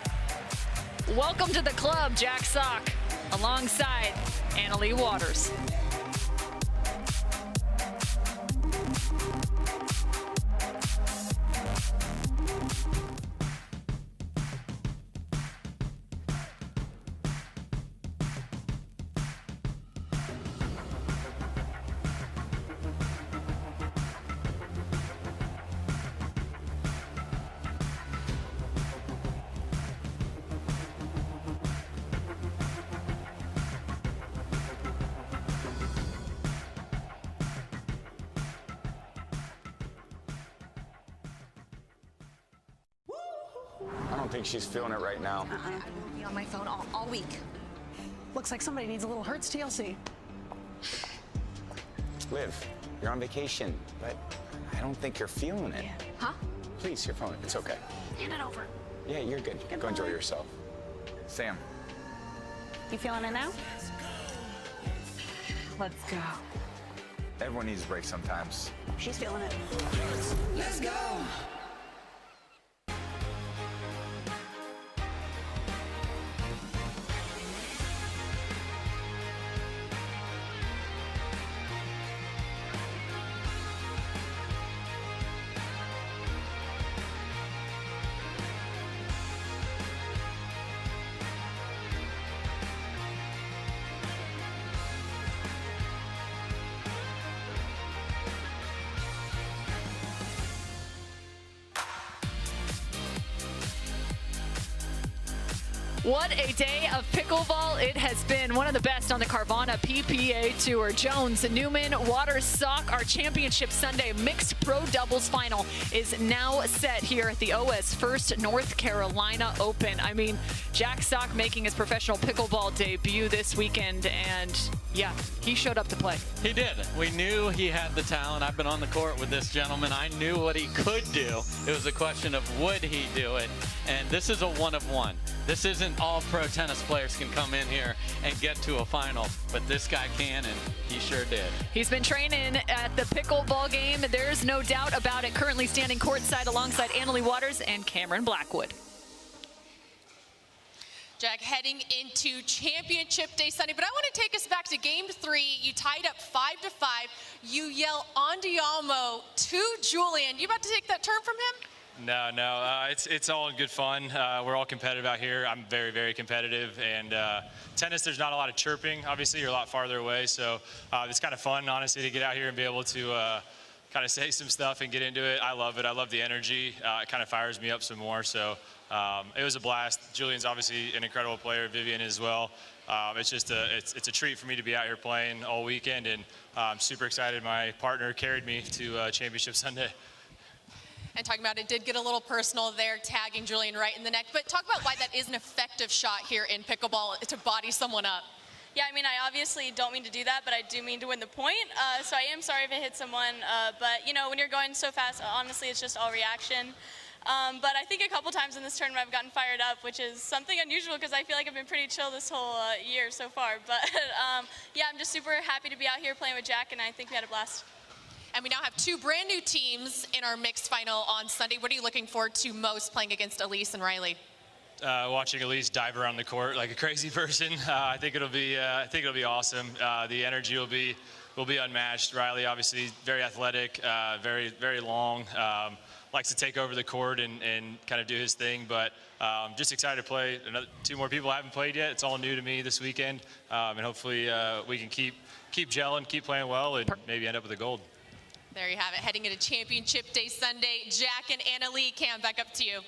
Welcome to the club, Jack Sock, alongside Annalie Waters. I don't think she's feeling it right now. I'll be on my phone all week. Looks like somebody needs a little Hertz TLC. Liv, you're on vacation, but I don't think you're feeling it. Huh? please, your phone. It's okay. Hand it over. Yeah, you're good. Go enjoy yourself. Sam. You feeling it now? Let's go. Everyone needs a break sometimes. She's feeling it. Let's go. What a day of pickleball it has been. One of the best on the Carvana PPA Tour. Jones, Newman, Waters, Sock. Our championship Sunday mixed pro doubles final is now set here at the OS1st North Carolina Open. I mean, Jack Sock making his professional pickleball debut this weekend, and yeah, he showed up to play. He did. We knew he had the talent. I've been on the court with this gentleman. I knew what he could do. It was a question of would he do it, and this is a one of one. This isn't all pro tennis players can come in here and get to a final, but this guy can, and he sure did. He's been training at the pickleball game. There's no doubt about it. Currently standing courtside alongside Allyce Waters and Cameron Blackwood. Jack, heading into championship day Sunday, but I want to take us back to game 3. You tied up 5-5. You yell andiamo to Julian. You about to take that turn from him? No, it's all in good fun. We're all competitive out here. I'm very, very competitive. And tennis, there's not a lot of chirping. Obviously, you're a lot farther away. So it's kind of fun, honestly, to get out here and be able to kind of say some stuff and get into it. I love it. I love the energy. It kind of fires me up some more. So it was a blast. Julian's obviously an incredible player. Vivian as well. It's just it's a treat for me to be out here playing all weekend. And I'm super excited. My partner carried me to Championship Sunday. And talking about it did get a little personal there, tagging Julian Wright in the neck. But talk about why that is an effective shot here in pickleball to body someone up. Yeah, I mean, I obviously don't mean to do that, but I do mean to win the point. So I am sorry if it hit someone. But, you know, when you're going so fast, honestly, it's just all reaction. But I think a couple times in this tournament I've gotten fired up, which is something unusual because I feel like I've been pretty chill this whole year so far. But, yeah, I'm just super happy to be out here playing with Jack, and I think we had a blast. And we now have 2 brand new teams in our mixed final on Sunday. What are you looking forward to most playing against Allyce and Riley? Watching Allyce dive around the court like a crazy person. I think it'll be awesome. The energy will be unmatched. Riley, obviously, very athletic, very, very long. Likes to take over the court and kind of do his thing. But just excited to play 2 more people I haven't played yet. It's all new to me this weekend, and hopefully we can keep gelling, keep playing well, and maybe end up with a gold. There you have it, heading into Championship Day Sunday. Jack and Anna-Lee, Cam, back up to you.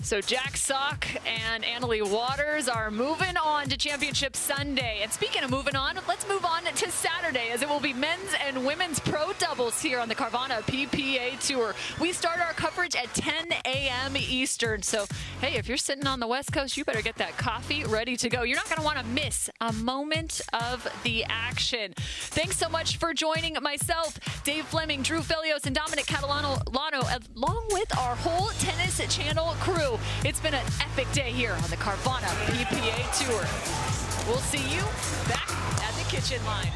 So Jack Sock and Allyce Waters are moving on to Championship Sunday. And speaking of moving on, let's move on to Saturday, as it will be men's and women's pro doubles here on the Carvana PPA Tour. We start our coverage at 10 a.m. Eastern. So, hey, if you're sitting on the West Coast, you better get that coffee ready to go. You're not going to want to miss a moment of the action. Thanks so much for joining myself, Dave Fleming, Drew Felios, and Dominic Catalano, along with our whole Tennis Channel crew. It's been an epic day here on the Carvana PPA Tour. We'll see you back at the kitchen line.